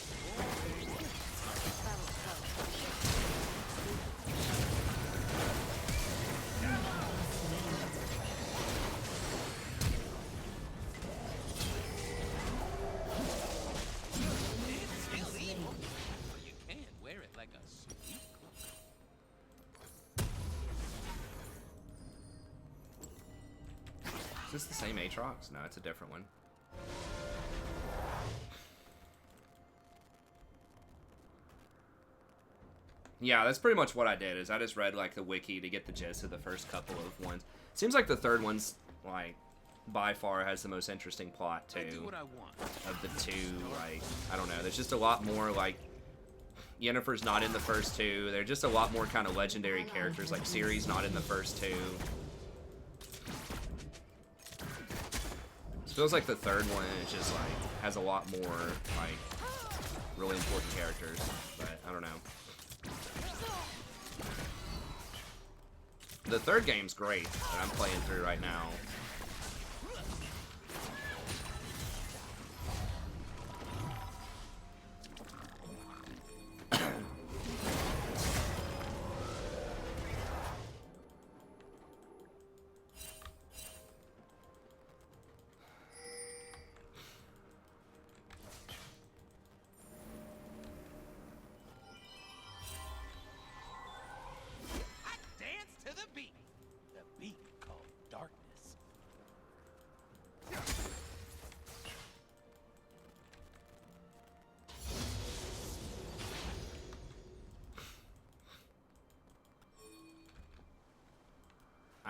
Is this the same Aatrox? No, it's a different one. Yeah, that's pretty much what I did, is I just read, like, the wiki to get the gist of the first couple of ones. Seems like the third one's, like, by far has the most interesting plot, too. Of the two, like, I don't know. There's just a lot more, like, Yennefer's not in the first two. They're just a lot more kind of legendary characters, like Ciri's not in the first two. It feels like the third one is just, like, has a lot more, like, really important characters, but I don't know. The third game's great that I'm playing through right now.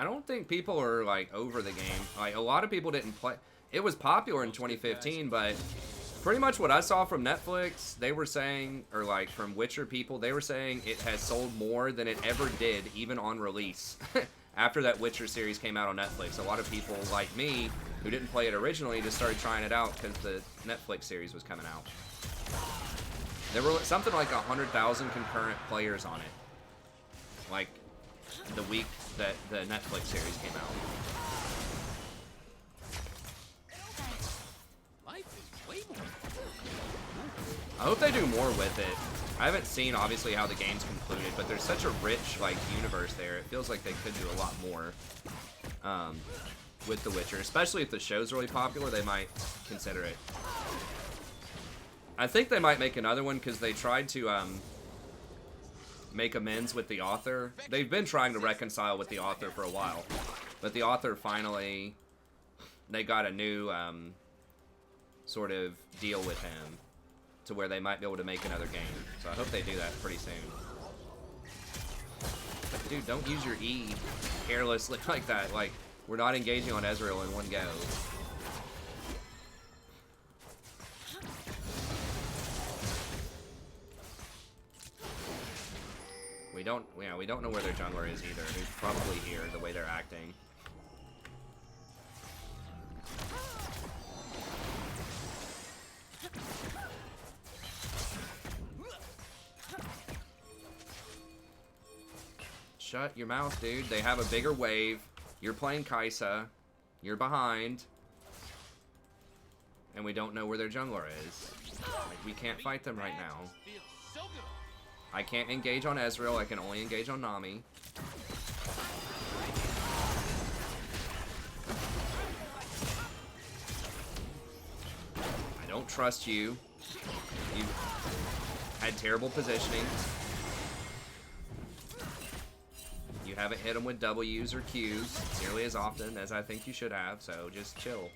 I don't think people are like over the game. Like a lot of people didn't play. It was popular in 2015, but pretty much what I saw from Netflix, they were saying, or like from Witcher people, they were saying it has sold more than it ever did, even on release. After that Witcher series came out on Netflix, a lot of people like me, who didn't play it originally, just started trying it out because the Netflix series was coming out. There were something like 100,000 concurrent players on it, like the week that the Netflix series came out. Life is way more. I hope they do more with it. I haven't seen, obviously, how the game's concluded, but there's such a rich, like, universe there. It feels like they could do a lot more with The Witcher. Especially if the show's really popular, they might consider it. I think they might make another one because they tried to make amends with the author. They've been trying to reconcile with the author for a while. But the author finally, they got a new sort of deal with him to where they might be able to make another game. So I hope they do that pretty soon. But dude, don't use your E carelessly like that. Like, we're not engaging on Ezreal in one go. We don't know where their jungler is either. He's probably here, the way they're acting. Shut your mouth, dude. They have a bigger wave. You're playing Kaisa. You're behind. And we don't know where their jungler is. Like, we can't fight them right now. Feels so good. I can't engage on Ezreal. I can only engage on Nami. I don't trust you. You had terrible positioning. You haven't hit them with W's or Q's nearly as often as I think you should have, so just chill.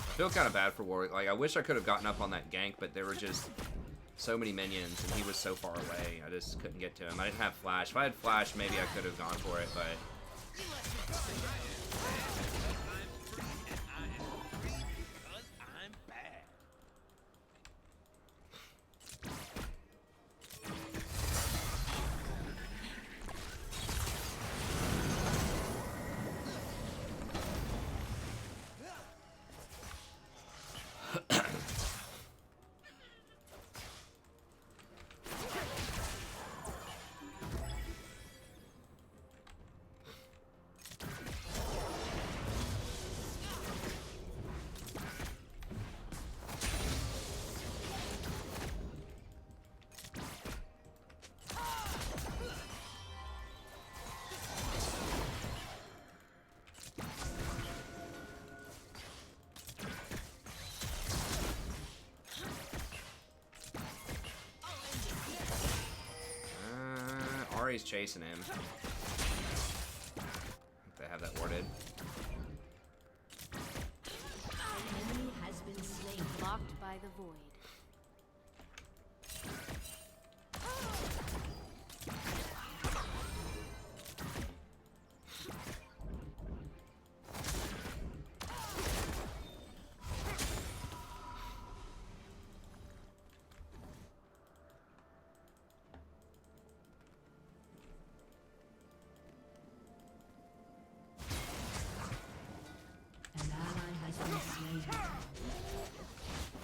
I feel kind of bad for Warwick. Like, I wish I could have gotten up on that gank, but there were just so many minions, and he was so far away. I just couldn't get to him. I didn't have flash. If I had flash, maybe I could have gone for it, but... Ari's chasing him. They have that warded. An enemy has been slain. Blocked by the void. An ally has been slain.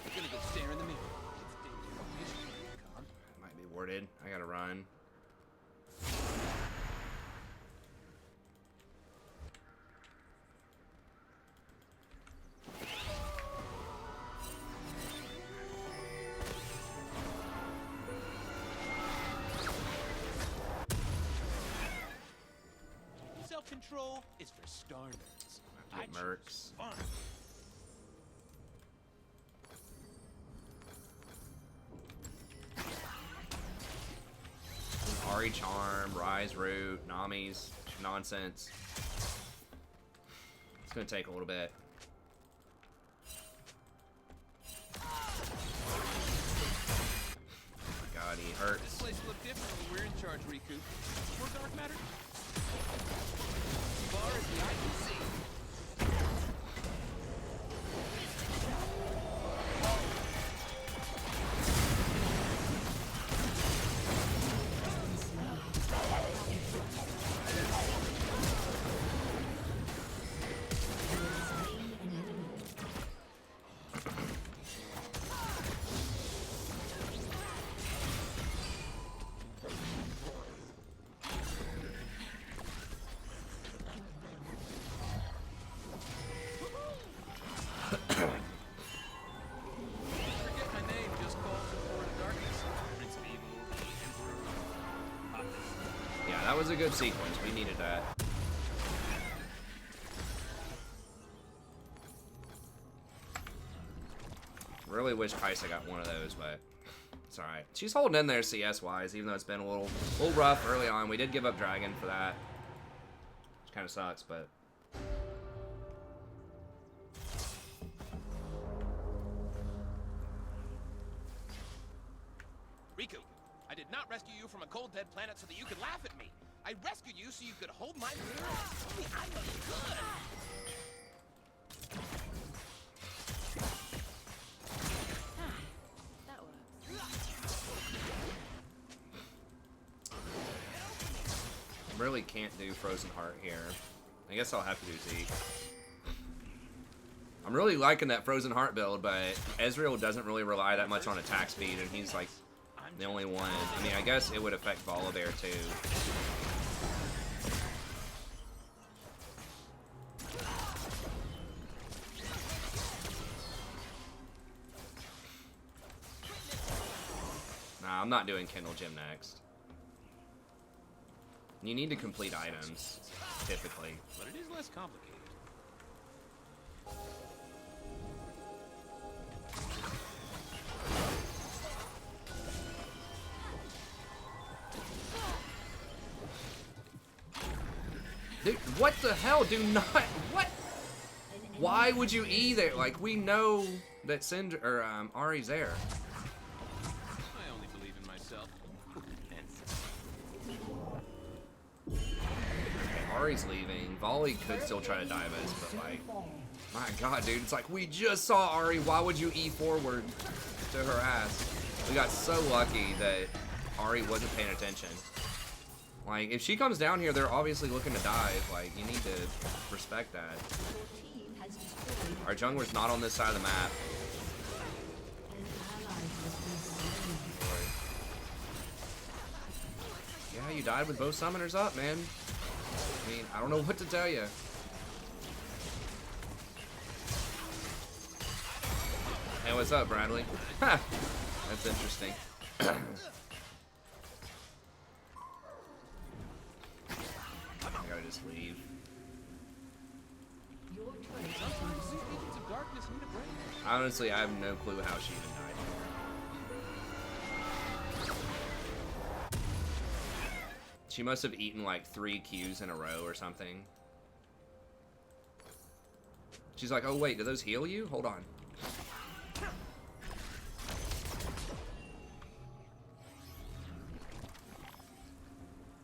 You're gonna go stare in the mirror. It's dangerous. Come. Might be warded. I gotta run. Self-control is for starters. Get mercs. Fun. Ari Charm, Rise Root, Nami's nonsense. It's gonna take a little bit. Oh my god, he This hurts. place will look different when we're in charge, Riku. More dark matter? As far as the eye can see. Forget my name, just call for the Lord of Darkness. Prince of Evil, the Emperor, Hotness. Yeah, that was a good sequence. We needed that. Really wish Kaisa got one of those, but it's alright. She's holding in there CS-wise, even though it's been a little rough early on. We did give up Dragon for that. Which kind of sucks, but... Riku, I did not rescue you from a cold, dead planet so that you could laugh at me. I rescued you so you could hold my mirror and tell me I look good. That works. Really can't do Frozen Heart here. I guess I'll have to do Zeke. I'm really liking that Frozen Heart build, but Ezreal doesn't really rely that much on attack speed, and he's like the only one. I mean, I guess it would affect Volibear too. Nah, I'm not doing Kindle Gem next. You need to complete items, typically. But it is less complicated. Dude, what the hell? Do not... What? Why would you E there? Like, we know that Ari's there. I only believe in myself. Ari's leaving. Volley could still try to dive us, but like... My god, dude. It's like, we just saw Ari. Why would you E forward to her ass? We got so lucky that Ari wasn't paying attention. Like, if she comes down here, they're obviously looking to dive. Like, you need to respect that. Our jungler's not on this side of the map. Yeah, you died with both summoners up, man. I mean, I don't know what to tell you. Hey, what's up, Bradley? Ha! That's interesting. I gotta just leave. Sometimes these agents of darkness need a break. Honestly, I have no clue how she even died. She must have eaten like 3 Qs in a row or something. She's like, oh wait, do those heal you? Hold on.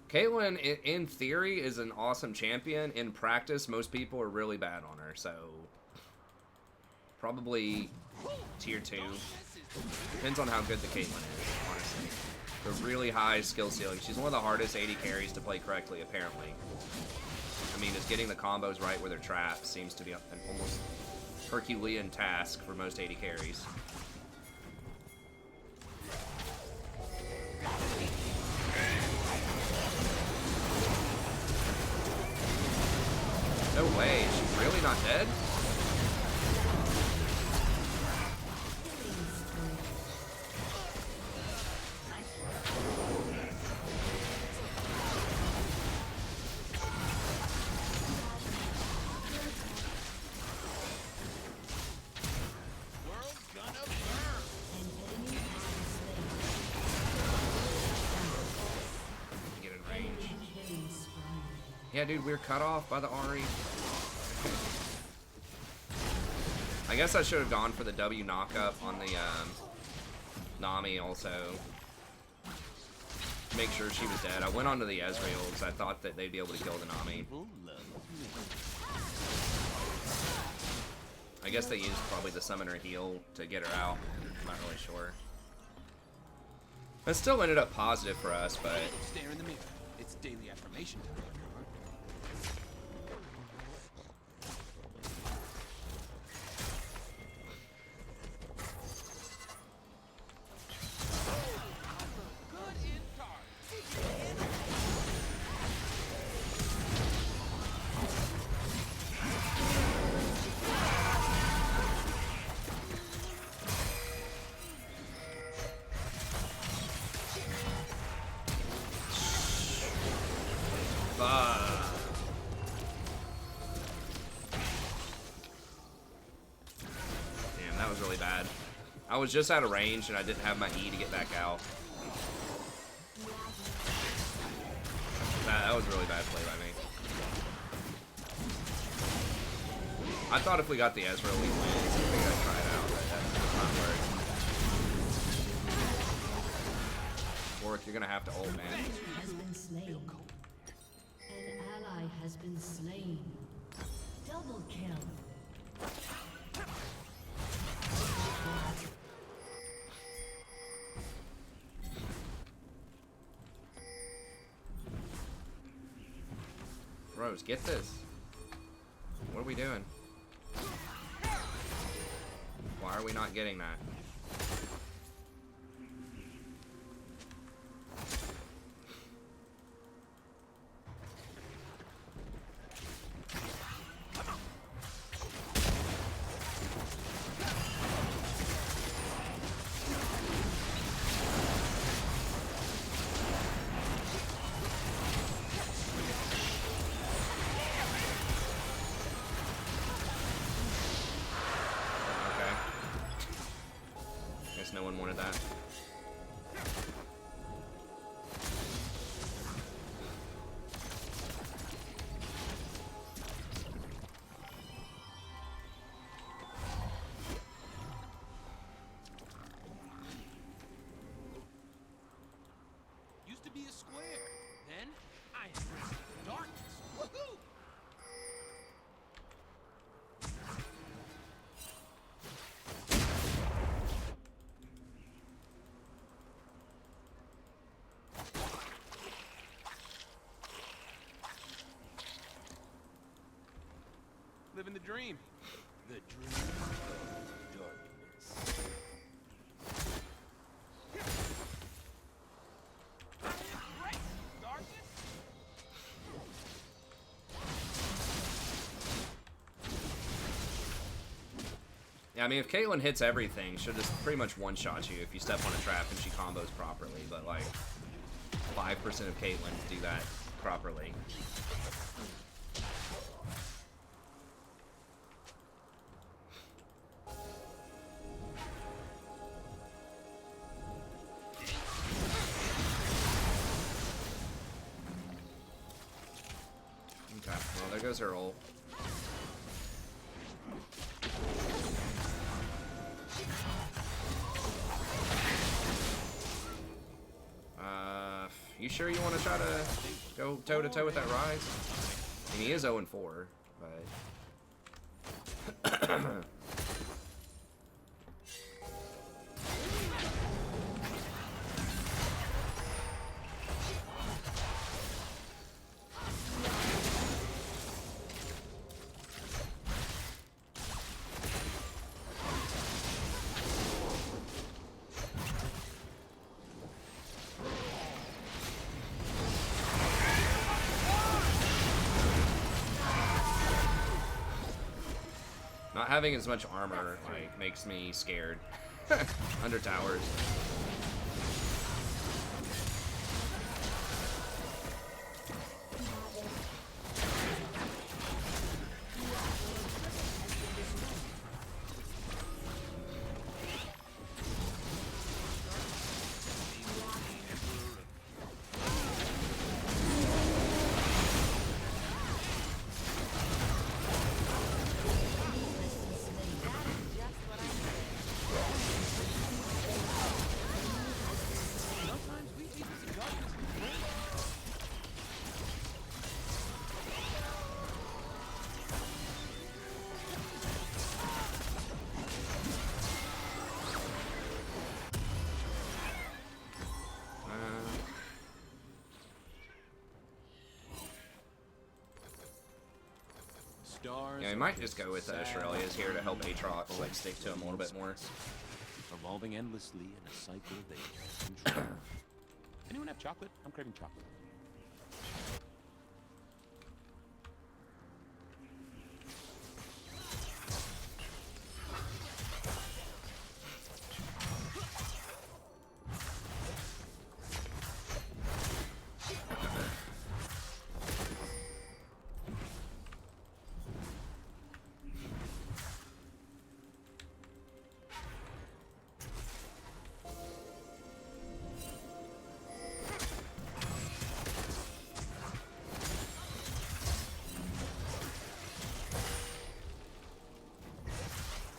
Caitlyn, in theory, is an awesome champion. In practice, most people are really bad on her, so... Probably tier 2. Depends on how good the Caitlyn is, honestly. The really high skill ceiling. She's one of the hardest AD carries to play correctly, apparently. I mean, just getting the combos right where they're trapped seems to be an almost Herculean task for most AD carries. No way, she's really not dead? World's gonna burn. Yeah, dude, we're cut off by the Ari. I guess I should have gone for the W knockup on the Nami also. Make sure she was dead. I went onto the Ezreal because I thought that they'd be able to kill the Nami. I guess they used probably the summoner heal to get her out. I'm not really sure. That still ended up positive for us, but... Stare in the mirror. It's daily affirmation time. Damn, that was really bad. I was just out of range and I didn't have my E to get back out. That was a really bad play by me. I thought if we got the Ezreal, we'd win. So I think I'd try it out, but that does not work. Warwick, you're gonna have to ult, man. Has been slain. An ally has been slain. Double kill. Rose, get this. What are we doing? Why are we not getting that? No one wanted that. Used to be a square. Then I embraced darkness. Woohoo! Living the dream. The dream of darkness. I embrace darkness. Yeah, I mean, if Caitlyn hits everything, she'll just pretty much one-shot you if you step on a trap and she combos properly, but like 5% of Caitlyn's do that properly. Okay, well, there goes her ult. You sure you want to try to go toe-to-toe with that Rise? I mean, he is 0-4, but... Not having as much armor, like, makes me scared. Under towers. Stars. Yeah, we are might just go with sad Shirley's here to help Aatrox, like, stick to him a little bit more. revolving endlessly in a cycle they can't control. Anyone have chocolate? I'm craving chocolate.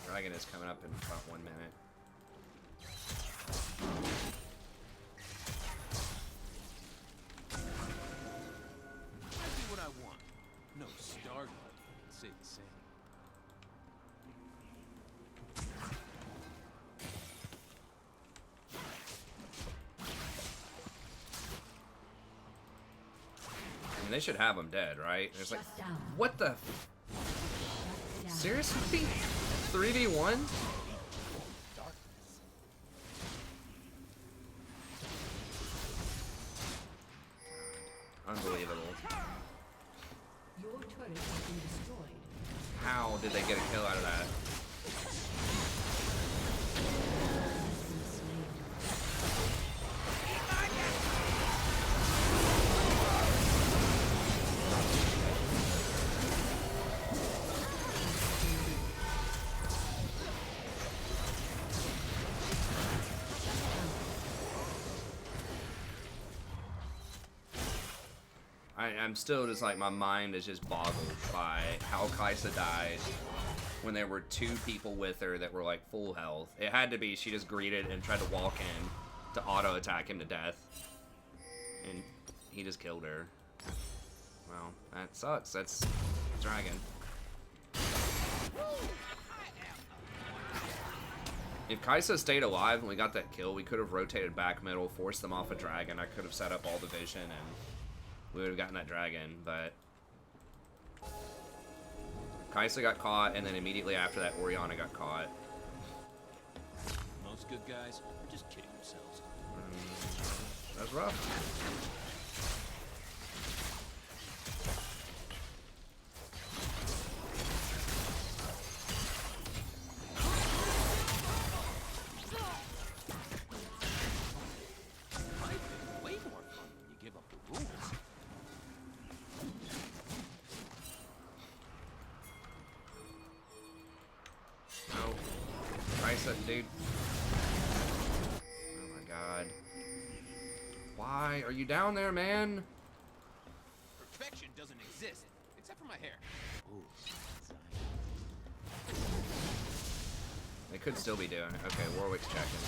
Dragon is coming up in about 1 minute. I do what I want. No Starlight can say the same. I mean, they should have him dead, right? There's like, Shut down. what the? Seriously? 3v1? Unbelievable. Your turret has been destroyed. How did they get a kill out of that? I'm still just like, my mind is just boggled by how Kaisa died when there were 2 people with her that were like full health. It had to be she just greeted and tried to walk in to auto attack him to death, and he just killed her. Well, that sucks. That's Dragon. If Kaisa stayed alive and we got that kill, we could have rotated back middle, forced them off a Dragon. I could have set up all the vision and we would have gotten that Dragon, but Kaisa got caught, and then immediately after that, Orianna got caught. Most good guys are just kidding themselves. That's rough. Life is way more fun when you give up the rules. No. Kaisa, dude. Oh my god. Why are you down there, man? Perfection doesn't exist, except for my hair. They could still be doing it. Okay, Warwick's checking.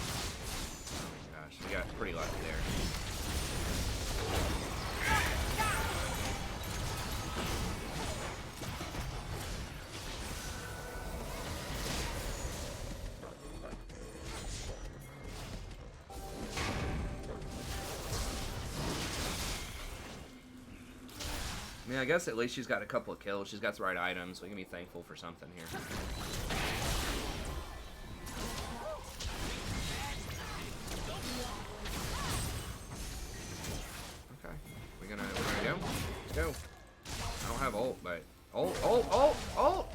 Oh my gosh, we got pretty lucky there. I mean, I guess at least she's got a couple of kills. She's got the right items. We can be thankful for something here. Okay, we're gonna go. Let's go. I don't have ult, but ult.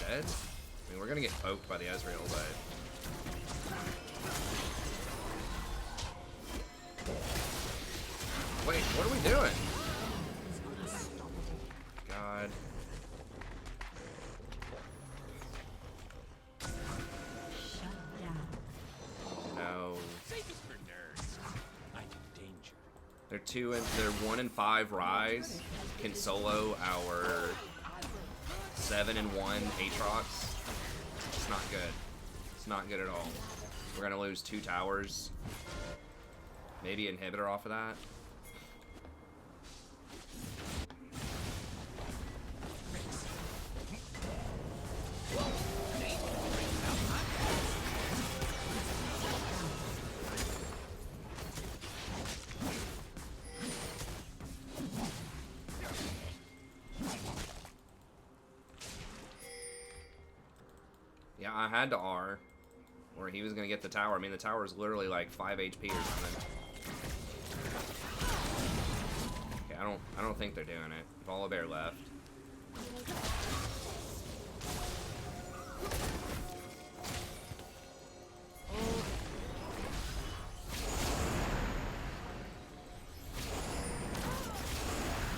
Dead? I mean, we're gonna get poked by the Ezreal, but... Wait, what are we doing? God. Shut down. No. Safe is for nerds. I'm in danger. They're 1 and 5 Rise can solo our 7 and 1 Aatrox. It's not good. It's not good at all. We're gonna lose 2 towers. Maybe inhibitor off of that. I had to R, or he was gonna get the tower. I mean, the tower is literally like 5 HP or something. Okay, I don't think they're doing it. Volibear left.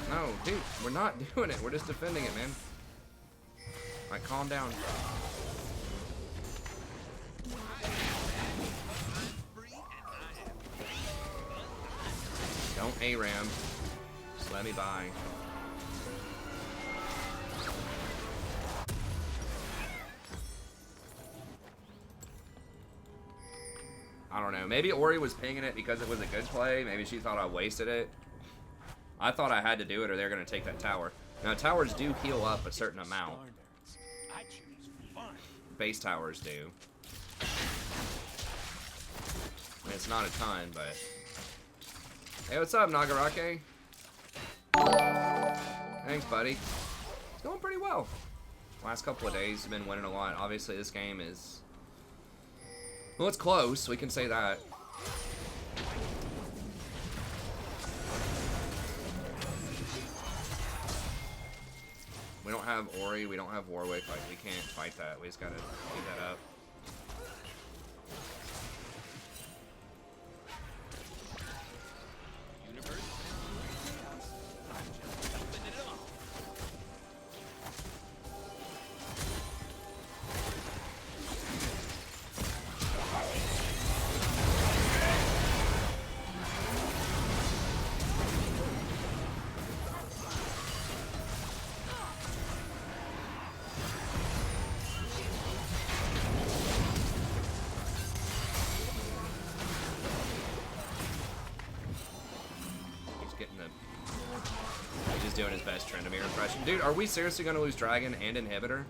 No, dude, we're not doing it. We're just defending it, man. Alright, calm down. Don't ARAM. Just let me by. I don't know. Maybe Ori was pinging it because it was a good play. Maybe she thought I wasted it. I thought I had to do it or they're going to take that tower. Now, towers do heal up a certain amount. I choose fun. Base towers do. I mean, it's not a ton, but... Hey, what's up, Nagarake? Thanks, buddy. It's going pretty well. Last couple of days, have been winning a lot. Obviously, this game is... Well, it's close. We can say that. We don't have Ori, we don't have Warwick, like, we can't fight that. We just gotta keep that up. Doing his best Trendamere impression. Dude, are we seriously going to lose Dragon and Inhibitor?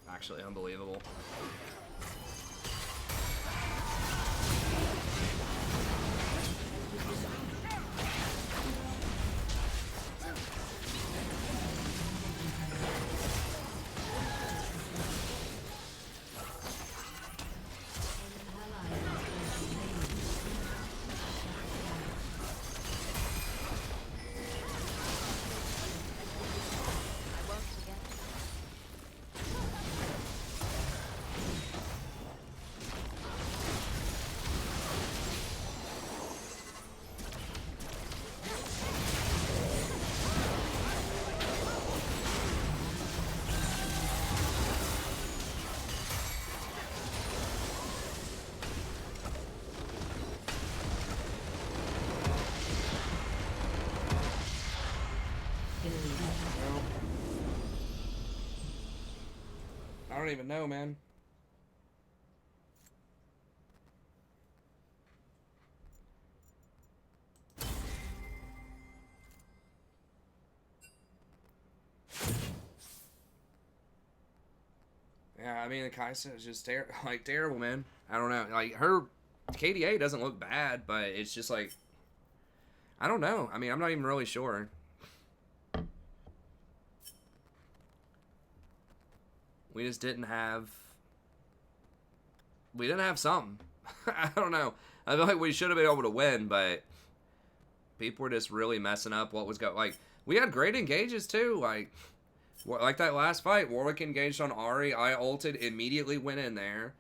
Actually unbelievable. I don't even know, man. Yeah, I mean, the Kaisa is just terrible, man. I don't know. Like, her KDA doesn't look bad, but it's just like, I don't know. I mean, I'm not even really sure. We just didn't have... We didn't have something. I don't know. I feel like we should have been able to win, but People were just really messing up what was going. Like, we had great engages too. Like that last fight, Warwick engaged on Ahri. I ulted, immediately went in there.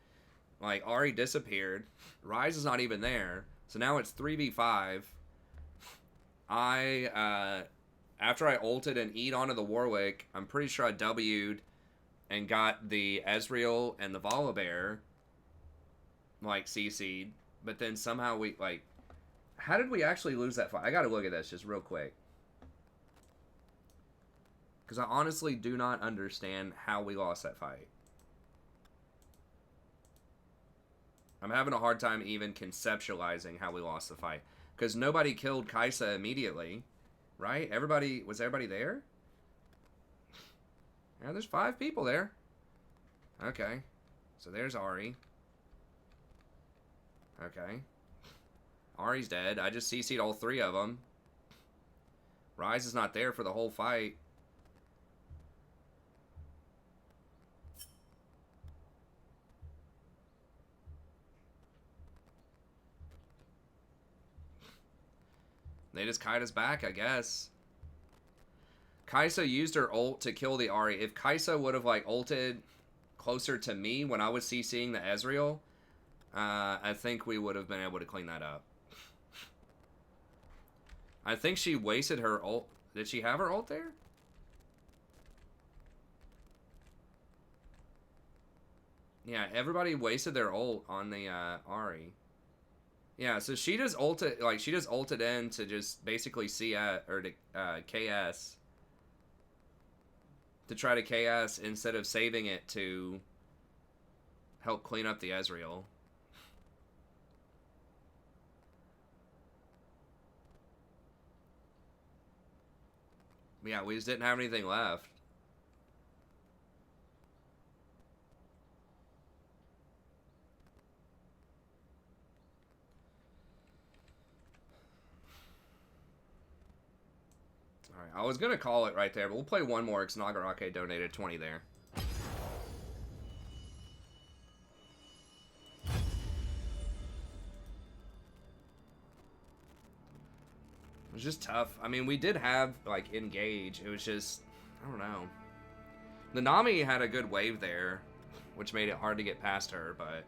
Like, Ahri disappeared. Rise is not even there. So now it's 3v5. After I ulted and E'd onto the Warwick, I'm pretty sure I W'd and got the Ezreal and the Volibear, like, CC'd. But then somehow we, like... How did we actually lose that fight? I gotta look at this just real quick. Because I honestly do not understand how we lost that fight. I'm having a hard time even conceptualizing how we lost the fight. Because nobody killed Kaisa immediately. Right? Was everybody there? Yeah, there's 5 people there. Okay. So there's Ahri. Okay. Ahri's dead. I just CC'd all 3 of them. Rise is not there for the whole fight. They just kite us back, I guess. Kaisa used her ult to kill the Ahri. If Kaisa would have, like, ulted closer to me when I was CCing the Ezreal, I think we would have been able to clean that up. I think she wasted her ult. Did she have her ult there? Yeah, everybody wasted their ult on the Ahri. Yeah, so she just ulted, like, she just ulted in to just basically or to KS. To try to KS instead of saving it to help clean up the Ezreal. Yeah, we just didn't have anything left. Alright, I was gonna call it right there, but we'll play one more because Nagarake donated 20 there. It was just tough. I mean, we did have, like, engage. It was just, I don't know. The Nami had a good wave there, which made it hard to get past her, but...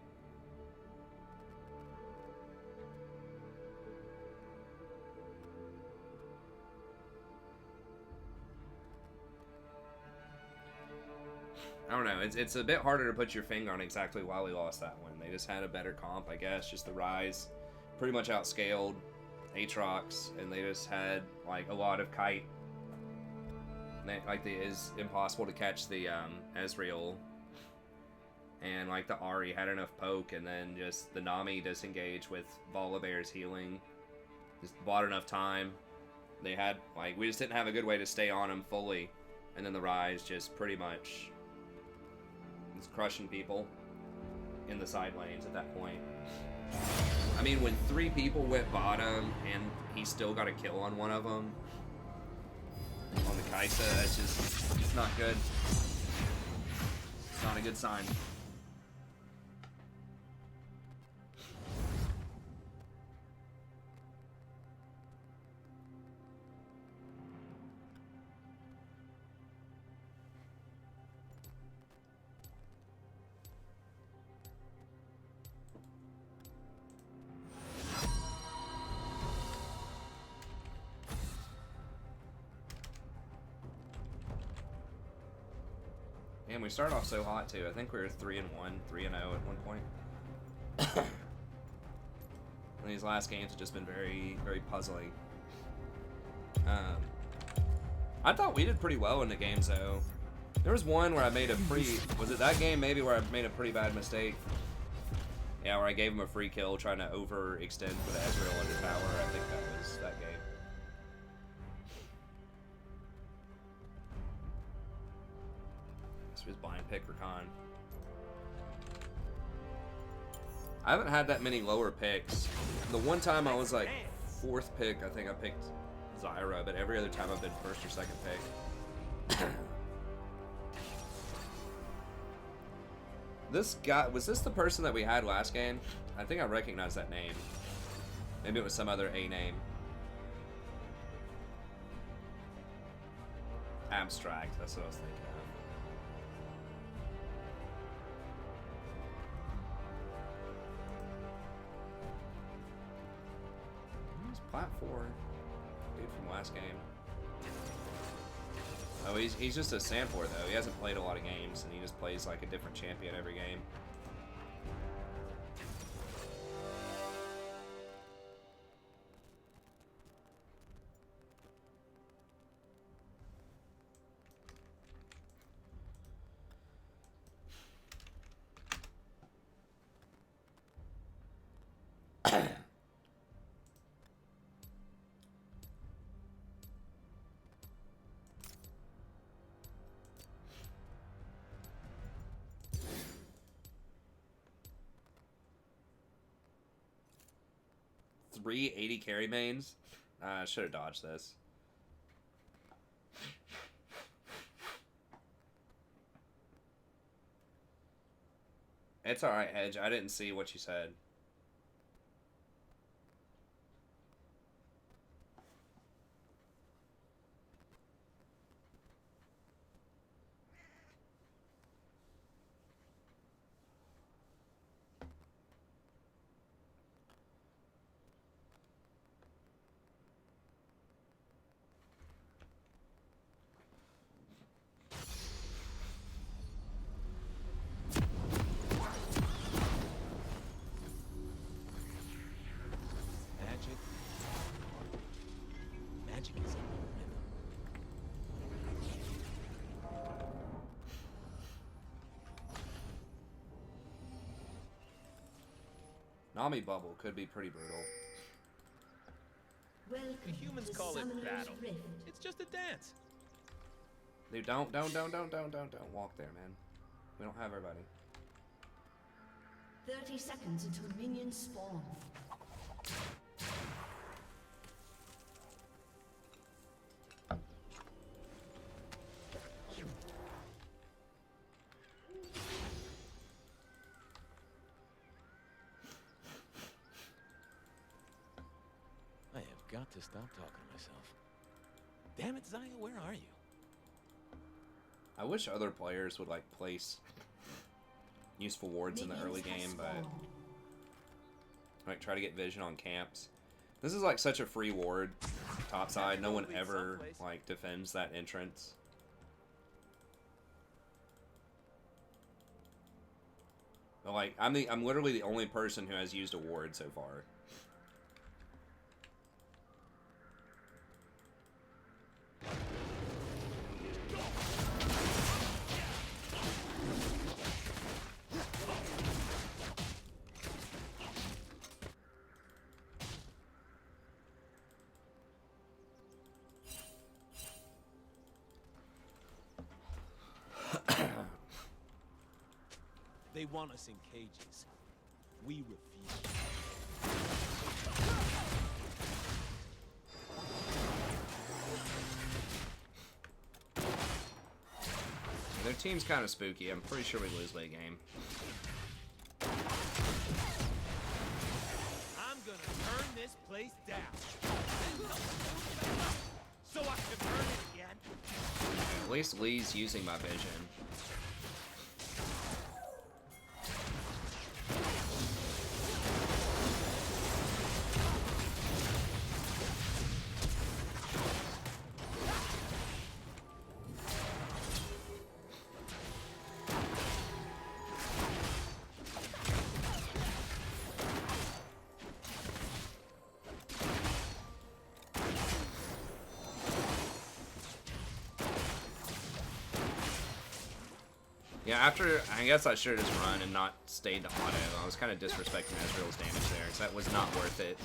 I don't know. It's a bit harder to put your finger on exactly why we lost that one. They just had a better comp, I guess. Just the Rise pretty much outscaled Aatrox, and they just had, like, a lot of kite. Like, it is impossible to catch the Ezreal. And, like, the Ahri had enough poke, and then just the Nami disengaged with Volibear's healing. Just bought enough time. They had, like, we just didn't have a good way to stay on them fully. And then the Rise just pretty much was crushing people in the side lanes at that point. I mean, when 3 people went bottom and he still got a kill on one of them on the Kaisa, that's just, it's not good. It's not a good sign. And we started off so hot too. I think we were 3-1, 3-0 at one point. And these last games have just been very, very puzzling. I thought we did pretty well in the games though. There was one where I made a pretty, was it that game maybe where I made a pretty bad mistake? Yeah, where I gave him a free kill trying to overextend for the Ezreal under tower. I think that was that game. Just blind pick Rakan. I haven't had that many lower picks. The one time I was like 4th pick, I think I picked Zyra, but every other time I've been 1st or 2nd pick. This guy, was this the person that we had last game? I think I recognize that name. Maybe it was some other A name. abstract. That's what I was thinking of. He's plat 4. Dude from last game. Oh, he's just a sampler though. He hasn't played a lot of games, and he just plays like a different champion every game. Three 80 carry mains. I should have dodged this. It's alright, Edge. I didn't see what you said. Magic is in the rhythm. Nami bubble could be pretty brutal. Welcome The humans to call it Summoner's battle. Rift. It's just a dance. Dude, don't walk there, man. We don't have everybody. 30 seconds until minions spawn. I have got to stop talking to myself. Damn it, Zaya, where are you? I wish other players would like place useful wards in the early game, but like try to get vision on camps. This is like such a free ward topside. No one ever like defends that entrance. But, like I'm literally the only person who has used a ward so far. They want us in cages. We refuse. Their team's kind of spooky. I'm pretty sure we lose late game. I'm gonna turn this place down. So I can burn it again. At least Lee's using my vision. Yeah, after, I guess I should have just run and not stayed to auto. I was kind of disrespecting Ezreal's damage there, because that was not worth it.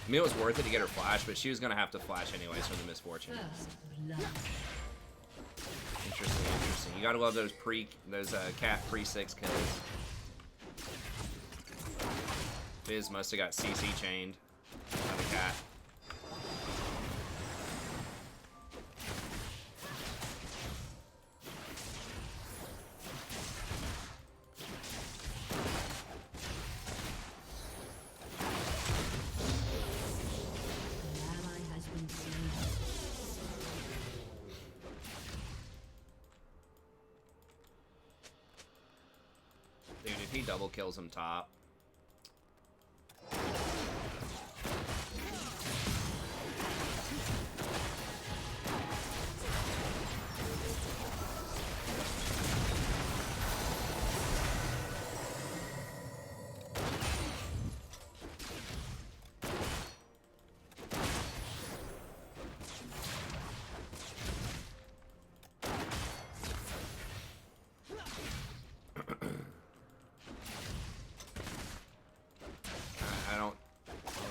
I mean, it was worth it to get her flash, but she was going to have to flash anyways from the misfortune. First blood. Interesting. You gotta love those cat pre-6 kills. Fizz must have got CC chained by the cat. He double kills him top.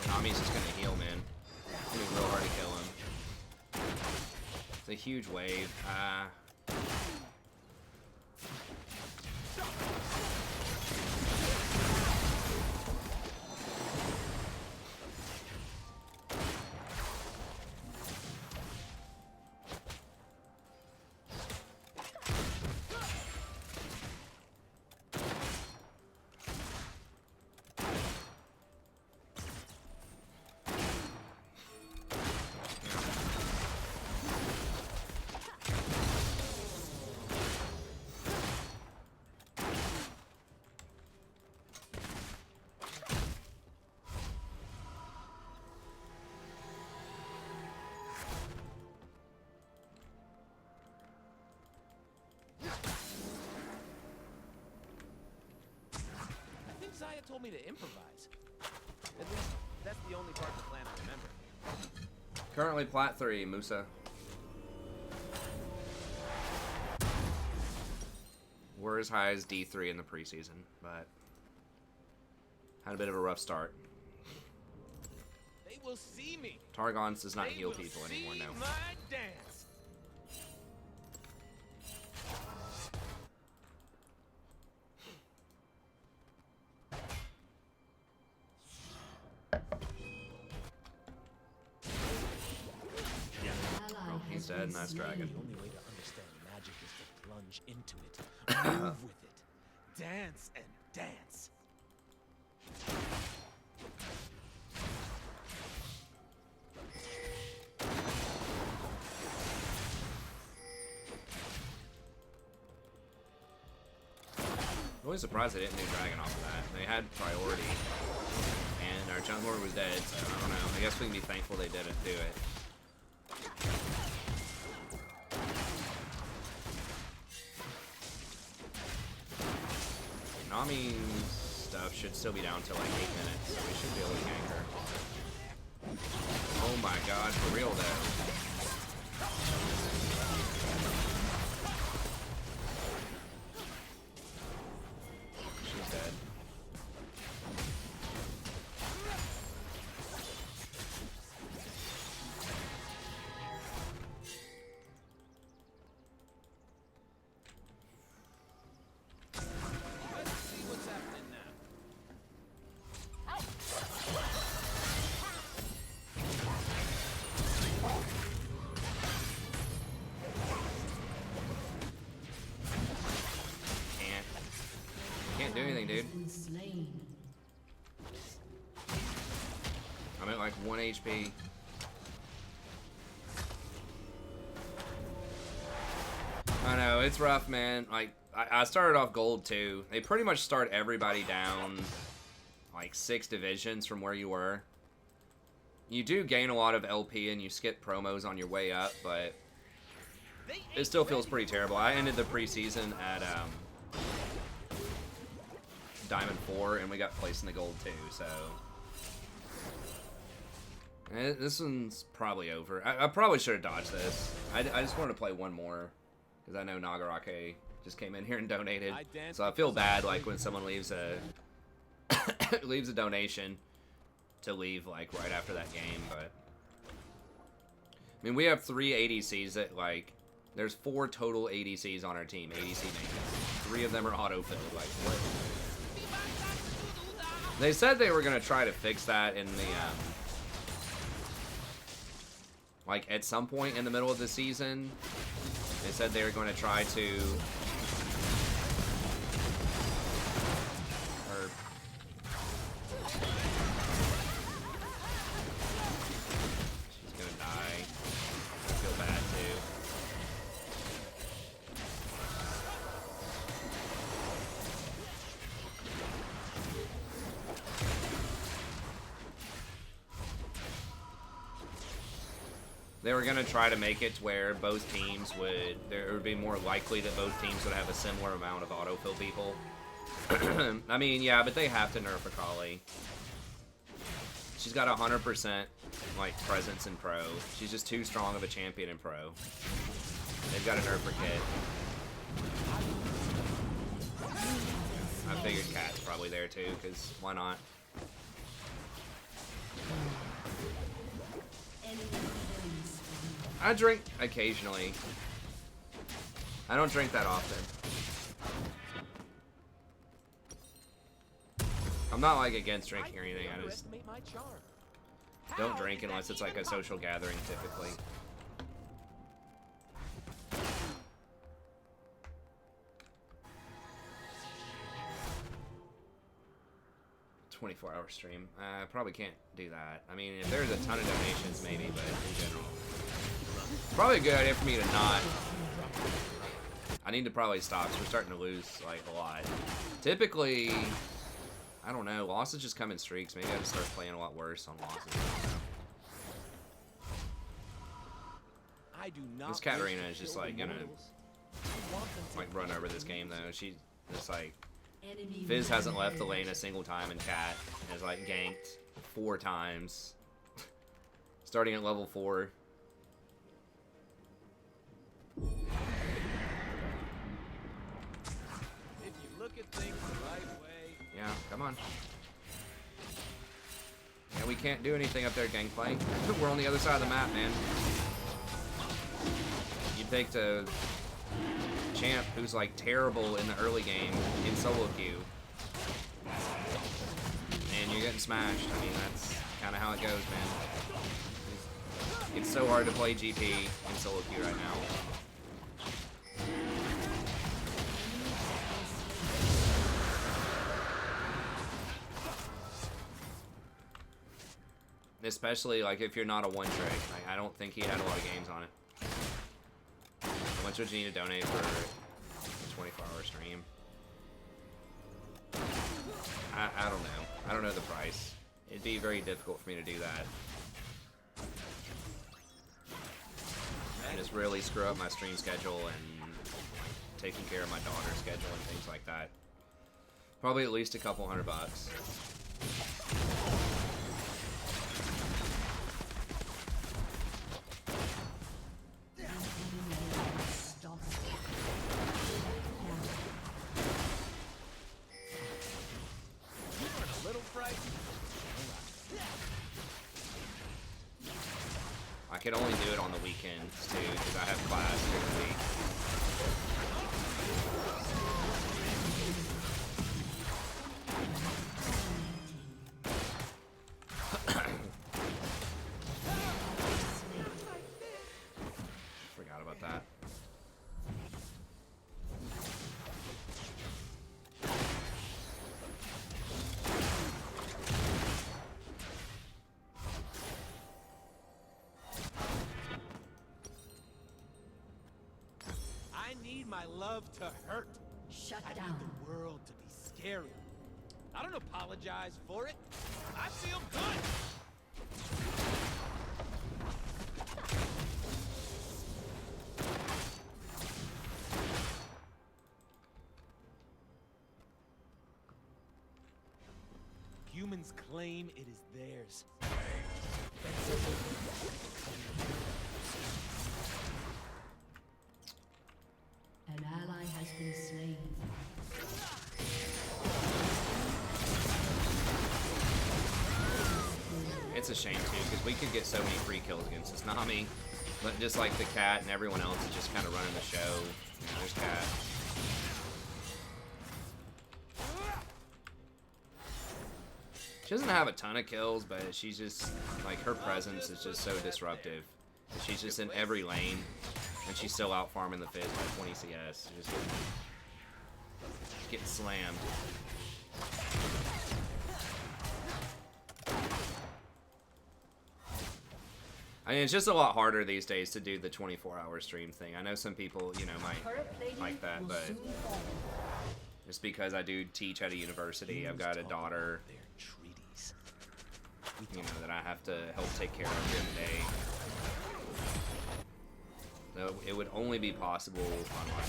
Nami's just gonna heal, man. It's gonna be real hard to kill him. It's a huge wave. Zaya told me to improvise. At least, that's the only part of the plan I remember. Currently plat 3, Musa. We're as high as D3 in the preseason, but had a bit of a rough start. They will see me. Targon does not They heal will people see anymore, no. my dance. Oh, he's dead. Nice dragon. The only way to understand magic is to plunge into it. Move with it. Dance and dance. I'm always surprised they didn't do dragon off of that. They had priority, and our jungler was dead, so I don't know. I guess we can be thankful they didn't do it. Nami's stuff should still be down to like 8 minutes, so we should be able to gank her. Oh my god, for real though. She's dead. Let's see what's happening now. Can't do anything, dude. Been slain. I'm at like 1 HP. I know, it's rough, man. Like, I started off gold too. They pretty much start everybody down like 6 divisions from where you were. You do gain a lot of LP and you skip promos on your way up, but it still feels pretty terrible. I ended the preseason at Diamond 4 and we got placed in the gold too, so this one's probably over. I probably should have dodged this. I just wanted to play one more because I know Nagarake just came in here and donated, so I feel bad like when someone leaves a leaves a donation to leave like right after that game. But I mean, we have 3 ADCs that like there's 4 total ADCs on our team, ADC maintenance. 3 of them are auto-filled. Like what? They said they were gonna try to fix that in the like at some point in the middle of the season. They said they were going to try to she's gonna die. I feel bad too. They were gonna try to make it to where both teams would, there would be more likely that both teams would have a similar amount of autofill people. I mean, yeah, but they have to nerf Akali. She's got 100% like presence in pro. She's just too strong of a champion in pro. They've got to nerf her kid. I figured Cat's probably there too, because why not? I drink occasionally. I don't drink that often. I'm not like against drinking or anything. I just don't drink unless it's like a social gathering, typically. "24-hour stream." I probably can't do that. I mean, if there's a ton of donations, maybe, but in general, it's probably a good idea for me to not. I need to probably stop, because we're starting to lose like a lot. Typically, I don't know. Losses just come in streaks. Maybe I just start playing a lot worse on losses. I do not. This Katarina is just like gonna like run over this game though. She's just like, Fizz hasn't left the lane a single time, and Cat has like ganked 4 times, starting at level 4. If you look at things the right way. Yeah, come on. Yeah, we can't do anything up there, Gangplank. We're on the other side of the map, man. You picked a champ who's like terrible in the early game in solo queue, and you're getting smashed. I mean, that's kind of how it goes, man. It's so hard to play GP in solo queue right now. Especially like if you're not a one trick. Like, I don't think he had a lot of games on it. How much would you need to donate for a 24-hour stream? I don't know. I don't know the price. It'd be very difficult for me to do that. And just really screw up my stream schedule and taking care of my daughter's schedule and things like that. Probably at least a couple $100. I could only do it on the weekends too, because I have class during the week. Forgot about that. My love to hurt. Shut I down. need the world to be scary. I don't apologize for it. I feel good. Humans claim it is theirs. An ally has been slain. It's a shame too, because we could get so many free kills against this Nami, but just like the Cat and everyone else is just kind of running the show. You know, there's Cat. She doesn't have a ton of kills, but she's just like, her presence is just so disruptive. She's just in every lane. And she's still out farming the Fizz by 20 CS. Just getting slammed. I mean, it's just a lot harder these days to do the 24-hour stream thing. I know some people, you know, might like that, but just because I do teach at a university, I've got a daughter, you know, that I have to help take care of during the day. So it would only be possible on like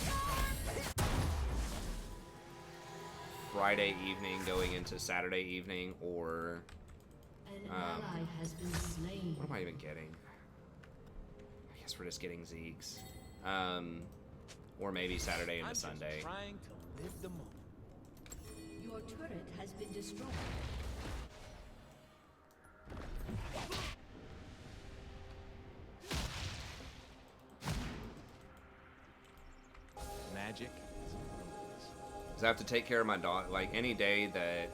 Friday evening going into Saturday evening, or An ally has been slain. what am I even getting? I guess we're just getting Zeeks. Or maybe Saturday into I'm just Sunday. trying to live the moment. Your turret has been destroyed. Magic is in ruins. Because I have to take care of my daughter. Like, any day that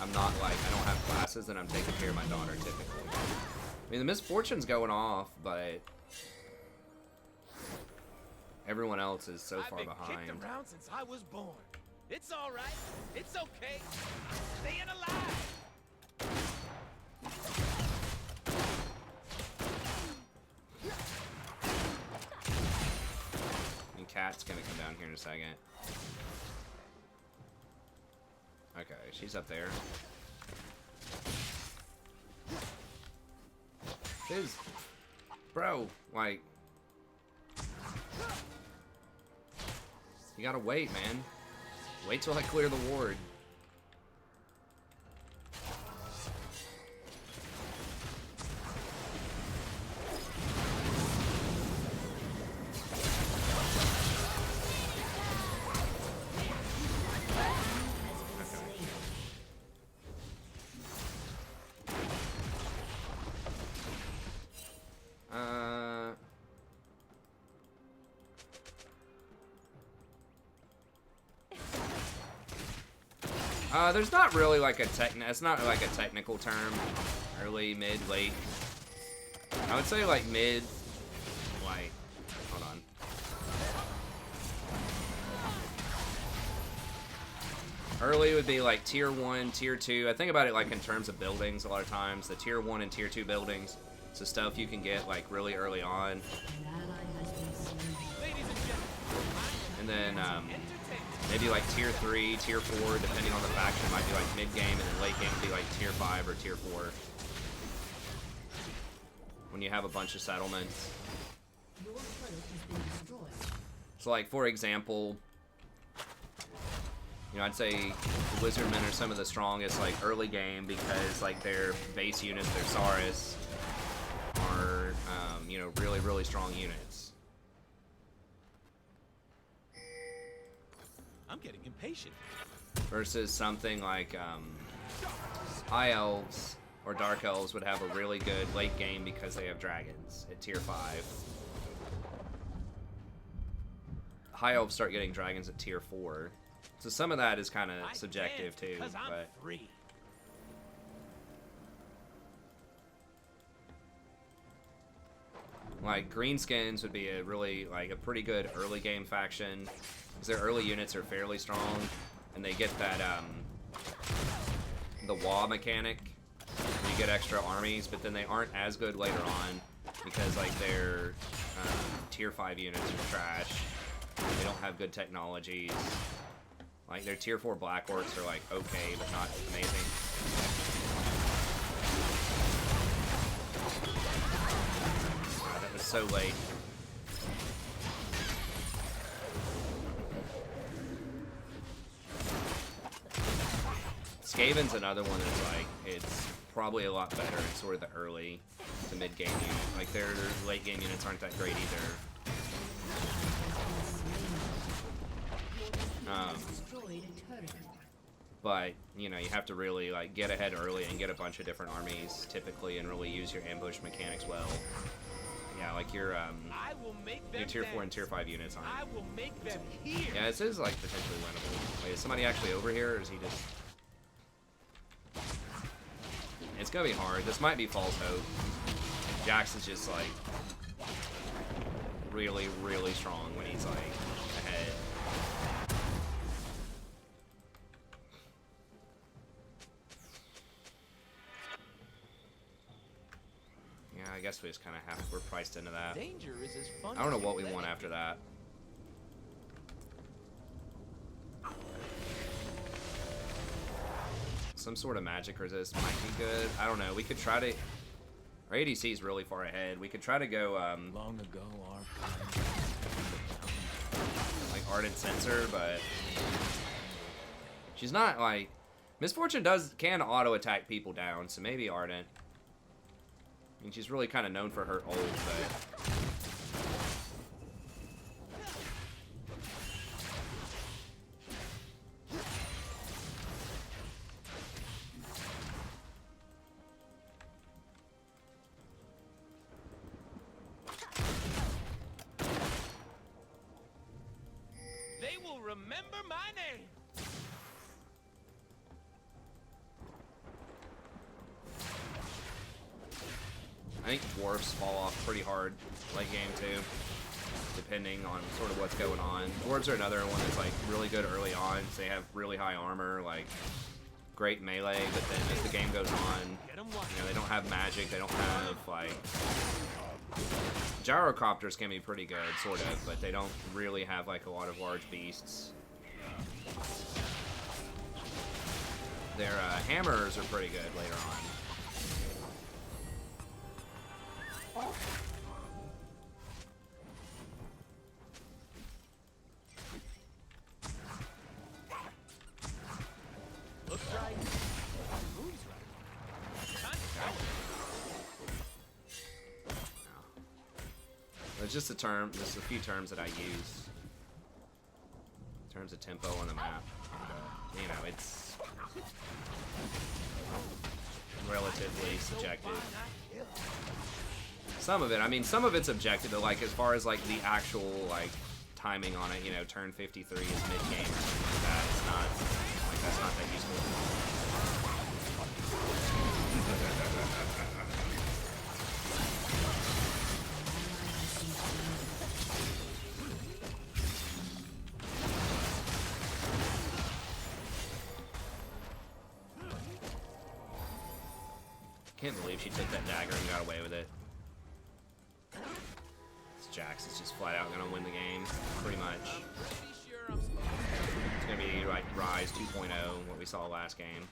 I'm not, like, I don't have classes, then I'm taking care of my daughter, typically. I mean, the misfortune's going off, but everyone else is so far I've been behind. kicked around since I was born. It's all right. It's okay. Staying alive. And Kat's gonna come down here in a second. Okay, she's up there. Fizz. Bro, like... You gotta wait, man. Wait till I clear the ward. There's not really like a it's not like a technical term. Early, mid, late. I would say like mid, like, hold on. Early would be like tier 1, tier 2. I think about it like in terms of buildings a lot of times. The tier 1 and tier 2 buildings. So stuff you can get like really early on. An ally has been slain. Ladies and gentlemen, And then entertainment. maybe like tier 3, tier 4, depending on the faction, might be like mid game, and then late game would be like tier 5 or tier 4. When you have a bunch of settlements. Your turret has been destroyed. So like for example, you know, I'd say the Wizardmen are some of the strongest like early game because like their base units, their Saurus, are you know, really, really strong units. I'm getting impatient. Versus something like High Elves or Dark Elves would have a really good late game because they have dragons at tier 5. High Elves start getting dragons at tier 4. So some of that is kind of subjective too, Because I'm but free. like Greenskins would be a really like a pretty good early game faction because their early units are fairly strong and they get that the WA mechanic where you get extra armies, but then they aren't as good later on because like their tier 5 units are trash. They don't have good technologies. Like their tier 4 Black Orcs are like okay, but not amazing. God, that was so late. Skaven's another one that's like, it's probably a lot better in sort of the early to mid game unit. Like their late game units aren't that great either. Destroyed a turret. But, you know, you have to really like get ahead early and get a bunch of different armies typically and really use your ambush mechanics well. Yeah, like your I will make them tier 4 and dance. tier 5 units aren't. I will make them hear. Yeah, this is like potentially winnable. Wait, is somebody actually over here or is he just... It's gonna be hard. This might be false hope. Jax is just like really, really strong when he's like ahead. Yeah, I guess we just kind of have we're priced into that. Danger is as fun I don't know as what we you let want it after that. Some sort of magic resist might be good. I don't know. We could try to... Our ADC is really far ahead. We could try to go Long ago, our like Ardent Sensor, but she's not like Misfortune can auto attack people down, so maybe Ardent. I mean, she's really kind of known for her ult, but They will remember my name. I think dwarfs fall off pretty hard late game too, depending on sort of what's going on. Dwarves are another one that's like really good early on, so they have really high armor, like great melee, but then as the game goes on, you know, they don't have magic, they don't have like... Gyrocopters can be pretty good, sort of, but they don't really have like a lot of large beasts. Their hammers are pretty good later on. Looks right. Moves right. Time to go. It's just a term. There's a few terms that I use. In terms of tempo on the map. And, you know, it's relatively subjective. Some of it, I mean, some of it's objective, but like as far as like the actual like timing on it, you know, turn 53 is mid-game or something like that. It's not like that's not that useful. Can't believe she took that dagger and got away with it. This Jax is just flat out gonna win the game, pretty much. Pretty sure I'm supposed to. It's gonna be like Rise 2.0, what we saw last game.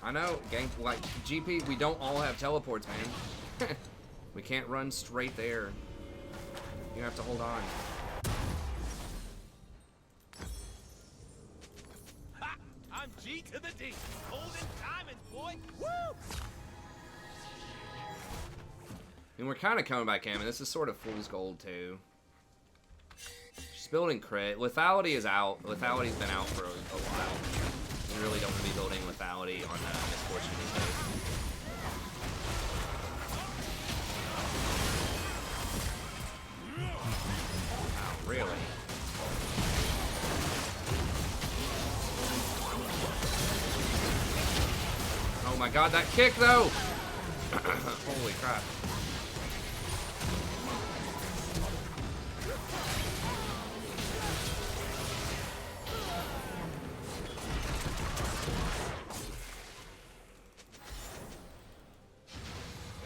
I know, gang, like, GP, we don't all have teleports, man. We can't run straight there. You have to hold on. Ha! I'm G to the D. Golden diamonds, boy. Woo! And we're kind of coming back in, and this is sort of fool's gold, too. She's building crit. Lethality is out. Lethality's been out for a while. We really don't want to be building lethality on Misfortune these days. Wow, really? Oh my god, that kick though! Holy crap.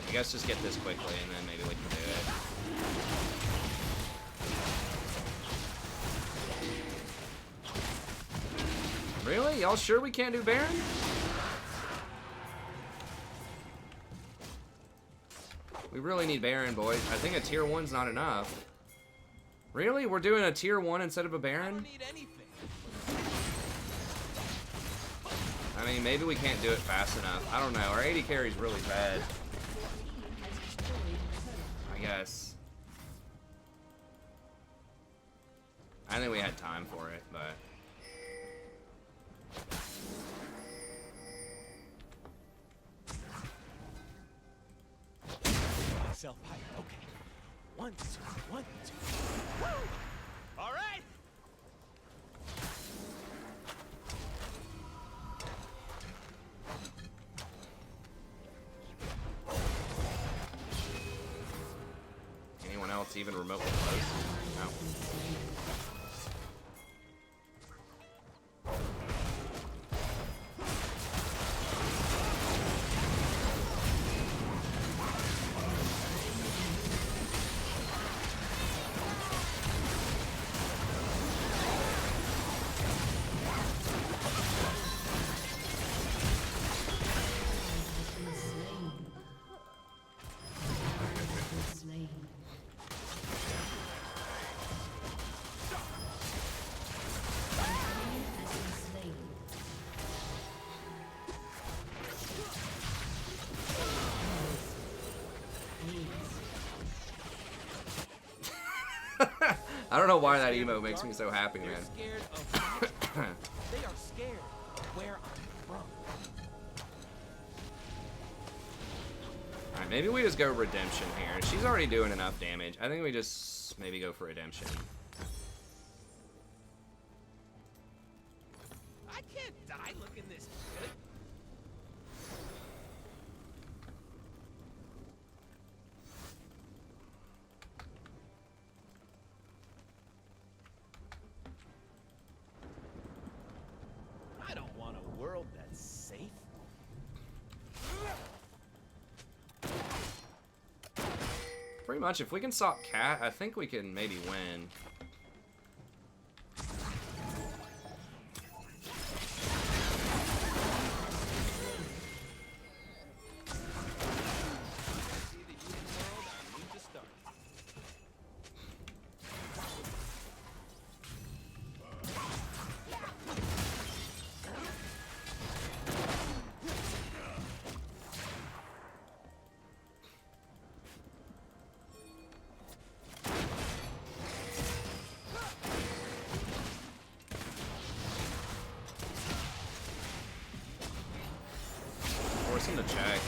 I guess just get this quickly and then maybe we can do it. Really? Y'all sure we can't do Baron? We really need Baron, boys. I think a tier 1's not enough. Really? We're doing a tier 1 instead of a I Baron? don't need anything. I mean, maybe we can't do it fast enough. I don't know. Our AD carry's really bad. I guess. I think we had time for it, but... Myself higher. Okay. 1, 2, 1, 2. Woo! All right. Anyone else even remotely close? No. I don't know why that emo makes me so happy, man. They're scared of magic. They are scared of where I'm from. Alright, maybe we just go redemption here. She's already doing enough damage. I think we just maybe go for redemption. I can't die looking this good. I don't want a world that's safe. Pretty much, if we can stop Cat, I think we can maybe win. See the human world, I need to start. Force him to check.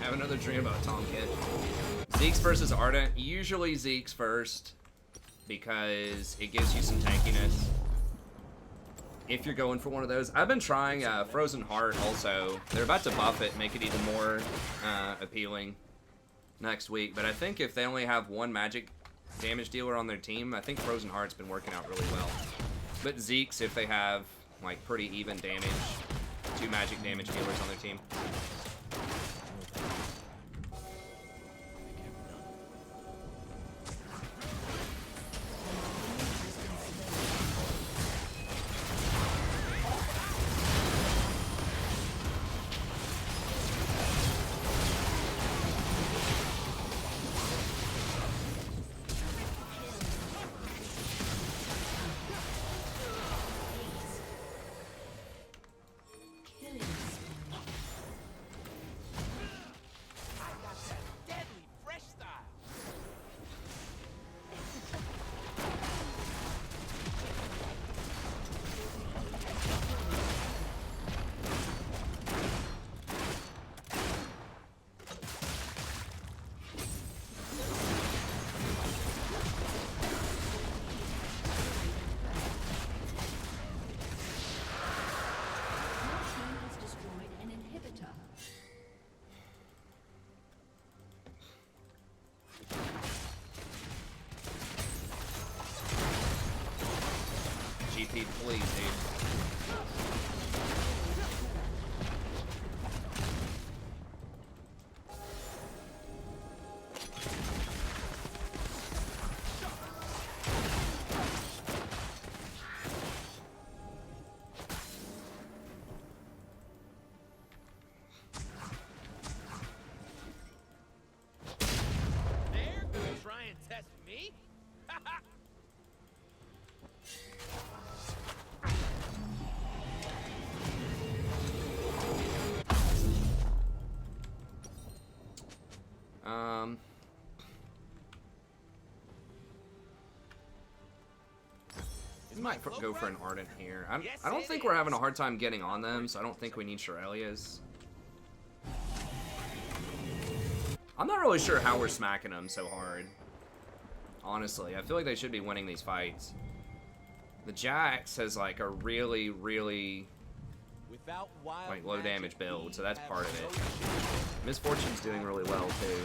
Have another dream about Tom Kid. Zeke's versus Ardent. Usually Zeke's first because it gives you some tankiness. If you're going for one of those. I've been trying Frozen Heart also. They're about to buff it, make it even more appealing next week. But I think if they only have one magic damage dealer on their team, I think Frozen Heart's been working out really well. But Zeke's, if they have like pretty even damage, 2 magic damage dealers on their team. TP, please, dude. They're gonna try and test me? We might go for an Ardent here. I don't think we're having a hard time getting on them, so I don't think we need Shirelias. I'm not really sure how we're smacking them so hard. Honestly, I feel like they should be winning these fights. The Jax has like a really, really like low damage build, so that's part of it. Misfortune's doing really well too.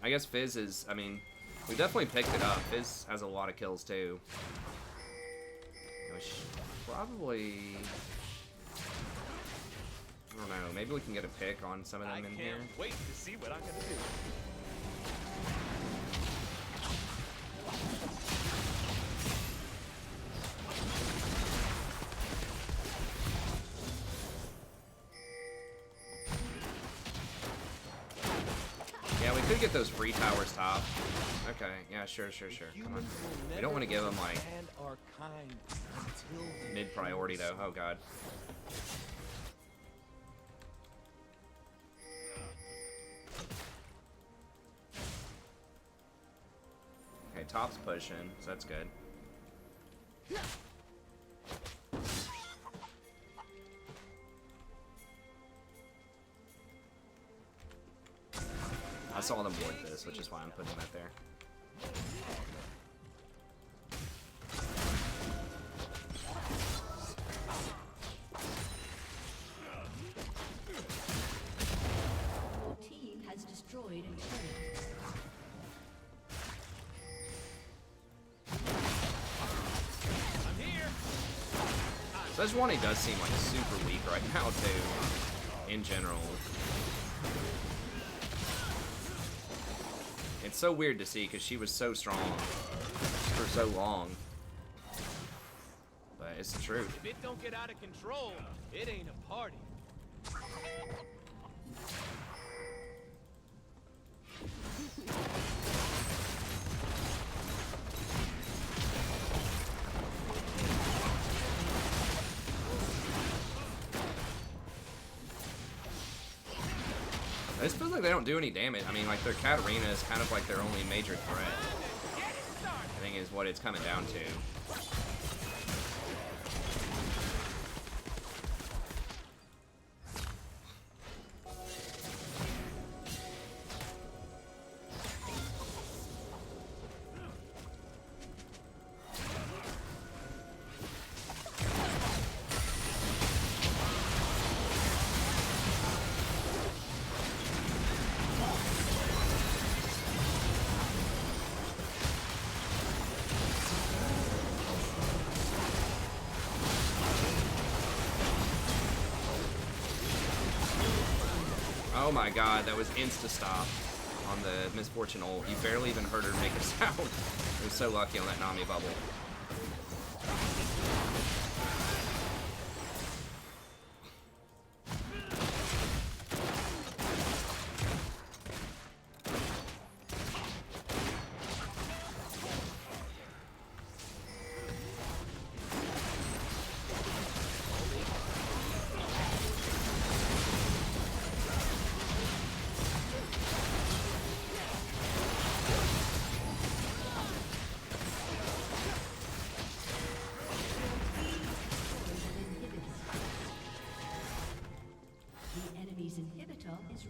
I guess Fizz is, I mean, we definitely picked it up. Fizz has a lot of kills too. Probably, I don't know, maybe we can get a pick on some of them in here. I can't wait to see what I'm gonna do. Yeah, we could get those free towers top. Okay, yeah, sure. Come on. We don't want to give them like mid priority though. Oh god. Okay, top's pushing, so that's good. I saw them board this, which is why I'm putting that there. Your team has destroyed a turret. I'm here. Sejuani does seem like super weak right now too, in general. It's so weird to see because she was so strong for so long. But it's the truth. If it don't get out of control, it ain't a party. This feels like they don't do any damage. I mean, like, their Katarina is kind of like their only major threat. I think is what it's coming down to. Oh my god, that was insta-stop on the Misfortune ult. You barely even heard her make a sound. It was so lucky on that Nami bubble.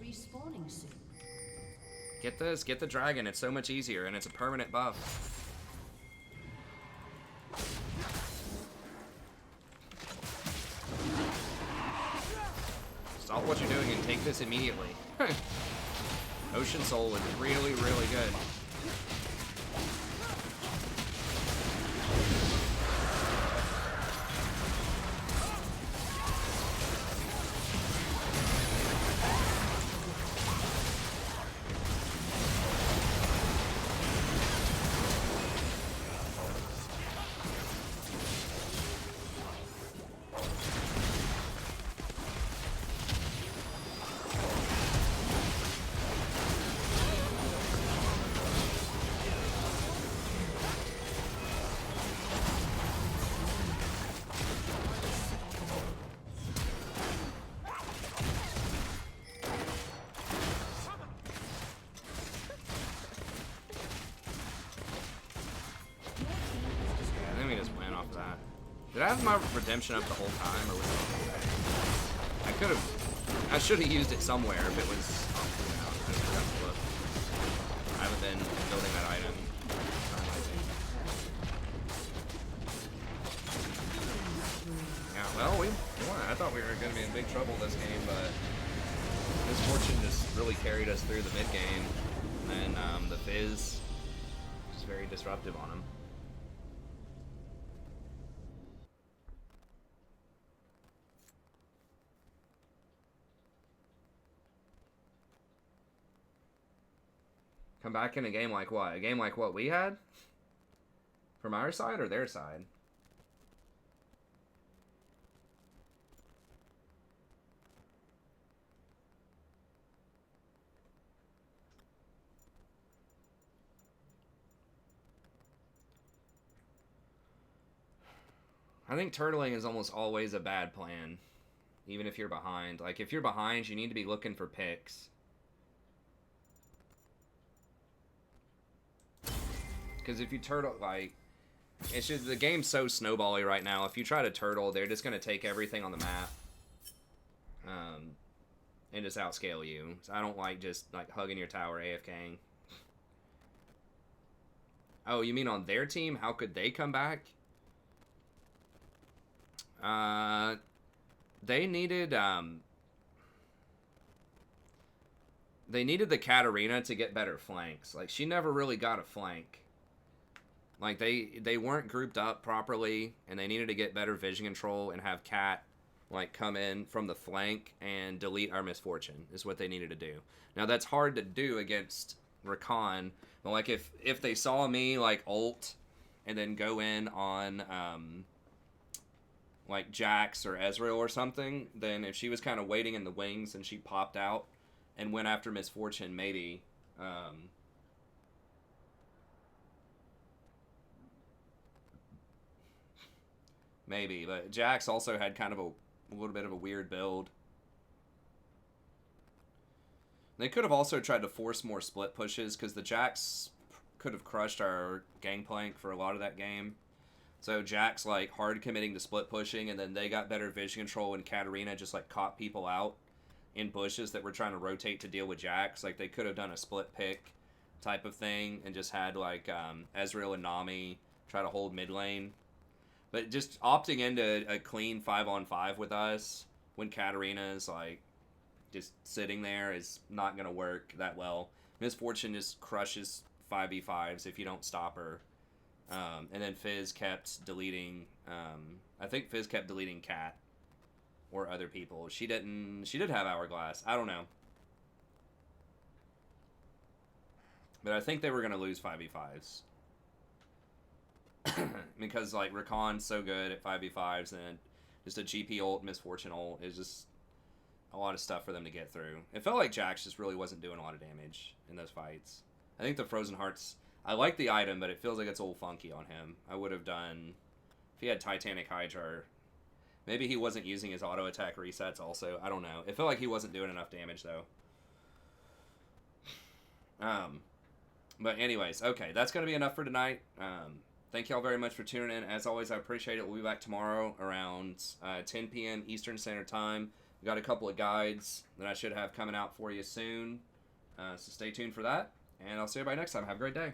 Respawning soon. Get this, get the dragon. It's so much easier, and it's a permanent buff. Stop what you're doing and take this immediately. Ocean Soul is really, really good. off of that. Did I have my redemption up the whole time, or was it? I could have. I should have used it somewhere if it was on cooldown. I just forgot to look. I haven't been building that item. Yeah, well, we won. I thought we were going to be in big trouble this game, but Misfortune just really carried us through the mid game, and the Fizz was very disruptive on him. Come back in a game like what? A game like what we had? From our side or their side? I think turtling is almost always a bad plan, even if you're behind. Like, if you're behind, you need to be looking for picks. Because if you turtle, like, it's just, the game's so snowbally right now. If you try to turtle, they're just going to take everything on the map and just outscale you. So I don't like just, like, hugging your tower AFKing. Oh, you mean on their team? How could they come back? They needed the Katarina to get better flanks. Like, she never really got a flank. Like, they weren't grouped up properly, and they needed to get better vision control and have Cat, like, come in from the flank and delete our Misfortune, is what they needed to do. Now, that's hard to do against Rakan, but, like, if they saw me, like, ult and then go in on, like Jax or Ezreal or something, then if she was kind of waiting in the wings and she popped out and went after Misfortune, maybe. Maybe, but Jax also had kind of a little bit of a weird build. They could have also tried to force more split pushes, because the Jax could have crushed our gangplank for a lot of that game. So Jax, like, hard committing to split pushing, and then they got better vision control, and Katarina just, like, caught people out in bushes that were trying to rotate to deal with Jax. Like, they could have done a split pick type of thing and just had, like, Ezreal and Nami try to hold mid lane. But just opting into a clean 5-on-5 with us when Katarina's, like, just sitting there is not going to work that well. Misfortune just crushes 5v5s if you don't stop her. And then Fizz kept deleting, I think Fizz kept deleting Cat or other people. She did have Hourglass. I don't know. But I think they were going to lose 5v5s. Because, like, Rakan's so good at 5v5s, and just a GP ult, Misfortune ult is just a lot of stuff for them to get through. It felt like Jax just really wasn't doing a lot of damage in those fights. I think the Frozen Hearts... I like the item, but it feels like it's a little funky on him. I would have done... If he had Titanic Hydra... Maybe he wasn't using his auto attack resets also. I don't know. It felt like he wasn't doing enough damage, though. But anyways, okay. That's going to be enough for tonight. Thank y'all very much for tuning in. As always, I appreciate it. We'll be back tomorrow around 10 p.m. Eastern Standard Time. We got a couple of guides that I should have coming out for you soon. So stay tuned for that. And I'll see everybody next time. Have a great day.